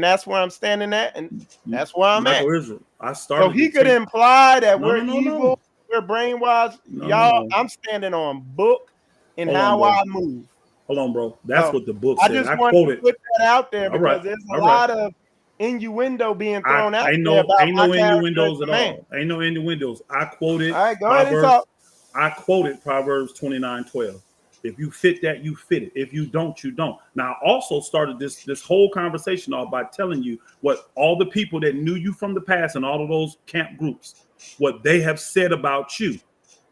that's where I'm standing at, and that's where I'm at. Israel. I started. So he could imply that we're evil, we're brainwashed. Y'all, I'm standing on book and how I move. Hold on, bro. That's what the book said. I just wanted to put that out there because there's a lot of innuendo being thrown out there. Ain't no innuendos at all. Ain't no innuendos. I quoted. All right, go ahead and talk. I quoted Proverbs 29:12. If you fit that, you fit it. If you don't, you don't. Now, I also started this whole conversation off by telling you what all the people that knew you from the past and all of those camp groups, what they have said about you.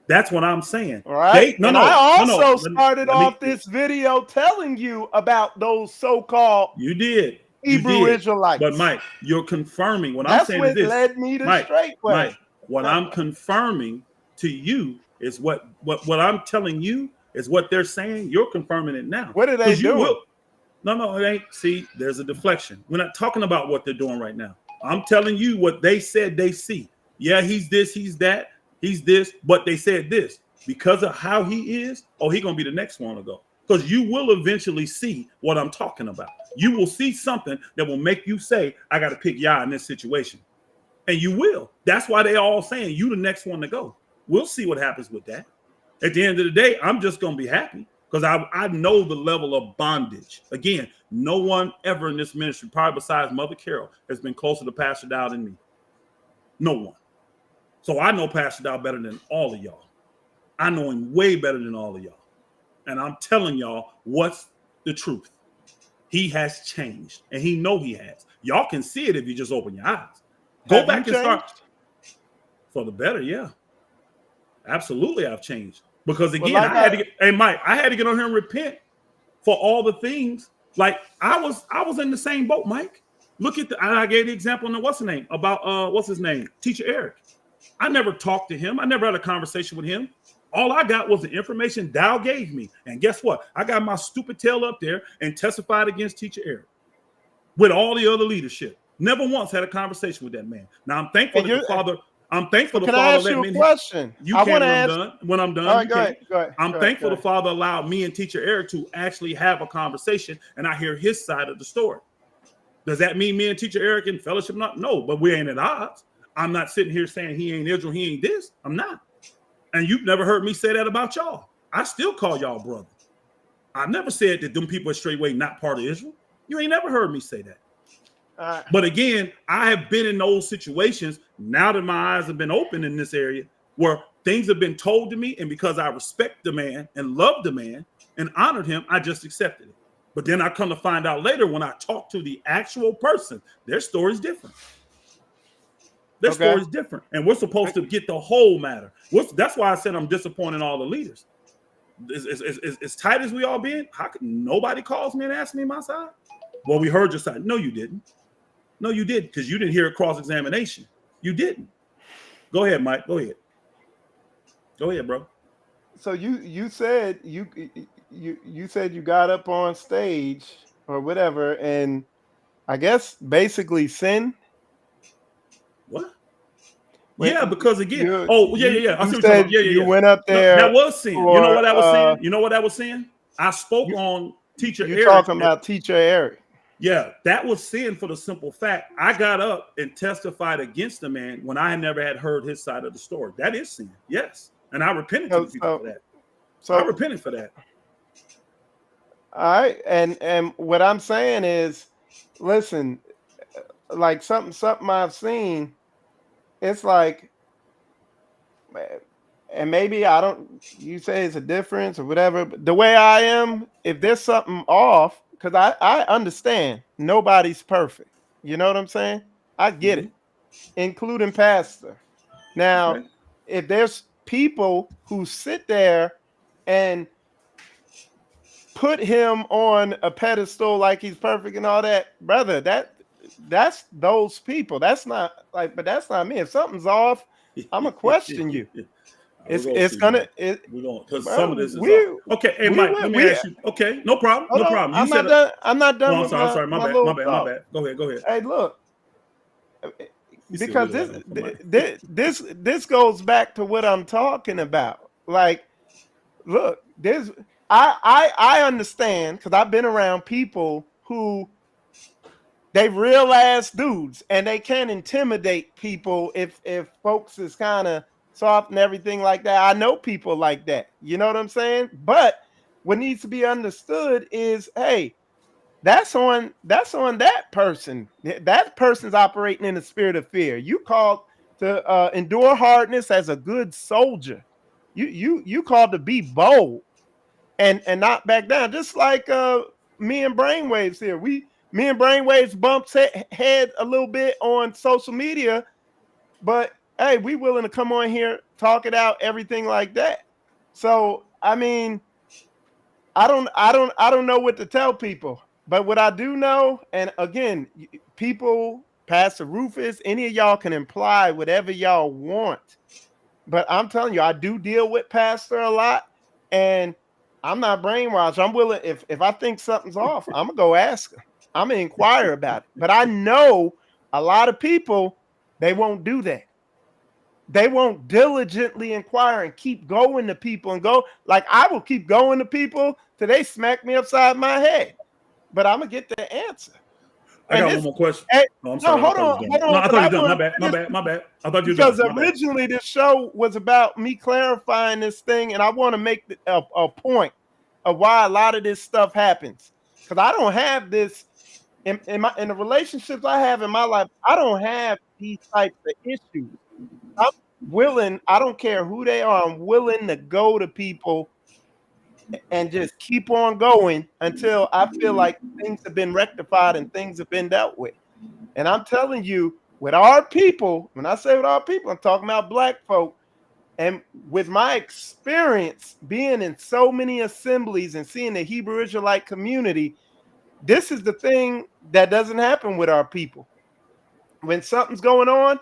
That's what I'm saying. All right. I also started off this video telling you about those so-called Hebrew Israelites. But Mike, you're confirming what I'm saying is this. That's what led me to Straitway. Mike, what I'm confirming to you is what I'm telling you is what they're saying. You're confirming it now. What are they doing? No, it ain't. See, there's a deflection. We're not talking about what they're doing right now. I'm telling you what they said they see. Yeah, he's this, he's that. He's this, but they said this because of how he is. Oh, he's gonna be the next one to go. Because you will eventually see what I'm talking about. You will see something that will make you say, "I got to pick Yah in this situation," and you will. That's why they all saying you the next one to go. We'll see what happens with that. At the end of the day, I'm just gonna be happy because I know the level of bondage. Again, no one ever in this ministry, probably besides Mother Carol, has been closer to Pastor Dow than me. No one. So I know Pastor Dow better than all of y'all. I know him way better than all of y'all. And I'm telling y'all what's the truth. He has changed, and he know he has. Y'all can see it if you just open your eyes. Go back and start for the better, yeah. Absolutely, I've changed. Because again, I had to get, hey Mike, I had to get on here and repent for all the things. Like I was in the same boat, Mike. Look at I gave the example in what's his name about what's his name? Teacher Eric. I never talked to him. I never had a conversation with him. All I got was the information Dow gave me. And guess what? I got my stupid tail up there and testified against Teacher Eric with all the other leadership. Never once had a conversation with that man. Now I'm thankful that the Father. I'm thankful the Father let me. Question. You can when I'm done. All right, go ahead. I'm thankful the Father allowed me and Teacher Eric to actually have a conversation, and I hear his side of the story. Does that mean me and Teacher Eric in fellowship? Not no, but we ain't at odds. I'm not sitting here saying he ain't Israel, he ain't this. I'm not. And you've never heard me say that about y'all. I still call y'all brother. I never said that them people at Straitway not part of Israel. You ain't never heard me say that. But again, I have been in those situations now that my eyes have been open in this area where things have been told to me. And because I respect the man and love the man and honored him, I just accepted it. But then I come to find out later when I talk to the actual person, their story's different. Their story's different. And we're supposed to get the whole matter. That's why I said I'm disappointed in all the leaders. As tight as we all been, how can nobody calls me and asks me my side? Well, we heard your side. No, you didn't. No, you didn't, because you didn't hear a cross-examination. You didn't. Go ahead, Mike. Go ahead. Go ahead, bro. So you said you said you got up on stage or whatever, and I guess basically sin. What? Wait, yeah, because again, you I see what you're talking said about. Yeah. you went up No, there. that was sin. You know what that was saying? for, You know what that was saying? I spoke on teacher You Eric. talking about teacher Eric? Yeah, that was sin for the simple fact I got up and testified against the man when I never had heard his side of the story. That is sin, yes, and I repented to the people for that. So I repented for that. All right, and what I'm saying is, listen, like something I've seen, it's like, and maybe I don't, you say it's a difference or whatever, but the way I am, if there's something off, because I understand nobody's perfect. You know what I'm saying? I get it, including pastor. Now, if there's people who sit there and put him on a pedestal like he's perfect and all that, brother, that's those people. That's not like, but that's not me. If something's off, I'm gonna question you. It's gonna because some of this is off. Okay. Hey, Mike, let me ask you. Okay, no problem. No problem. I'm not done. I'm not done. I'm sorry. My bad. Go ahead. Hey, look, because this goes back to what I'm talking about. Like, look, I understand, because I've been around people who they real ass dudes and they can intimidate people if folks is kind of soft and everything like that. I know people like that. You know what I'm saying? But what needs to be understood is, hey, that's on that person. That person's operating in the spirit of fear. You called to endure hardness as a good soldier. You called to be bold and not back down. Just like me and Brainwaves here. Me and Brainwaves bumped head a little bit on social media, but hey, we willing to come on here, talk it out, everything like that. So I mean, I don't know what to tell people, but what I do know, and again, people, Pastor Rufus, any of y'all can imply whatever y'all want, but I'm telling you, I do deal with Pastor a lot, and I'm not brainwashed. I'm willing, if I think something's off, I'm gonna go ask him. I'm gonna inquire about it. But I know a lot of people, they won't do that. They won't diligently inquire and keep going to people and go, like I will keep going to people till they smack me upside my head. But I'm gonna get the answer. I got one more question. I'm sorry. Hold on. No, I thought you were done. My bad. I thought you were done. Because originally this show was about me clarifying this thing, and I want to make a point of why a lot of this stuff happens. Because I don't have this in the relationships I have in my life. I don't have these types of issues. I'm willing. I don't care who they are. I'm willing to go to people and just keep on going until I feel like things have been rectified and things have been dealt with. And I'm telling you, with our people, when I say with our people, I'm talking about black folk. And with my experience being in so many assemblies and seeing the Hebrew Israelite community, this is the thing that doesn't happen with our people. When something's going on,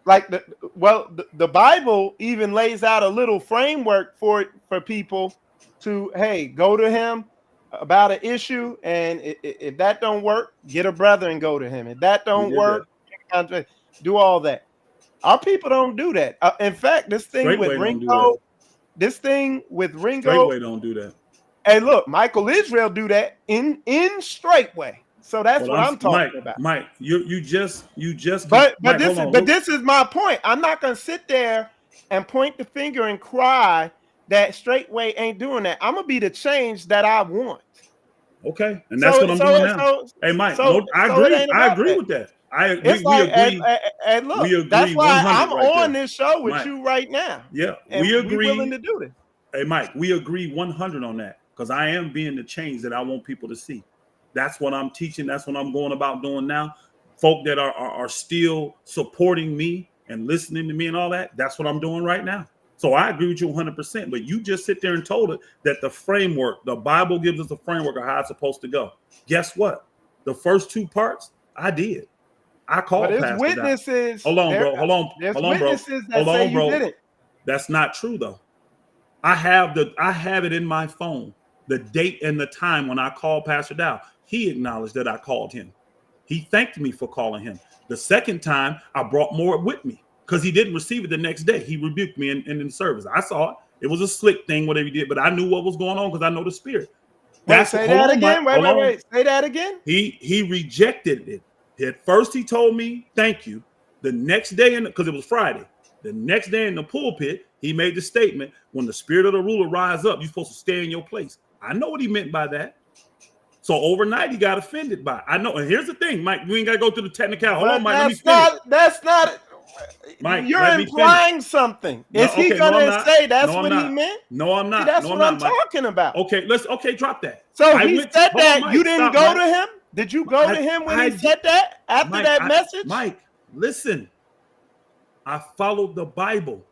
like the Bible even lays out a little framework for people to, hey, go to him about an issue, and if that don't work, get a brother and go to him. If that don't work, do all that. Our people don't do that. In fact, this thing Straitway with Ringo, Straitway don't do that. Hey, look, Michael Israel do that in Straitway. So that's what I'm talking about. Mike, you just. But this is my point. I'm not gonna sit there and point the finger and cry that Straitway ain't doing that. I'm gonna be the change that I want. Okay, and that's what I'm doing now. Hey, Mike, I agree with that. We agree. And look, we agree. That's why I'm right on there. this show with Mike, you right now. Yeah, and we agree. We're willing to do this. Hey, Mike, we agree 100 on that. because I am being the change that I want people to see. That's what I'm teaching. That's what I'm going about doing now. Folk that are still supporting me and listening to me and all that, that's what I'm doing right now. So I agree with you 100%. But you just sit there and told it that the framework, the Bible gives us a framework of how it's supposed to go. Guess what? The first two parts, I did. I called But Pastor there's witnesses. Hold on, bro. Hold on. There's Hold on, bro. witnesses that Hold say on, you bro. did it. That's not true, though. I have it in my phone, the date and the time when I called Pastor Dow. He acknowledged that I called him. He thanked me for calling him. The second time, I brought more with me because he didn't receive it the next day. He rebuked me in the service. I saw it. It was a slick thing, whatever he did, but I knew what was going on because I know the spirit. Say that again. Wait. Say that again. He rejected it. At first, he told me thank you. The next day, because it was Friday, the next day in the pulpit, he made the statement, when the spirit of the ruler rise up, you're supposed to stay in your place. I know what he meant by that. So overnight, he got offended by it. I know. And here's the thing, Mike, we ain't got to go through the technical. Hold on, Mike, let me finish. That's not. Mike, you're implying something. Is he gonna say that's what he meant? No, I'm not. That's what I'm talking about. Okay, drop that. So he said that. You didn't go to him? Did you go to him when he said that after that message? Mike, listen. I followed the Bible.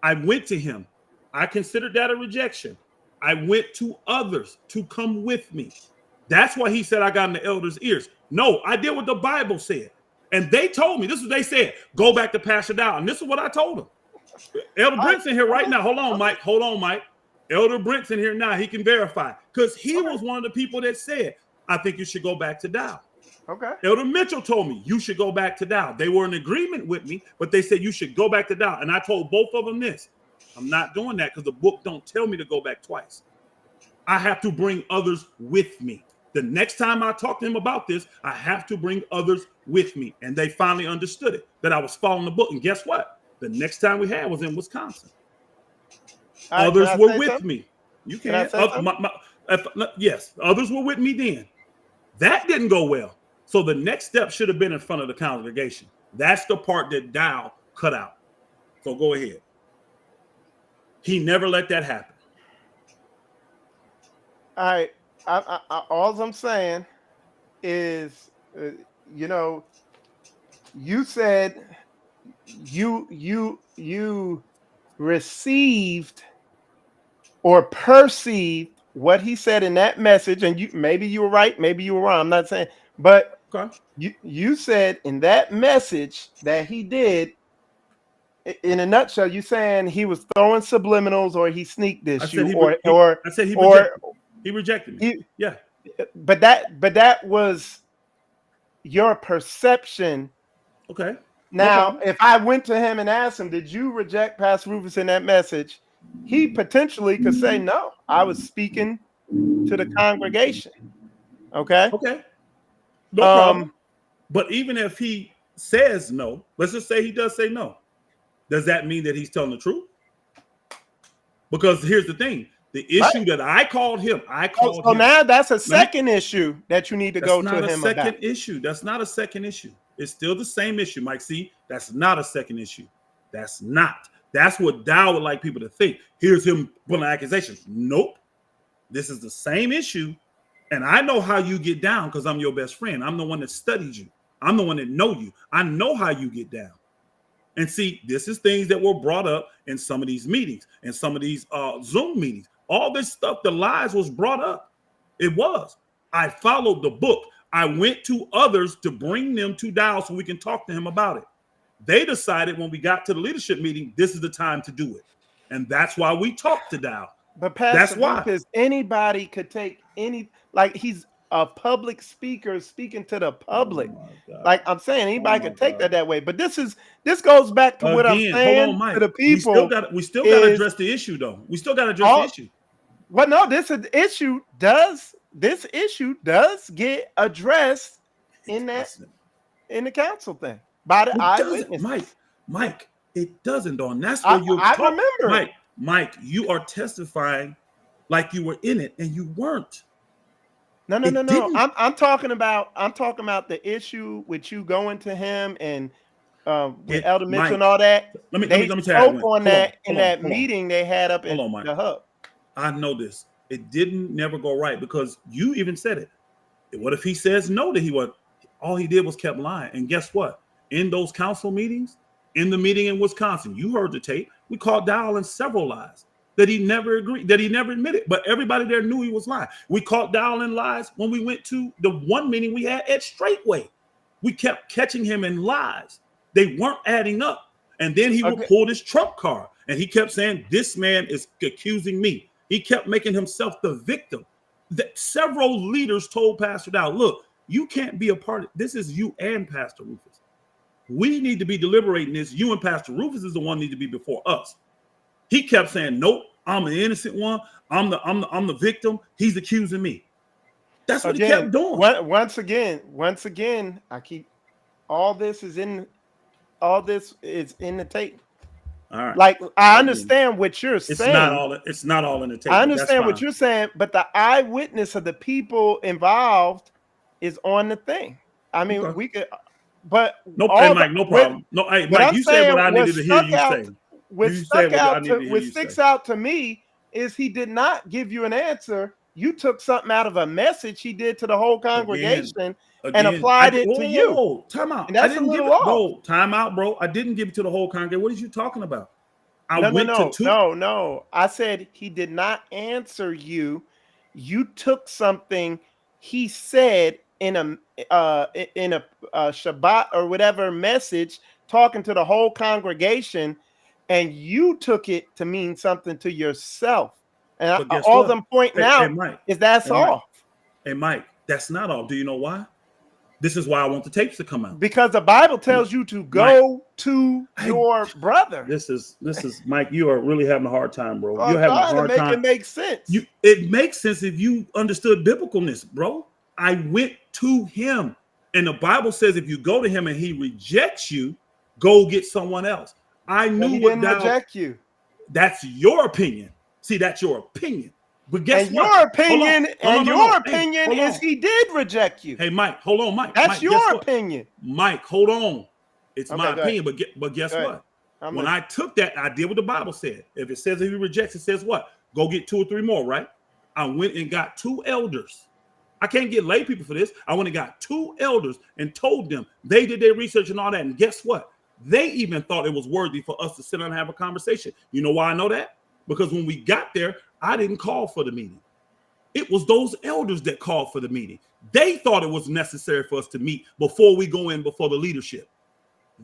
I went to him. I considered that a rejection. I went to others to come with me. That's why he said I got in the elders' ears. No, I did what the Bible said. And they told me, this is what they said, go back to Pastor Dow. And this is what I told them. Elder Brent's in here right now. Hold on, Mike. Elder Brent's in here now. He can verify. Because he was one of the people that said, I think you should go back to Dow. Okay. Elder Mitchell told me you should go back to Dow. They were in agreement with me, but they said you should go back to Dow. And I told both of them this. I'm not doing that because the book don't tell me to go back twice. I have to bring others with me. The next time I talk to him about this, I have to bring others with me. And they finally understood it, that I was following the book. And guess what? The next time we had was in Wisconsin. Others were with me. You can. Yes, others were with me then. That didn't go well. So the next step should have been in front of the congregation. That's the part that Dow cut out. So go ahead. He never let that happen. All right. All I'm saying is, you said you received or perceived what he said in that message, and maybe you were right, maybe you were wrong. I'm not saying, but okay. You said in that message that he did. In a nutshell, you saying he was throwing subliminals, or he sneaked this you, I said he rejected me. Yeah, but that was your perception. Okay. Now, if I went to him and asked him, "Did you reject Pastor Rufus in that message?" He potentially could say, "No, I was speaking to the congregation." Okay. Okay. No problem. But even if he says no, let's just say he does say no. Does that mean that he's telling the truth? Because here's the thing. The issue that I called him, So now that's a second issue that you need to go to him about. That's not a second issue. That's not a second issue. It's still the same issue, Mike. See, that's not a second issue. That's not. That's what Dow would like people to think. Here's him putting accusations. Nope. This is the same issue. And I know how you get down because I'm your best friend. I'm the one that studied you. I'm the one that know you. I know how you get down. And see, this is things that were brought up in some of these meetings and some of these Zoom meetings. All this stuff, the lies was brought up. It was. I followed the book. I went to others to bring them to Dow so we can talk to him about it. They decided when we got to the leadership meeting, this is the time to do it. And that's why we talked to Dow. But Pastor Lucas, anybody could take he's a public speaker speaking to the public. Like I'm saying, anybody could take that way. But this goes back to what I'm saying to the people. We still got to address the issue, though. We still got to address the issue. Well, no, this issue does get addressed in the council thing by the eyewitness. Mike, it doesn't, though. And that's where I remember. Mike, you are testifying like you were in it, and you weren't. No. I'm talking about the issue with you going to him and with Elder Mitchell, Mike, and all that. Let me tell you on that in that meeting they had up in the hub. I know this. It didn't never go right because you even said it. What if he says no that he was? All he did was kept lying. And guess what? In those council meetings, in the meeting in Wisconsin, you heard the tape. We caught Dowell in several lies that he never agreed, that he never admitted. But everybody there knew he was lying. We caught Dowell in lies when we went to the one meeting we had at Straitway. We kept catching him in lies. They weren't adding up. And then he would pull his trump card. And he kept saying, this man is accusing me. He kept making himself the victim. That several leaders told Pastor Dowell, look, you can't be a part of this. Is you and Pastor Rufus. We need to be deliberating this. You and Pastor Rufus is the one need to be before us. He kept saying, nope, I'm the innocent one. I'm the victim. He's accusing me. That's what he kept doing. Once again, I keep all this is in the tape. All right. Like I understand what you're saying. It's not all in the tape. I understand what you're saying, but the eyewitness of the people involved is on the thing. I mean, we could, but no, hey, Mike, no problem. No, hey, Mike, you said what I needed to hear you say. What sticks out to me is he did not give you an answer. You took something out of a message he did to the whole congregation and applied it to you. Time out. And that's a little off. Bro, time out, bro. I didn't give it to the whole congregation. What are you talking about? No. I said he did not answer you. You took something he said in a Shabbat or whatever message talking to the whole congregation, and you took it to mean something to yourself. And all I'm pointing out is that's off. Hey, Mike, that's not all. Do you know why? This is why I want the tapes to come out. Because the Bible tells you to go to your brother. This is Mike. You are really having a hard time, bro. You're having a hard time. It make sense. It makes sense if you understood biblicalness, bro. I went to him, and the Bible says if you go to him and he rejects you, go get someone else. I knew he didn't reject you. That's your opinion. See, that's your opinion. But guess what? Your opinion is he did reject you. Hey, Mike, hold on, Mike. That's your opinion. Mike, hold on. It's my opinion, but guess what? When I took that, I did what the Bible said. If it says if he rejects, it says what? Go get 2 or 3 more, right? I went and got 2 elders. I can't get lay people for this. I went and got 2 elders and told them they did their research and all that. And guess what? They even thought it was worthy for us to sit down and have a conversation. You know why I know that? Because when we got there, I didn't call for the meeting. It was those elders that called for the meeting. They thought it was necessary for us to meet before we go in before the leadership.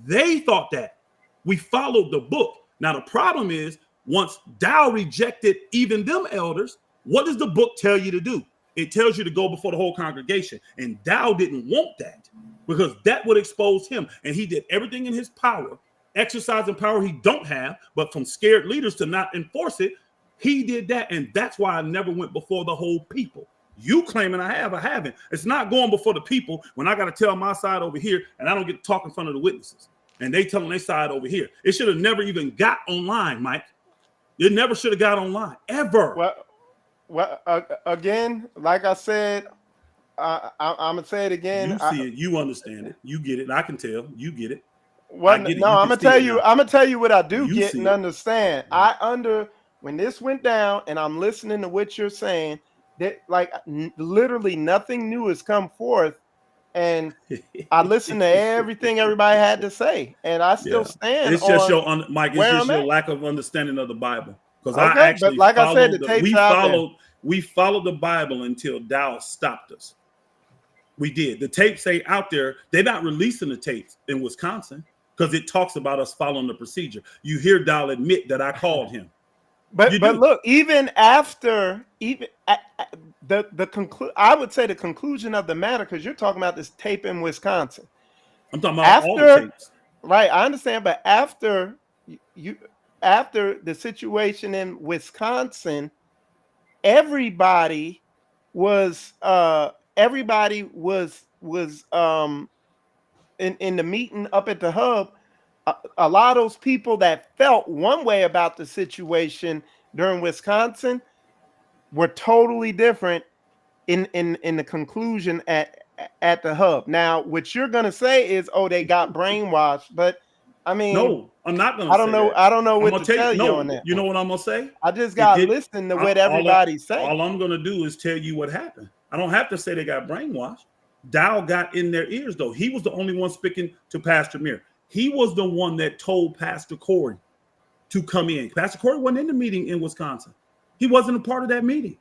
They thought that. We followed the book. Now, the problem is once Dow rejected even them elders, what does the book tell you to do? It tells you to go before the whole congregation. And Dow didn't want that because that would expose him. And he did everything in his power, exercising power he don't have, but from scared leaders to not enforce it, he did that. And that's why I never went before the whole people. You claiming I haven't. It's not going before the people when I got to tell my side over here and I don't get to talk in front of the witnesses. And they telling their side over here. It should have never even got online, Mike. It never should have got online, ever. Well, again, like I said, I'm gonna say it again. You see it, you understand it, you get it. I can tell you get it. Well, I'm gonna tell you. I'm gonna tell you what I do get and understand. When this went down, and I'm listening to what you're saying. That literally nothing new has come forth, and I listened to everything everybody had to say, and I still stand. It's just Mike. It's just your lack of understanding of the Bible. Because I actually, like I said, the tapes we followed the Bible until Dow stopped us. We did. The tapes say out there, they're not releasing the tapes in Wisconsin because it talks about us following the procedure. You hear Dow admit that I called him. But look, even after I would say the conclusion of the matter, because you're talking about this tape in Wisconsin. I'm talking about all the tapes. Right, I understand, but after the situation in Wisconsin, everybody was in the meeting up at the hub. A lot of those people that felt one way about the situation during Wisconsin were totally different in the conclusion at the hub. Now, what you're gonna say is, oh, they got brainwashed, but I mean, No, I'm not gonna. I don't know. That. I don't know I'm what gonna to tell you no, on that. you know what I'm gonna say? I just got to listen to what everybody's saying. All I'm gonna do is tell you what happened. I don't have to say they got brainwashed. Dow got in their ears though. He was the only one speaking to Pastor Mir. He was the one that told Pastor Corey to come in. Pastor Corey wasn't in the meeting in Wisconsin. He wasn't a part of that meeting.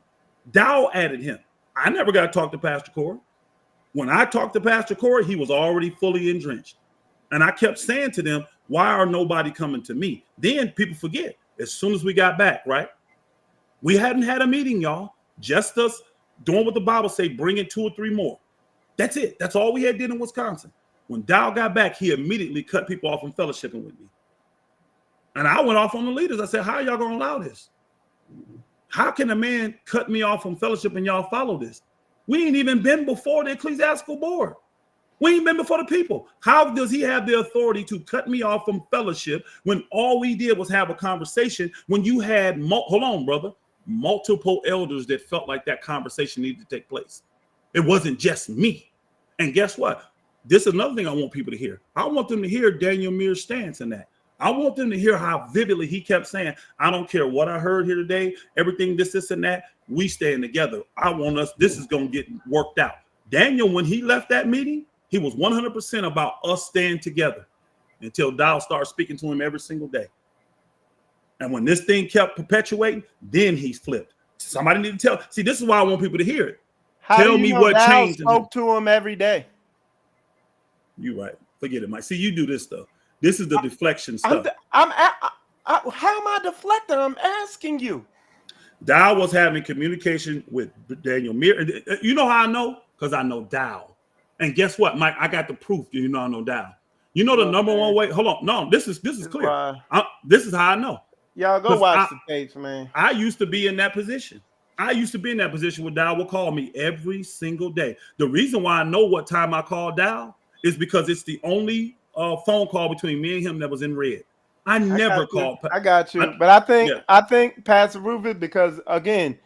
Dow added him. I never got to talk to Pastor Corey. When I talked to Pastor Corey, he was already fully entrenched. And I kept saying to them, why are nobody coming to me? Then people forget, as soon as we got back, right? We hadn't had a meeting, y'all. Just us doing what the Bible say, bringing 2 or 3 more. That's it. That's all we had did in Wisconsin. When Dow got back, he immediately cut people off from fellowshipping with me. And I went off on the leaders. I said, how are y'all going to allow this? How can a man cut me off from fellowship and y'all follow this? We ain't even been before the ecclesiastical board. We ain't been before the people. How does he have the authority to cut me off from fellowship when all we did was have a conversation when you had, hold on, brother, multiple elders that felt like that conversation needed to take place? It wasn't just me. And guess what? This is another thing I want people to hear. I want them to hear Daniel Mears' stance in that. I want them to hear how vividly he kept saying, I don't care what I heard here today, everything this, and that, we staying together. I want us, this is going to get worked out. Daniel, when he left that meeting, he was 100% about us staying together until Dow started speaking to him every single day. And when this thing kept perpetuating, then he's flipped. Somebody need to tell. See, this is why I want people to hear it. Tell me what changed. Spoke to him every day. You're right. Forget it, Mike. See, you do this stuff. This is the deflection stuff. How am I deflecting? I'm asking you. Dow was having communication with Daniel Mears. You know how I know? Because I know Dow. And guess what, Mike? I got the proof. You know I know Dow. You know the number one way. Hold on. No, this is clear. This is how I know. Y'all go watch the tapes, man. I used to be in that position. I used to be in that position where Dow would call me every single day. The reason why I know what time I call Dow is because it's the only phone call between me and him that was in red. I never called. I got you, but I think Pastor Rufus, because again,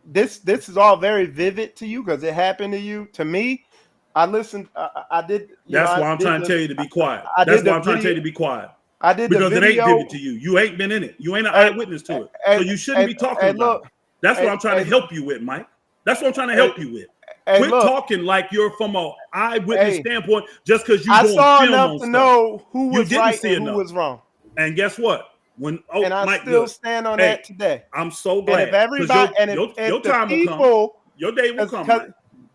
this is all very vivid to you because it happened to you. To me, I listened. I did. That's why I'm trying to tell you to be quiet. That's why I'm trying to tell you to be quiet. I did because the video. It ain't vivid to you. You ain't been in it. You ain't an eyewitness to it. So you shouldn't be talking about it. That's what I'm trying to help you with, Mike. That's what I'm trying to help you with. Quit talking like you're from an eyewitness standpoint just because you saw enough to know who was right and who was wrong. And guess what? And I Mike, still stand on that today. I'm so glad. And if everybody your time will come. Your day will come. Mike.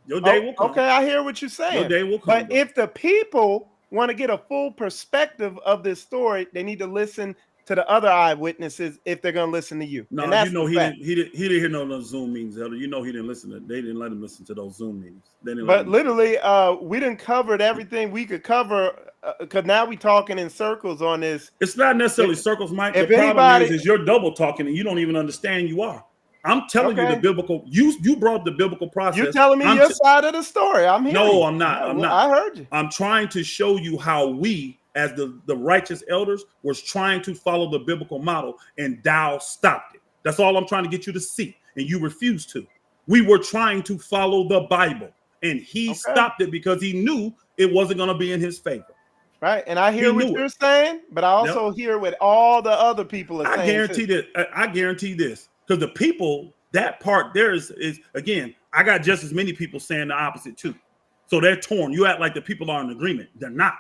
Your day will come. Okay, I hear what you're saying. Your day will come. But if the people want to get a full perspective of this story, they need to listen to the other eyewitnesses if they're going to listen to you. No, you know he didn't hear no Zoom meetings, Elder. You know he didn't listen to. They didn't let him listen to those Zoom meetings. But literally, we didn't cover everything we could cover because now we talking in circles on this. It's not necessarily circles, Mike. The problem is you're double talking and you don't even understand you are. I'm telling you the biblical. You brought up the biblical process. You're telling me your side of the story. I'm here. No, I'm not. I'm not. I heard you. I'm trying to show you how we, as the righteous elders, was trying to follow the biblical model, and Dow stopped it. That's all I'm trying to get you to see, and you refused to. We were trying to follow the Bible, and he stopped it because he knew it wasn't going to be in his favor. Right, and I hear what you're saying, but I also hear what all the other people are saying. I guarantee this. Because the people, that part there is again, I got just as many people saying the opposite too. So they're torn. You act like the people are in agreement. They're not.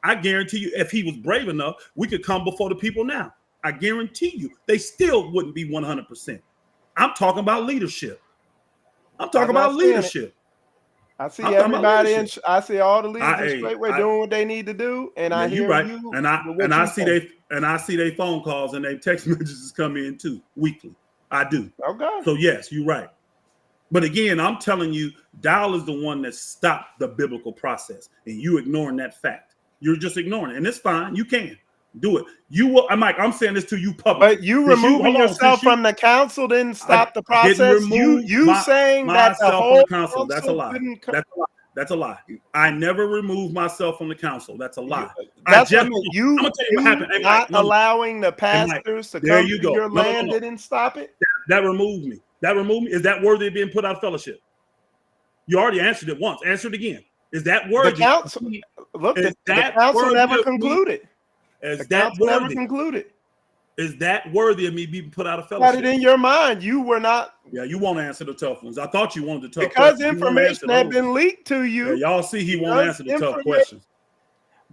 I guarantee you, if he was brave enough, we could come before the people now. I guarantee you, they still wouldn't be 100%. I'm talking about leadership. I see everybody, and I see all the leaders in Straitway doing what they need to do, and I hear you. And I see they phone calls and they text messages come in too weekly. I do. Okay. So yes, you're right. But again, I'm telling you, Dow is the one that stopped the biblical process, and you ignoring that fact. You're just ignoring it, and it's fine. You can do it. You will, Mike. I'm saying this to you publicly. But you removing yourself from the council didn't stop the process. You saying that the whole council. That's a lie. That's a lie. I never removed myself from the council. That's a lie. I'm gonna tell you what happened. Not allowing the pastors to come to your land didn't stop it. That removed me. Is that worthy of being put out of fellowship? You already answered it once. Answer it again. Is that The worthy? council, look, Is the that council worthy never of me? concluded. Is The that council never worthy? concluded. Is that worthy of me being put out of Had fellowship? it in your mind. You were not, Yeah, you won't answer the tough ones. I thought you wanted the tough because questions. You won't answer information had those. been leaked to Yeah, you. y'all see he won't Because answer the tough information- questions.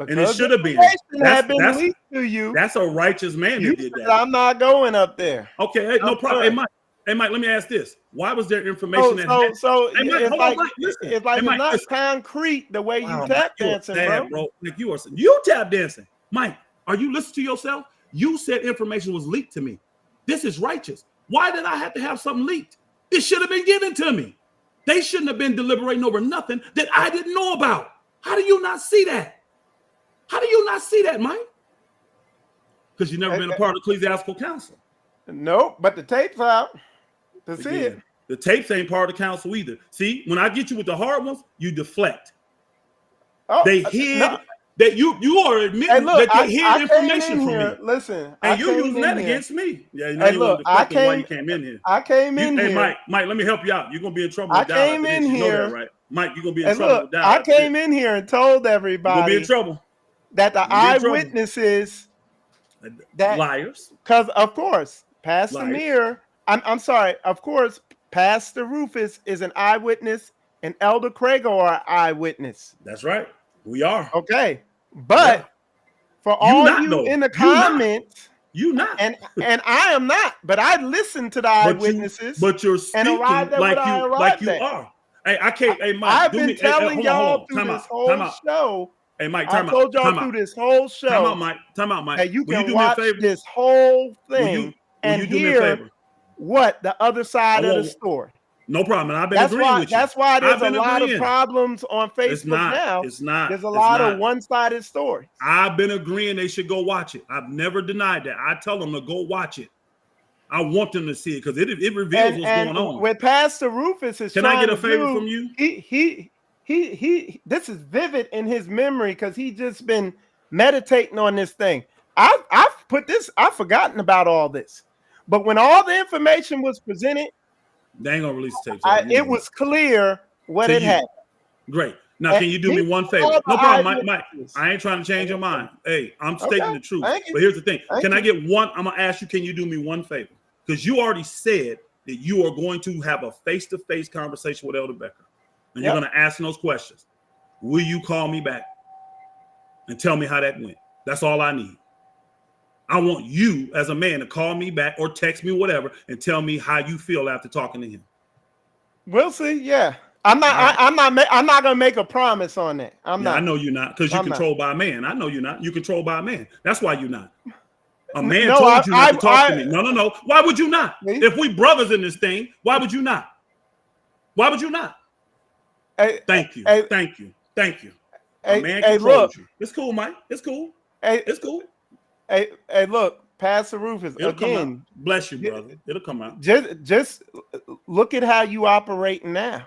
And it Because should have been. information had been leaked to you. That's a righteous man You that did said, that. I'm not going up there. Okay, hey, no I'm problem. Hey done. Mike, let me ask this. Why was there information that had, So Hey, Mike, it's hold on, like Mike, listen. it's like Hey, Mike, it's not listen. concrete the way you Wow, tap Mike, dancing, you are sad, bro. Nick, you tap dancing. Mike, are you listening to yourself? You said information was leaked to me. This is righteous. Why did I have to have something leaked? It should have been given to me. They shouldn't have been deliberating over nothing that I didn't know about. How do you not see that? How do you not see that, Mike? Because you've never been a part of ecclesiastical council. Nope, but the tape's out to see it. Again, the tapes ain't part of the council either. See, when I get you with the hard ones, you deflect. Oh, They hid no. that you are admitting Hey, look, that they hid I information came in from here. me. Listen, And you came using in that here. against me. Yeah, now Hey, you look, want to deflect on why you came in here. I came in Hey, here. Mike, let me help you out. You're gonna be in trouble I with Dow came after in this. You know here. that, right? Mike, you're gonna be in And trouble look, with Dow. I after came this. in here and told You're gonna be in everybody trouble. that the You're gonna be in trouble. eyewitnesses, that Liars. because of course, Pastor Liars. Mir, I'm sorry, of course, Pastor Rufus is an eyewitness and Elder Craig are an eyewitness. That's right. We are. Okay, but Yeah. for You all not, you though. in the You not. comments, You not. and I am not, but I listened to the eyewitnesses. But you're speaking arrived at like what I you arrived like you at. are. Hey, I can't. Hey, Mike, I've do been me. telling hold on, y'all hold on. through Time this out. whole Time out. show. Hey, Mike, I time told out. y'all Time through out. this whole show Time out, Mike. Time out, Mike. that you Will you can do me a watch favor? this whole Will thing you and do me a hear favor? what the other side I of the won't- story. No problem. And I've been agreeing with you. That's why there's I've a been lot of agreeing. problems on Facebook It's not. now. It's not. There's a It's lot not. of one-sided stories. I've been agreeing they should go watch it. I've never denied that. I tell them to go watch it. I want them to see it because it reveals what's going on. What Pastor Rufus is Can trying I get a to favor do, from you? He this is vivid in his memory because he just been meditating on this thing. I've forgotten about all this, but when all the information was presented, They ain't gonna release the tapes. it was clear what To it you. had. Great. Now, can you do me one favor? No problem, Mike. I ain't trying to change your mind. Hey, I'm stating the truth. Thank you. But here's the thing. Thank Can I you. get one? I'm gonna ask you, can you do me one favor? Because you already said that you are going to have a face-to-face conversation with Elder Becker. And you're gonna ask him those questions. Will you call me back and tell me how that went? That's all I need. I want you as a man to call me back or text me, whatever, and tell me how you feel after talking to him. We'll see. Yeah. I'm not gonna make a promise on that. I'm not. I know you're not, because you're controlled by a man. I know you're not. You're controlled by a man. That's why you're not. A man told you not to talk to me. No. Why would you not? Me? If we brothers in this thing, why would you not? Why would you not? Thank you. Thank you. Thank you. A man controls you. It's cool, Mike. It's cool. It's cool. Hey, look, Pastor Rufus, It'll again. Come out. Bless you, brother. It'll come out. Just look at how you operate now.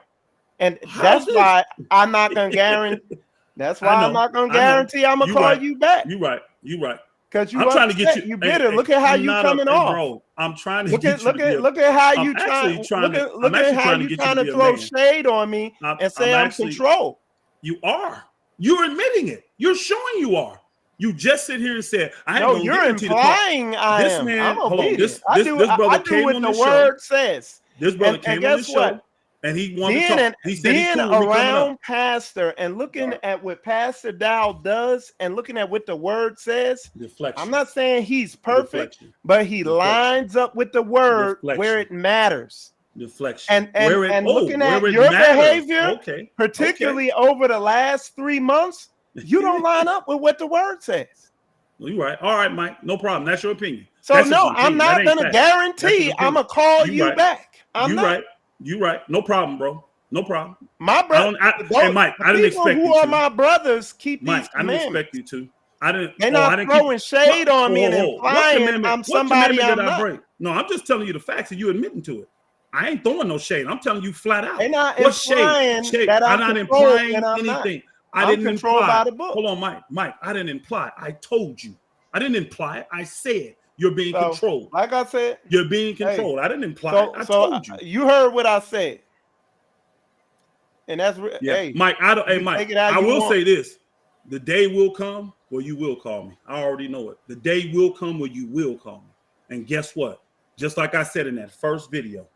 And that's why I'm not gonna guarantee. That's why I'm not gonna guarantee I'm gonna call you back. You're right. You're right. Because I'm trying to get you. You bitter. Look at how you coming off. Bro, I'm trying to look get you. Look at how you trying. Look at how you trying to throw shade on me and say I'm controlled. You are. You're admitting it. You're showing you are. You just sit here and said, "I ain't no, you're implying I am. I'm obedient. This brother came on the show. I do what the word says. This brother came on the show. And he wanted to talk. He said being around pastor and looking at what Pastor Dow does and looking at what the word says. Deflection. I'm not saying he's perfect, but he lines up with the word where it matters. Deflection. And looking at your behavior, particularly over the last 3 months, you don't line up with what the word says. Well, you're right. All right, Mike. No problem. That's your opinion. So I'm not going to guarantee I'm going to call you back. I'm not. Right. You right. No problem, bro. No problem. My brother. Hey, Mike, I didn't expect you to. Who are my brothers keep Mike, these commandments. I didn't expect you to. They're not throwing shade on me and implying I'm somebody I'm not. No, I'm just telling you the facts and you admitting to it. I ain't throwing no shade. I'm telling you flat out. They're not what shade? That I'm not implying anything. Not. I didn't imply. By the book. Hold on, Mike. I didn't imply. I told you. I didn't imply it. I said you're being controlled. Like I said, you're being controlled. I didn't imply it. I told you. You heard what I said. And that's Yeah, hey, Mike. Mike. take it how I you will want. say this: the day will come where you will call me. I already know it. The day will come where you will call me. And guess what? Just like I said in that first video,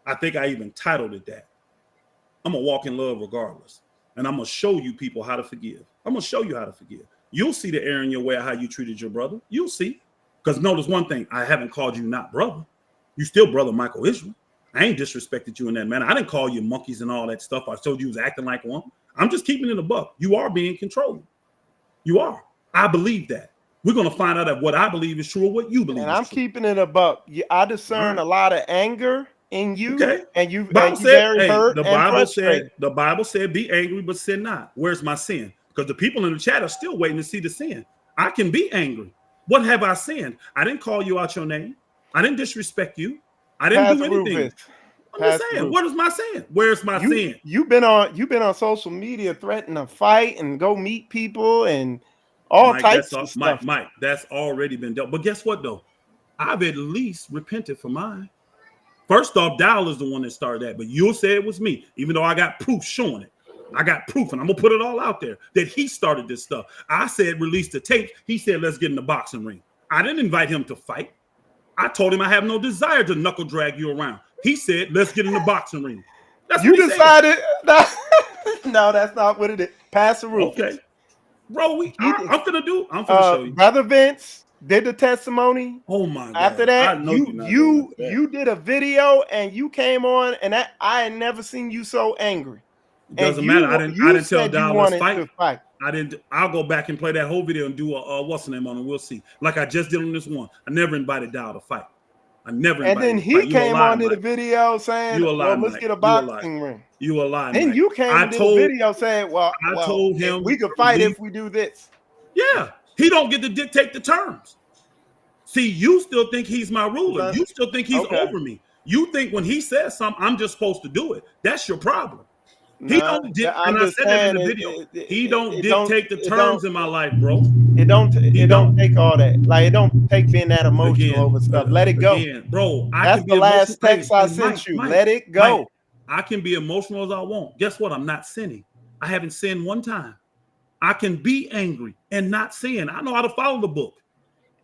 I think I even titled it that. I'm gonna walk in love regardless, and I'm gonna show you people how to forgive. I'm gonna show you how to forgive. You'll see the error in your way of how you treated your brother. You'll see. Because notice one thing: I haven't called you not brother. You still brother Michael Israel. I ain't disrespected you in that manner. I didn't call you monkeys and all that stuff. I told you was acting like one. I'm just keeping it a buck. You are being controlled. You are. I believe that. We're gonna find out if what I believe is true or what you believe. And is I'm true. keeping it a buck. I discern a lot of anger in you, Okay. and you Bible said, very hey, hurt the and Bible frustrated. said, the Bible said, be angry, but sin not. Where's my sin? Because the people in the chat are still waiting to see the sin. I can be angry. What have I sinned? I didn't call you out your name. I didn't disrespect you. I didn't do anything. Rufus, I'm just saying, what is my sin? Where's my sin? You've been on social media threatening to fight and go meet people and all types of stuff. Mike, that's already been done. But guess what though? I've at least repented for mine. First off, Dow is the one that started that, but you'll say it was me, even though I got proof showing it. I got proof, and I'm gonna put it all out there that he started this stuff. I said release the tape. He said let's get in the boxing ring. I didn't invite him to fight. I told him I have no desire to knuckle drag you around. He said let's get in the boxing ring. That's you what he decided. No, that's not what it is. Pastor Rufus. Okay, bro. I'm gonna show you. Brother Vince did the testimony. Oh my God! After that, I know you did a video and you came on, and I had never seen you so angry. It doesn't matter. I didn't tell Dow let's fight. I didn't. I'll go back and play that whole video and do a what's the name on it. We'll see. Like I just did on this one. I never invited Dow to fight. I never. And then he came on to the video saying, "Well, let's get a boxing ring." You a lie. And you came into the video saying, "Well, I told him we could fight if we do this." Yeah, he don't get to dictate the terms. See, you still think he's my ruler. You still think he's over me. You think when he says something, I'm just supposed to do it. That's your problem. He don't and I said that in the video. He don't dictate the terms in my life, bro. It don't take all that. Like it don't take being that emotional over stuff. Let it go, bro. That's the last text I sent you. Let it go. I can be emotional as I want. Guess what? I'm not sinning. I haven't sinned one time. I can be angry and not sin. I know how to follow the book.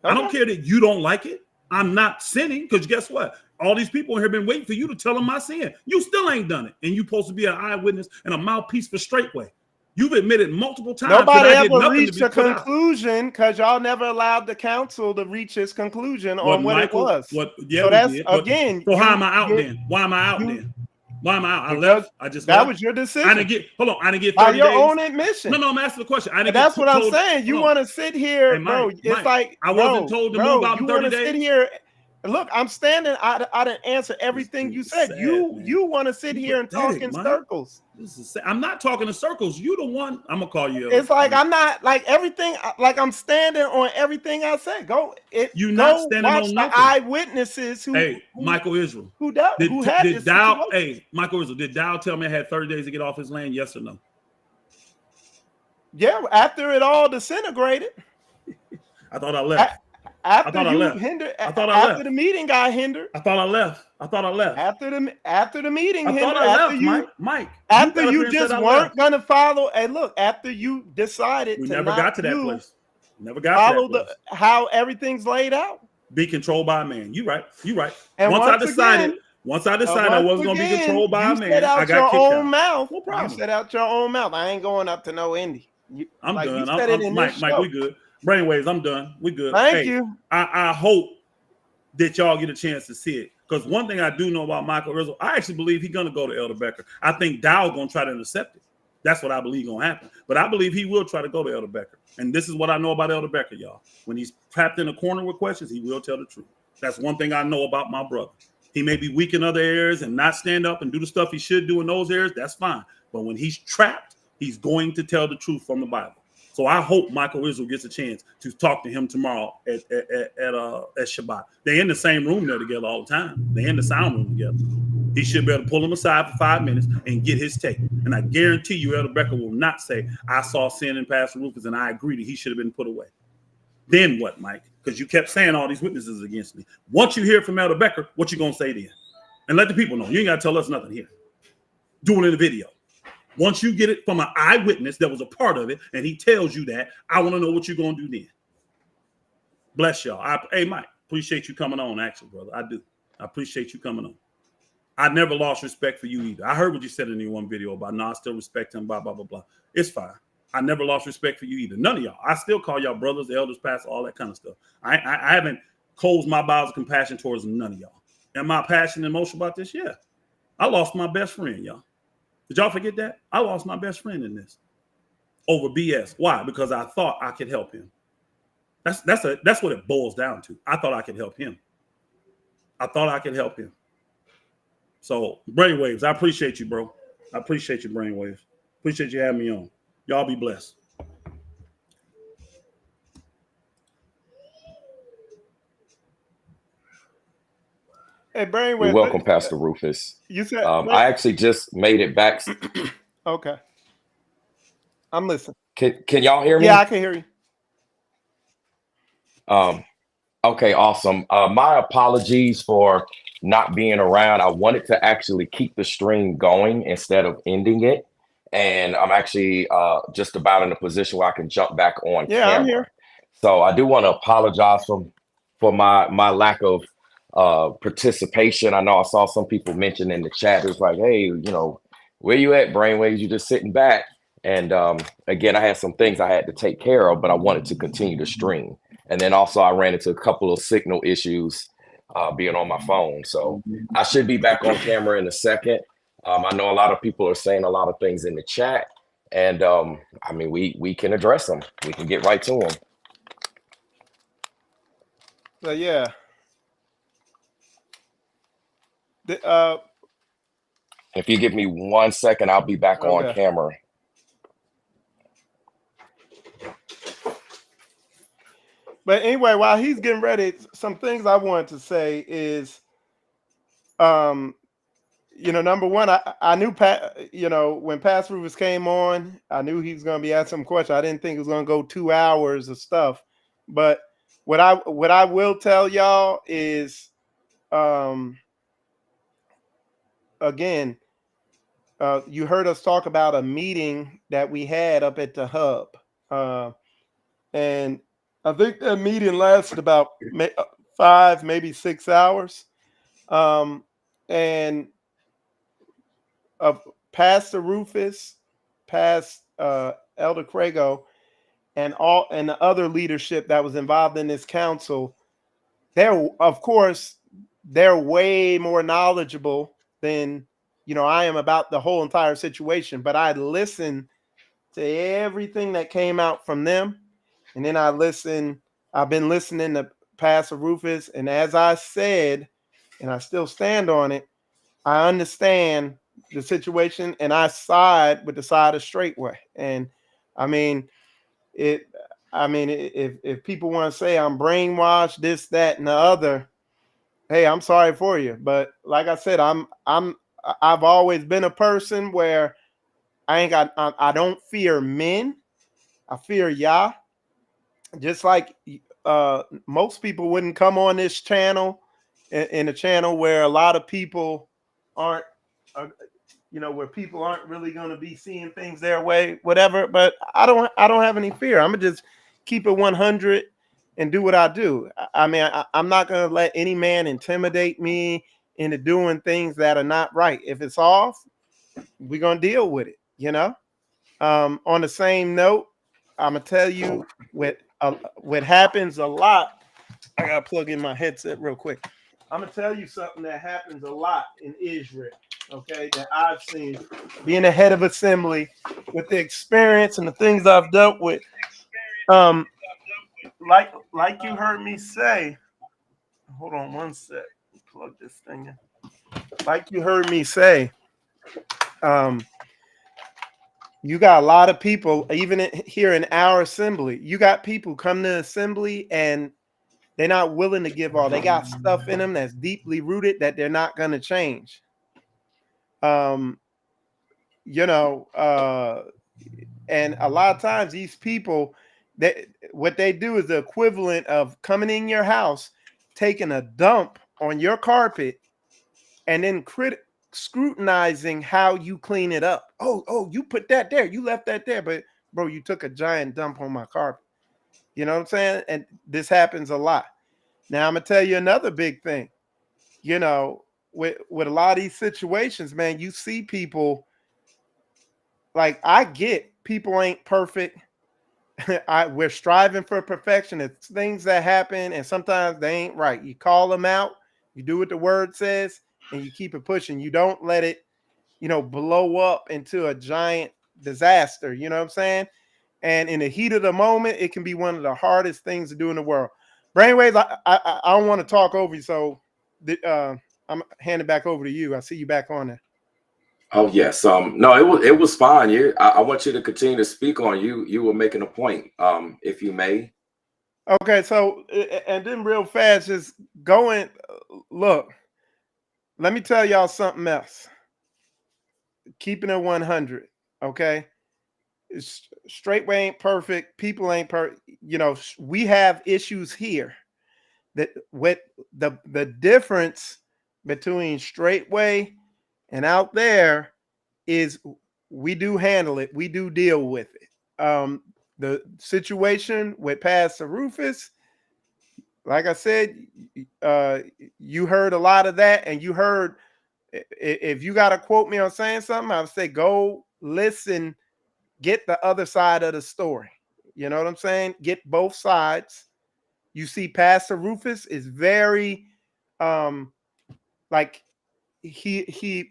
Okay. I don't care that you don't like it. I'm not sinning because guess what? All these people here been waiting for you to tell them my sin. You still ain't done it. And you're supposed to be an eyewitness and a mouthpiece for Straitway. You've admitted multiple times. Nobody ever reached a conclusion because y'all never allowed the council to reach its conclusion on what Michael, it was. So that's again. So how am I out then? Why am I out then? Why am I out? I left. I just that left. was your decision. I didn't get 30 by your days. own admission. No, I'm asking the question. That's what I'm saying. You want to sit here, bro. It's like I wasn't told to move out in 30 days. Sit here. Look, I'm standing. I didn't answer everything you said. You want to sit here and talk in circles. I'm not talking in circles. You the one. I'm gonna call you. It's like I'm not like everything. Like I'm standing on everything I said. You're not standing on nothing. Eyewitnesses who. Michael Israel. Did Dow? Hey, Michael Israel. Did Dow tell me I had 30 days to get off his land? Yes or no? Yeah. After it all disintegrated. I thought I left. After the meeting got hindered. I thought I left. After the meeting hindered. I left, Mike. After you just weren't gonna follow. And look, after you decided we to never got to that place. Never got follow how everything's laid out. Be controlled by a man. You right. And once I decided I wasn't gonna be controlled by a man, I got kicked out. No problem. You said out your own mouth. I ain't going up to no indie. I'm done. Mike, we good. Brainwaves, I'm done. We good. Thank you. I hope that y'all get a chance to see it. Because one thing I do know about Michael Rizzo, I actually believe he's going to go to Elder Becker. I think Dow's going to try to intercept it. That's what I believe going to happen. But I believe he will try to go to Elder Becker. And this is what I know about Elder Becker, y'all. When he's trapped in a corner with questions, he will tell the truth. That's one thing I know about my brother. He may be weak in other areas and not stand up and do the stuff he should do in those areas. That's fine. But when he's trapped, he's going to tell the truth from the Bible. So I hope Michael Israel gets a chance to talk to him tomorrow at Shabbat. They're in the same room there together all the time. They're in the sound room together. He should be able to pull him aside for 5 minutes and get his take. And I guarantee you, Elder Becker will not say, I saw sin in Pastor Rufus and I agree that he should have been put away. Then what, Mike? Because you kept saying all these witnesses against me. Once you hear from Elder Becker, what you going to say then? And let the people know. You ain't got to tell us nothing here. Do it in the video. Once you get it from an eyewitness that was a part of it, and he tells you that, I want to know what you're going to do then. Bless y'all. Hey, Mike, appreciate you coming on, actually, brother. I do. I appreciate you coming on. I never lost respect for you either. I heard what you said in your one video about, no, I still respect him, blah, blah, blah, blah. It's fine. I never lost respect for you either. None of y'all. I still call y'all brothers, elders, pastors, all that kind of stuff. I haven't closed my bowels of compassion towards none of y'all. Am I passionate and emotional about this? Yeah. I lost my best friend, y'all. Did y'all forget that? I lost my best friend in this over BS. Why? Because I thought I could help him. That's what it boils down to. I thought I could help him. I thought I could help him. So, Brainwaves, I appreciate you, bro. I appreciate you, Brainwaves. Appreciate you having me on. Y'all be blessed. Hey, Brainwaves. You're welcome, Pastor Rufus. You said I actually just made it back. Okay. I'm listening. Can y'all hear me? Yeah, I can hear you. Okay, awesome. My apologies for not being around. I wanted to actually keep the stream going instead of ending it. And I'm actually just about in a position where I can jump back on camera. I'm here. So I do want to apologize for my lack of participation. I know I saw some people mention in the chat, it's like, hey, where you at, Brainwaves? You just sitting back. And again, I had some things I had to take care of, but I wanted to continue to stream. And then also I ran into a couple of signal issues being on my phone. So I should be back on camera in a second. I know a lot of people are saying a lot of things in the chat. And I mean, we can address them. We can get right to them. So, yeah. If you give me 1 second, I'll be back on camera. But anyway, while he's getting ready, some things I wanted to say is, number one, I knew when Pastor Rufus came on, I knew he was going to be asking some questions. I didn't think it was going to go 2 hours of stuff. But what I will tell y'all is, again, you heard us talk about a meeting that we had up at the hub, and I think that meeting lasted about 5, maybe 6 hours. And Pastor Rufus, past Elder Crago, and the other leadership that was involved in this council, they're way more knowledgeable than I am about the whole entire situation. But I listened to everything that came out from them. And then I've been listening to Pastor Rufus. And as I said, and I still stand on it, I understand the situation and I side with the side of Straitway. And I mean, if people want to say I'm brainwashed, this, that, and the other, hey, I'm sorry for you. But like I said, I've always been a person where I don't fear men. I fear Yah. Just like most people wouldn't come on this channel, in a channel where a lot of people aren't, where people aren't really going to be seeing things their way, whatever. But I don't have any fear. I'm gonna just keep it 100 and do what I do. I mean, I'm not going to let any man intimidate me into doing things that are not right. If it's off, we're going to deal with it, On the same note, I'm going to tell you what happens a lot. I got to plug in my headset real quick. I'm going to tell you something that happens a lot in Israel, okay, that I've seen being the head of assembly with the experience and the things I've dealt with. Like you heard me say, hold on one sec, plug this thing in. Like you heard me say, you got a lot of people, even here in our assembly, you got people come to assembly and they're not willing to give all. They got stuff in them that's deeply rooted that they're not going to change. And a lot of times these people, what they do is the equivalent of coming in your house, taking a dump on your carpet, and then scrutinizing how you clean it up. Oh, you put that there, you left that there, but bro, you took a giant dump on my carpet. You know what I'm saying? And this happens a lot. Now I'm gonna tell you another big thing. You know, with a lot of these situations, man, you see people like, I get people ain't perfect. We're striving for perfection. It's things that happen, and sometimes they ain't right. You call them out, you do what the word says, and you keep it pushing. You don't let it, blow up into a giant disaster. You know what I'm saying? And in the heat of the moment, it can be one of the hardest things to do in the world. Brainwaves, I don't want to talk over you, so I'm handing back over to you. I see you back on there. Oh yes. No, it was fine. I want you to continue to speak on. You were making a point. If you may. Okay, so and then real fast, just going. Look, let me tell y'all something else. Keeping it 100. Okay, Straitway ain't perfect. People ain't perfect. We have issues here. That with the difference between Straitway and out there is we do handle it. We do deal with it. The situation with Pastor Rufus, like I said, you heard a lot of that, and you heard, if you got to quote me on saying something, I would say go listen, get the other side of the story. You know what I'm saying? Get both sides. You see, Pastor Rufus is very, like he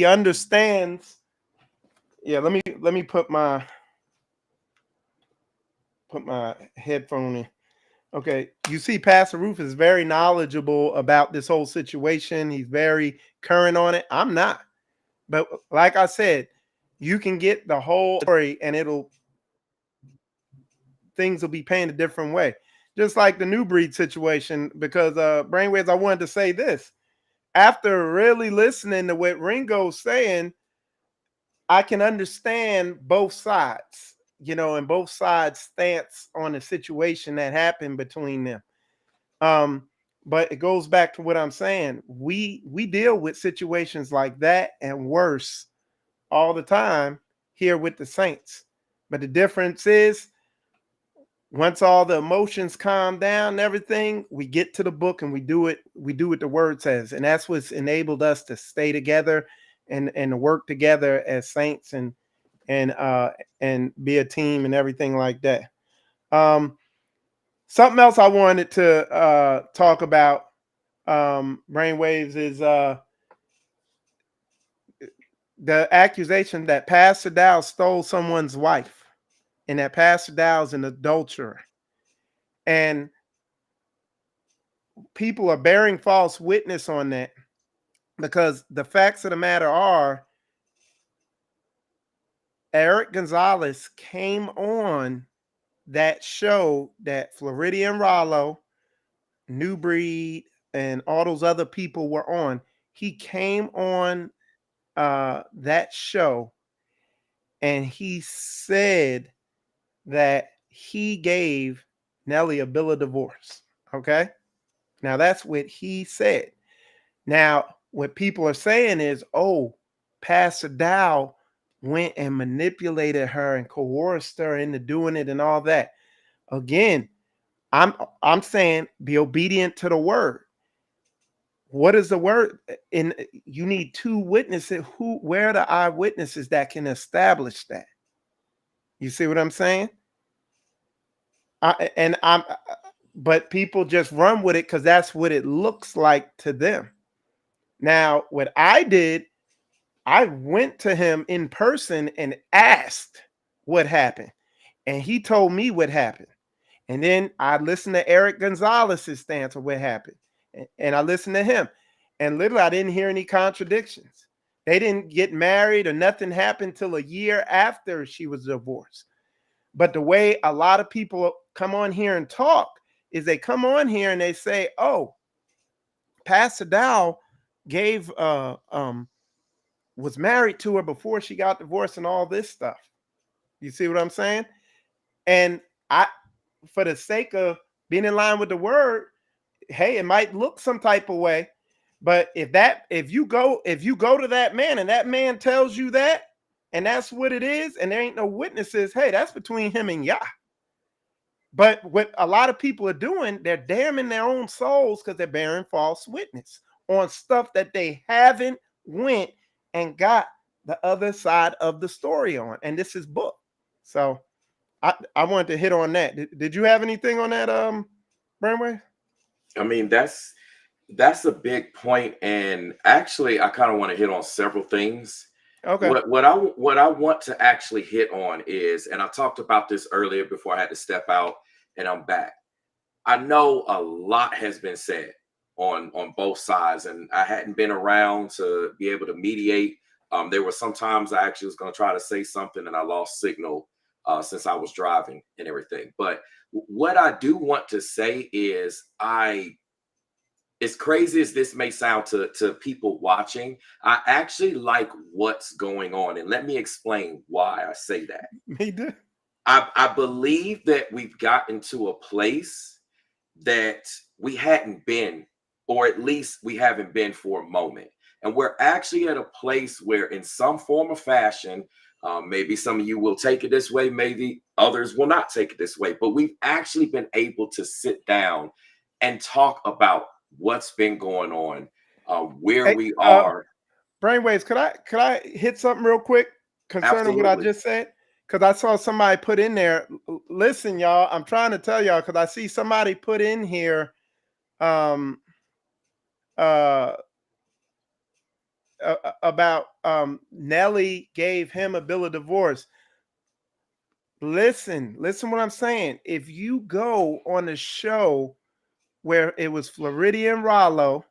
understands. Yeah, let me put my headphone in. Okay, you see, Pastor Rufus is very knowledgeable about this whole situation. He's very current on it. I'm not, but like I said, you can get the whole story, and things will be painted a different way. Just like the New Breed situation, because Brainwaves, I wanted to say this. After really listening to what Ringo's saying, I can understand both sides, and both sides' stance on the situation that happened between them. But it goes back to what I'm saying. We deal with situations like that and worse all the time here with the Saints. But the difference is, once all the emotions calm down and everything, we get to the book and we do what the word says. And that's what's enabled us to stay together and work together as saints and be a team and everything like that. Something else I wanted to talk about, Brainwaves, is the accusation that Pastor Dow stole someone's wife and that Pastor Dow is an adulterer. And people are bearing false witness on that, because the facts of the matter are, Eric Gonzalez came on that show that Floridian Rollo, New Breed, and all those other people were on. He came on that show, and he said that he gave Nelly a bill of divorce. Okay, now that's what he said. Now, what people are saying is, oh, Pastor Dow went and manipulated her and coerced her into doing it and all that. Again, I'm saying be obedient to the word. What is the word? And you need two witnesses. Where are the eyewitnesses that can establish that? You see what I'm saying? But people just run with it because that's what it looks like to them. Now, what I did, I went to him in person and asked what happened. And he told me what happened. And then I listened to Eric Gonzalez's stance of what happened. And I listened to him. And literally, I didn't hear any contradictions. They didn't get married or nothing happened till a year after she was divorced. But the way a lot of people come on here and talk is they come on here and they say, oh, Pastor Dow was married to her before she got divorced and all this stuff. You see what I'm saying? And for the sake of being in line with the word, hey, it might look some type of way, But if you go to that man and that man tells you that, and that's what it is, and there ain't no witnesses, hey, that's between him and Yah. But what a lot of people are doing, they're damning their own souls because they're bearing false witness on stuff that they haven't went and got the other side of the story on. And this is book. So I wanted to hit on that. Did you have anything on that, Brainwave? I mean, that's a big point, and actually, I kind of want to hit on several things. Okay. What I want to actually hit on is, and I talked about this earlier before I had to step out, and I'm back. I know a lot has been said on both sides, and I hadn't been around to be able to mediate. There were some times I actually was going to try to say something, and I lost signal since I was driving and everything. But what I do want to say is, as crazy as this may sound to people watching, I actually like what's going on. And let me explain why I say that. Me too. I believe that we've gotten to a place that we hadn't been, or at least we haven't been for a moment. And we're actually at a place where, in some form or fashion, maybe some of you will take it this way, maybe others will not take it this way, but we've actually been able to sit down and talk about what's been going on, where we are. Brainwaves, could I hit something real quick concerning what I just said? Because I saw somebody put in there. Listen, y'all, I'm trying to tell y'all, because I see somebody put in here about Nelly gave him a bill of divorce. Listen what I'm saying. If you go on a show where it was Floridian Rollo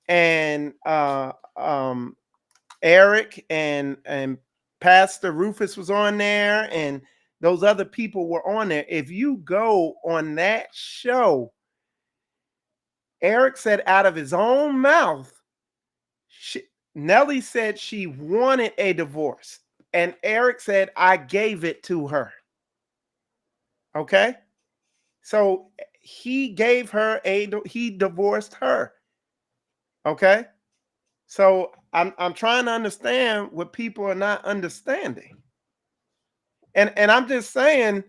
and Eric and Pastor Rufus was on there, and those other people were on there. If you go on that show, Eric said out of his own mouth, Nelly said she wanted a divorce, and Eric said, I gave it to her. Okay? So he gave her he divorced her. Okay? So I'm trying to understand what people are not understanding. And I'm just saying,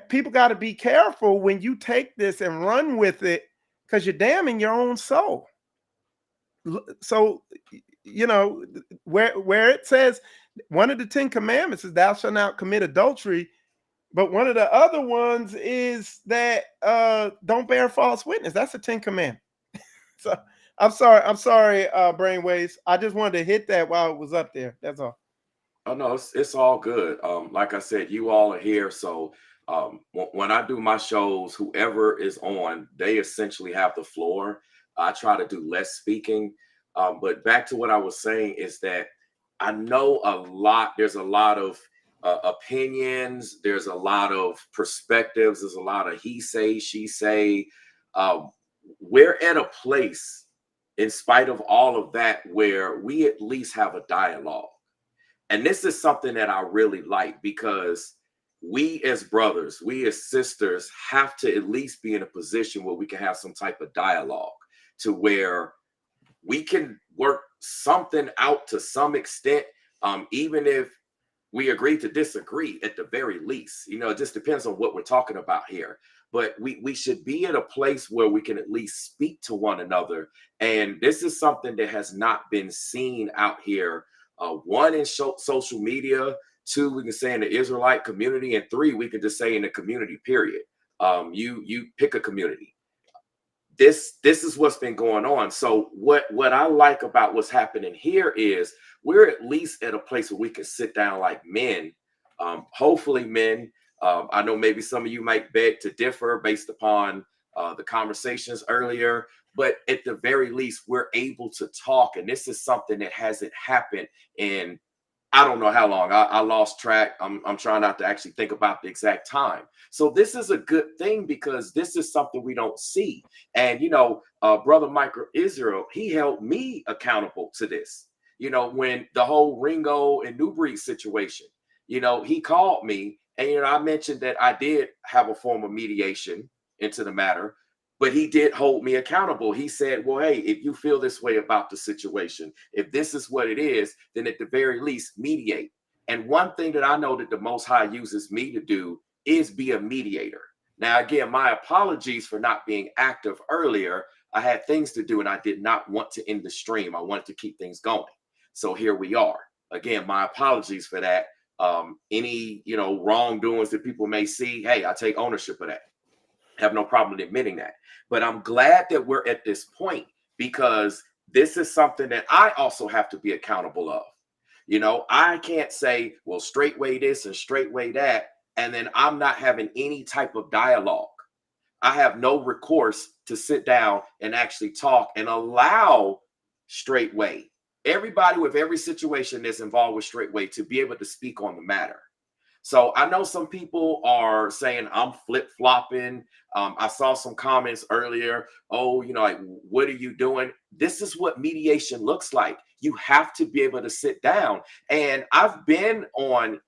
people got to be careful when you take this and run with it, because you're damning your own soul. So, you know, where it says one of the 10 commandments is thou shalt not commit adultery, but one of the other ones is that don't bear false witness. That's the 10 commandments. So I'm sorry, Brainwaves. I just wanted to hit that while it was up there. That's all. Oh no, it's all good. Like I said, you all are here, so when I do my shows, whoever is on, they essentially have the floor. I try to do less speaking, but back to what I was saying is that I know there's a lot of opinions, there's a lot of perspectives, there's a lot of he say, she say. We're at a place, in spite of all of that, where we at least have a dialogue. And this is something that I really like, because we as brothers, we as sisters have to at least be in a position where we can have some type of dialogue, to where we can work something out to some extent, even if we agree to disagree at the very least. You know, it just depends on what we're talking about here. But we should be at a place where we can at least speak to one another. And this is something that has not been seen out here. One, in social media. Two, we can say in the Israelite community. And three, we can just say in the community, period. You pick a community. This is what's been going on. So what I like about what's happening here is we're at least at a place where we can sit down like men. Hopefully men. I know maybe some of you might beg to differ based upon the conversations earlier, but at the very least, we're able to talk. And this is something that hasn't happened in, I don't know how long. I lost track. I'm trying not to actually think about the exact time. So this is a good thing, because this is something we don't see. And, you know, Brother Michael Israel, he held me accountable to this. You know, when the whole Ringo and New Breed situation, you know, he called me, and, you know, I mentioned that I did have a form of mediation into the matter, But he did hold me accountable. He said, well, hey, if you feel this way about the situation, if this is what it is, then at the very least mediate. And one thing that I know that the Most High uses me to do is be a mediator. Now, again, my apologies for not being active earlier. I had things to do and I did not want to end the stream. I wanted to keep things going. So here we are. Again, my apologies for that. Any, wrongdoings that people may see, hey, I take ownership of that. Have no problem admitting that. But I'm glad that we're at this point, because this is something that I also have to be accountable of. I can't say, well, straightway this and straightway that, and then I'm not having any type of dialogue. I have no recourse to sit down and actually talk and allow straightway, everybody with every situation that's involved with straightway, to be able to speak on the matter. So I know some people are saying I'm flip-flopping. I saw some comments earlier. Oh, like, what are you doing? This is what mediation looks like. You have to be able to sit down. And I've been on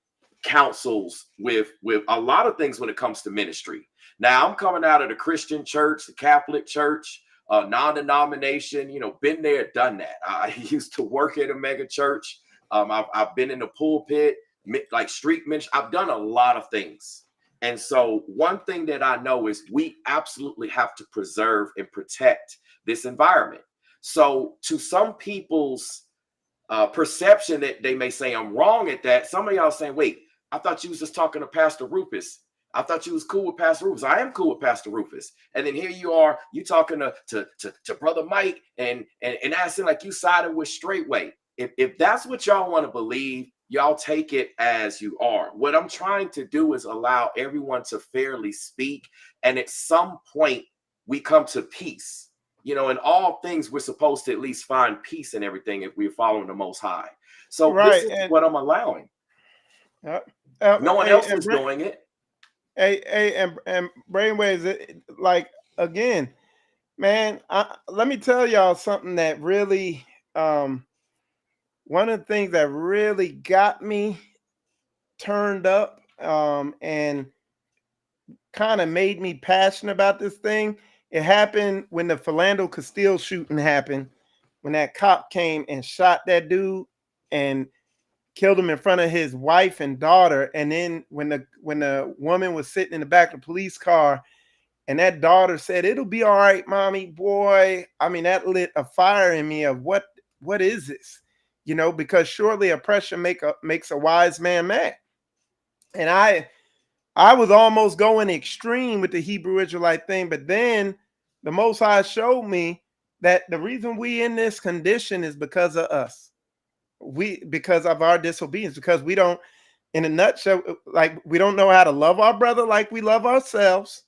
councils with a lot of things when it comes to ministry. Now, I'm coming out of the Christian church, the Catholic church, non-denomination, been there, done that. I used to work at a mega church. I've been in the pulpit, like street ministry. I've done a lot of things. And so one thing that I know is we absolutely have to preserve and protect this environment. So to some people's perception that they may say I'm wrong at that, some of y'all saying, wait, I thought you was just talking to Pastor Rufus. I thought you was cool with Pastor Rufus. I am cool with Pastor Rufus. And then here you are, you talking to Brother Mike and asking like you sided with Straitway. If that's what y'all want to believe, y'all take it as you are. What I'm trying to do is allow everyone to fairly speak. And at some point, we come to peace. In all things, we're supposed to at least find peace in everything if we're following the Most High. So this is what I'm allowing. No one else is doing it. And Brainwaves, like, again, man, let me tell y'all something that really, one of the things that really got me turned up and kind of made me passionate about this thing. It happened when the Philando Castile shooting happened, when that cop came and shot that dude and killed him in front of his wife and daughter. And then when the woman was sitting in the back of the police car and that daughter said, "It'll be all right, mommy," boy, I mean, that lit a fire in me of what is this? Because surely oppression makes a wise man mad. And I was almost going extreme with the Hebrew Israelite thing, but then the Most High showed me that the reason we in this condition is because of us. Because of our disobedience, because we don't, in a nutshell, like, we don't know how to love our brother like we love ourselves,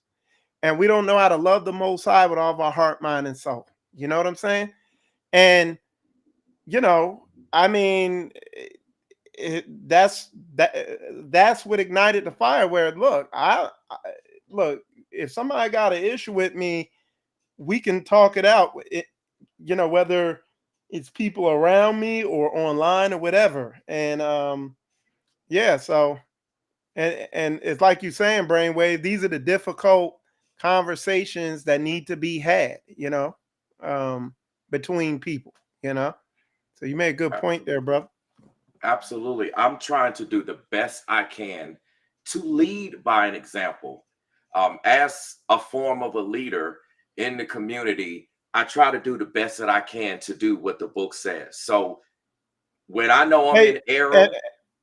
and we don't know how to love the Most High with all of our heart, mind, and soul. You know what I'm saying? And I mean, that's what ignited the fire. Where look, if somebody got an issue with me, we can talk it out. Whether it's people around me or online or whatever. And so and it's like you saying, Brainwave, these are the difficult conversations that need to be had, between people, So you made a good point there, brother. Absolutely. I'm trying to do the best I can to lead by an example. As a form of a leader in the community, I try to do the best that I can to do what the book says. So when I know I'm in error.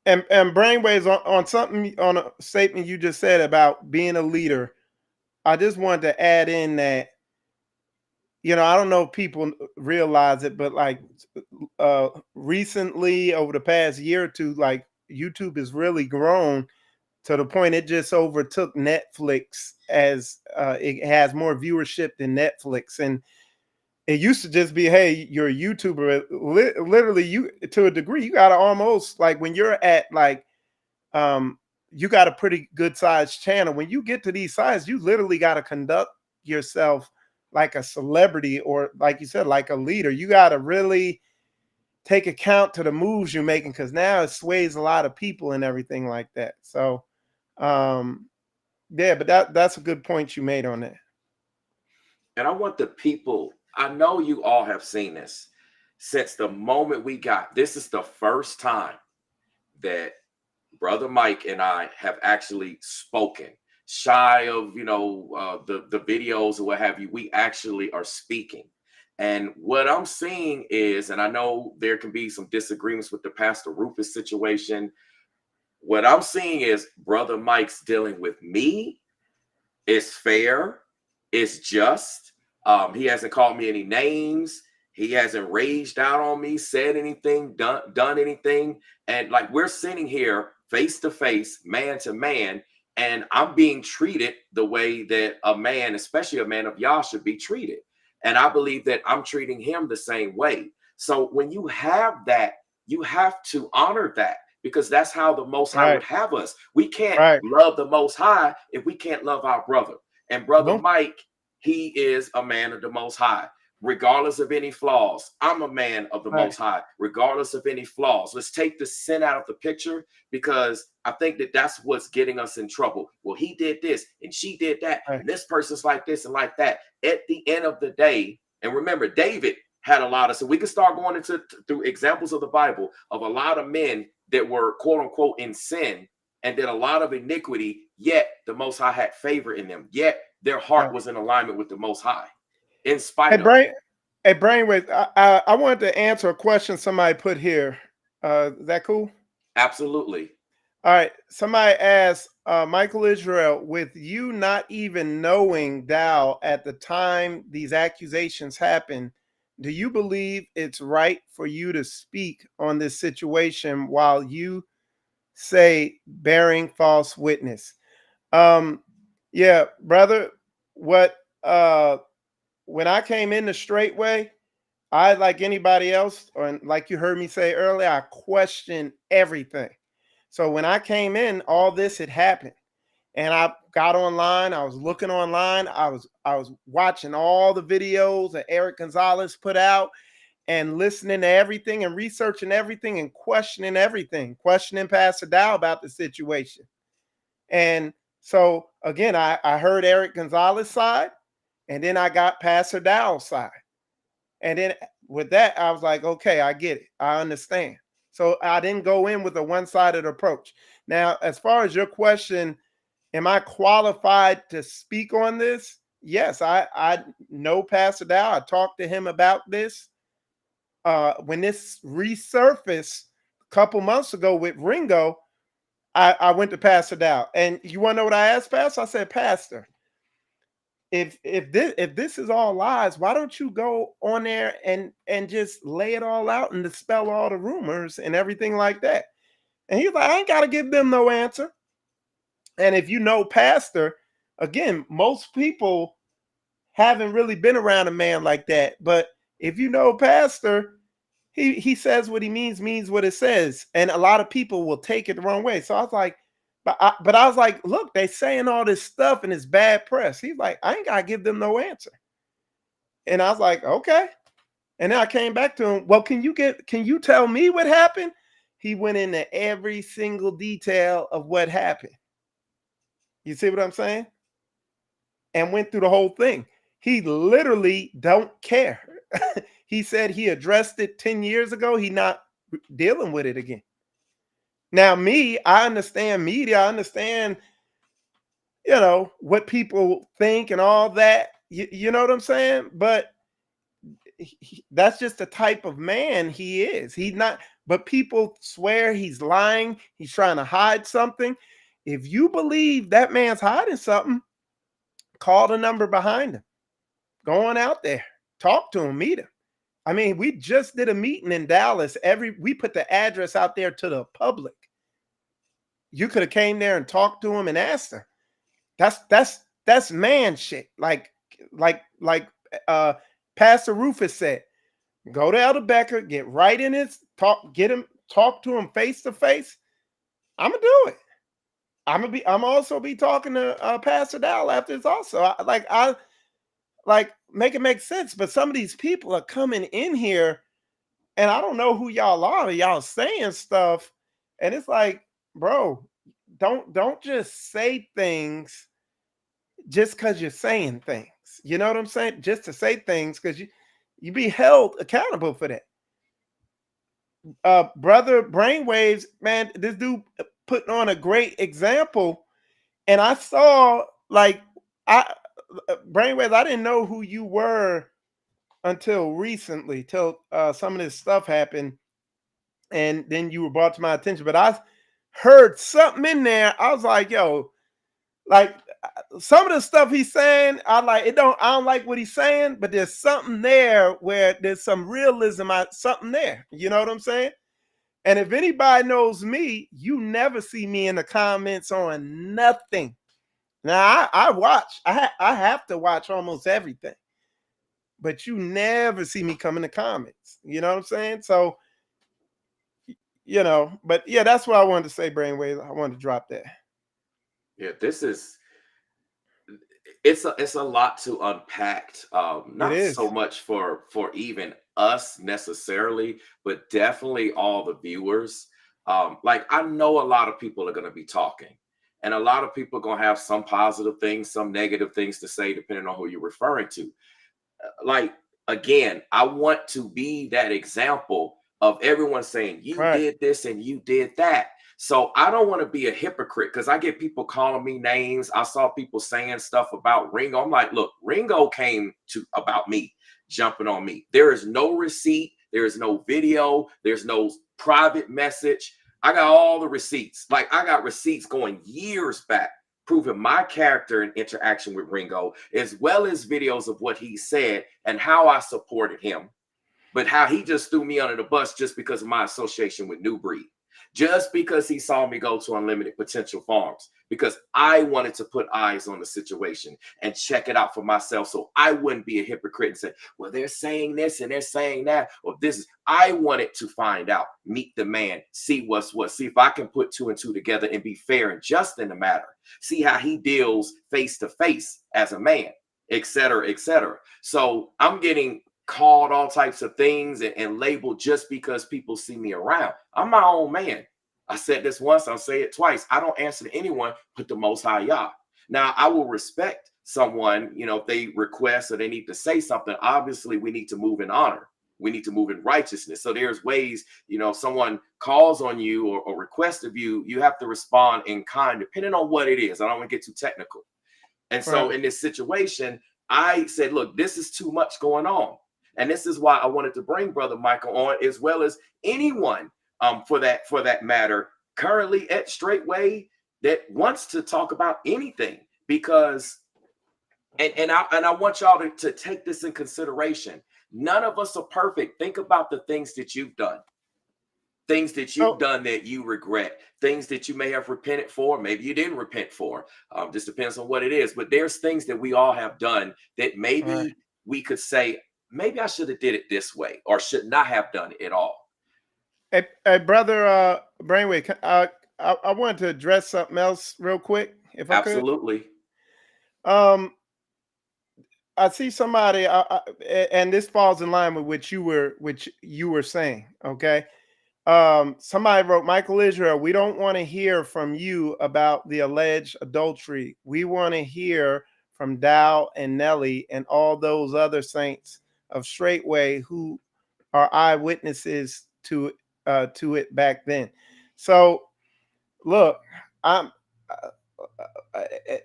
And Brainwaves, on something, on a statement you just said about being a leader, I just wanted to add in that, I don't know if people realize it, but like recently, over the past year or two, like, YouTube has really grown to the point it just overtook Netflix as it has more viewership than Netflix. And it used to just be, hey, you're a YouTuber. Literally, you, to a degree, you got to almost, like, when you're at, like, you got a pretty good sized channel. When you get to these sizes, you literally got to conduct yourself like a celebrity, or like you said, like a leader. You got to really take account to the moves you're making, because now it sways a lot of people and everything like that. So, yeah, but that's a good point you made on that. And I want the people, I know you all have seen this since the moment we got, this is the first time that Brother Mike and I have actually spoken. Shy of, the videos or what have you, we actually are speaking. And what I'm seeing is, and I know there can be some disagreements with the Pastor Rufus situation. What I'm seeing is Brother Mike's dealing with me. It's fair. It's just. He hasn't called me any names. He hasn't raged out on me, said anything, done anything. And like we're sitting here face to face, man to man, and I'm being treated the way that a man, especially a man of Yah, should be treated. And I believe that I'm treating him the same way. So when you have that, you have to honor that, because that's how the Most High would Right. have us. We can't Right. love the Most High if we can't love our brother. And Brother No. Mike, he is a man of the Most High, regardless of any flaws. I'm a man of the Right. Most High, regardless of any flaws. Let's take the sin out of the picture, because I think that that's what's getting us in trouble. Well, he did this and she did that, Right. and this person's like this and like that. At the end of the day, and remember, David had a lot of, so we can start going into through examples of the Bible of a lot of men that were quote unquote in sin and did a lot of iniquity, yet the Most High had favor in them, yet their heart Right. was in alignment with the Most High, in spite Hey, of. Brainwave, I wanted to answer a question somebody put here. Is that cool? Absolutely. All right. Somebody asked, Michael Israel, with you not even knowing Dow at the time these accusations happened, do you believe it's right for you to speak on this situation while you say bearing false witness? Yeah, brother, what when I came into Straitway, I, like anybody else, or like you heard me say earlier, I questioned everything. So when I came in, all this had happened, and I got online. I was looking online. I was watching all the videos that Eric Gonzalez put out, and listening to everything, and researching everything, and questioning everything, questioning Pastor Dow about the situation. And so again, I heard Eric Gonzalez's side, and then I got Pastor Dow's side. And then with that, I was like, okay, I get it. I understand. So I didn't go in with a one-sided approach. Now, as far as your question, am I qualified to speak on this? Yes, I know Pastor Dow. I talked to him about this. When this resurfaced a couple months ago with Ringo, I went to Pastor Dow. And you want to know what I asked Pastor? I said, Pastor, if this is all lies, why don't you go on there and just lay it all out and dispel all the rumors and everything like that? And he's like, I ain't got to give them no answer. And if you know Pastor, again, most people haven't really been around a man like that. But if you know Pastor, he says what he means what it says. And a lot of people will take it the wrong way. So I was like, but I was like, look, they saying all this stuff and it's bad press. He's like, I ain't got to give them no answer. And I was like, okay. And then I came back to him. Well, can you tell me what happened? He went into every single detail of what happened. You see what I'm saying? And went through the whole thing. He literally don't care. He said he addressed it 10 years ago. He not dealing with it again. Now, me, I understand media. I understand, what people think and all that. You know what I'm saying? But that's just the type of man he is. He's not, but people swear he's lying. He's trying to hide something. If you believe that man's hiding something, call the number behind him. Go on out there. Talk to him. Meet him. I mean, we just did a meeting in Dallas. We put the address out there to the public. You could have came there and talked to him and asked him. That's man shit. Like Pastor Rufus said, go to Elder Becker, get right in his talk, talk to him face to face. I'm gonna do it. I'm also be talking to Pastor Dow after this also. I make it make sense. But some of these people are coming in here, and I don't know who y'all are. Y'all saying stuff, and it's like, bro, don't just say things just because you're saying things. You know what I'm saying? Just to say things, because you be held accountable for that. Brother Brainwaves, man, this dude putting on a great example. And I saw like I Brainwaves, I didn't know who you were until recently, till some of this stuff happened, and then you were brought to my attention. But I heard something in there. I was like, yo, like some of the stuff he's saying, I don't like what he's saying, but there's something there where there's some realism, something there. You know what I'm saying? And if anybody knows me, you never see me in the comments on nothing. Now I watch, I have to watch almost everything, but you never see me come in the comments. You know what I'm saying? So, but yeah, that's what I wanted to say, Brainwave. I wanted to drop that. Yeah, it's a lot to unpack. It Not is. so much for even us necessarily, but definitely all the viewers. Like I know a lot of people are going to be talking, and a lot of people are going to have some positive things, some negative things to say, depending on who you're referring to. Like again, I want to be that example of everyone saying you Right. did this and you did that. So I don't want to be a hypocrite because I get people calling me names. I saw people saying stuff about Ringo. I'm like, look, Ringo came to about me, jumping on me. There is no receipt. There is no video. There's no private message. I got all the receipts. Like I got receipts going years back, proving my character and interaction with Ringo, as well as videos of what he said and how I supported him, but how he just threw me under the bus just because of my association with New Breed, just because he saw me go to Unlimited Potential Farms, because I wanted to put eyes on the situation and check it out for myself so I wouldn't be a hypocrite and say, well, they're saying this and they're saying that, or this is, I wanted to find out, meet the man, see what's what, see if I can put two and two together and be fair and just in the matter, see how he deals face to face as a man, et cetera, et cetera. So I'm getting called all types of things and labeled just because people see me around. I'm my own man. I said this once, I'll say it twice. I don't answer to anyone but the Most High Yah. Now, I will respect someone, if they request or they need to say something. Obviously, we need to move in honor. We need to move in righteousness. So there's ways, if someone calls on you or requests of you, you have to respond in kind, depending on what it is. I don't want to get too technical. And so in this situation, I said, look, this is too much going on. And this is why I wanted to bring Brother Michael on, as well as anyone for that matter, currently at Straitway that wants to talk about anything. Because and I want y'all to take this in consideration. None of us are perfect. Think about the things that you've done. Things that you've done that you regret, things that you may have repented for, maybe you didn't repent for. Just depends on what it is. But there's things that we all have done that maybe we could say, maybe I should have did it this way or should not have done it at all. Hey brother Brainwave, I wanted to address something else real quick, if I could. Absolutely. I see somebody, and this falls in line with what you were saying. Okay. Somebody wrote, Michael Israel, we don't want to hear from you about the alleged adultery. We want to hear from Dow and Nelly and all those other saints of Straitway who are eyewitnesses to it back then. So look,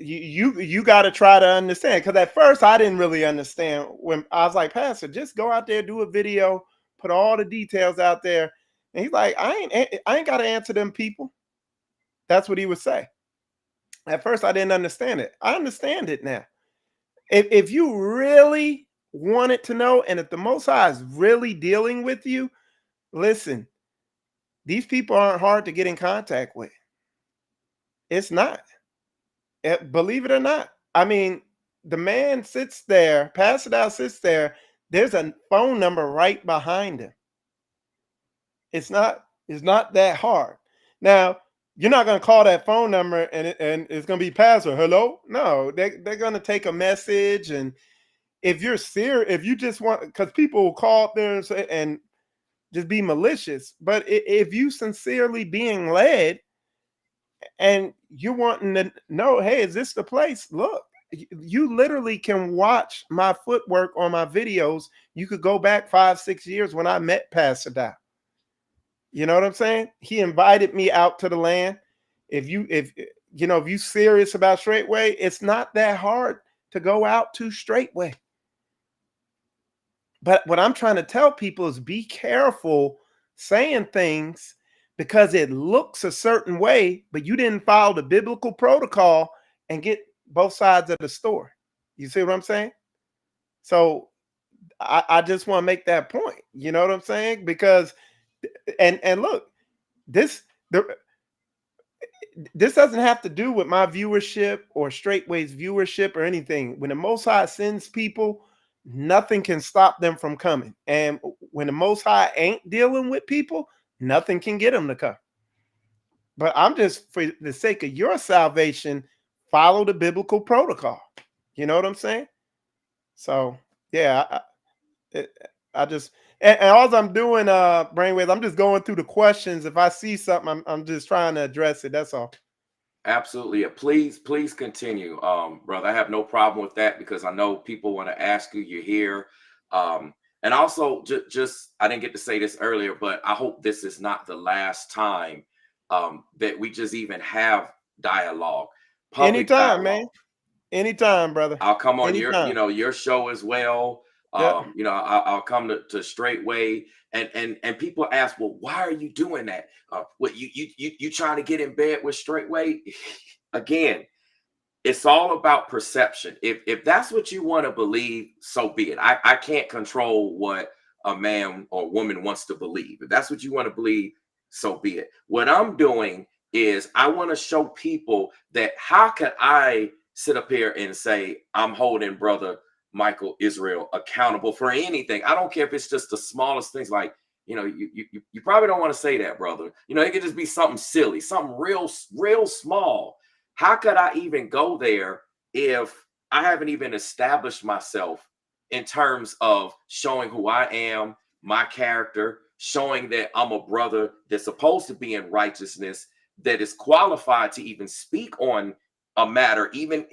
you got to try to understand, because at first I didn't really understand. When I was like, Pastor, just go out there, do a video, put all the details out there. And he's like, I ain't got to answer them people. That's what he would say. At first, I didn't understand it. I understand it now. If you really wanted to know, and if the Most High is really dealing with you, listen, these people aren't hard to get in contact with. It's not. Believe it or not. I mean, the man sits there, Pastor Dow sits there. There's a phone number right behind him. It's not that hard. Now, you're not going to call that phone number and it's going to be Pastor, hello? No, they're going to take a message. And if you're serious, if you just want, because people will call up there and just be malicious. But if you sincerely being led and you're wanting to know, hey, is this the place? Look, You literally can watch my footwork on my videos. You could go back 5-6 years when I met Pastor Dow. You know what I'm saying? He invited me out to the land. If you serious about Straitway, it's not that hard to go out to Straitway. But what I'm trying to tell people is be careful saying things because it looks a certain way, but you didn't follow the biblical protocol and get both sides of the story. You see what I'm saying? So I just want to make that point. You know what I'm saying? Because and look, this doesn't have to do with my viewership or Straitway's viewership or anything. When the Most High sends people, nothing can stop them from coming. And when the Most High ain't dealing with people, nothing can get them to come. But I'm just, for the sake of your salvation, follow the biblical protocol. You know what I'm saying? So, yeah, I just, and all I'm doing, Brainwaves, I'm just going through the questions. If I see something, I'm just trying to address it. That's all. Absolutely. Please continue, brother. I have no problem with that because I know people want to ask you. You're here, and also just I didn't get to say this earlier, but I hope this is not the last time that we just even have dialogue, public Anytime, dialogue. man. Anytime, brother. I'll come on Anytime. your show as well. Yep. I'll come to Straitway, and people ask, well, why are you doing that? What you trying to get in bed with Straitway? Again, it's all about perception. If that's what you want to believe, so be it. I can't control what a man or woman wants to believe. If that's what you want to believe, so be it. What I'm doing is I want to show people that how can I sit up here and say I'm holding brother Michael Israel accountable for anything. I don't care if it's just the smallest things, like, you probably don't want to say that, brother. It could just be something silly, something real small. How could I even go there if I haven't even established myself in terms of showing who I am, my character, showing that I'm a brother that's supposed to be in righteousness, that is qualified to even speak on a matter, even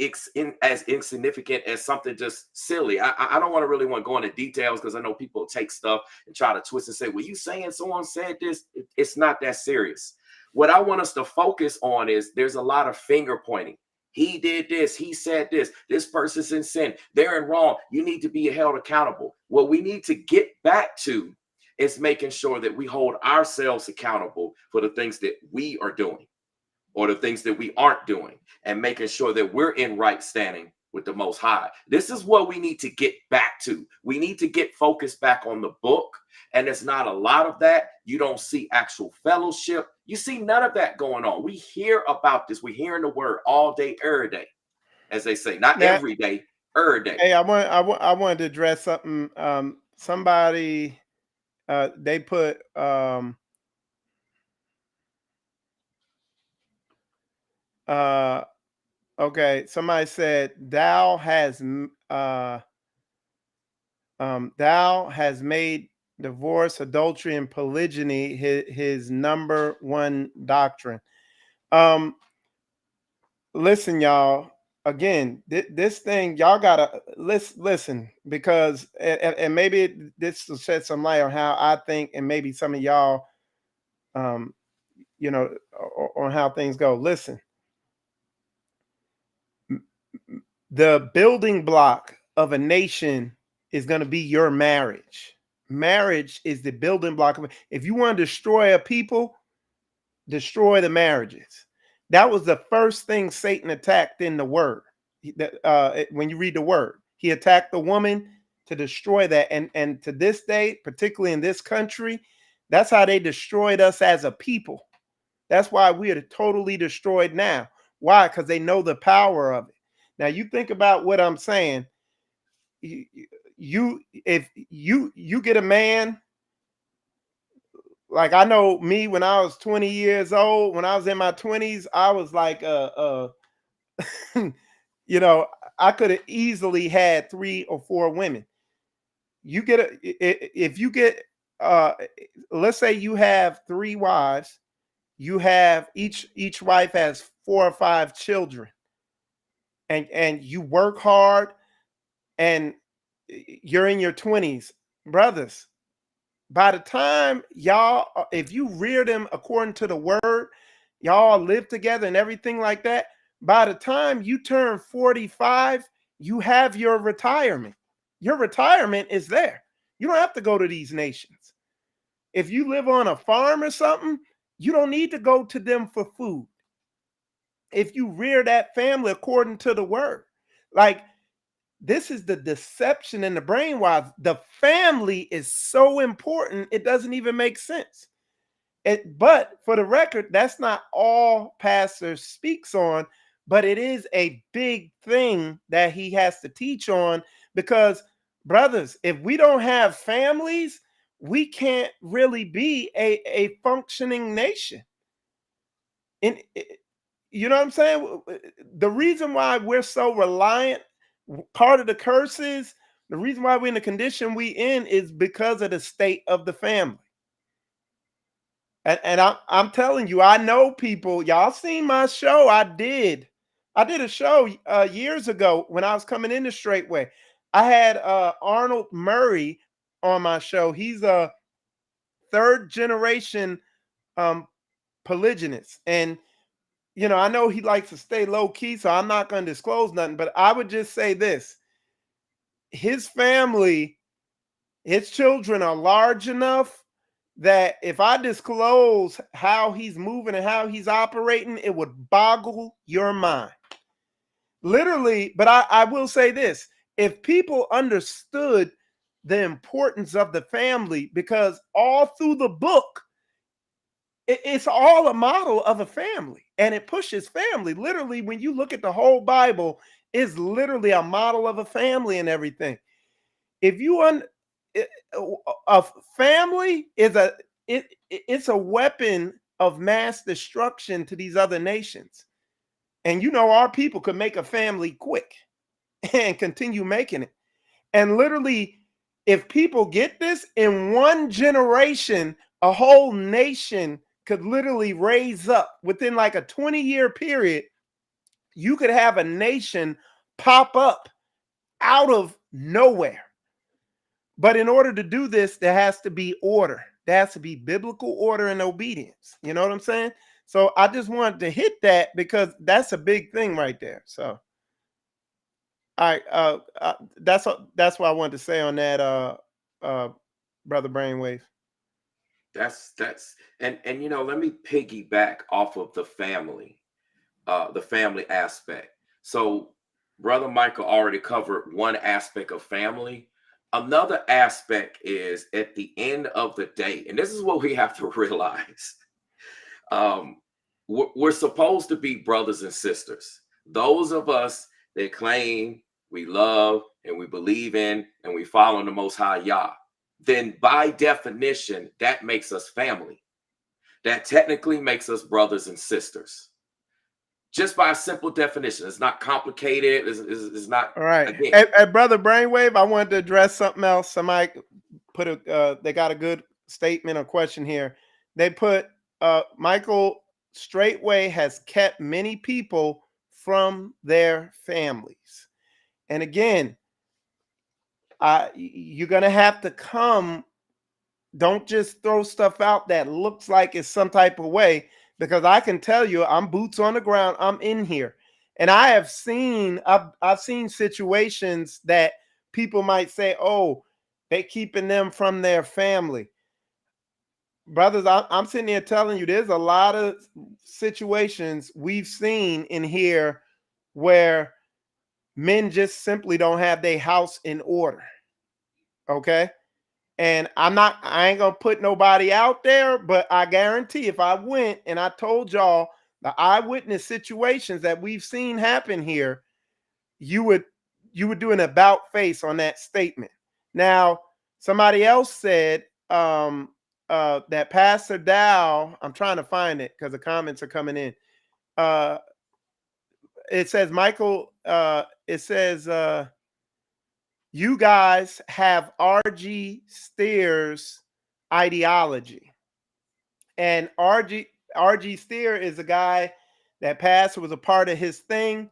as insignificant as something just silly. I don't really want to go into details because I know people take stuff and try to twist and say, well, you saying someone said this? It's not that serious. What I want us to focus on is there's a lot of finger pointing. He did this. He said this. This person's in sin. They're in wrong. You need to be held accountable. What we need to get back to is making sure that we hold ourselves accountable for the things that we are doing or the things that we aren't doing, and making sure that we're in right standing with the Most High. This is what we need to get back to. We need to get focused back on the book, and there's not a lot of that. You don't see actual fellowship. You see none of that going on. We hear about this. We're hearing the word all day, every day, as they say. Not Now, every day, every day. hey, I wanted to address something. Somebody, they put, okay, somebody said thou has made divorce, adultery, and polygyny his number one doctrine. Listen, y'all. Again, this thing, y'all gotta listen, because and maybe this will shed some light on how I think, and maybe some of y'all, on how things go. Listen, the building block of a nation is going to be your marriage. Marriage is the building block of it. If you want to destroy a people, destroy the marriages. That was the first thing Satan attacked in the word. When you read the word, he attacked the woman to destroy that. And to this day, particularly in this country, that's how they destroyed us as a people. That's why we are totally destroyed now. Why? Because they know the power of it. Now you think about what I'm saying. If you get a man, like I know me when I was 20 years old, when I was in my 20s, I was like I could have easily had 3 or 4 women. If you get let's say you have 3 wives, you have each wife has 4 or 5 children. and you work hard and you're in your 20s, brothers, by the time y'all, if you rear them according to the word, y'all live together and everything like that, by the time you turn 45, you have your retirement. Your retirement is there. You don't have to go to these nations. If you live on a farm or something, you don't need to go to them for food. If you rear that family according to the word, like, this is the deception and the brainwash. The family is so important, it doesn't even make sense. But for the record, that's not all pastor speaks on, but it is a big thing that he has to teach on, because, brothers, if we don't have families, we can't really be a functioning nation. And you know what I'm saying? The reason why we're so reliant, part of the curse is, the reason why we're in the condition we in is because of the state of the family. And I'm telling you, I know people. Y'all seen my show? I did a show years ago when I was coming into Straitway. I had Arnold Murray on my show. He's a third generation um, polygynist, and I know he likes to stay low key, so I'm not going to disclose nothing. But I would just say this: his family, his children are large enough that if I disclose how he's moving and how he's operating, it would boggle your mind. Literally, but I will say this: if people understood the importance of the family, because all through the book, it's all a model of a family, and it pushes family. Literally, when you look at the whole Bible, it's literally a model of a family and everything. If you a family is it's a weapon of mass destruction to these other nations. And our people could make a family quick and continue making it. And literally, if people get this, in one generation, a whole nation could literally raise up within like a 20-year period. You could have a nation pop up out of nowhere. But in order to do this, there has to be order. There has to be biblical order and obedience. You know what I'm saying? So I just wanted to hit that because that's a big thing right there. So, all right, that's what I wanted to say on that, brother Brainwave. That's and let me piggyback off of the family aspect. So brother Michael already covered one aspect of family. Another aspect is, at the end of the day, and this is what we have to realize, we're supposed to be brothers and sisters. Those of us that claim we love and we believe in and we follow the Most High Yah, then by definition, that makes us family. That technically makes us brothers and sisters. Just by a simple definition. It's not complicated. It's not. All right. Again, Hey, brother Brainwave, I wanted to address something else. Somebody put they got a good statement or question here. They put, Michael, Straitway has kept many people from their families. And again, you're going to have to come. Don't just throw stuff out that looks like it's some type of way, because I can tell you, I'm boots on the ground. I'm in here. And I've seen situations that people might say, oh, they keeping them from their family. Brothers, I'm sitting here telling you, there's a lot of situations we've seen in here where men just simply don't have their house in order. Okay. And I ain't gonna put nobody out there, but I guarantee if I went and I told y'all the eyewitness situations that we've seen happen here, you would do an about face on that statement. Now, somebody else said that Pastor Dow, I'm trying to find it because the comments are coming in. It says, Michael, it says, you guys have RG Steer's ideology. And RG Steer is a guy that Pastor was a part of his thing.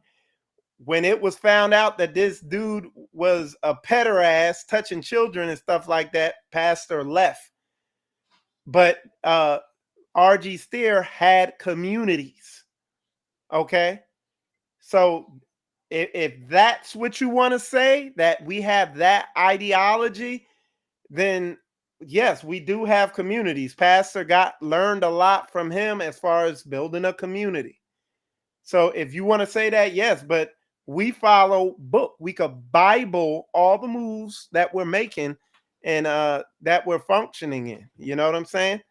when it was found out that this dude was a pederast touching children and stuff like that, pastor left. But RG Steer had communities. Okay. So if that's what you want to say, that we have that ideology, then yes, we do have communities. Pastor learned a lot from him as far as building a community. So if you want to say that, yes, but we follow book. We could Bible all the moves that we're making and that we're functioning in. You know what I'm saying?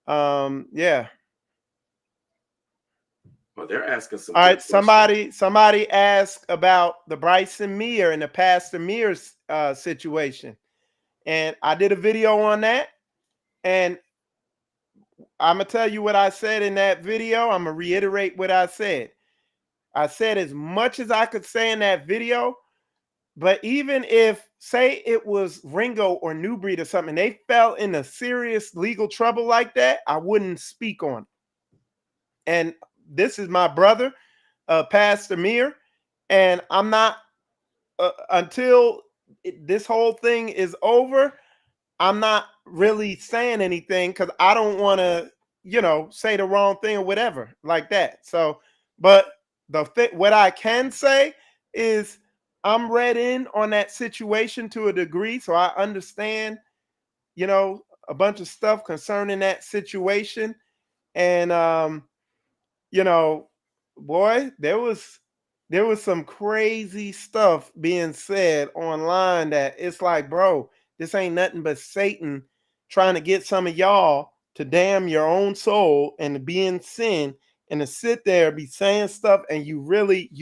Yeah. Well, they're asking some All good right. questions. Somebody asked about the Bryson Meir and the Pastor Mears situation. And I did a video on that. And I'm going to tell you what I said in that video. I'm going to reiterate what I said. I said as much as I could say in that video, but even if, say, it was Ringo or New Breed or something, they fell into serious legal trouble like that, I wouldn't speak on it. And this is my brother, Pastor Meir, and I'm not, until this whole thing is over, I'm not really saying anything because I don't want to, say the wrong thing or whatever like that. So, but what I can say is I'm read in on that situation to a degree, so I understand, a bunch of stuff concerning that situation. And boy, there was some crazy stuff being said online that it's like, bro, this ain't nothing but Satan trying to get some of y'all to damn your own soul and to be in sin and to sit there be saying stuff and you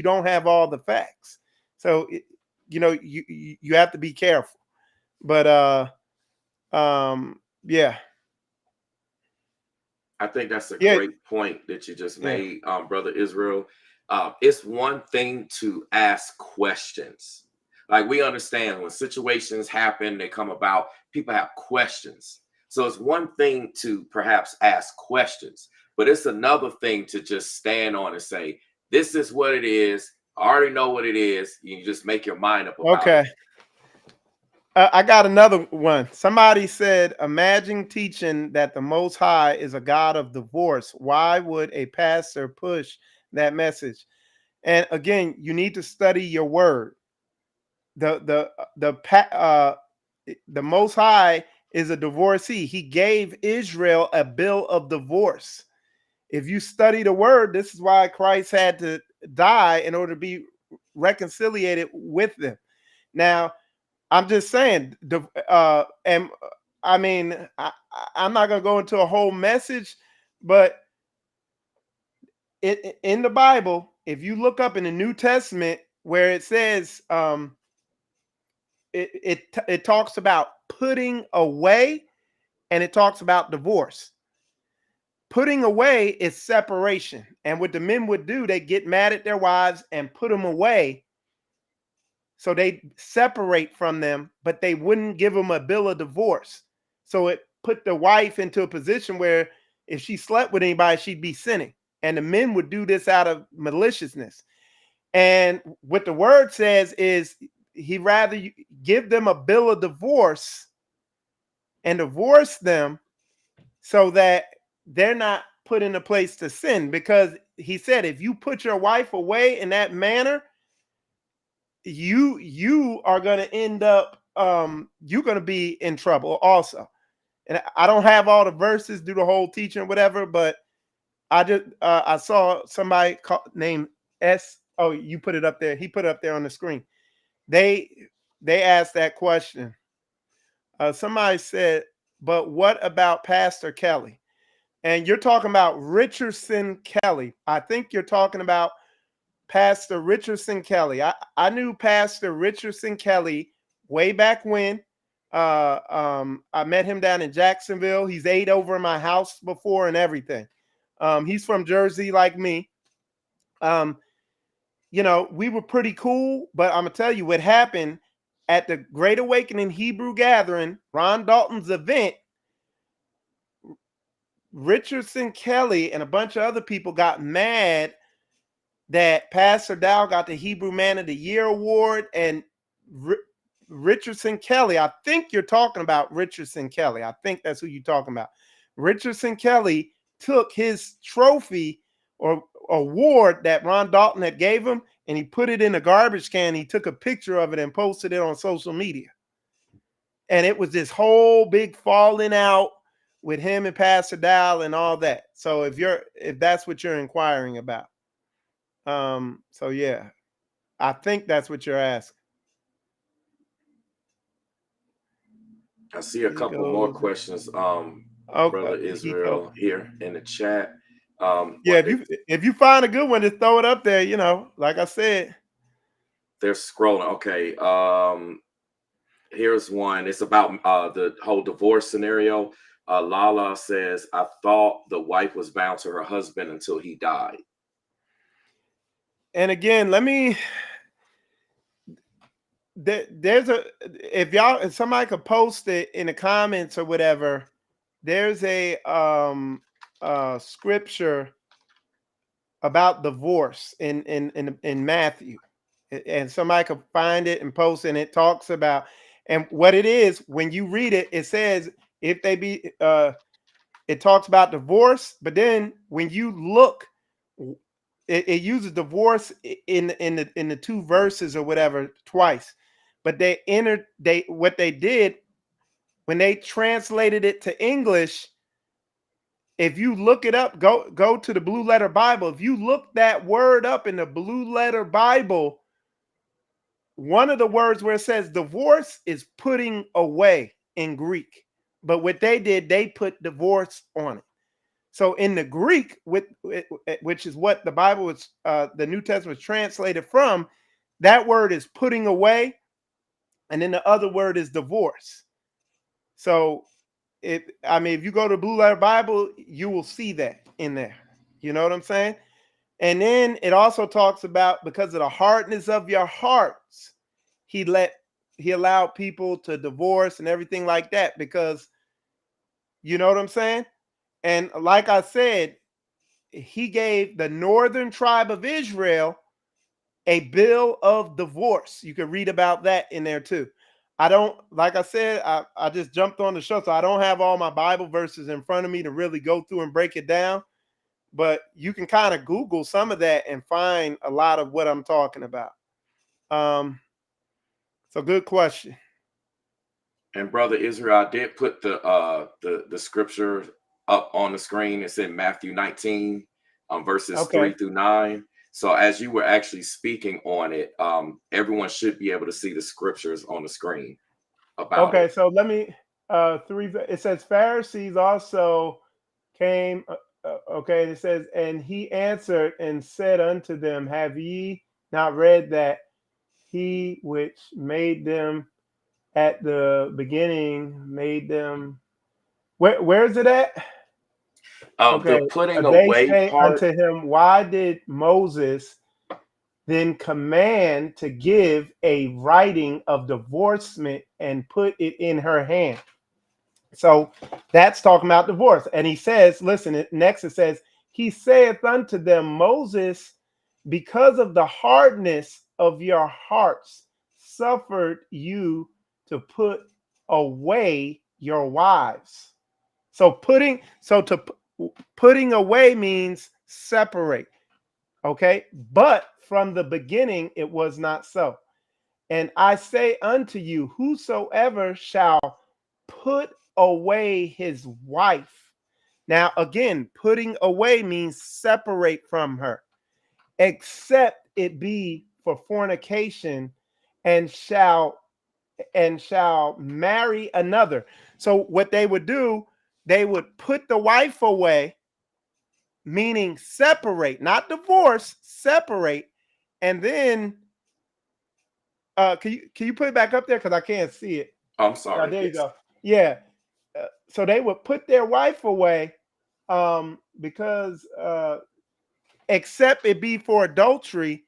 don't have all the facts. So you have to be careful. But yeah. I think that's a Yeah. great point that you just Yeah. made, Brother Israel. It's one thing to ask questions. Like, we understand when situations happen, they come about, people have questions. So it's one thing to perhaps ask questions, but it's another thing to just stand on and say, this is what it is. I already know what it is. You just make your mind up about it. Okay. I got another one. Somebody said, imagine teaching that the Most High is a God of divorce. Why would a pastor push that message? And again, you need to study your word. The Most High is a divorcee. He gave Israel a bill of divorce. If you study the word, this is why Christ had to die in order to be reconciliated with them. Now, I'm just saying, and I mean, I'm not going to go into a whole message, but in the Bible, if you look up in the New Testament where it says, it talks about putting away and it talks about divorce. Putting away is separation. And what the men would do, they get mad at their wives and put them away. So they separate from them, but they wouldn't give them a bill of divorce. So it put the wife into a position where if she slept with anybody, she'd be sinning. And the men would do this out of maliciousness. And what the word says is he'd rather give them a bill of divorce and divorce them so that they're not put in a place to sin. Because he said, if you put your wife away in that manner, you are going to end up you're going to be in trouble also. And I don't have all the verses, do the whole teaching, whatever, but I just I saw somebody named S. Oh, you put it up there. He put it up there on the screen. They asked that question. Somebody said, but what about Pastor Kelly? And you're talking about Richardson Kelly. I think you're talking about Pastor Richardson Kelly. I knew Pastor Richardson Kelly way back when. I met him down in Jacksonville. He's ate over my house before and everything. He's from Jersey like me. We were pretty cool, but I'm going to tell you what happened at the Great Awakening Hebrew Gathering, Ron Dalton's event. Richardson Kelly and a bunch of other people got mad that Pastor Dow got the Hebrew Man of the Year award, and Richardson Kelly, I think you're talking about Richardson Kelly. I think that's who you're talking about. Richardson Kelly took his trophy or award that Ron Dalton had gave him, and he put it in a garbage can. He took a picture of it and posted it on social media. And it was this whole big falling out with him and Pastor Dow and all that. So if that's what you're inquiring about. So yeah, I think that's what you're asking. I see a couple more questions. Brother Israel here in the chat. Yeah, if you find a good one, just throw it up there. You know, like I said, they're scrolling. Okay. Here's one. It's about the whole divorce scenario. Lala says, I thought the wife was bound to her husband until he died. And again, if somebody could post it in the comments or whatever, there's a scripture about divorce in Matthew, and somebody could find it and post it, and it talks about, and what it is, when you read it, it says if they be it talks about divorce, but then when you look, it uses divorce in the two verses or whatever twice, but what they did when they translated it to English. If you look it up, go to the Blue Letter Bible. If you look that word up in the Blue Letter Bible, one of the words where it says divorce is putting away in Greek. But what they did, they put divorce on it. So in the Greek, which is what the Bible was, the New Testament was translated from, that word is putting away, and then the other word is divorce. So if you go to Blue Letter Bible, you will see that in there. You know what I'm saying? And then it also talks about, because of the hardness of your hearts, he allowed people to divorce and everything like that, because you know what I'm saying? And like I said, he gave the northern tribe of Israel a bill of divorce. You can read about that in there too. Like I said, I just jumped on the show, so I don't have all my Bible verses in front of me to really go through and break it down. But you can kind of Google some of that and find a lot of what I'm talking about. So good question. And Brother Israel, I did put the scripture up on the screen. It's in Matthew 19, verses 3 through 9. So as you were actually speaking on it, everyone should be able to see the scriptures on the screen about it. So let me it says Pharisees also came. It says, and he answered and said unto them, have ye not read that he which made them at the beginning made them? Where is it at? The putting they away say part. unto him, why did Moses then command to give a writing of divorcement and put it in her hand? So that's talking about divorce. And he says, listen, next it says, he saith unto them, Moses, because of the hardness of your hearts, suffered you to put away your wives. So putting away means separate. Okay. But from the beginning, it was not so. And I say unto you, whosoever shall put away his wife. Now, again, putting away means separate from her, except it be for fornication, and shall marry another. So what they would do, they would put the wife away, meaning separate, not divorce, separate. And then can you put it back up there, because I can't see it. I'm sorry. There you go. Yeah. So they would put their wife away, because except it be for adultery,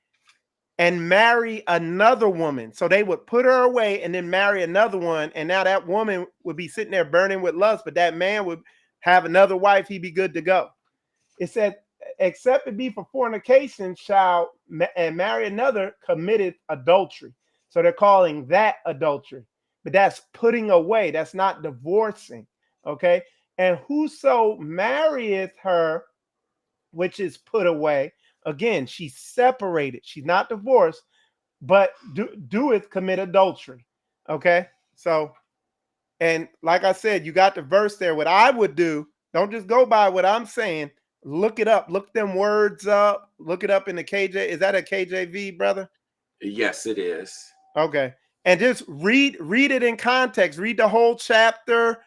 and marry another woman. So they would put her away and then marry another one, and now that woman would be sitting there burning with lust, but that man would have another wife. He'd be good to go. It said except it be for fornication, shall and marry another, committed adultery. So they're calling that adultery, but that's putting away. That's not divorcing. Okay. And whoso marrieth her, which is put away, again, she's separated. She's not divorced, but doeth commit adultery. Okay. So, and like I said, you got the verse there. What I would do, don't just go by what I'm saying. Look it up. Look them words up. Look it up in the KJ. Is that a KJV, brother? Yes, it is. Okay. And just read it in context. Read the whole chapter,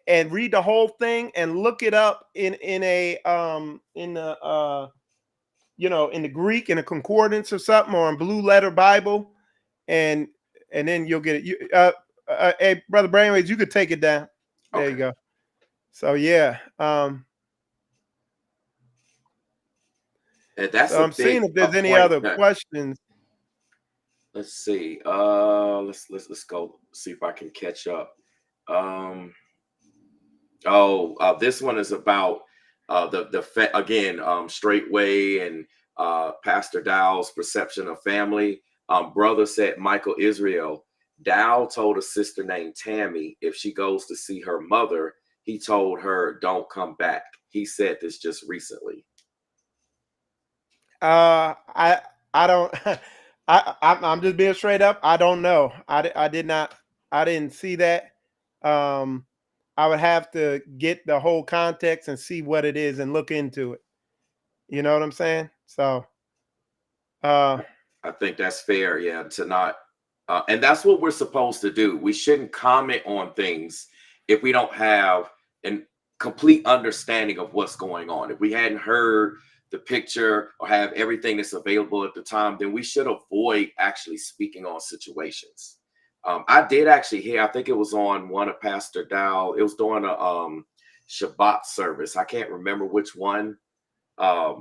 and read the whole thing and look it up in the Greek, in a concordance or something, or in Blue Letter Bible, and then you'll get it. Hey, brother Brainways, you could take it down. There you go. So yeah. And that's so I'm seeing if there's any other questions. Let's see. Let's go see if I can catch up. This one is about Straitway and Pastor Dow's perception of family. Brother said, Michael Israel, Dow told a sister named Tammy if she goes to see her mother, he told her don't come back. He said this just recently. I don't. I'm just being straight up. I don't know. I didn't see that. I would have to get the whole context and see what it is and look into it. You know what I'm saying? So, I think that's fair. Yeah, to not, and that's what we're supposed to do. We shouldn't comment on things if we don't have a complete understanding of what's going on. If we hadn't heard the picture or have everything that's available at the time, then we should avoid actually speaking on situations. I did actually hear, I think it was on one of Pastor Dow, it was during a Shabbat service. I can't remember which one. I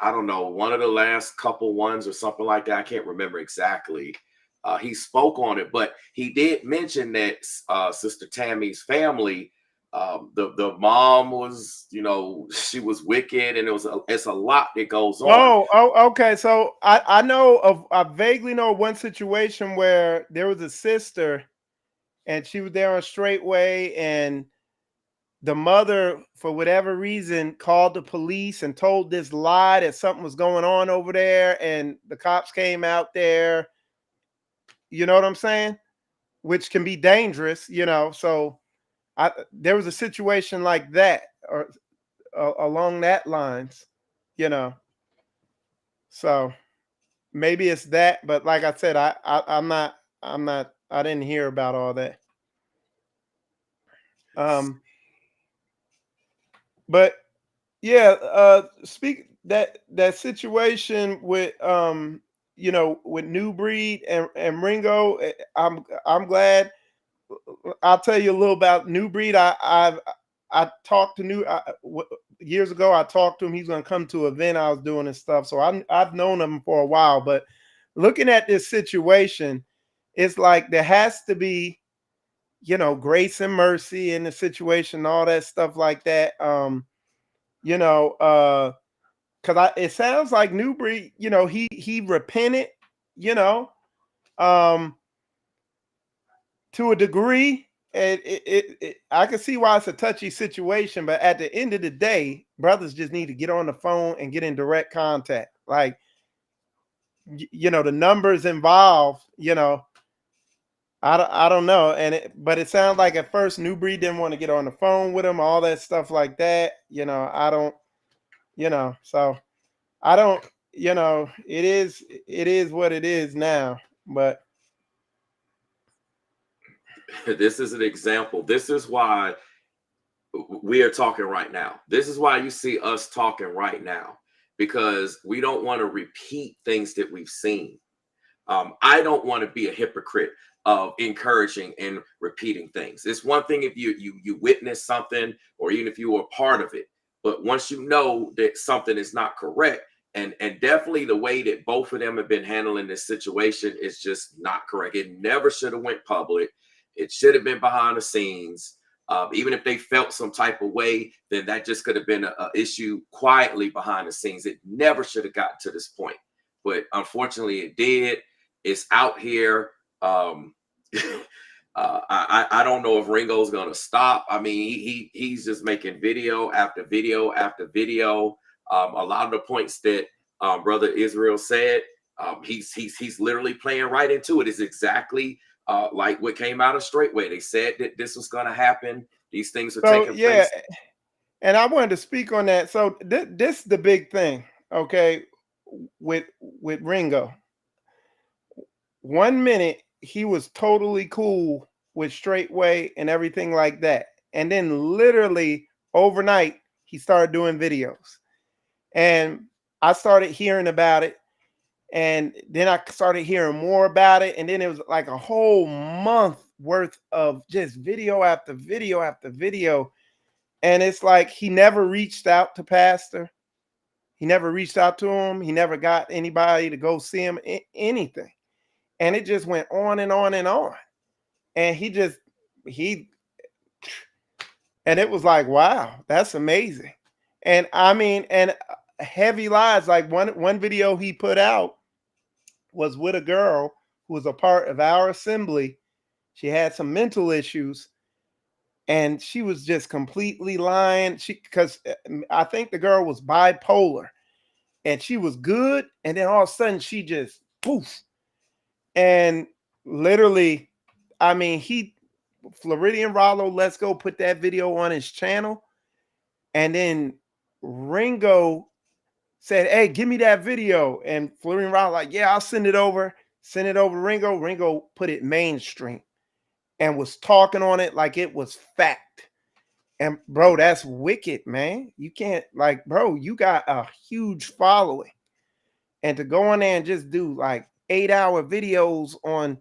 don't know, one of the last couple ones or something like that. I can't remember exactly. He spoke on it, but he did mention that Sister Tammy's family, the mom was, she was wicked, and it's a lot that goes on. Oh, okay. So I vaguely know one situation where there was a sister, and she was there on Straitway, and the mother, for whatever reason, called the police and told this lie that something was going on over there, and the cops came out there. You know what I'm saying? Which can be dangerous, So there was a situation like that, or along that lines, So maybe it's that, but like I said, I didn't hear about all that. But yeah, speak that situation with with New Breed and Ringo. I'm glad. I'll tell you a little about New Breed. I talked to years ago. I talked to him. He's going to come to an event I was doing and stuff. So I've known him for a while. But looking at this situation, it's like there has to be, grace and mercy in the situation, all that stuff like that. Because it sounds like New Breed, he repented, to a degree. And I can see why it's a touchy situation, but at the end of the day, brothers just need to get on the phone and get in direct contact. Like, the numbers involved, I don't know. But it sounds like at first New Breed didn't want to get on the phone with him, all that stuff like that. I don't, so I don't, it is what it is now, but. This is an example. This is why we are talking right now. This is why you see us talking right now, because we don't want to repeat things that we've seen. I don't want to be a hypocrite of encouraging and repeating things. It's one thing if you witness something, or even if you were a part of it, but once you know that something is not correct, and definitely the way that both of them have been handling this situation is just not correct. It never should have went public. It should have been behind the scenes. Even if they felt some type of way, then that just could have been a issue quietly behind the scenes. It never should have gotten to this point, but unfortunately it did. It's out here. I don't know if Ringo's gonna stop. I mean, he's just making video after video after video. A lot of the points that Brother Israel said, he's literally playing right into it. It's exactly like what came out of Straitway. They said that this was gonna happen. These things are So taking yeah, place. and I wanted to speak on that. So this is the big thing, okay, with Ringo. 1 minute he was totally cool with Straitway and everything like that, and then literally overnight he started doing videos, and I started hearing about it, and then I started hearing more about it, and then it was like a whole month worth of just video after video after video. And it's like he never reached out to Pastor. He never reached out to him. He never got anybody to go see him, anything. And it just went on and on and on. And and it was like, wow, that's amazing. And I mean, and heavy lies. Like one video he put out was with a girl who was a part of our assembly. She had some mental issues, and she was just completely lying. Because I think the girl was bipolar, and she was good, and then all of a sudden she just poof. And literally, I mean, Floridian Rollo, let's go put that video on his channel, and then Ringo said, "Hey, give me that video," and Floridian Rollo like, "Yeah, I'll send it over." Send it over to Ringo. Ringo put it mainstream and was talking on it like it was fact. And bro, that's wicked, man. You can't, like, bro, you got a huge following. And to go on there and just do like 8-hour videos on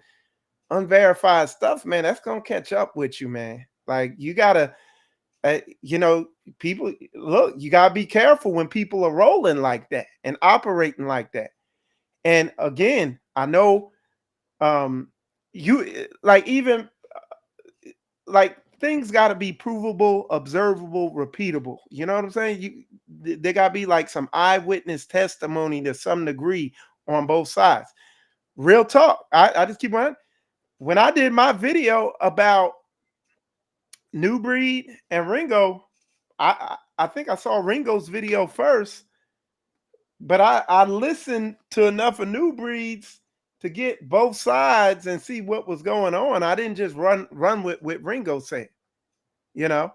unverified stuff, man, that's gonna catch up with you, man. Like, you gotta, people, look, you gotta be careful when people are rolling like that and operating like that. And again, I know you like, even like, things got to be provable, observable, repeatable. You know what I'm saying? There got to be like some eyewitness testimony to some degree on both sides. Real talk. I just keep on. When I did my video about New Breed and Ringo, I think I saw Ringo's video first, but I listened to enough of New Breeds to get both sides and see what was going on. I didn't just run with Ringo said, you know.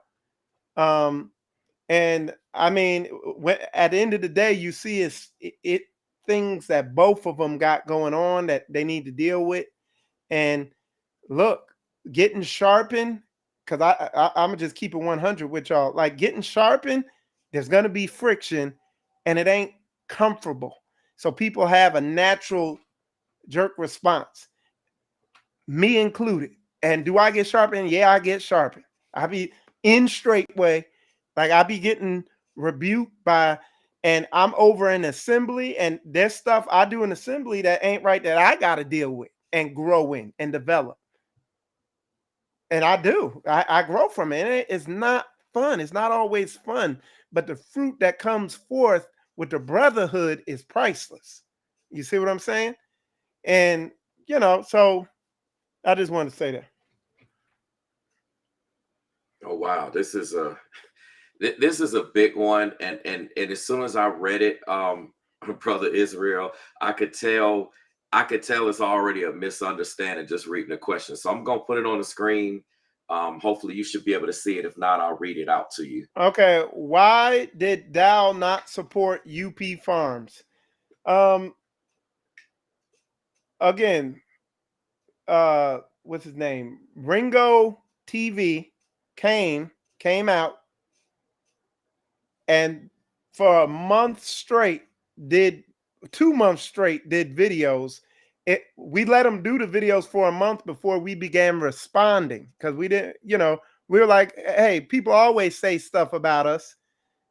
And I mean, at the end of the day, you see it things that both of them got going on that they need to deal with. And look, getting sharpened, because I'm gonna just keep it 100 with y'all. Like, getting sharpened, there's gonna be friction, and it ain't comfortable. So people have a natural jerk response, me included. And do I get sharpened? Yeah, I get sharpened. I be in Straitway, like I be getting rebuked by, and I'm over in assembly, and there's stuff I do in assembly that ain't right, that I got to deal with and grow in and develop. And I do. I grow from it. And it's not fun. It's not always fun, but the fruit that comes forth with the brotherhood is priceless. You see what I'm saying? And so I just wanted to say that. Oh wow, this is a big one, and as soon as I read it, Brother Israel, I could tell it's already a misunderstanding just reading the question. So I'm gonna put it on the screen. Hopefully you should be able to see it. If not, I'll read it out to you. Okay, why did Dow not support UP Farms? Again, what's his name? Ringo TV came out, and for a month straight did 2 months straight did videos. We let them do the videos for a month before we began responding, because we didn't, we were like, hey, people always say stuff about us.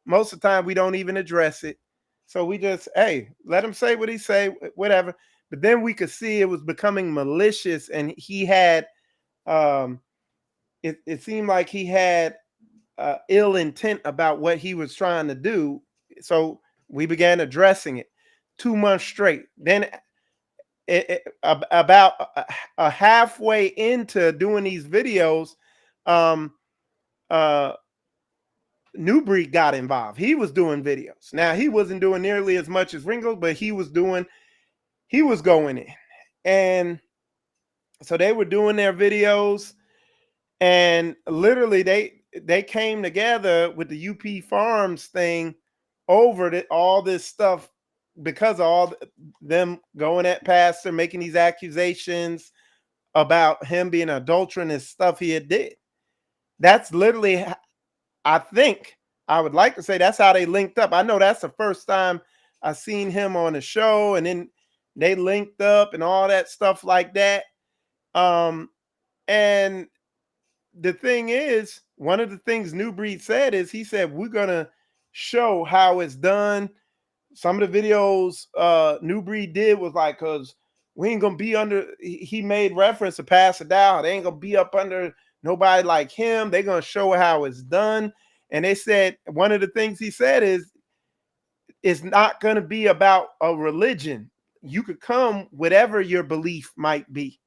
Most of the time we don't even address it. So we just, hey, let him say what he say, whatever. But then we could see it was becoming malicious, and he had it seemed like he had ill intent about what he was trying to do. So we began addressing it 2 months straight. Then about a halfway into doing these videos, um, uh, New Breed got involved. He was doing videos. Now he wasn't doing nearly as much as Ringo, but he was going in. And so they were doing their videos, and literally they came together with the UP Farms thing over all this stuff because of all them going at Pastor, making these accusations about him being an adulterer and stuff he had did. That's literally, I think, I would like to say that's how they linked up. I know that's the first time I seen him on the show, and then they linked up and all that stuff like that. And the thing is, one of the things New Breed said is, he said, we're gonna show how it's done. Some of the videos New Breed did was like, because we ain't gonna be under, he made reference to Pastor Dow, they ain't gonna be up under nobody like him. They're gonna show how it's done. And they said one of the things he said is, it's not gonna be about a religion. You could come whatever your belief might be.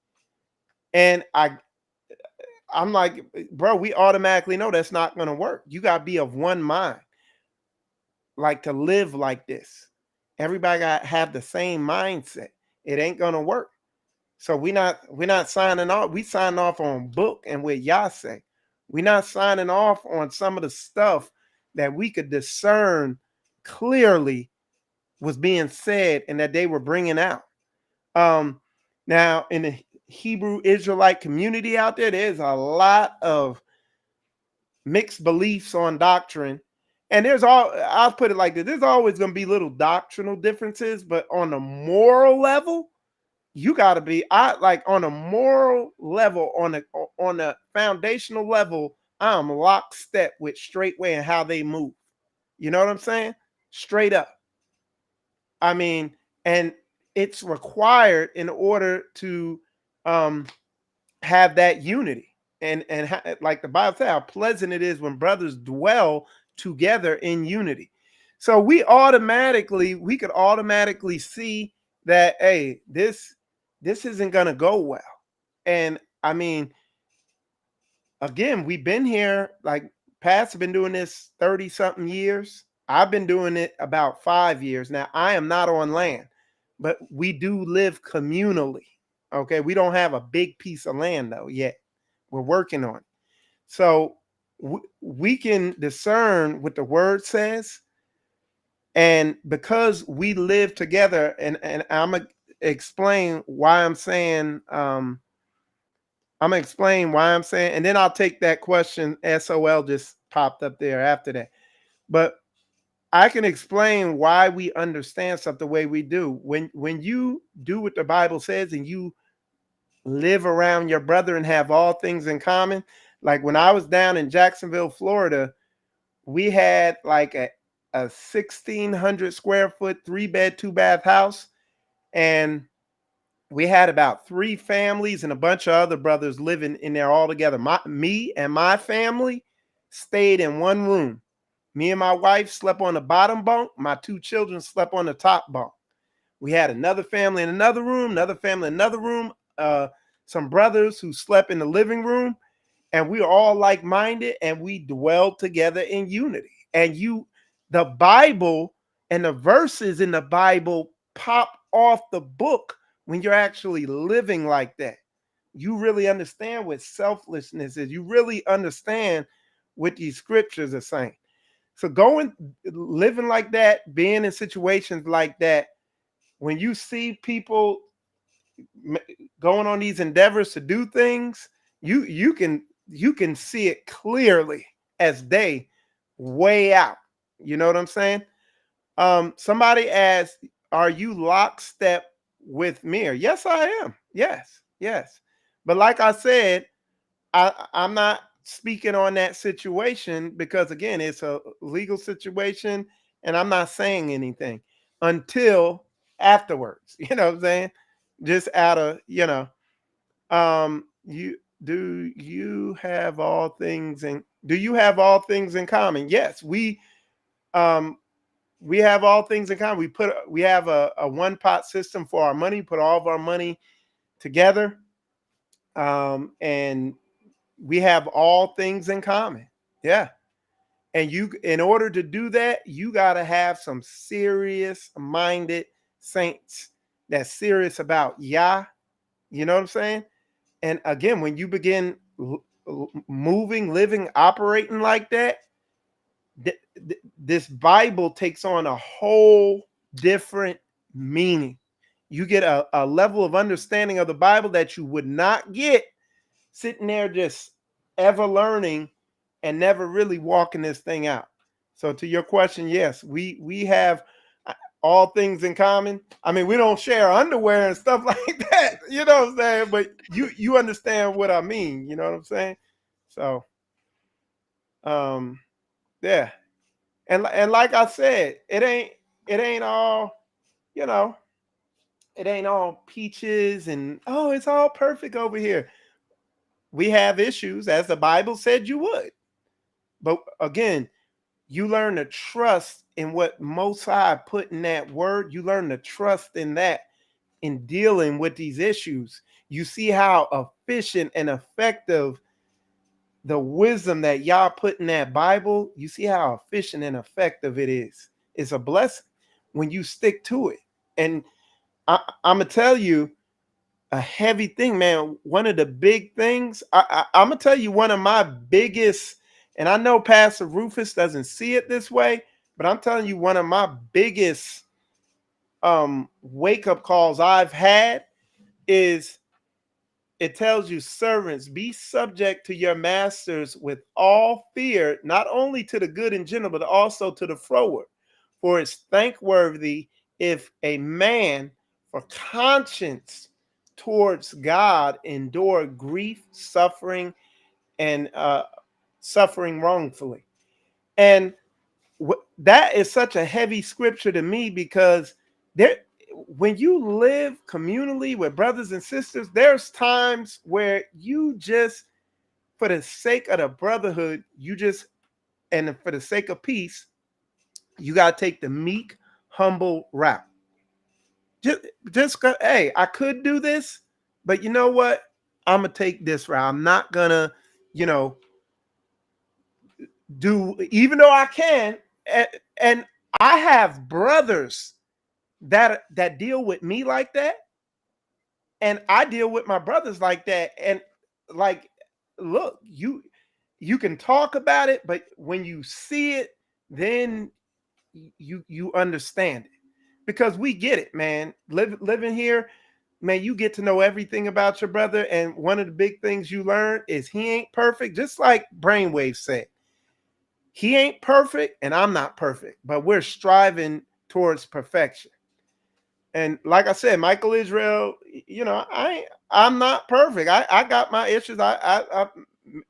And I'm like, bro, we automatically know that's not going to work. You got to be of one mind, like to live like this. Everybody got to have the same mindset. It ain't going to work. So we're not signing off. We sign off on book and what y'all say. We're not signing off on some of the stuff that we could discern clearly was being said and that they were bringing out. Now in the Hebrew Israelite community out there, there's a lot of mixed beliefs on doctrine. And I'll put it like this, there's always going to be little doctrinal differences, but on the moral level, you got to be, on a moral level, on a foundational level, I'm lockstep with Straitway and how they move. You know what I'm saying? Straight up. I mean, and it's required in order to have that unity. And like the Bible says, how pleasant it is when brothers dwell together in unity. So we could automatically see that, hey, this isn't gonna go well. And I mean, again, we've been here, like Pat's been doing this 30 something years. I've been doing it about 5 years now. I am not on land, but we do live communally. Okay, we don't have a big piece of land though yet. We're working on it. So we can discern what the word says. And because we live together, and I'm gonna explain why I'm saying, and then I'll take that question. SOL just popped up there after that. But I can explain why we understand stuff the way we do. When you do what the Bible says and you live around your brother and have all things in common. Like when I was down in Jacksonville, Florida, we had like a 1,600 square foot, 3-bed, 2-bath house. And we had about 3 families and a bunch of other brothers living in there all together. Me and my family stayed in one room. Me and my wife slept on the bottom bunk. My 2 children slept on the top bunk. We had another family in another room, another family in another room, some brothers who slept in the living room, and we were all like-minded, and we dwelled together in unity. And the Bible and the verses in the Bible pop off the book when you're actually living like that. You really understand what selflessness is. You really understand what these scriptures are saying. So living like that, being in situations like that, when you see people going on these endeavors to do things, you can see it clearly as day way out. You know what I'm saying? Somebody asked, are you lockstep with Mir? Yes, I am. Yes. But like I said, I'm not speaking on that situation because, again, it's a legal situation and I'm not saying anything until afterwards. You know what I'm saying? Just out of, do you have all things in common? Yes, we have all things in common. We have a one pot system for our money, put all of our money together. And we have all things in common. Yeah. And in order to do that, you got to have some serious minded saints that's serious about Yah. You know what I'm saying? And again, when you begin moving, living, operating like that, this Bible takes on a whole different meaning. You get a level of understanding of the Bible that you would not get sitting there just ever learning and never really walking this thing out. So to your question, yes, we have all things in common. I mean, we don't share underwear and stuff like that, you know what I'm saying? But you understand what I mean, you know what I'm saying? So yeah. And like I said, it ain't all, you know, it ain't all peaches and oh, it's all perfect over here. We have issues, as the Bible said you would. But again, you learn to trust in what Most High put in that word. You learn to trust in that in dealing with these issues. You see how efficient and effective the wisdom that y'all put in that Bible, you see how efficient and effective it is. It's a blessing when you stick to it. And I'm going to tell you a heavy thing, man. One of the big things, I'm going to tell you one of my biggest, and I know Pastor Rufus doesn't see it this way, but I'm telling you one of my biggest wake-up calls I've had is it tells you, servants, be subject to your masters with all fear, not only to the good and gentle, but also to the froward. For it's thankworthy if a man for conscience towards God endure grief, suffering, and suffering wrongfully. And that is such a heavy scripture to me because when you live communally with brothers and sisters, there's times where you just, for the sake of the brotherhood, and for the sake of peace, you got to take the meek, humble route. Just go, hey, I could do this, but you know what? I'm going to take this route. I'm not going to, do, even though I can. And I have brothers that deal with me like that, and I deal with my brothers like that. And like, look, you can talk about it, but when you see it, then you understand it, because we get it, man. Living here, man, you get to know everything about your brother, and one of the big things you learn is he ain't perfect. Just like Brainwave said, he ain't perfect, and I'm not perfect, but we're striving towards perfection. And like I said, Michael Israel, I'm not perfect. I got my issues. I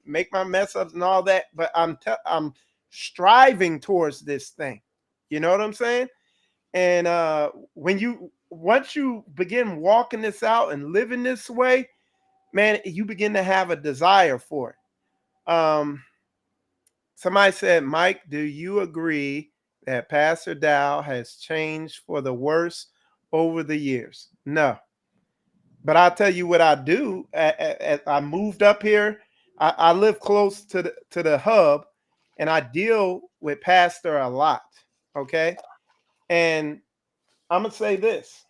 make my mess ups and all that, but I'm striving towards this thing. You know what I'm saying? And once you begin walking this out and living this way, man, you begin to have a desire for it. Somebody said, Mike, do you agree that Pastor Dow has changed for the worse over the years? No. But I'll tell you what I do. I moved up here. I live close to the hub, and I deal with Pastor a lot. Okay. And I'm going to say this.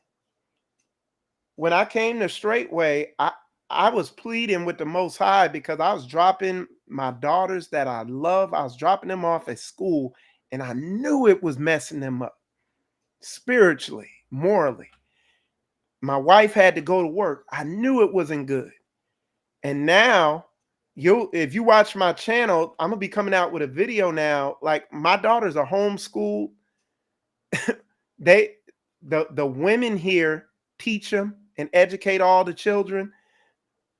When I came to Straitway, I was pleading with the Most High because I was dropping my daughters that I love. I was dropping them off at school, and I knew it was messing them up spiritually, morally. My wife had to go to work. I knew it wasn't good. And now, if you watch my channel, I'm gonna be coming out with a video now. Like, my daughters are homeschooled. The women here teach them and educate all the children.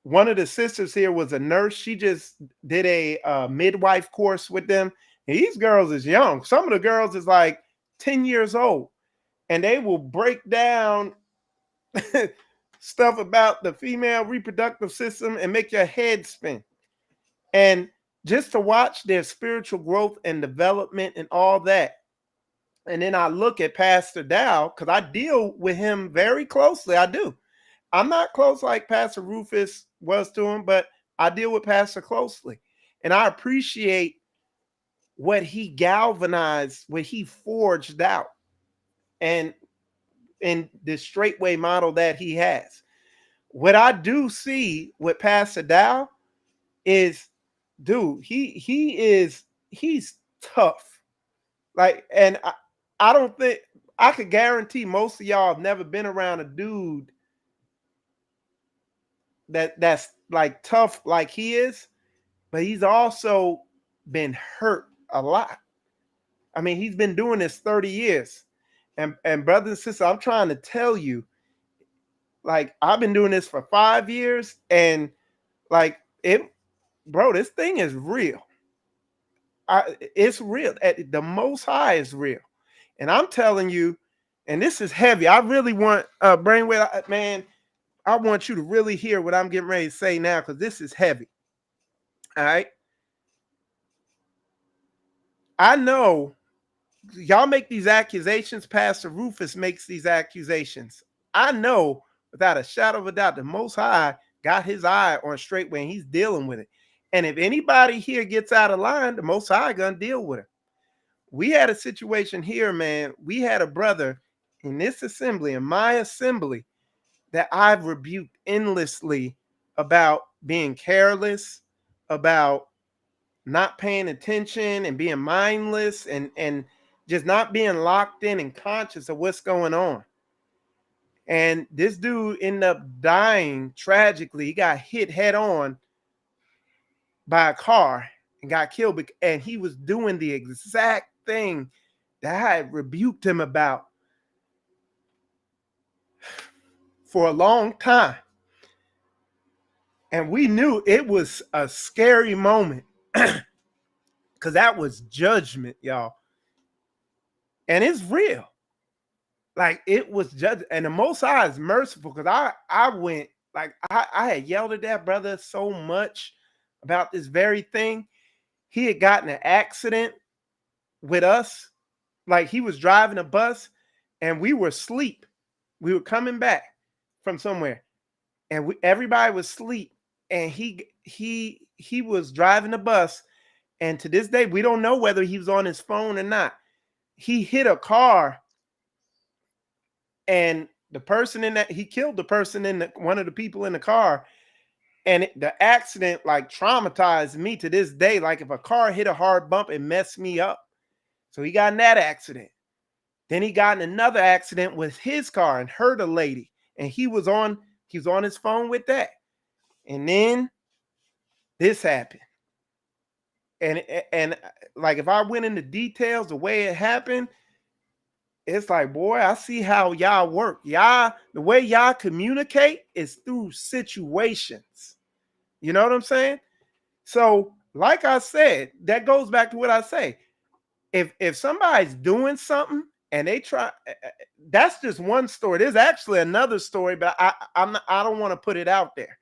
One of the sisters here was a nurse. She just did a midwife course with them. And these girls is young. Some of the girls is like 10 years old, and they will break down stuff about the female reproductive system and make your head spin. And just to watch their spiritual growth and development and all that. And then I look at Pastor Dow, because I deal with him very closely. I do. I'm not close like Pastor Rufus was to him, but I deal with Pastor closely. And I appreciate what he galvanized, what he forged out, and in the Straitway model that he has. What I do see with Pastor Dow is, dude, he's tough. Like, and I don't think, I could guarantee most of y'all have never been around a dude that's like tough like he is, but he's also been hurt a lot. I mean, he's been doing this 30 years. And brothers and sisters, I'm trying to tell you, like, I've been doing this for 5 years, and like bro, this thing is real. It's real. The Most High is real. And I'm telling you, and this is heavy. I really want Brainwave, man, I want you to really hear what I'm getting ready to say now, because this is heavy. All right. I know y'all make these accusations. Pastor Rufus makes these accusations. I know without a shadow of a doubt, the Most High got his eye on Straitway, and he's dealing with it. And if anybody here gets out of line, the Most High gonna deal with it. We had a situation here, man. We had a brother in this assembly, in my assembly, that I've rebuked endlessly about being careless, about not paying attention and being mindless, and just not being locked in and conscious of what's going on. And this dude ended up dying tragically. He got hit head on by a car and got killed. And he was doing the exact thing that I had rebuked him about for a long time. And we knew it was a scary moment, because that was judgment, y'all. And it's real. Like, it was judgment. And the Most High is merciful, because I went, like, I had yelled at that brother so much about this very thing. He had gotten an accident with us. Like, he was driving a bus and we were asleep. We were coming back from somewhere, and everybody was asleep. And he was driving the bus. And to this day, we don't know whether he was on his phone or not. He hit a car, and the person in that, he killed the person in one of the people in the car. And the accident like traumatized me to this day. Like, if a car hit a hard bump, it messed me up. So he got in that accident. Then he got in another accident with his car and hurt a lady. And he was on his phone with that. And then this happened. And like, if I went into details the way it happened, it's like, boy, I see how y'all work. Y'all, the way y'all communicate is through situations. You know what I'm saying? So, like I said, that goes back to what I say. If somebody's doing something and they try, that's just one story. There's actually another story, but I don't want to put it out there.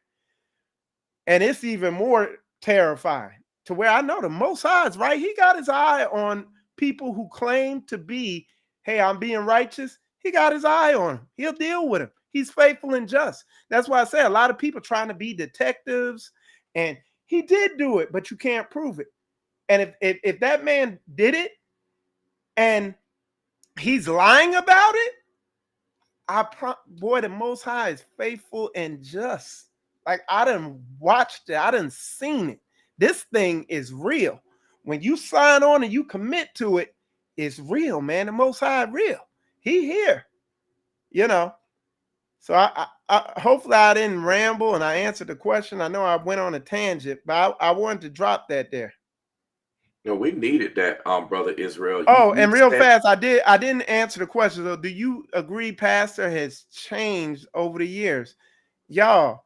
And it's even more terrifying, to where I know the Most High is right. He got his eye on people who claim to be, hey, I'm being righteous. He got his eye on them. He'll deal with them. He's faithful and just. That's why I say a lot of people trying to be detectives, and he did do it, but you can't prove it. And if that man did it and he's lying about it, boy, the Most High is faithful and just. Like, I done watched it. I done seen it. This thing is real. When you sign on and you commit to it, it's real, man. The Most High is real. He here, you know. So I hopefully I didn't ramble and I answered the question. I know I went on a tangent, but I wanted to drop that there. No, we needed that, brother Israel. And real fast, I didn't answer the question. So, do you agree Pastor has changed over the years? Y'all,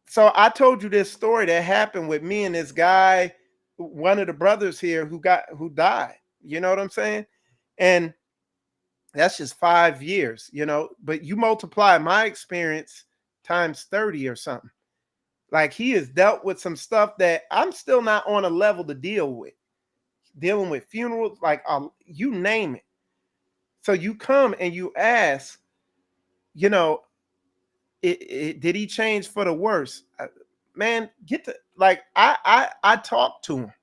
so I told you this story that happened with me and this guy, one of the brothers here who died. You know what I'm saying? And That's just 5 years, but you multiply my experience times 30 or something. Like, he has dealt with some stuff that I'm still not on a level to deal with. Dealing with funerals, like, you name it. So you come and you ask, did he change for the worse? Man, I talk to him.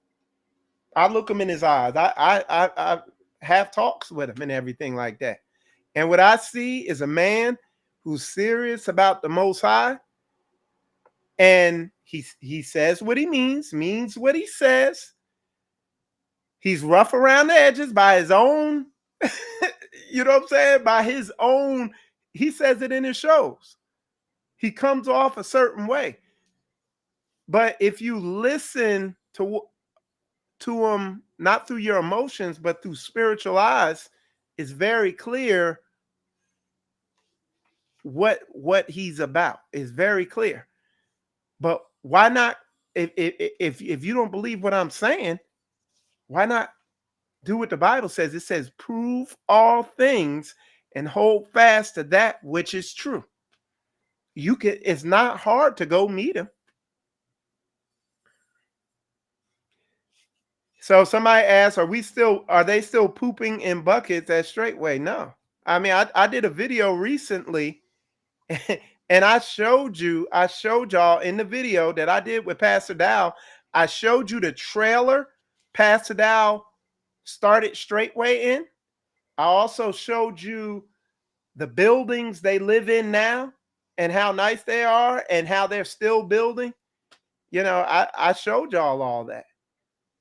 I look him in his eyes. I have talks with him and everything like that. And what I see is a man who's serious about the Most High, and he says what he means what he says. He's rough around the edges by his own, you know what I'm saying? By his own, he says it in his shows. He comes off a certain way. But if you listen to him, not through your emotions, but through spiritual eyes, it's very clear what he's about. It's very clear. But why not, if you don't believe what I'm saying, why not do what the Bible says? It says, prove all things and hold fast to that which is true. It's not hard to go meet him. So somebody asked, are they still pooping in buckets at Straitway? No. I mean, I did a video recently and I showed y'all in the video that I did with Pastor Dow. I showed you the trailer Pastor Dow started Straitway in. I also showed you the buildings they live in now and how nice they are and how they're still building. I showed y'all all that.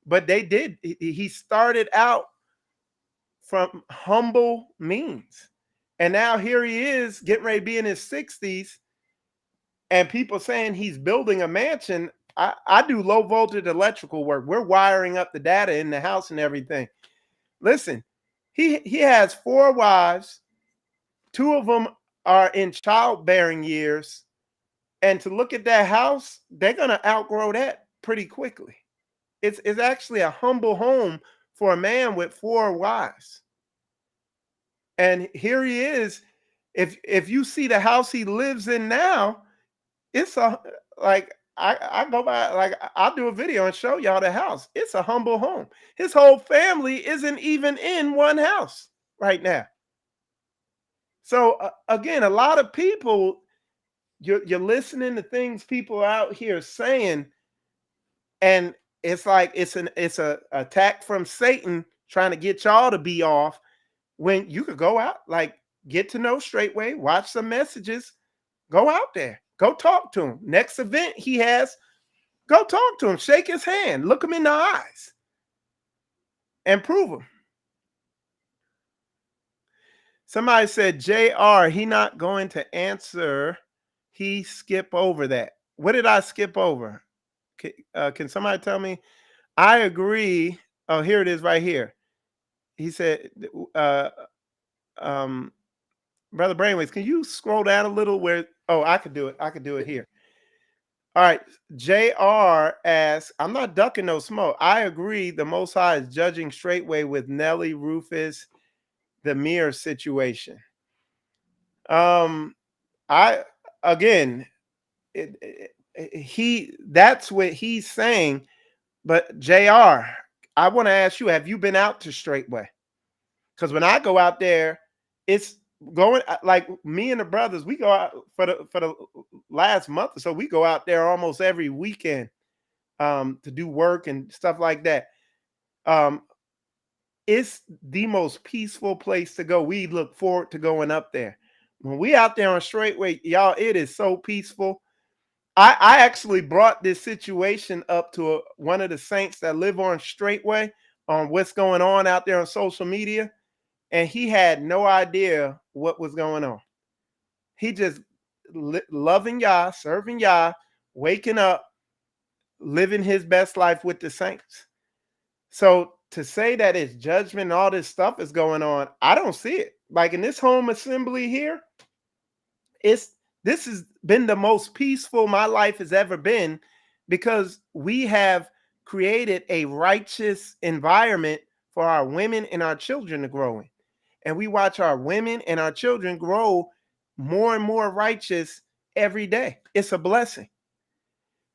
But they did. He started out from humble means. And now here he is getting ready to be in his 60s. And people saying he's building a mansion. I do low voltage electrical work. We're wiring up the data in the house and everything. Listen, he has 4 wives. 2 of them are in childbearing years. And to look at that house, they're going to outgrow that pretty quickly. It's actually a humble home for a man with 4 wives. And here he is. If you see the house he lives in now, it's I go by, like, I'll do a video and show y'all the house. It's a humble home. His whole family isn't even in one house right now. So again, a lot of people, you're listening to things people out here saying, and it's like it's a attack from Satan trying to get y'all to be off, when you could go out, like, get to know Straitway, watch some messages, go out there, go talk to him. Next event he has, go talk to him, shake his hand, look him in the eyes, and prove him. Somebody said, JR, he not going to answer. He skip over that. What did I skip over? Can somebody tell me? I agree. Oh, here it is right here. He said, Brother Brainwaves, can you scroll down a little where, I could do it. I could do it here. All right. JR asks, I'm not ducking no smoke. I agree. The Most High is judging Straitway with Nelly, Rufus, the mirror situation. That's what he's saying. But JR, I want to ask you, have you been out to Straitway? Because when I go out there, it's going, like, me and the brothers, we go out for the last month or so. We go out there almost every weekend to do work and stuff like that. It's the most peaceful place to go. We look forward to going up there. When we out there on Straitway, y'all, it is so peaceful. I actually brought this situation up to one of the saints that live on Straitway on what's going on out there on social media. And he had no idea what was going on. He just loving Yah, serving Yah, waking up, living his best life with the saints. So to say that it's judgment and all this stuff is going on, I don't see it. Like, in this home assembly here, this has been the most peaceful my life has ever been, because we have created a righteous environment for our women and our children to grow in. and we watch our women and our children grow more and more righteous every day. It's a blessing.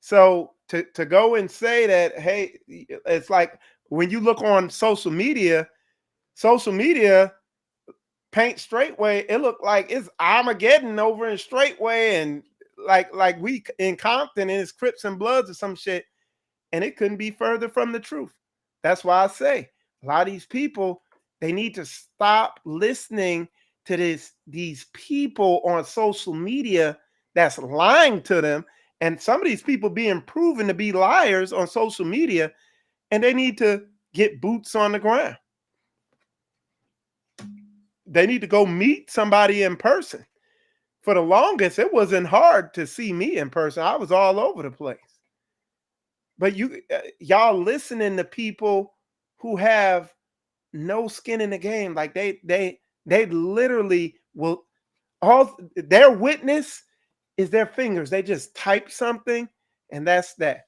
So to go and say that, hey, it's like when you look on social media paint Straitway, it looked like it's Armageddon over in Straitway, and like we in Compton and it's Crips and Bloods or some shit, and it couldn't be further from the truth. That's why I say a lot of these people, they need to stop listening to these people on social media that's lying to them. And some of these people being proven to be liars on social media, and they need to get boots on the ground. They need to go meet somebody in person. For the longest, it wasn't hard to see me in person. I was all over the place. But y'all listening to people who have no skin in the game, like they literally will, all their witness is their fingers. They just type something and that's that.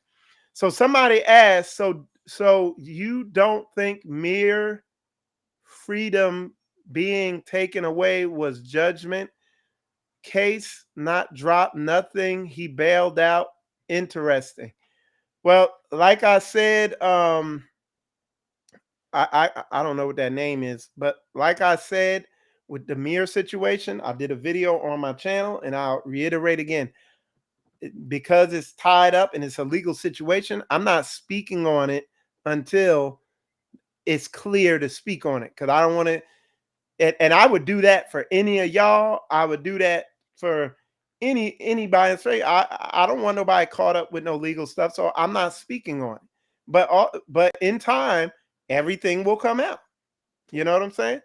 So somebody asked, so you don't think mere freedom being taken away was judgment? Case not dropped, nothing. He bailed out. Interesting. Well, like I said, I don't know what that name is, but like I said, with the mirror situation, I did a video on my channel, and I'll reiterate again, because it's tied up and it's a legal situation, I'm not speaking on it until it's clear to speak on it, because I don't want to. And I would do that for any of y'all. I would do that for anybody. I don't want nobody caught up with no legal stuff, so I'm not speaking on it. But in time, everything will come out. You know what I'm saying?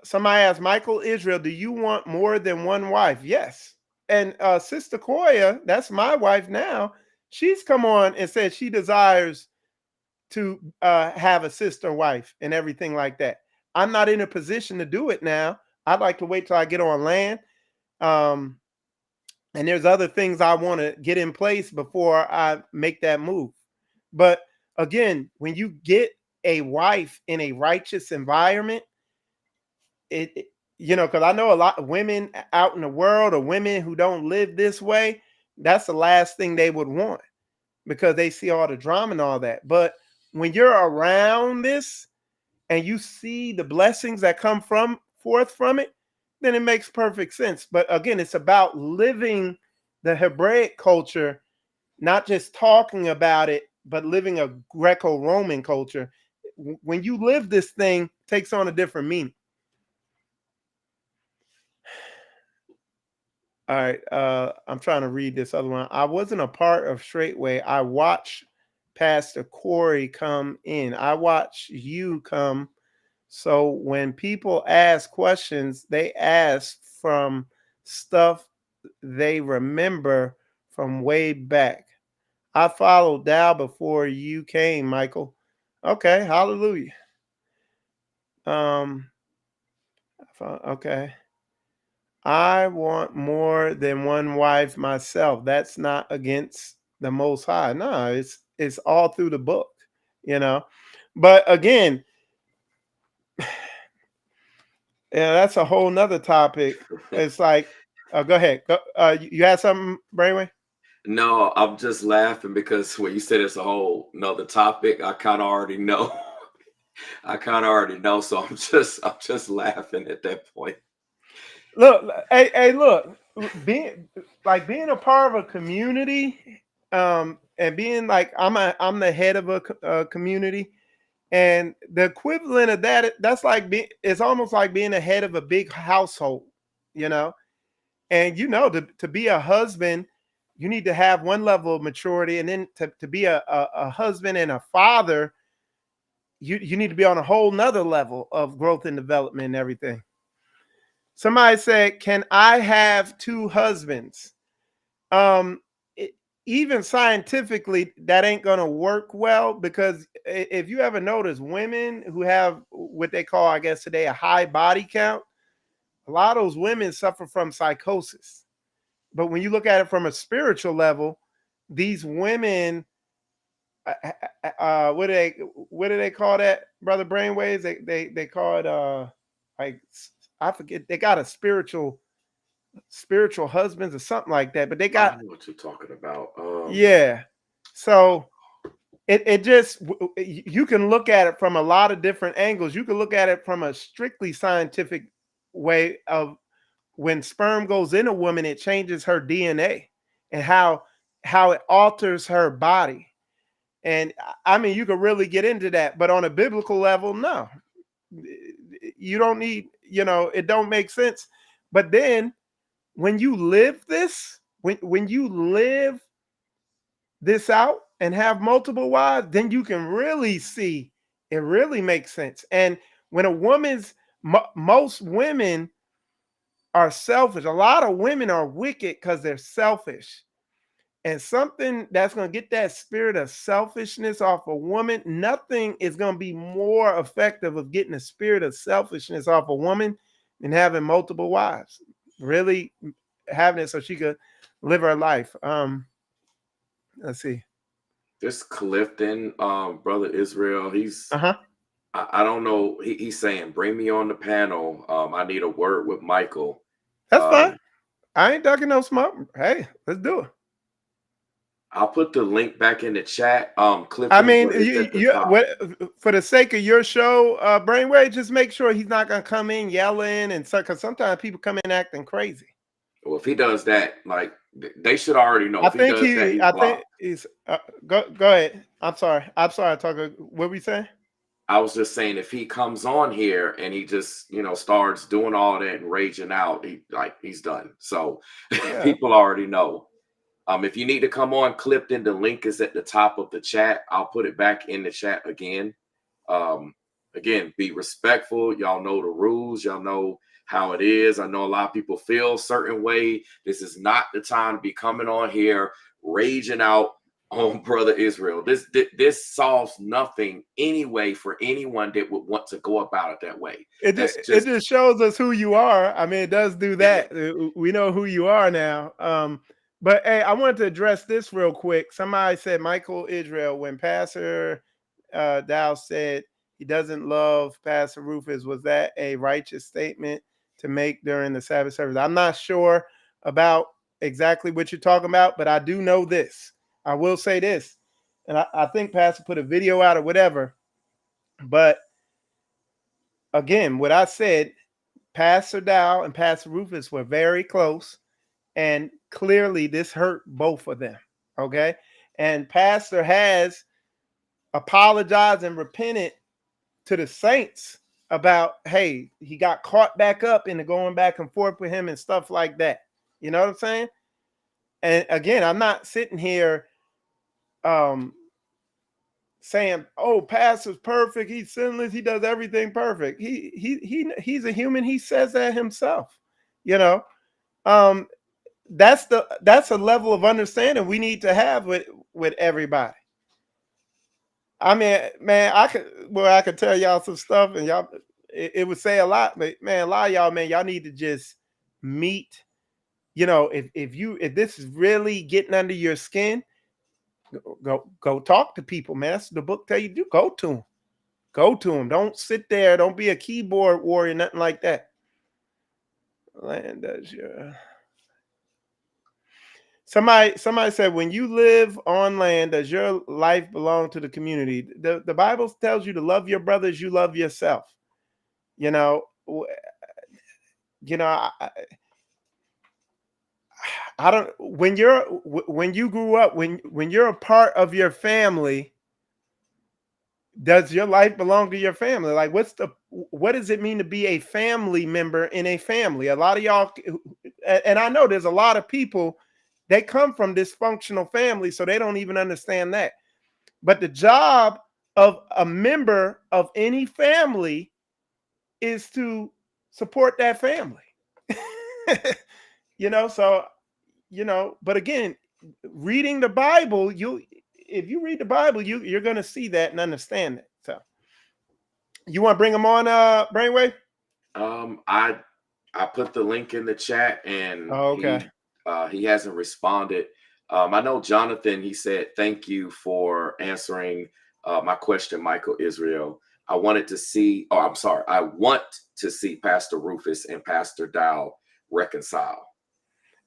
Somebody asked, Michael Israel, do you want more than one wife? Yes. And Sister Koya, that's my wife now. She's come on and said she desires to have a sister wife and everything like that. I'm not in a position to do it now. I'd like to wait till I get on land. And there's other things I want to get in place before I make that move. But again, when you get a wife in a righteous environment, because I know a lot of women out in the world, or women who don't live this way, that's the last thing they would want, because they see all the drama and all that. But when you're around this and you see the blessings that come forth from it, then it makes perfect sense. But again, it's about living the Hebraic culture, not just talking about it, but living a Greco-Roman culture. When you live this thing, it takes on a different meaning. All right, I'm trying to read this other one. I wasn't a part of Straitway. I watched Pastor Corey come in. I watched you come. So when people ask questions, they ask from stuff they remember from way back. I followed Dow before you came, Michael. Okay, hallelujah. Okay. I want more than one wife myself. That's not against the Most High. No, it's all through the book, you know. But again, yeah, that's a whole nother topic. It's like, go ahead. You had something, Brayway? No, I'm just laughing because when you said it's a whole nother topic, I kind of already know. I kind of already know, so I'm just laughing at that point. Look, hey, look, being a part of a community, and being like I'm the head of a community, and the equivalent of that's like it's almost like being the head of a big household, you know. And to be a husband, you need to have one level of maturity, and then to be a husband and a father, you need to be on a whole nother level of growth and development and everything. Somebody said, can I have two husbands? Even scientifically, that ain't going to work well, because if you ever notice, women who have what they call, I guess today, a high body count, a lot of those women suffer from psychosis. But when you look at it from a spiritual level, these women what do they call that, brother Brainwaves? They call it like, I forget. They got a spiritual husbands or something like that. But they I got, know what you're talking about. yeah. So it just, you can look at it from a lot of different angles. You can look at it from a strictly scientific way of, when sperm goes in a woman, it changes her DNA and how it alters her body. And I mean, you could really get into that, but on a biblical level, no, you don't need, it don't make sense. But then when you live this, when you live this out and have multiple wives, then you can really see it really makes sense. And when a woman's, most women are selfish. A lot of women are wicked because they're selfish. And something that's going to get that spirit of selfishness off a woman, nothing is going to be more effective of getting the spirit of selfishness off a woman than having multiple wives. Really having it so she could live her life. Let's see. This Clifton, brother Israel, he's Uh-huh. I don't know. He's saying, bring me on the panel. I need a word with Michael. That's fine. Um, I ain't ducking no smoke. Hey, let's do it. I'll put the link back in the chat. I Clifton, mean, but it's at the top. what, for the sake of your show, Brainwave, just make sure he's not gonna come in yelling and so, because sometimes people come in acting crazy. Well, if he does that, like they should already know. I If he think does that, he's I blocked. think he's go ahead. I'm sorry, Tucker. What we saying? I was just saying, if he comes on here and he just, starts doing all that and raging out, he's done. So Yeah. people already know. If you need to come on, Clifton, the link is at the top of the chat. I'll put it back in the chat again. Again, be respectful. Y'all know the rules. Y'all know how it is. I know a lot of people feel a certain way. This is not the time to be coming on here raging out on brother Israel. This solves nothing anyway for anyone that would want to go about it that way. It just shows us who you are. I mean, it does do that. We know who you are now. But hey, I wanted to address this real quick. Somebody said Michael Israel, when Pastor Dow said he doesn't love Pastor Rufus, was that a righteous statement to make during the Sabbath service? I'm not sure about exactly what you're talking about, but I do know this. I will say this, and I think Pastor put a video out or whatever, but again, what I said, Pastor Dow and Pastor Rufus were very close, and clearly this hurt both of them. Okay. And Pastor has apologized and repented to the saints about, hey, he got caught back up into going back and forth with him and stuff like that. You know what I'm saying? And again, I'm not sitting here saying, oh, Pastor's perfect, he's sinless, he does everything perfect. He's a human. He says that himself. That's a level of understanding we need to have with everybody. I mean, man, I could tell y'all some stuff, and y'all, it would say a lot, but man, a lot of y'all, man, y'all need to just meet. If this is really getting under your skin, go talk to people, man. That's what the book tell you to do. Go to them. Don't sit there. Don't be a keyboard warrior, nothing like that. Land does your. Somebody said, when you live on land, does your life belong to the community? The Bible tells you to love your brothers, you love yourself. I don't. When you grew up, when you're a part of your family, does your life belong to your family? Like, what does it mean to be a family member in a family? A lot of y'all, and I know there's a lot of people, they come from dysfunctional families, so they don't even understand that. But the job of a member of any family is to support that family. But again, reading the Bible, if you read the Bible, you're going to see that and understand it. So you want to bring them on, Brainwave? I put the link in the chat, and okay. he hasn't responded. I know Jonathan, he said, thank you for answering my question, Michael Israel. I wanted to see, oh, I'm sorry, I want to see Pastor Rufus and Pastor Dow reconcile.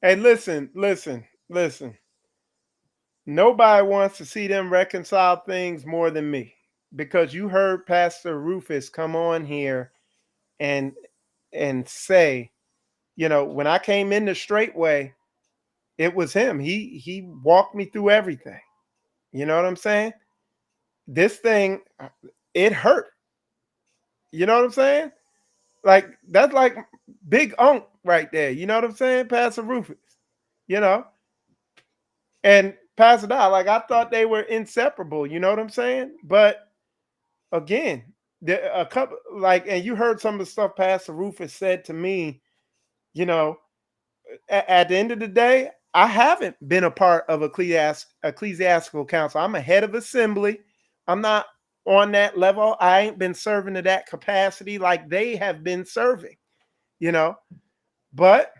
Hey, listen. Nobody wants to see them reconcile things more than me, because you heard Pastor Rufus come on here and say, when I came into Straitway, it was him. He walked me through everything. You know what I'm saying? This thing, it hurt. You know what I'm saying? Like, that's like big unk right there. You know what I'm saying? Pastor Rufus. You know, and Pastor Dow, like, I thought they were inseparable. You know what I'm saying? But again, a couple, like, and you heard some of the stuff Pastor Rufus said to me. You know, at the end of the day, I haven't been a part of ecclesiastical council. I'm a head of assembly. I'm not on that level. I ain't been serving to that capacity like they have been serving, but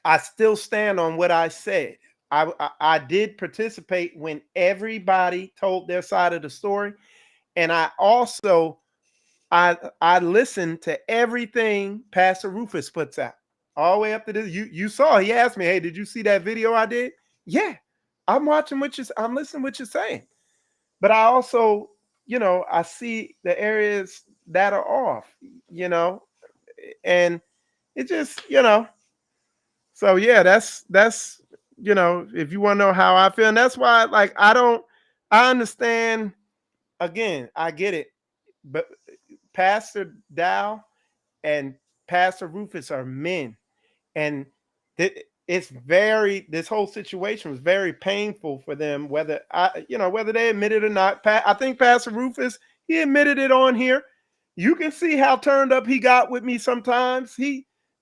I still stand on what I said. I did participate when everybody told their side of the story. And I also, I listened to everything Pastor Rufus puts out all the way up to this. You saw, he asked me, hey, did you see that video I did? Yeah, I'm watching I'm listening what you're saying. But I also, I see the areas that are off, and it just, so yeah, that's, if you want to know how I feel. And that's why, like, I understand, again, I get it. But Pastor Dow and Pastor Rufus are men, and this whole situation was very painful for them, whether they admit it or not. I think Pastor Rufus, he admitted it on here. You can see how turned up he got with me sometimes.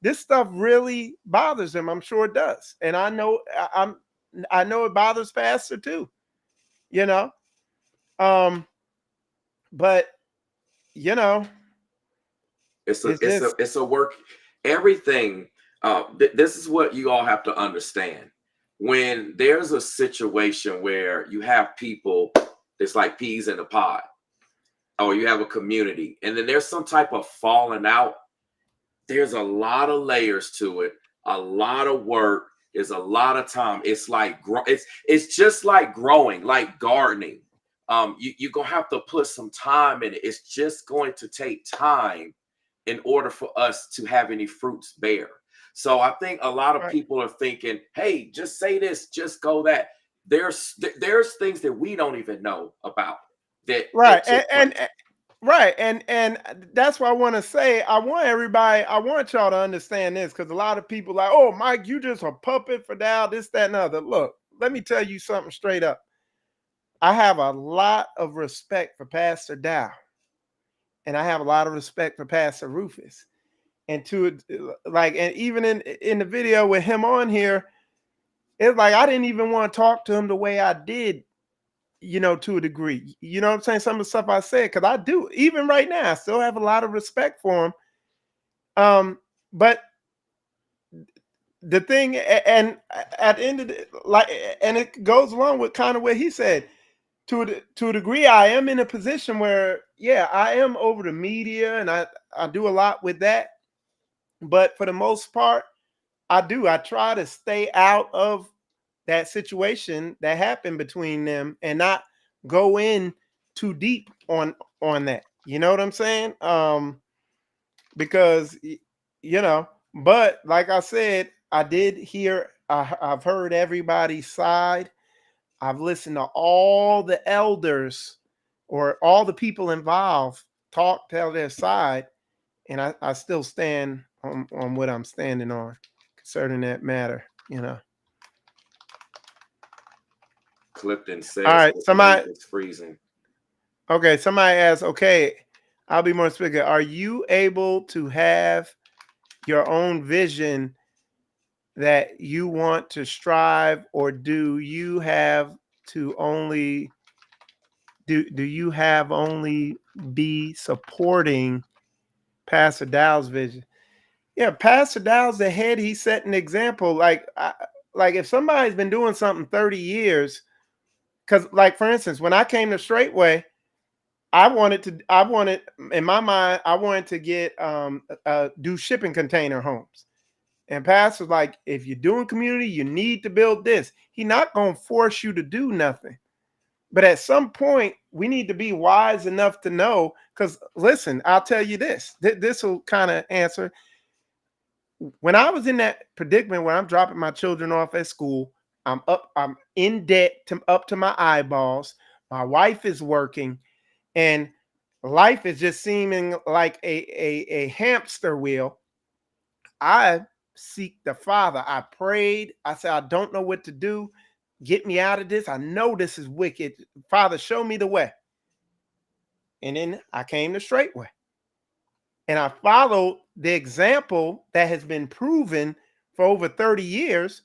This stuff really bothers him. I'm sure it does, and I know it bothers Pastor too. But It's a work. Everything. This is what you all have to understand. When there's a situation where you have people, it's like peas in a pod, or you have a community, and then there's some type of falling out. There's a lot of layers to it, a lot of work. Is a lot of time. It's like it's just like growing, like gardening. You're gonna have to put some time in it. It's just going to take time in order for us to have any fruits bear. So I think a lot of people are thinking, hey, just say this, just go that. There's things that we don't even know about that. Right. And that's why I want to say, I want y'all to understand this, because a lot of people like, oh, Mike, you just a puppet for Dow, this, that, and other. Look, let me tell you something straight up. I have a lot of respect for Pastor Dow, and I have a lot of respect for Pastor Rufus. And and even in the video with him on here, it's like I didn't even want to talk to him the way I did, to a degree. You know what I'm saying? Some of the stuff I said, because I do, even right now, I still have a lot of respect for him. But the thing, and at the end of and it goes along with kind of what he said. To a degree, I am in a position where, yeah, I am over the media, and I do a lot with that. But for the most part, I try to stay out of that situation that happened between them and not go in too deep on that. You know what I'm saying? Because but like I said, I did hear, I've heard everybody's side. I've listened to all the elders or all the people involved tell their side, and I still stand on what I'm standing on concerning that matter. Clifton says, all right, somebody, it's freezing. Okay, somebody asked, okay, I'll be more specific. Are you able to have your own vision that you want to strive, or do you have to only be supporting Pastor Dow's vision? Yeah, Pastor Dow's the head. He set an example. Like, like if somebody's been doing something 30 years, because like for instance, when I came to Straitway, I wanted in my mind, I wanted to get do shipping container homes. And Pastor's like, if you're doing community, you need to build this. He's not gonna force you to do nothing. But at some point, we need to be wise enough to know, because listen, I'll tell you this. This will kind of answer. When I was in that predicament where I'm dropping my children off at school, I'm in debt up to my eyeballs. My wife is working, and life is just seeming like a hamster wheel. I seek the Father. I prayed. I said, I don't know what to do. Get me out of this. I know this is wicked. Father, show me the way. And then I came to Straitway. And I followed the example that has been proven for over 30 years.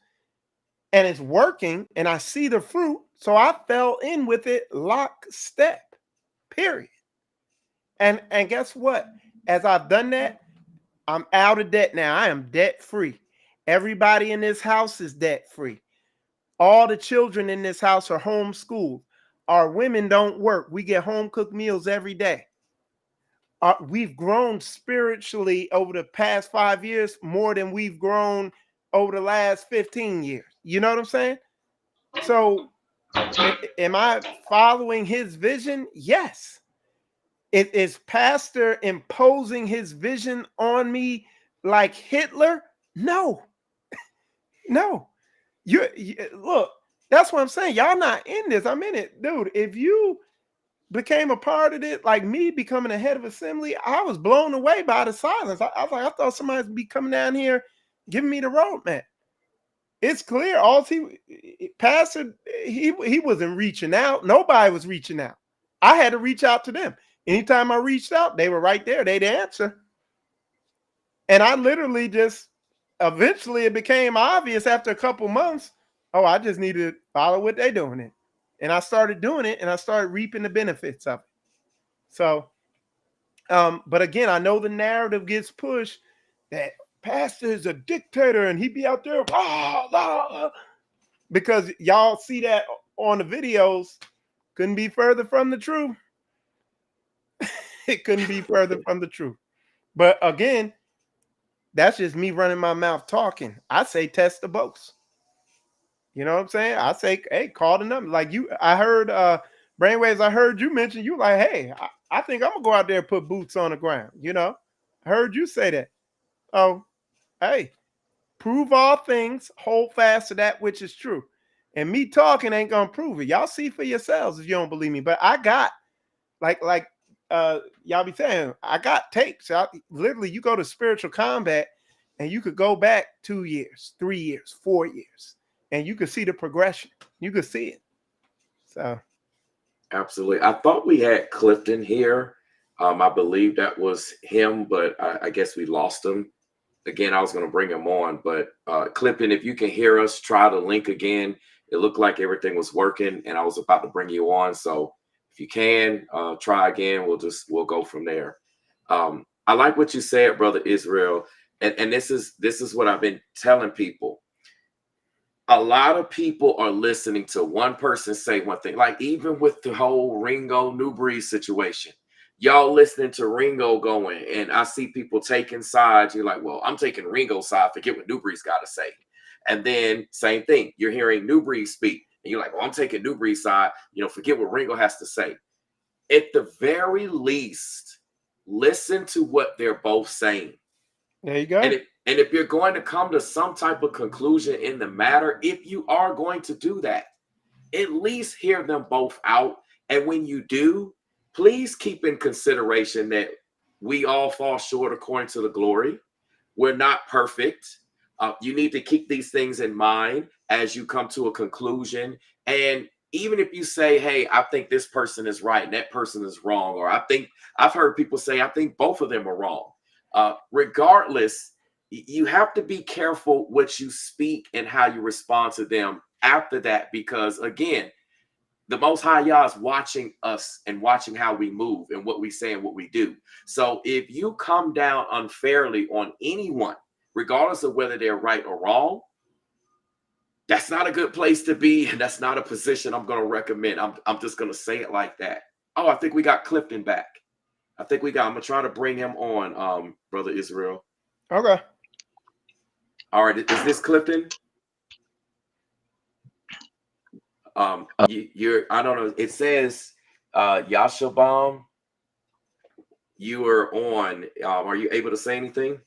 And it's working. And I see the fruit. So I fell in with it lockstep. Period. And guess what? As I've done that, I'm out of debt now. I am debt free. Everybody in this house is debt free. All the children in this house are homeschooled. Our women don't work. We get home cooked meals every day. We've grown spiritually over the past 5 years more than we've grown over the last 15 years. You know what I'm saying? So am I following his vision? Yes. Is Pastor imposing his vision on me like Hitler? No. No. You look, that's what I'm saying. Y'all not in this. I'm in it. Dude, if you became a part of it, like me becoming a head of assembly, I was blown away by the silence. I was like, I thought somebody would be coming down here giving me the roadmap. It's clear. Pastor, he wasn't reaching out. Nobody was reaching out. I had to reach out to them. Anytime I reached out, they were right there. They'd answer. And I literally just, eventually it became obvious after a couple months, oh, I just need to follow what they're doing. And I started doing it, and I started reaping the benefits of it. So, but again, I know the narrative gets pushed that Pastor is a dictator and he be out there, because y'all see that on the videos. Couldn't be further from the truth. It couldn't be further from the truth. But again, that's just me running my mouth talking. I say test the boats. You know what I'm saying? I say, hey, call the number. Like I heard Brainwaves, I heard you mention, you like, hey, I think I'm gonna go out there and put boots on the ground. You know, I heard you say that. Oh, hey, prove all things, hold fast to that which is true. And me talking ain't gonna prove it. Y'all see for yourselves if you don't believe me. But I got like y'all be saying, I got tapes. Literally, you go to Spiritual Combat and you could go back 2 years, 3 years, 4 years, and you could see the progression. You could see it. So absolutely. I thought we had Clifton here. I believe that was him, but I guess we lost him. Again, I was going to bring him on, but Clifton, if you can hear us, try the link again. It looked like everything was working, and I was about to bring you on. So if you can try again, we'll go from there. I like what you said, Brother Israel, and this is what I've been telling people. A lot of people are listening to one person say one thing, like even with the whole Ringo New Breed situation. Y'all listening to Ringo going, and I see people taking sides. You're like, well, I'm taking Ringo's side. Forget what New Breed's got to say. And then same thing. You're hearing New Breed speak, and you're like, well, I'm taking New Breed's side. Forget what Ringo has to say. At the very least, listen to what they're both saying. there you go. And if you're going to come to some type of conclusion in the matter, if you are going to do that, at least hear them both out. And when you do, please keep in consideration that we all fall short according to the glory. We're not perfect. You need to keep these things in mind as you come to a conclusion. And even if you say, hey, I think this person is right and that person is wrong, or I've heard people say, I think both of them are wrong. Regardless, you have to be careful what you speak and how you respond to them after that, because again, the Most High Yah is watching us and watching how we move and what we say and what we do. So if you come down unfairly on anyone, regardless of whether they're right or wrong, That's not a good place to be, and that's not a position I'm going to recommend. I'm just going to say it like that. Oh, I think we got Clifton back. I'm going to try to bring him on, Brother Israel. Okay. All right, is this Clifton? You're, I don't know. It says, Yashabam, you are on. Are you able to say anything?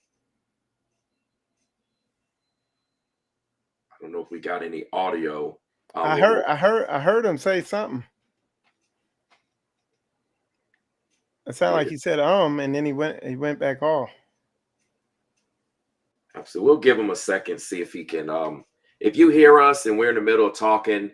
I don't know if we got any audio. I heard him say something. It sounded like he said and then he went back off. So we'll give him a second, see if he can. If you hear us and we're in the middle of talking,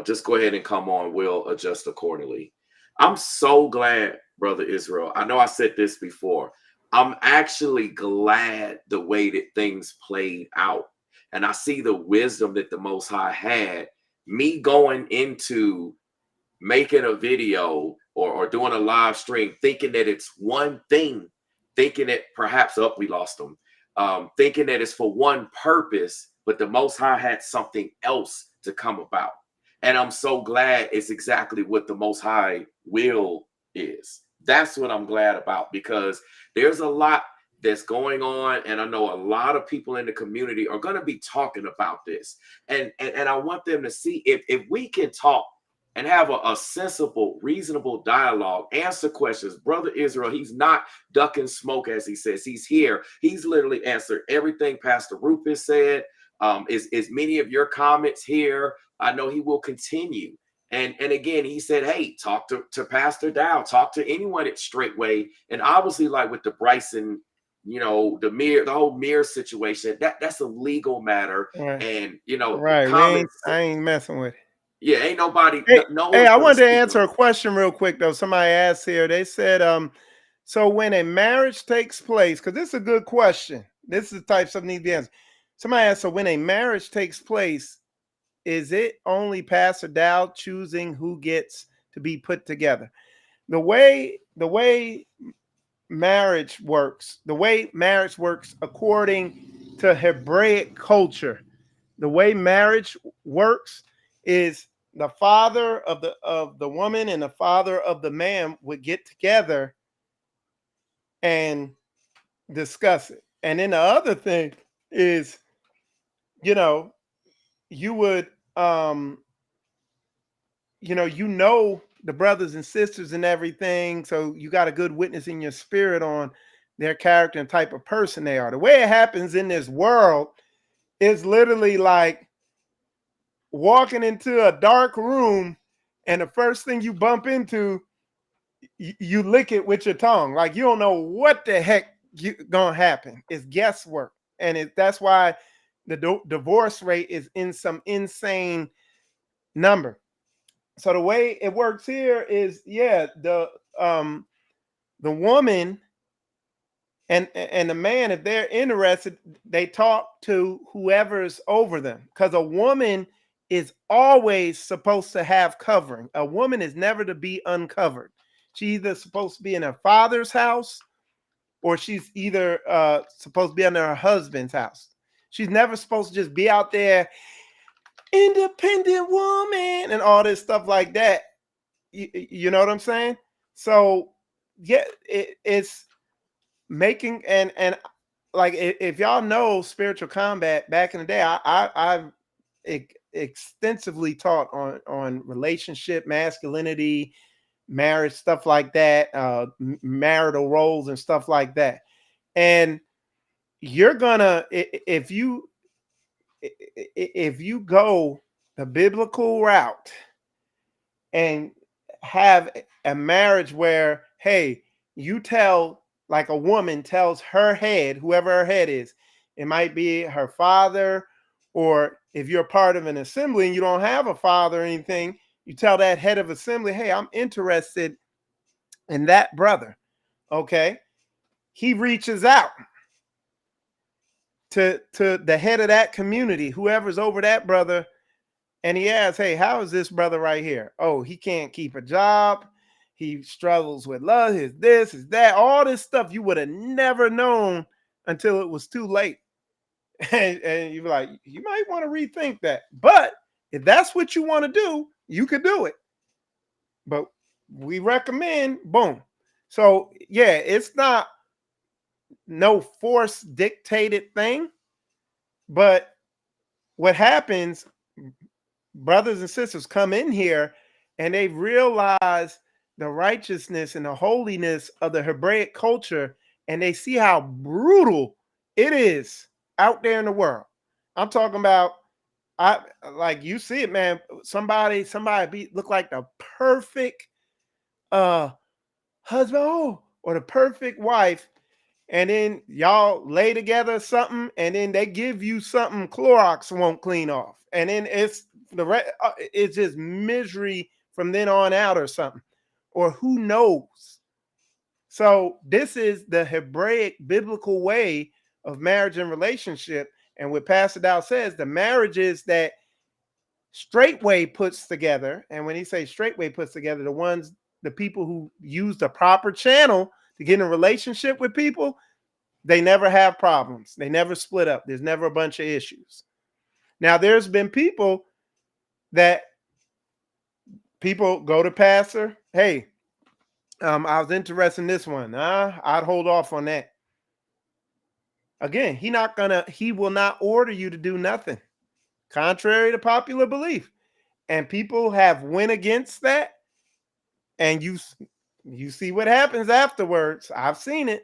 just go ahead and come on. We'll adjust accordingly. I'm so glad, Brother Israel. I know I said this before. I'm actually glad the way that things played out. And I see the wisdom that the Most High had. Me going into making a video or doing a live stream, thinking that it's one thing, thinking that perhaps we lost them, thinking that it's for one purpose, but the Most High had something else to come about. And I'm so glad it's exactly what the Most High will is. That's what I'm glad about, because there's a lot that's going on, and I know a lot of people in the community are going to be talking about this, and I want them to see if we can talk and have a sensible, reasonable dialogue, answer questions. Brother Israel, he's not ducking smoke, as he says. He's here. He's literally answered everything Pastor Rufus said. Is many of your comments here. I know he will continue. And again, he said, hey, talk to Pastor Dow, talk to anyone at Straitway. And obviously, like with the Bryson, the whole mirror situation, that's a legal matter. Right. And, right. I ain't messing with it. Yeah, ain't nobody. Hey, I wanted to answer a question real quick, though. Somebody asked here. They said, so when a marriage takes place, because this is a good question. This is the type something needs to be answered. Somebody asked, so when a marriage takes place, is it only Pastor Dow choosing who gets to be put together? The way marriage works according to Hebraic culture, the way marriage works is the father of the woman and the father of the man would get together and discuss it. And then the other thing is, you would the brothers and sisters and everything, so you got a good witness in your spirit on their character and type of person they are. The way it happens in this world is literally like walking into a dark room, and the first thing you bump into, you lick it with your tongue. Like, you don't know what the heck gonna happen. It's guesswork. And that's why the divorce rate is in some insane number. So the way it works here is, the woman and the man, if they're interested, they talk to whoever's over them, because a woman is always supposed to have covering. A woman is never to be uncovered. She's either supposed to be in her father's house, or she's either supposed to be under her husband's house. She's never supposed to just be out there, independent woman, and all this stuff like that. You know what I'm saying? So yeah, it's making and like, if y'all know spiritual combat back in the day, I've extensively taught on relationship, masculinity, marriage, stuff like that, marital roles and stuff like that. And you're gonna, if you go the biblical route and have a marriage where, hey, you tell, like a woman tells her head, whoever her head is, it might be her father, or if you're part of an assembly and you don't have a father or anything, you tell that head of assembly, hey, I'm interested in that brother. Okay. He reaches out to the head of that community, whoever's over that brother, and he asks, hey, how is this brother right here? Oh, he can't keep a job. He struggles with love, his this, his that, all this stuff you would have never known until it was too late. and you're like, you might want to rethink that. But if that's what you want to do, you could do it. But we recommend, boom. So yeah, it's not no force dictated thing. But what happens, brothers and sisters come in here and they realize the righteousness and the holiness of the Hebraic culture, and they see how brutal it is out there in the world. I'm talking about, I like, you see it, man. Somebody look like the perfect husband, or the perfect wife, and then y'all lay together something, and then they give you something Clorox won't clean off, and then it's just misery from then on out, or something, or who knows. So this is the Hebraic biblical way of marriage and relationship, and what Pastor Dow says, the marriages that Straitway puts together, and when he says Straitway puts together, the people who use the proper channel to get in a relationship with people, they never have problems. They never split up. There's never a bunch of issues. Now, there's been people go to pastor. Hey, I was interested in this one. I'd hold off on that. Again, he will not order you to do nothing contrary to popular belief. And people have went against that. And you see what happens afterwards. I've seen it.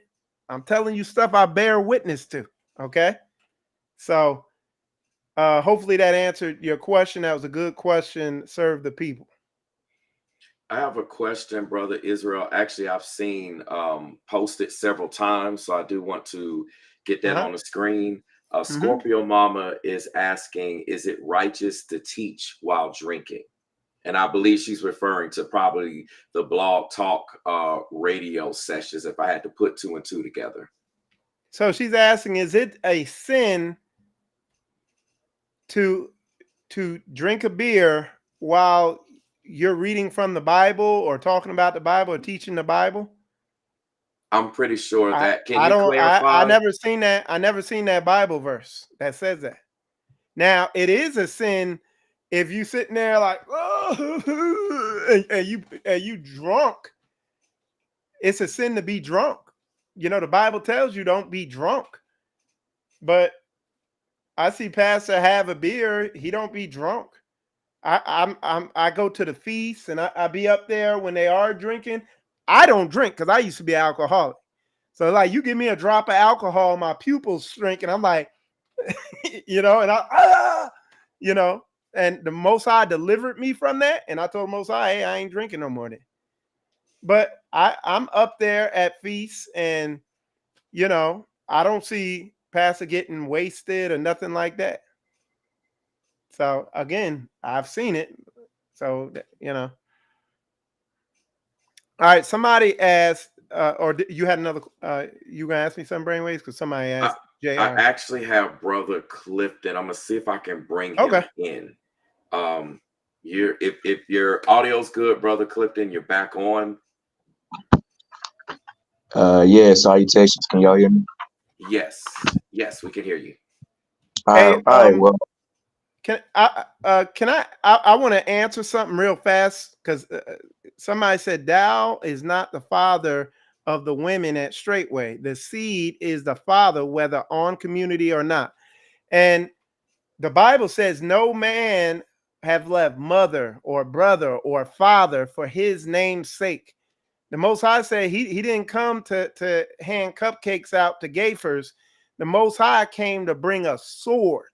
I'm telling you stuff I bear witness to. Okay. So hopefully that answered your question. That was a good question. Serve the people. I have a question, Brother Israel. Actually, I've seen posted several times, so I do want to get that on the screen. Scorpio Mama is asking, is it righteous to teach while drinking? And I believe she's referring to probably the Blog Talk radio sessions, if I had to put two and two together. So she's asking, is it a sin to drink a beer while you're reading from the Bible, or talking about the Bible, or teaching the Bible? I'm pretty sure that. Can you clarify? I never seen that. I never seen that Bible verse that says that. Now, it is a sin if you sitting there like, oh, and you drunk. It's a sin to be drunk. You know, the Bible tells you don't be drunk. But I see Pastor have a beer. He don't be drunk. I go to the feast, and I be up there when they are drinking. I don't drink because I used to be an alcoholic. So like, you give me a drop of alcohol, my pupils shrink, and I'm like, and and the Most High delivered me from that. And I told Most High, hey, I ain't drinking no more then. But I'm up there at feasts, and I don't see Pastor getting wasted or nothing like that. So again, I've seen it. So All right, somebody asked, or you had another. You gonna ask me some brainwaves, because somebody asked. JR. I actually have Brother Clifton. I'm gonna see if I can bring him in. If your audio's good, Brother Clifton, you're back on. Yeah, salutations. Can y'all hear me? Yes, we can hear you. All right. Well, I want to answer something real fast, because somebody said Dow is not the father of the women at Straitway. The seed is the father, whether on community or not. And the Bible says no man have left mother or brother or father for his name's sake. The Most High said he didn't come to hand cupcakes out to gaffers. The Most High came to bring a sword.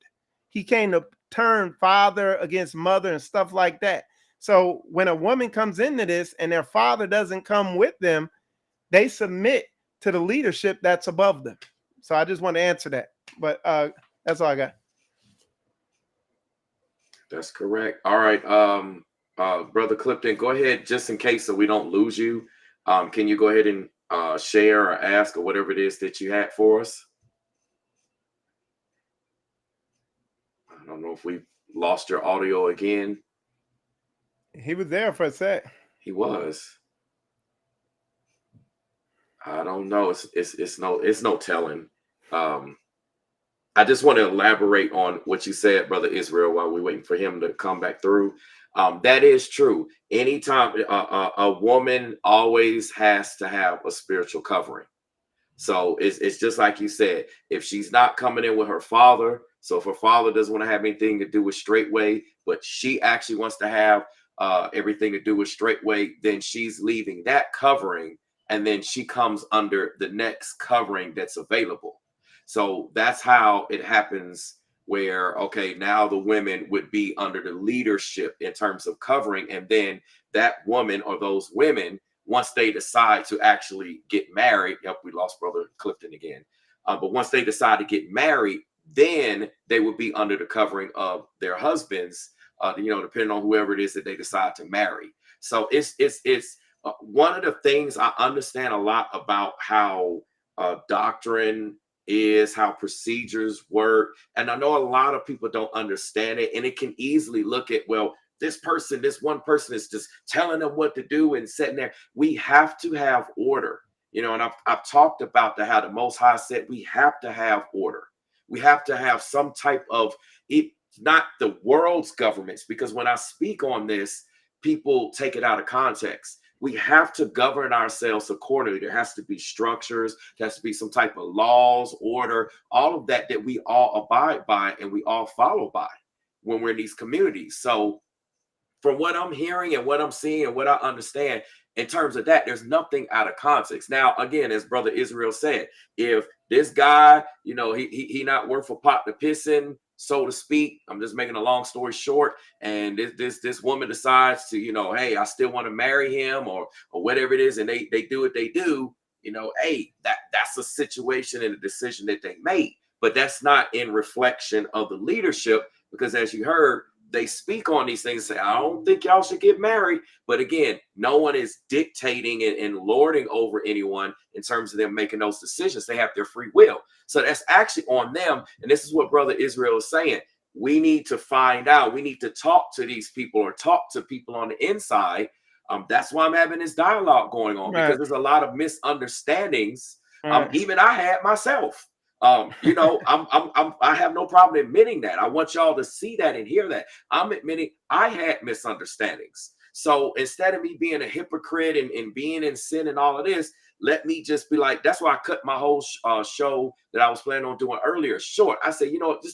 He came to turn father against mother and stuff like that. So when a woman comes into this and their father doesn't come with them, they submit to the leadership that's above them. So I just want to answer that. But that's all I got. That's correct. All right. Brother Clifton, go ahead, just in case so we don't lose you. Can you go ahead and share or ask or whatever it is that you had for us? I don't know if we've lost your audio again. He was there for a sec. He was. I don't know. It's no telling. I I just want to elaborate on what you said, Brother Israel, while we're waiting for him to come back through. That is true. Anytime a woman always has to have a spiritual covering. So it's just like you said, if she's not coming in with her father, so if her father doesn't want to have anything to do with Straitway, but she actually wants to have everything to do with Straitway, then she's leaving that covering, and then she comes under the next covering that's available. So that's how it happens. Where okay, now the women would be under the leadership in terms of covering, and then that woman or those women, once they decide to actually get married, yep, we lost Brother Clifton again. But once they decide to get married, then they would be under the covering of their husbands, depending on whoever it is that they decide to marry. So it's one of the things I understand a lot about how doctrine is, how procedures work. And I know a lot of people don't understand it, and it can easily look at, well, this one person is just telling them what to do and sitting there. We have to have order, and I've talked about how the Most High said we have to have order. We have to have some type of, not the world's governments, because when I speak on this, people take it out of context. We have to govern ourselves accordingly. There has to be structures, there has to be some type of laws, order, all of that we all abide by and we all follow by when we're in these communities. So from what I'm hearing and what I'm seeing and what I understand in terms of that, there's nothing out of context. Now, again, as Brother Israel said, if this guy, he not worth a pot to piss in, so to speak, I'm just making a long story short, and this woman decides to, hey, I still want to marry him or whatever it is, and they do what they do, hey, that's a situation and a decision that they made, but that's not in reflection of the leadership, because as you heard, they speak on these things and say, I don't think y'all should get married. But again, no one is dictating and lording over anyone in terms of them making those decisions. They have their free will. So that's actually on them. And this is what Brother Israel is saying. We need to find out. We need to talk to these people or talk to people on the inside. That's why I'm having this dialogue going on, because there's a lot of misunderstandings. Even I had myself. I have no problem admitting that. I want y'all to see that and hear that. I'm admitting I had misunderstandings. So instead of me being a hypocrite and being in sin and all of this, let me just be like, that's why I cut my whole show that I was planning on doing earlier short. I said,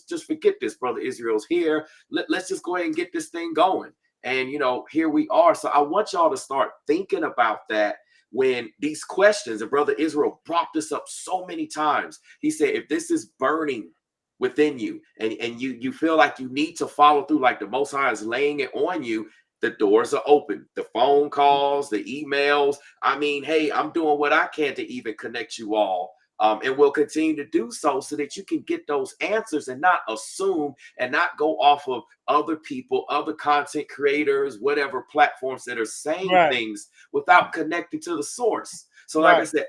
just forget this. Brother Israel's here. Let's just go ahead and get this thing going. And, here we are. So I want y'all to start thinking about that. When these questions, and Brother Israel brought this up so many times, he said, if this is burning within you and you feel like you need to follow through, like the Most High is laying it on you, the doors are open. The phone calls, the emails. I mean, hey, I'm doing what I can to even connect you all. And we'll continue to do so that you can get those answers and not assume and not go off of other people, other content creators, whatever platforms that are saying things without connecting to the source. So like I said,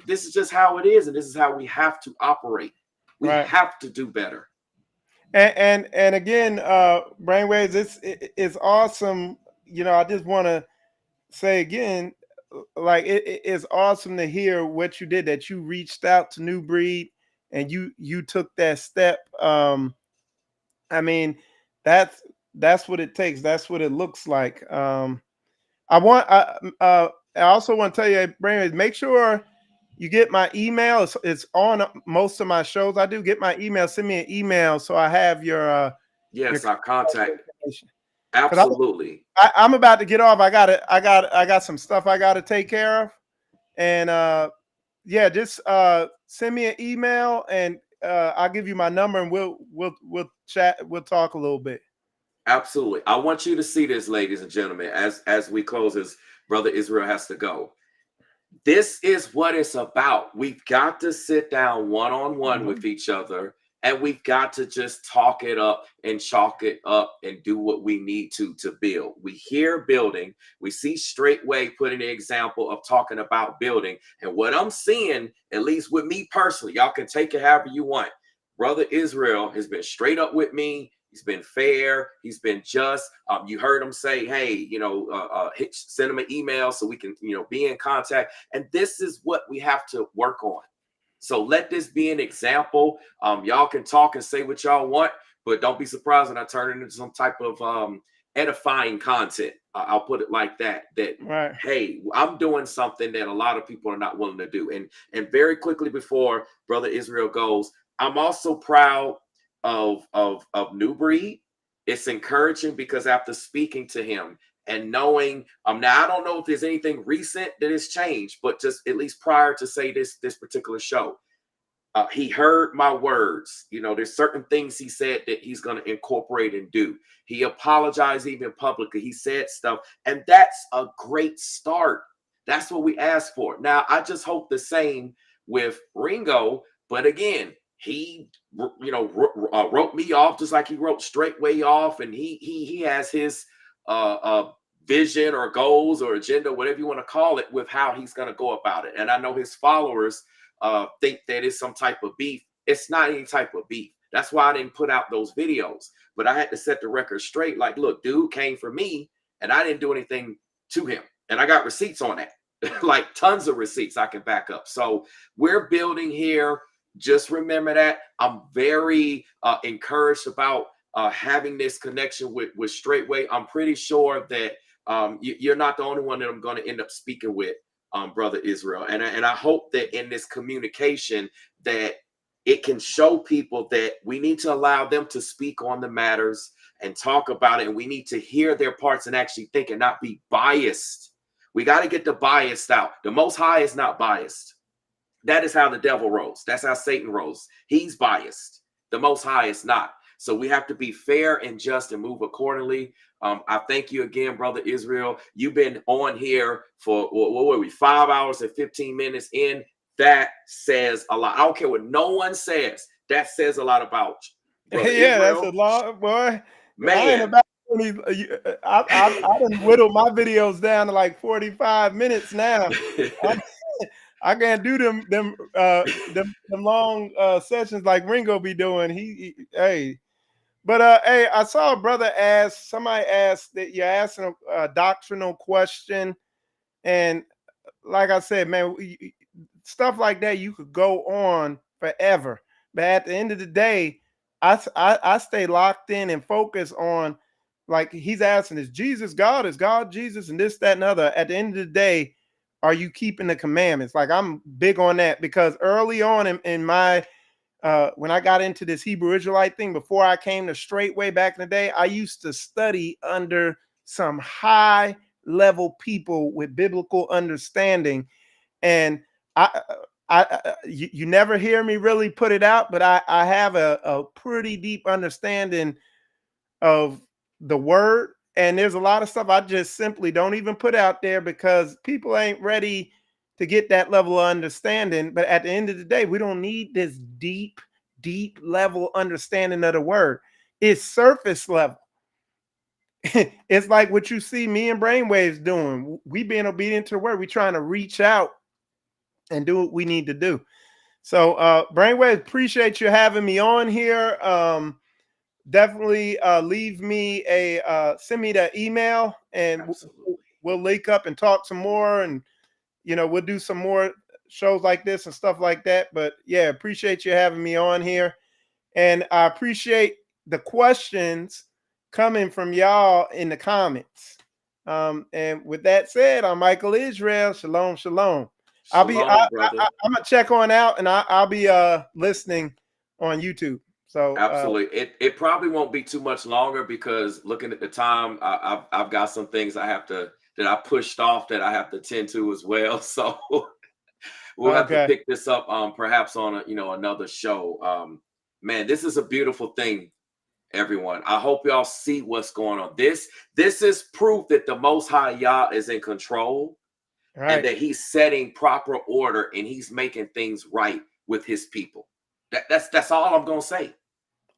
this is just how it is. And this is how we have to operate. We have to do better. And again, Brainwaves, it's awesome. I just want to say again, like it's awesome to hear what you did, that you reached out to New Breed and you took that step. I mean, that's what it takes. That's what it looks like. I also want to tell you, Brainwaves, make sure you get my email. It's on most of my shows. I do get my email. Send me an email so I have your our contact. Absolutely. I'm about to get off. I got some stuff I got to take care of, and just send me an email, and I'll give you my number, and we'll chat. We'll talk a little bit. Absolutely. I want you to see this, ladies and gentlemen, as we close, as Brother Israel has to go. This is what it's about. We've got to sit down one-on-one with each other, and we've got to just talk it up and chalk it up and do what we need to build. We hear building. We see Straitway putting an example of talking about building. And what I'm seeing, at least with me personally, y'all can take it however you want. Brother Israel has been straight up with me. He's been fair. He's been just. You heard him say, hey, send him an email so we can, be in contact. And this is what we have to work on. So let this be an example. Y'all can talk and say what y'all want, but don't be surprised when I turn it into some type of edifying content. I'll put it like that. That Right. hey, I'm doing something that a lot of people are not willing to do. And very quickly before Brother Israel goes, I'm also proud of New Breed. It's encouraging because after speaking to him and knowing, now I don't know if there's anything recent that has changed, but just at least prior to say this particular show, he heard my words. You know, there's certain things he said that he's going to incorporate and do. He apologized even publicly. He said stuff, and that's a great start. That's what we asked for. Now, I just hope the same with Ringo. But again, he, wrote me off just like he wrote Straitway off, and he has his vision or goals or agenda, whatever you want to call it, with how he's going to go about it. And I know his followers think that it's some type of beef. It's not any type of beef. That's why I didn't put out those videos. But I had to set the record straight. Like, look, dude came for me, and I didn't do anything to him. And I got receipts on that, like tons of receipts I can back up. So we're building here. Just remember that. I'm very encouraged about having this connection with Straitway. I'm pretty sure that you're not the only one that I'm going to end up speaking with, Brother Israel. And I hope that in this communication that it can show people that we need to allow them to speak on the matters and talk about it. And we need to hear their parts and actually think and not be biased. We got to get the bias out. The Most High is not biased. That is how the devil rolls. That's how Satan rolls. He's biased. The Most High is not. So we have to be fair and just and move accordingly. I thank you again, Brother Israel. You've been on here for, what were we, 5 hours and 15 minutes in. That says a lot. I don't care what no one says. That says a lot about you, Brother Yeah, Israel. that's a lot, boy. Man. I ain't about 20, I done whittled my videos down to like 45 minutes now. I can't do them long sessions like Ringo be doing. Hey. But hey, I saw a brother somebody asked that you're asking a doctrinal question. And like I said, man, stuff like that, you could go on forever. But at the end of the day, I stay locked in and focus on, like he's asking, is Jesus God? Is God Jesus? And this, that, and other. At the end of the day, are you keeping the commandments? Like I'm big on that, because early on in my when I got into this Hebrew Israelite thing, before I came to Straitway back in the day, I used to study under some high level people with biblical understanding. And you never hear me really put it out, but I have a pretty deep understanding of the word. And there's a lot of stuff I just simply don't even put out there because people ain't ready to get that level of understanding. But at the end of the day, we don't need this deep level understanding of the word. It's surface level. It's like what you see me and Brainwaves doing. We being obedient to the word. We trying to reach out and do what we need to do. So Brainwaves, appreciate you having me on here. Definitely leave me send me the email, and we'll link up and talk some more, and we'll do some more shows like this and stuff like that. But yeah, appreciate you having me on here, and I appreciate the questions coming from y'all in the comments. And with that said, I'm Michael Israel. Shalom, shalom. I'm gonna check on out, and I'll be listening on YouTube. So absolutely, it probably won't be too much longer, because looking at the time, I've got some things that I pushed off that I have to tend to as well. So we'll have to pick this up perhaps on another show. Man, this is a beautiful thing, everyone. I hope y'all see what's going on. This is proof that the Most High Yah is in control, and that he's setting proper order, and he's making things right with his people. That's all I'm gonna say.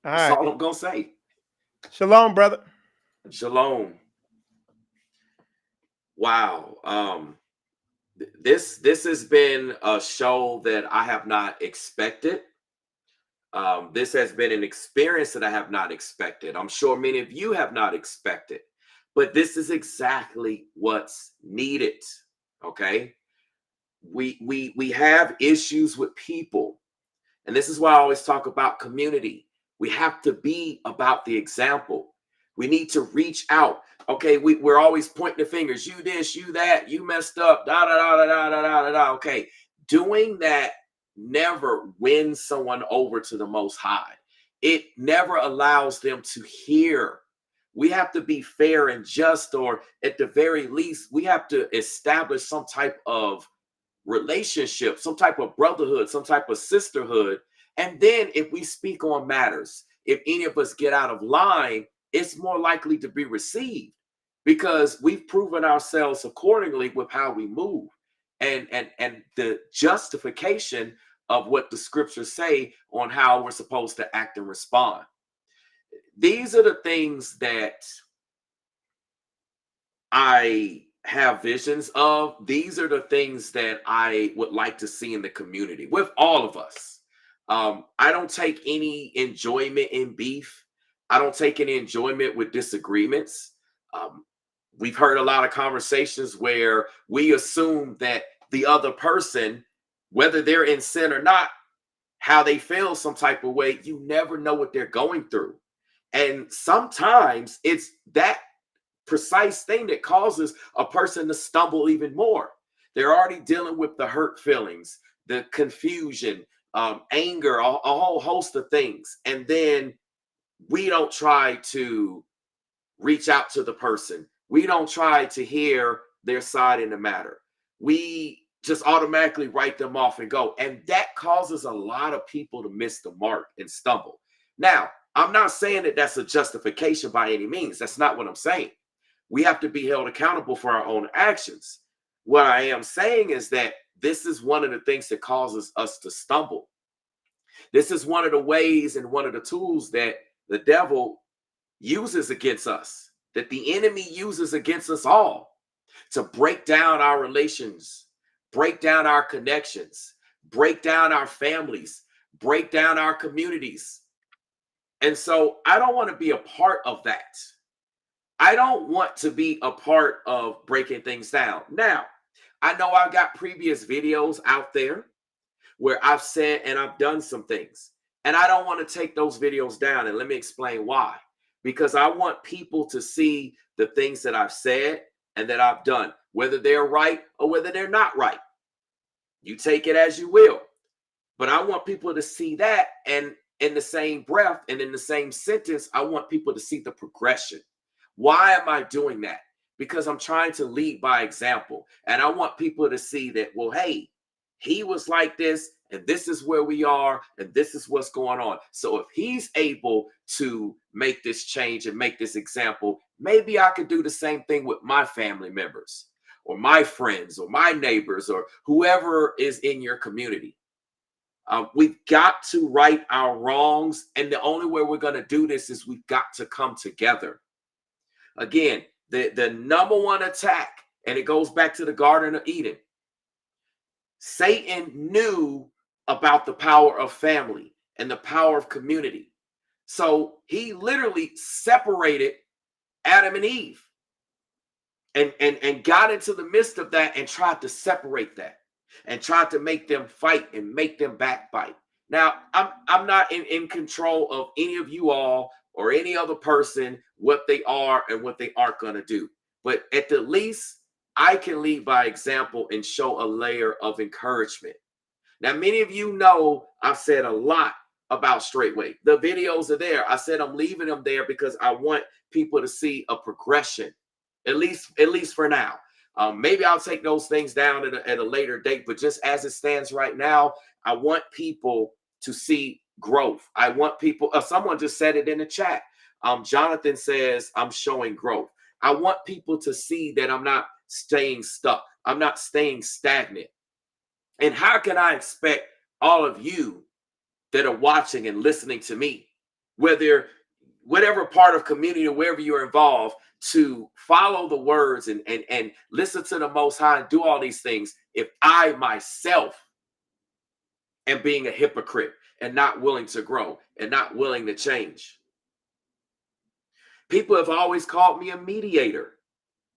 That's all I'm gonna say. Shalom, brother. Shalom. Wow. This has been a show that I have not expected. This has been an experience that I have not expected. I'm sure many of you have not expected, but this is exactly what's needed. Okay. we have issues with people, and this is why I always talk about community. We have to be about the example. We need to reach out. Okay, we're always pointing the fingers. You this, you that, you messed up. Da da da da da da da da. Okay, doing that never wins someone over to the Most High. It never allows them to hear. We have to be fair and just, or at the very least, we have to establish some type of relationship, some type of brotherhood, some type of sisterhood. And then if we speak on matters, if any of us get out of line, it's more likely to be received because we've proven ourselves accordingly with how we move and the justification of what the scriptures say on how we're supposed to act and respond. These are the things that I have visions of. These are the things that I would like to see in the community with all of us. I don't take any enjoyment in beef. I don't take any enjoyment with disagreements. We've heard a lot of conversations where we assume that the other person, whether they're in sin or not, how they feel some type of way, you never know what they're going through. And sometimes it's that precise thing that causes a person to stumble even more. They're already dealing with the hurt feelings, the confusion, anger, a whole host of things. And then we don't try to reach out to the person. We don't try to hear their side in the matter. We just automatically write them off and go. And that causes a lot of people to miss the mark and stumble. Now, I'm not saying that that's a justification by any means. That's not what I'm saying. We have to be held accountable for our own actions. What I am saying is that this is one of the things that causes us to stumble. This is one of the ways and one of the tools that the devil uses against us, that the enemy uses against us all, to break down our relations, break down our connections, break down our families, break down our communities. And so I don't want to be a part of that. I don't want to be a part of breaking things down. Now, I know I've got previous videos out there where I've said and I've done some things, and I don't want to take those videos down. And let me explain why. Because I want people to see the things that I've said and that I've done, whether they're right or whether they're not right. You take it as you will. But I want people to see that, and in the same breath and in the same sentence, I want people to see the progression. Why am I doing that? Because I'm trying to lead by example. And I want people to see that, well, hey, he was like this, and this is where we are, and this is what's going on. So if he's able to make this change and make this example, maybe I could do the same thing with my family members or my friends or my neighbors or whoever is in your community. We've got to right our wrongs. And the only way we're going to do this is we've got to come together. Again, the number one attack, and it goes back to the Garden of Eden. Satan knew about the power of family and the power of community. So he literally separated Adam and Eve and got into the midst of that and tried to separate that and tried to make them fight and make them backbite. Now, I'm not in control of any of you all or any other person, what they are and what they aren't going to do. But at the least, I can lead by example and show a layer of encouragement. Now, many of you know I've said a lot about Straitway. The videos are there. I said I'm leaving them there because I want people to see a progression, at least for now. Maybe I'll take those things down at a later date, but just as it stands right now, I want people to see growth. I want people, someone just said it in the chat. Jonathan says, I'm showing growth. I want people to see that I'm not staying stuck. I'm not staying stagnant. And how can I expect all of you that are watching and listening to me, whatever part of community or wherever you're involved, to follow the words and listen to the Most High and do all these things, if I myself am being a hypocrite and not willing to grow and not willing to change? People have always called me a mediator.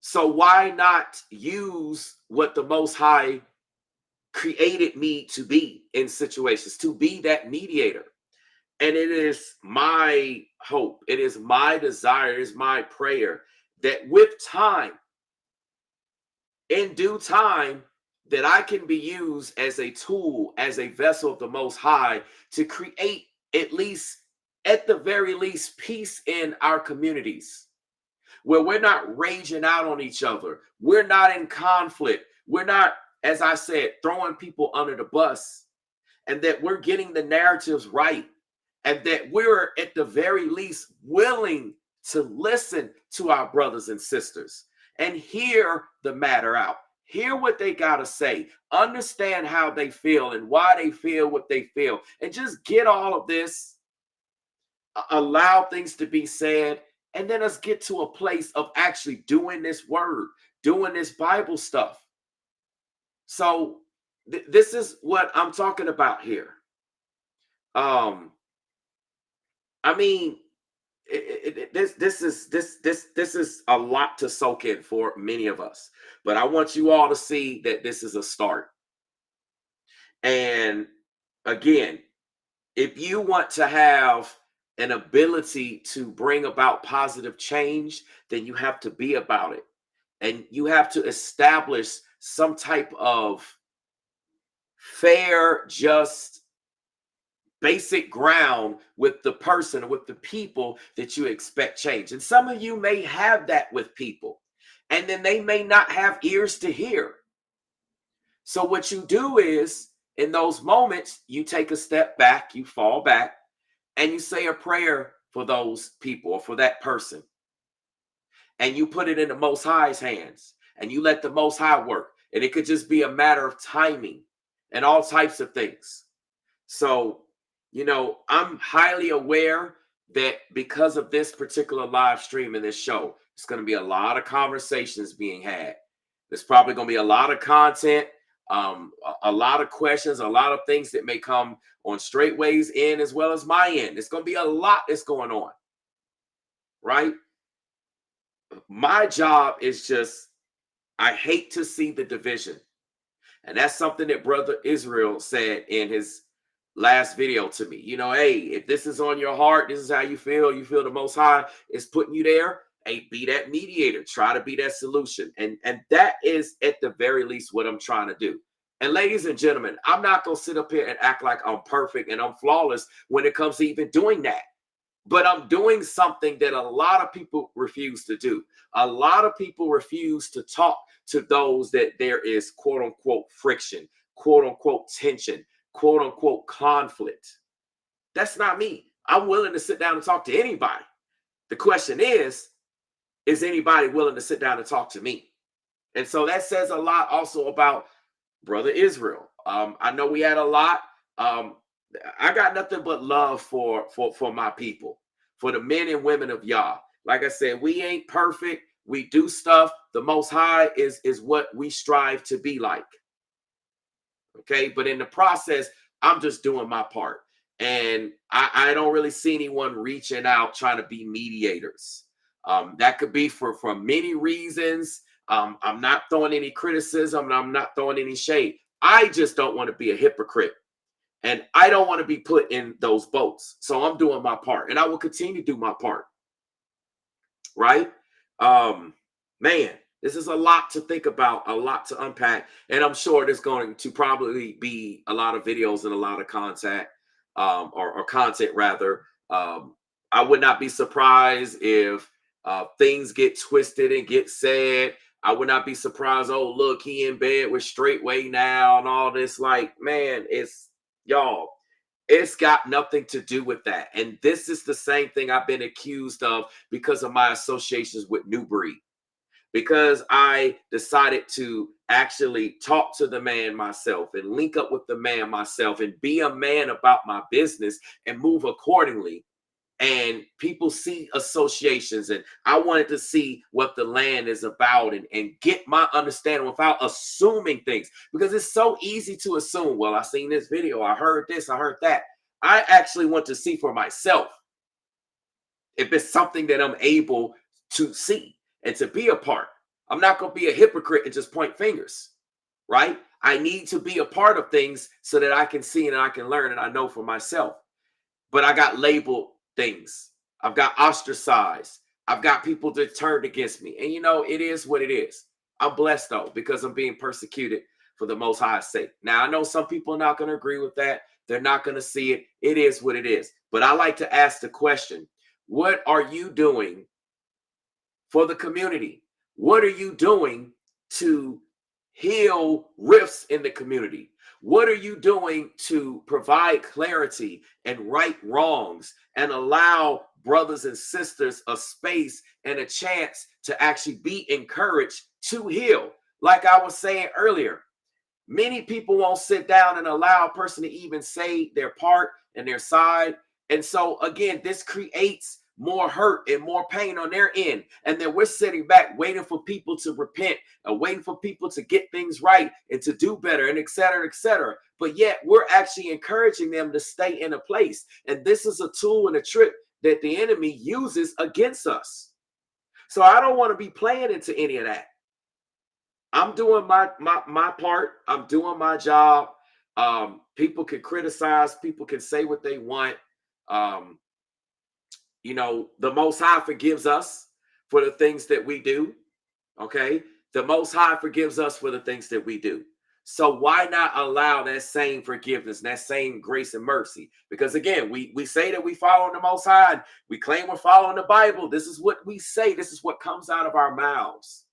So why not use what the Most High created me to be in situations, to be that mediator. And it is my hope, it is my desire, it is my prayer that with time, in due time, that I can be used as a tool, as a vessel of the Most High to create at the very least, peace in our communities, where we're not raging out on each other. We're not in conflict. We're not, as I said, throwing people under the bus, and that we're getting the narratives right, and that we're at the very least willing to listen to our brothers and sisters and hear the matter out. Hear what they got to say, understand how they feel and why they feel what they feel, and just get all of this, allow things to be said, and then us get to a place of actually doing this word, doing this Bible stuff. So this is what I'm talking about here. I mean, this is a lot to soak in for many of us, but I want you all to see that this is a start. And again, if you want to have an ability to bring about positive change, then you have to be about it, and you have to establish some type of fair, just, basic ground with the person, with the people that you expect change. And some of you may have that with people, and then they may not have ears to hear. So what you do is, in those moments, you take a step back, you fall back, and you say a prayer for those people or for that person. And you put it in the Most High's hands, and you let the Most High work. And it could just be a matter of timing and all types of things. So, I'm highly aware that because of this particular live stream and this show, it's going to be a lot of conversations being had. There's probably going to be a lot of content, a lot of questions, a lot of things that may come on Straitway's end as well as my end. It's going to be a lot that's going on, right? My job is just, I hate to see the division. And that's something that Brother Israel said in his last video to me. Hey, if this is on your heart, this is how you feel the Most High is putting you there, hey, be that mediator, try to be that solution. And that is at the very least what I'm trying to do. And ladies and gentlemen, I'm not going to sit up here and act like I'm perfect and I'm flawless when it comes to even doing that. But I'm doing something that a lot of people refuse to do. A lot of people refuse to talk to those that there is quote unquote friction, quote unquote tension, quote unquote conflict. That's not me. I'm willing to sit down and talk to anybody. The question is anybody willing to sit down and talk to me? And so that says a lot also about Brother Israel. I know we had a lot. I got nothing but love for my people, for the men and women of Yah. Like I said, we ain't perfect. We do stuff. The Most High is what we strive to be like. Okay, but in the process, I'm just doing my part. And I don't really see anyone reaching out trying to be mediators. That could be for many reasons. I'm not throwing any criticism, and I'm not throwing any shade. I just don't want to be a hypocrite. And I don't want to be put in those boats. So I'm doing my part, and I will continue to do my part. Right? Man, this is a lot to think about, a lot to unpack. And I'm sure there's going to probably be a lot of videos and a lot of content, or content rather. I would not be surprised if things get twisted and get said. I would not be surprised, oh, look, he in bed with Straitway now and all this. Like, man, y'all, it's got nothing to do with that. And this is the same thing I've been accused of because of my associations with New Breed. Because I decided to actually talk to the man myself and link up with the man myself and be a man about my business and move accordingly. And people see associations, and I wanted to see what the land is about and get my understanding without assuming things, because it's so easy to assume, well, I seen this video, I heard this, I heard that. I actually want to see for myself if it's something that I'm able to see and to be a part. I'm not going to be a hypocrite and just point fingers, right? I need to be a part of things so that I can see and I can learn and I know for myself. But I got labeled things. I've got ostracized. I've got people that turned against me. And it is what it is. I'm blessed though, because I'm being persecuted for the Most High's sake. Now, I know some people are not going to agree with that. They're not going to see it. It is what it is. But I like to ask the question, what are you doing for the community? What are you doing to heal rifts in the community? What are you doing to provide clarity and right wrongs and allow brothers and sisters a space and a chance to actually be encouraged to heal? Like I was saying earlier, many people won't sit down and allow a person to even say their part and their side. And so again, this creates more hurt and more pain on their end. And then we're sitting back waiting for people to repent and waiting for people to get things right and to do better and et cetera, et cetera. But yet we're actually encouraging them to stay in a place. And this is a tool and a trick that the enemy uses against us. So I don't want to be playing into any of that. I'm doing my part. I'm doing my job. People can criticize. People can say what they want. The Most High forgives us for the things that we do. Okay. The Most High forgives us for the things that we do. So why not allow that same forgiveness, that same grace and mercy? Because again, we say that we follow the Most High. And we claim we're following the Bible. This is what we say. This is what comes out of our mouths.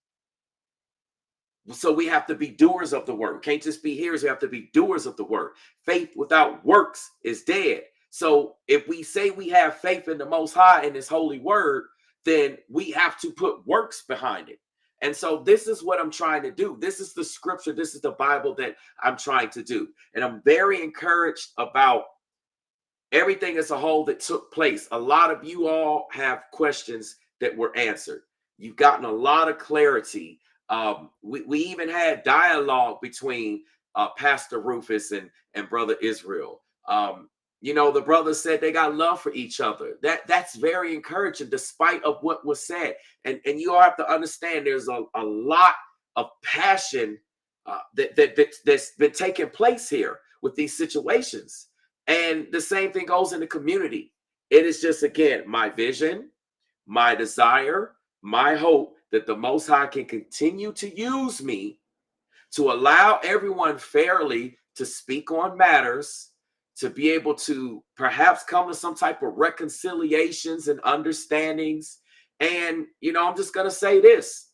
So we have to be doers of the word. Can't just be hearers. We have to be doers of the word. Faith without works is dead. So if we say we have faith in the Most High and His holy word, then we have to put works behind it. And so this is what I'm trying to do. This is the scripture. This is the Bible that I'm trying to do. And I'm very encouraged about everything as a whole that took place. A lot of you all have questions that were answered. You've gotten a lot of clarity. We even had dialogue between Pastor Rufus and Brother Israel. The brothers said they got love for each other. That's very encouraging, despite of what was said. And you all have to understand there's a lot of passion that's been taking place here with these situations. And the same thing goes in the community. It is just, again, my vision, my desire, my hope that the Most High can continue to use me to allow everyone fairly to speak on matters, to be able to perhaps come to some type of reconciliations and understandings. And, I'm just going to say this.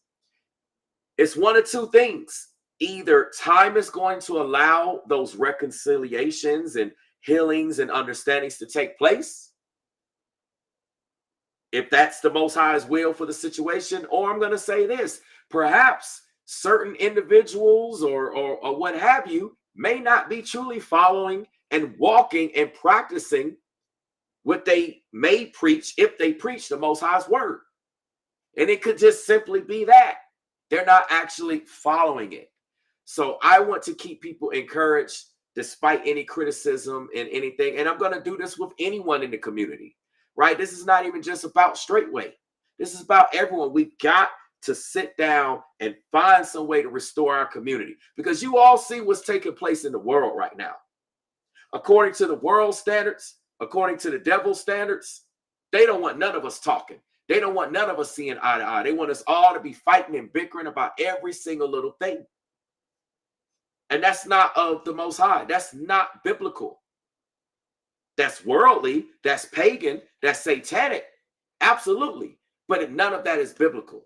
It's one of two things. Either time is going to allow those reconciliations and healings and understandings to take place, if that's the Most High's will for the situation, or I'm going to say this, perhaps certain individuals or what have you may not be truly following and walking and practicing what they may preach if they preach the Most High's word. And it could just simply be that they're not actually following it. So I want to keep people encouraged despite any criticism and anything. And I'm going to do this with anyone in the community, right? This is not even just about Straitway. This is about everyone. We got to sit down and find some way to restore our community, because you all see what's taking place in the world right now. According to the world standards, according to the devil's standards, they don't want none of us talking. They don't want none of us seeing eye to eye. They want us all to be fighting and bickering about every single little thing. And that's not of the Most High. That's not biblical. That's worldly. That's pagan. That's satanic. Absolutely. But none of that is biblical.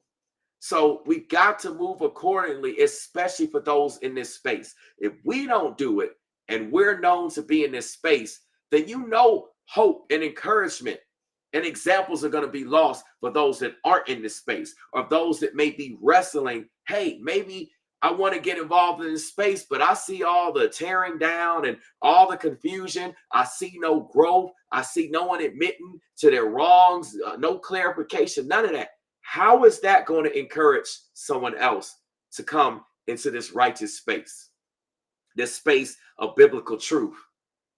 So we got to move accordingly, especially for those in this space. If we don't do it and we're known to be in this space, then hope and encouragement and examples are going to be lost for those that aren't in this space, or those that may be wrestling. Hey, maybe I want to get involved in this space, but I see all the tearing down and all the confusion. I see no growth. I see no one admitting to their wrongs, no clarification, none of that. How is that going to encourage someone else to come into this righteous space, this space of biblical truth,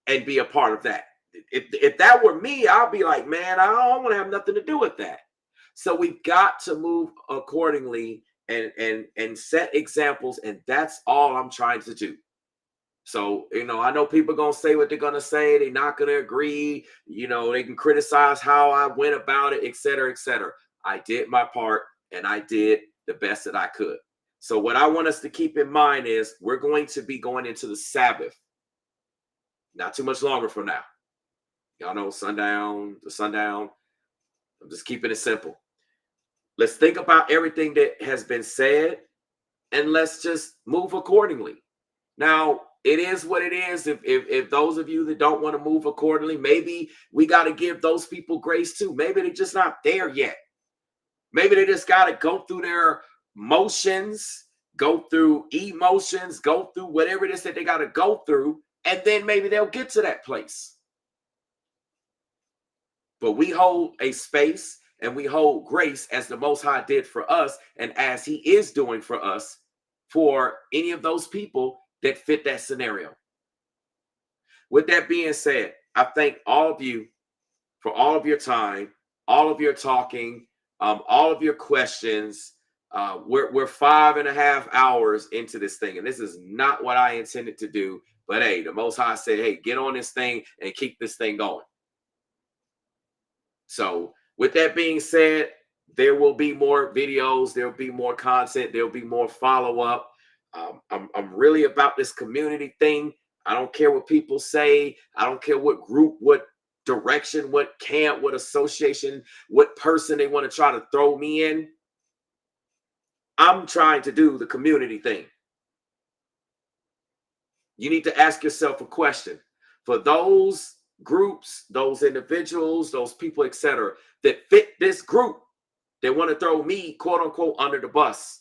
and be a part of that? If that were me, I'll be like, man, I don't want to have nothing to do with that. So we've got to move accordingly and set examples, and that's all I'm trying to do. So, I know people are going to say what they're going to say. They're not going to agree. They can criticize how I went about it, et cetera, et cetera. I did my part, and I did the best that I could. So what I want us to keep in mind is we're going to be going into the Sabbath not too much longer from now. Y'all know sundown to sundown. I'm just keeping it simple. Let's think about everything that has been said, and let's just move accordingly. Now, it is what it is. If those of you that don't want to move accordingly, maybe we got to give those people grace too. Maybe they're just not there yet. Maybe they just got to go through their motions, go through emotions, go through whatever it is that they got to go through, and then maybe they'll get to that place. But we hold a space and we hold grace as the Most High did for us, and as He is doing for us, for any of those people that fit that scenario. With that being said, I thank all of you for all of your time, all of your talking, all of your questions. We're 5.5 hours into this thing, and this is not what I intended to do. But hey, the Most High said, hey, get on this thing and keep this thing going. So with that being said, there will be more videos. There'll be more content. There'll be more follow-up. I'm really about this community thing. I don't care what people say. I don't care what group, what direction, what camp, what association, what person they want to try to throw me in. I'm trying to do the community thing. You need to ask yourself a question. For those groups, those individuals, those people, etc., that fit this group, they want to throw me, quote unquote, under the bus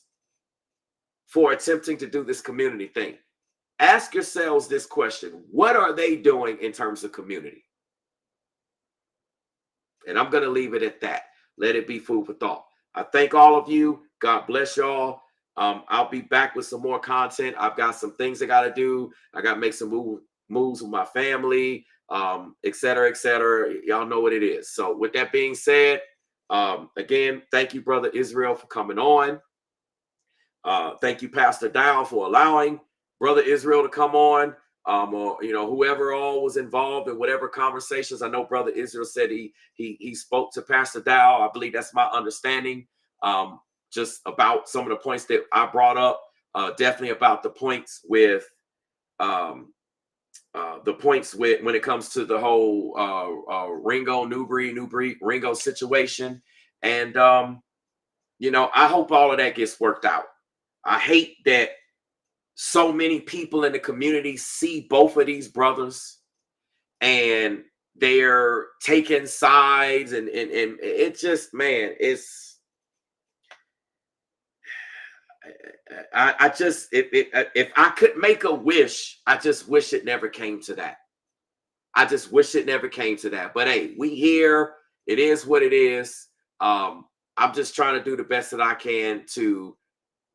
for attempting to do this community thing. Ask yourselves this question. What are they doing in terms of community? And I'm going to leave it at that. Let it be food for thought. I thank all of you. God bless y'all. I'll be back with some more content. I've got some things I got to do. I got to make some moves with my family, et cetera, et cetera. Y'all know what it is. So with that being said, again, thank you, Brother Israel, for coming on. Thank you, Pastor Dow, for allowing Brother Israel to come on. Or whoever all was involved in whatever conversations. I know Brother Israel said he spoke to Pastor Dow. I believe that's my understanding. Just about some of the points that I brought up. Definitely about the points with when it comes to the whole Ringo Newbury Ringo situation. And I hope all of that gets worked out. I hate that so many people in the community see both of these brothers and they're taking sides, and it just, man, it's, I just, if I could make a wish, I just wish it never came to that. I just wish it never came to that. But hey, we here. It is what it is. I'm just trying to do the best that I can to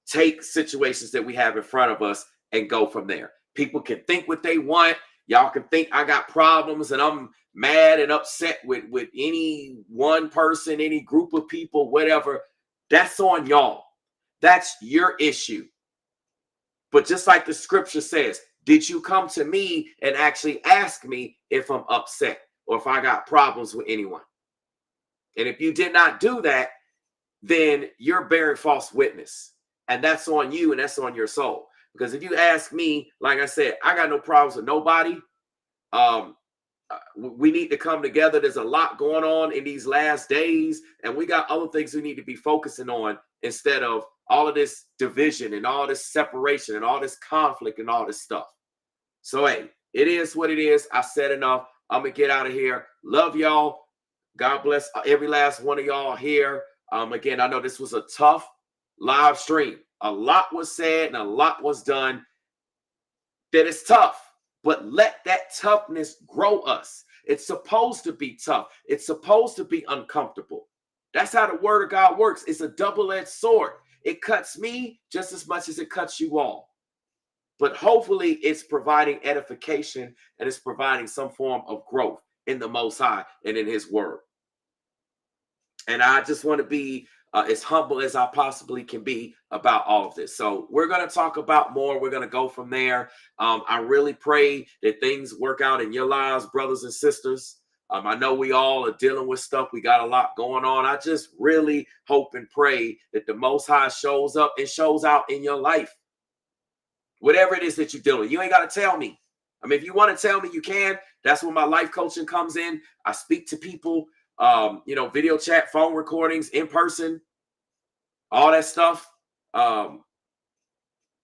take situations that we have in front of us and go from there. People can think what they want. Y'all can think I got problems and I'm mad and upset with any one person, any group of people, whatever. That's on y'all. That's your issue. But just like the scripture says, did you come to me and actually ask me if I'm upset or if I got problems with anyone? And if you did not do that, then you're bearing false witness. And that's on you and that's on your soul. Because if you ask me, like I said, I got no problems with nobody. We need to come together. There's a lot going on in these last days, and we got other things we need to be focusing on instead of all of this division and all this separation and all this conflict and all this stuff. So, hey, it is what it is. I said enough. I'm going to get out of here. Love y'all. God bless every last one of y'all here. Again, I know this was a tough live stream. A lot was said and a lot was done that is tough, but let that toughness grow us. It's supposed to be tough. It's supposed to be uncomfortable. That's how the word of God works. It's a double-edged sword. It cuts me just as much as it cuts you all. But hopefully it's providing edification and it's providing some form of growth in the Most High and in his word. And I just want to be as humble as I possibly can be about all of this. So we're going to talk about more. We're going to go from there. I really pray that things work out in your lives, brothers and sisters. I know we all are dealing with stuff. We got a lot going on. I just really hope and pray that the Most High shows up and shows out in your life. Whatever it is that you're dealing with, you ain't got to tell me. I mean, if you want to tell me, you can. That's where my life coaching comes in. I speak to people, video chat, phone recordings, in person, all that stuff.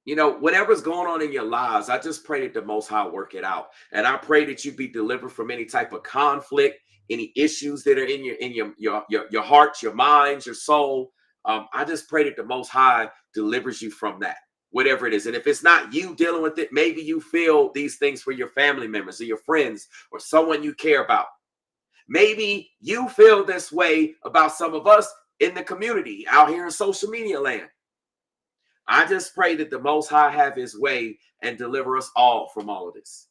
Whatever's going on in your lives, I just pray that the Most High work it out. And I pray that you be delivered from any type of conflict, any issues that are in your heart, your mind, your soul. I just pray that the Most High delivers you from that, whatever it is. And if it's not you dealing with it, maybe you feel these things for your family members or your friends or someone you care about. Maybe you feel this way about some of us in the community out here in social media land. I just pray that the Most High have his way and deliver us all from all of this.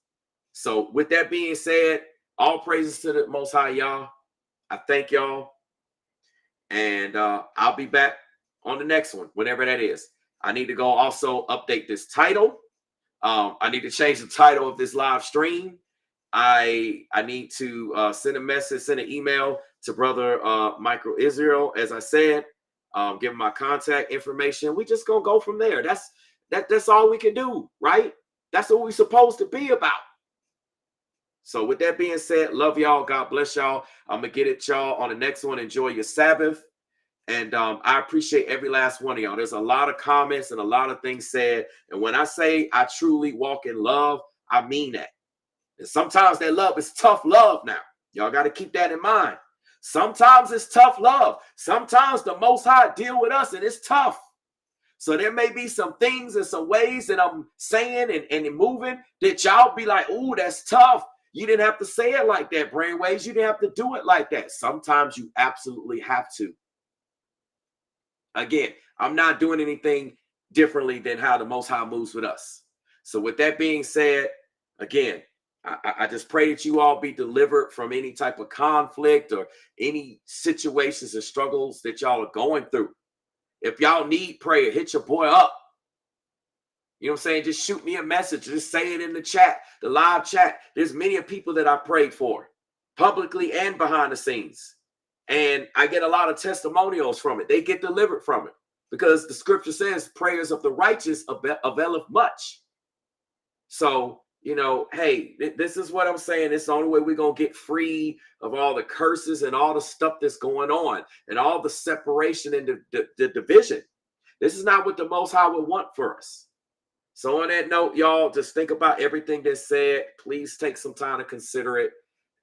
So with that being said, all praises to the Most High, y'all. I thank y'all. And I'll be back on the next one, whenever that is. I need to go also update this title. I need to change the title of this live stream. I need to send a message, send an email to Brother Michael Israel, as I said. Give him my contact information. We just gonna go from there. That's all we can do, right? That's what we're supposed to be about. So with that being said, love y'all. God bless y'all. I'm gonna get at y'all on the next one. Enjoy your Sabbath. And I appreciate every last one of y'all. There's a lot of comments and a lot of things said. And when I say I truly walk in love, I mean that. And sometimes that love is tough love now. Y'all got to keep that in mind. Sometimes it's tough love. Sometimes the Most High deal with us and it's tough. So there may be some things and some ways that I'm saying and moving that y'all be like, ooh, that's tough. You didn't have to say it like that, Brainwaves. You didn't have to do it like that. Sometimes you absolutely have to. Again, I'm not doing anything differently than how the Most High moves with us. So with that being said, again, I just pray that you all be delivered from any type of conflict or any situations and struggles that y'all are going through. If y'all need prayer, hit your boy up. You know what I'm saying? Just shoot me a message. Just say it in the chat, the live chat. There's many people that I prayed for, publicly and behind the scenes. And I get a lot of testimonials from it. They get delivered from it because the scripture says prayers of the righteous availeth much. So, hey, this is what I'm saying. It's the only way we're going to get free of all the curses and all the stuff that's going on and all the separation and the division. This is not what the Most High would want for us. So on that note, y'all, just think about everything that's said. Please take some time to consider it.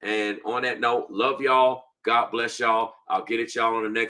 And on that note, love y'all. God bless y'all. I'll get at y'all on the next.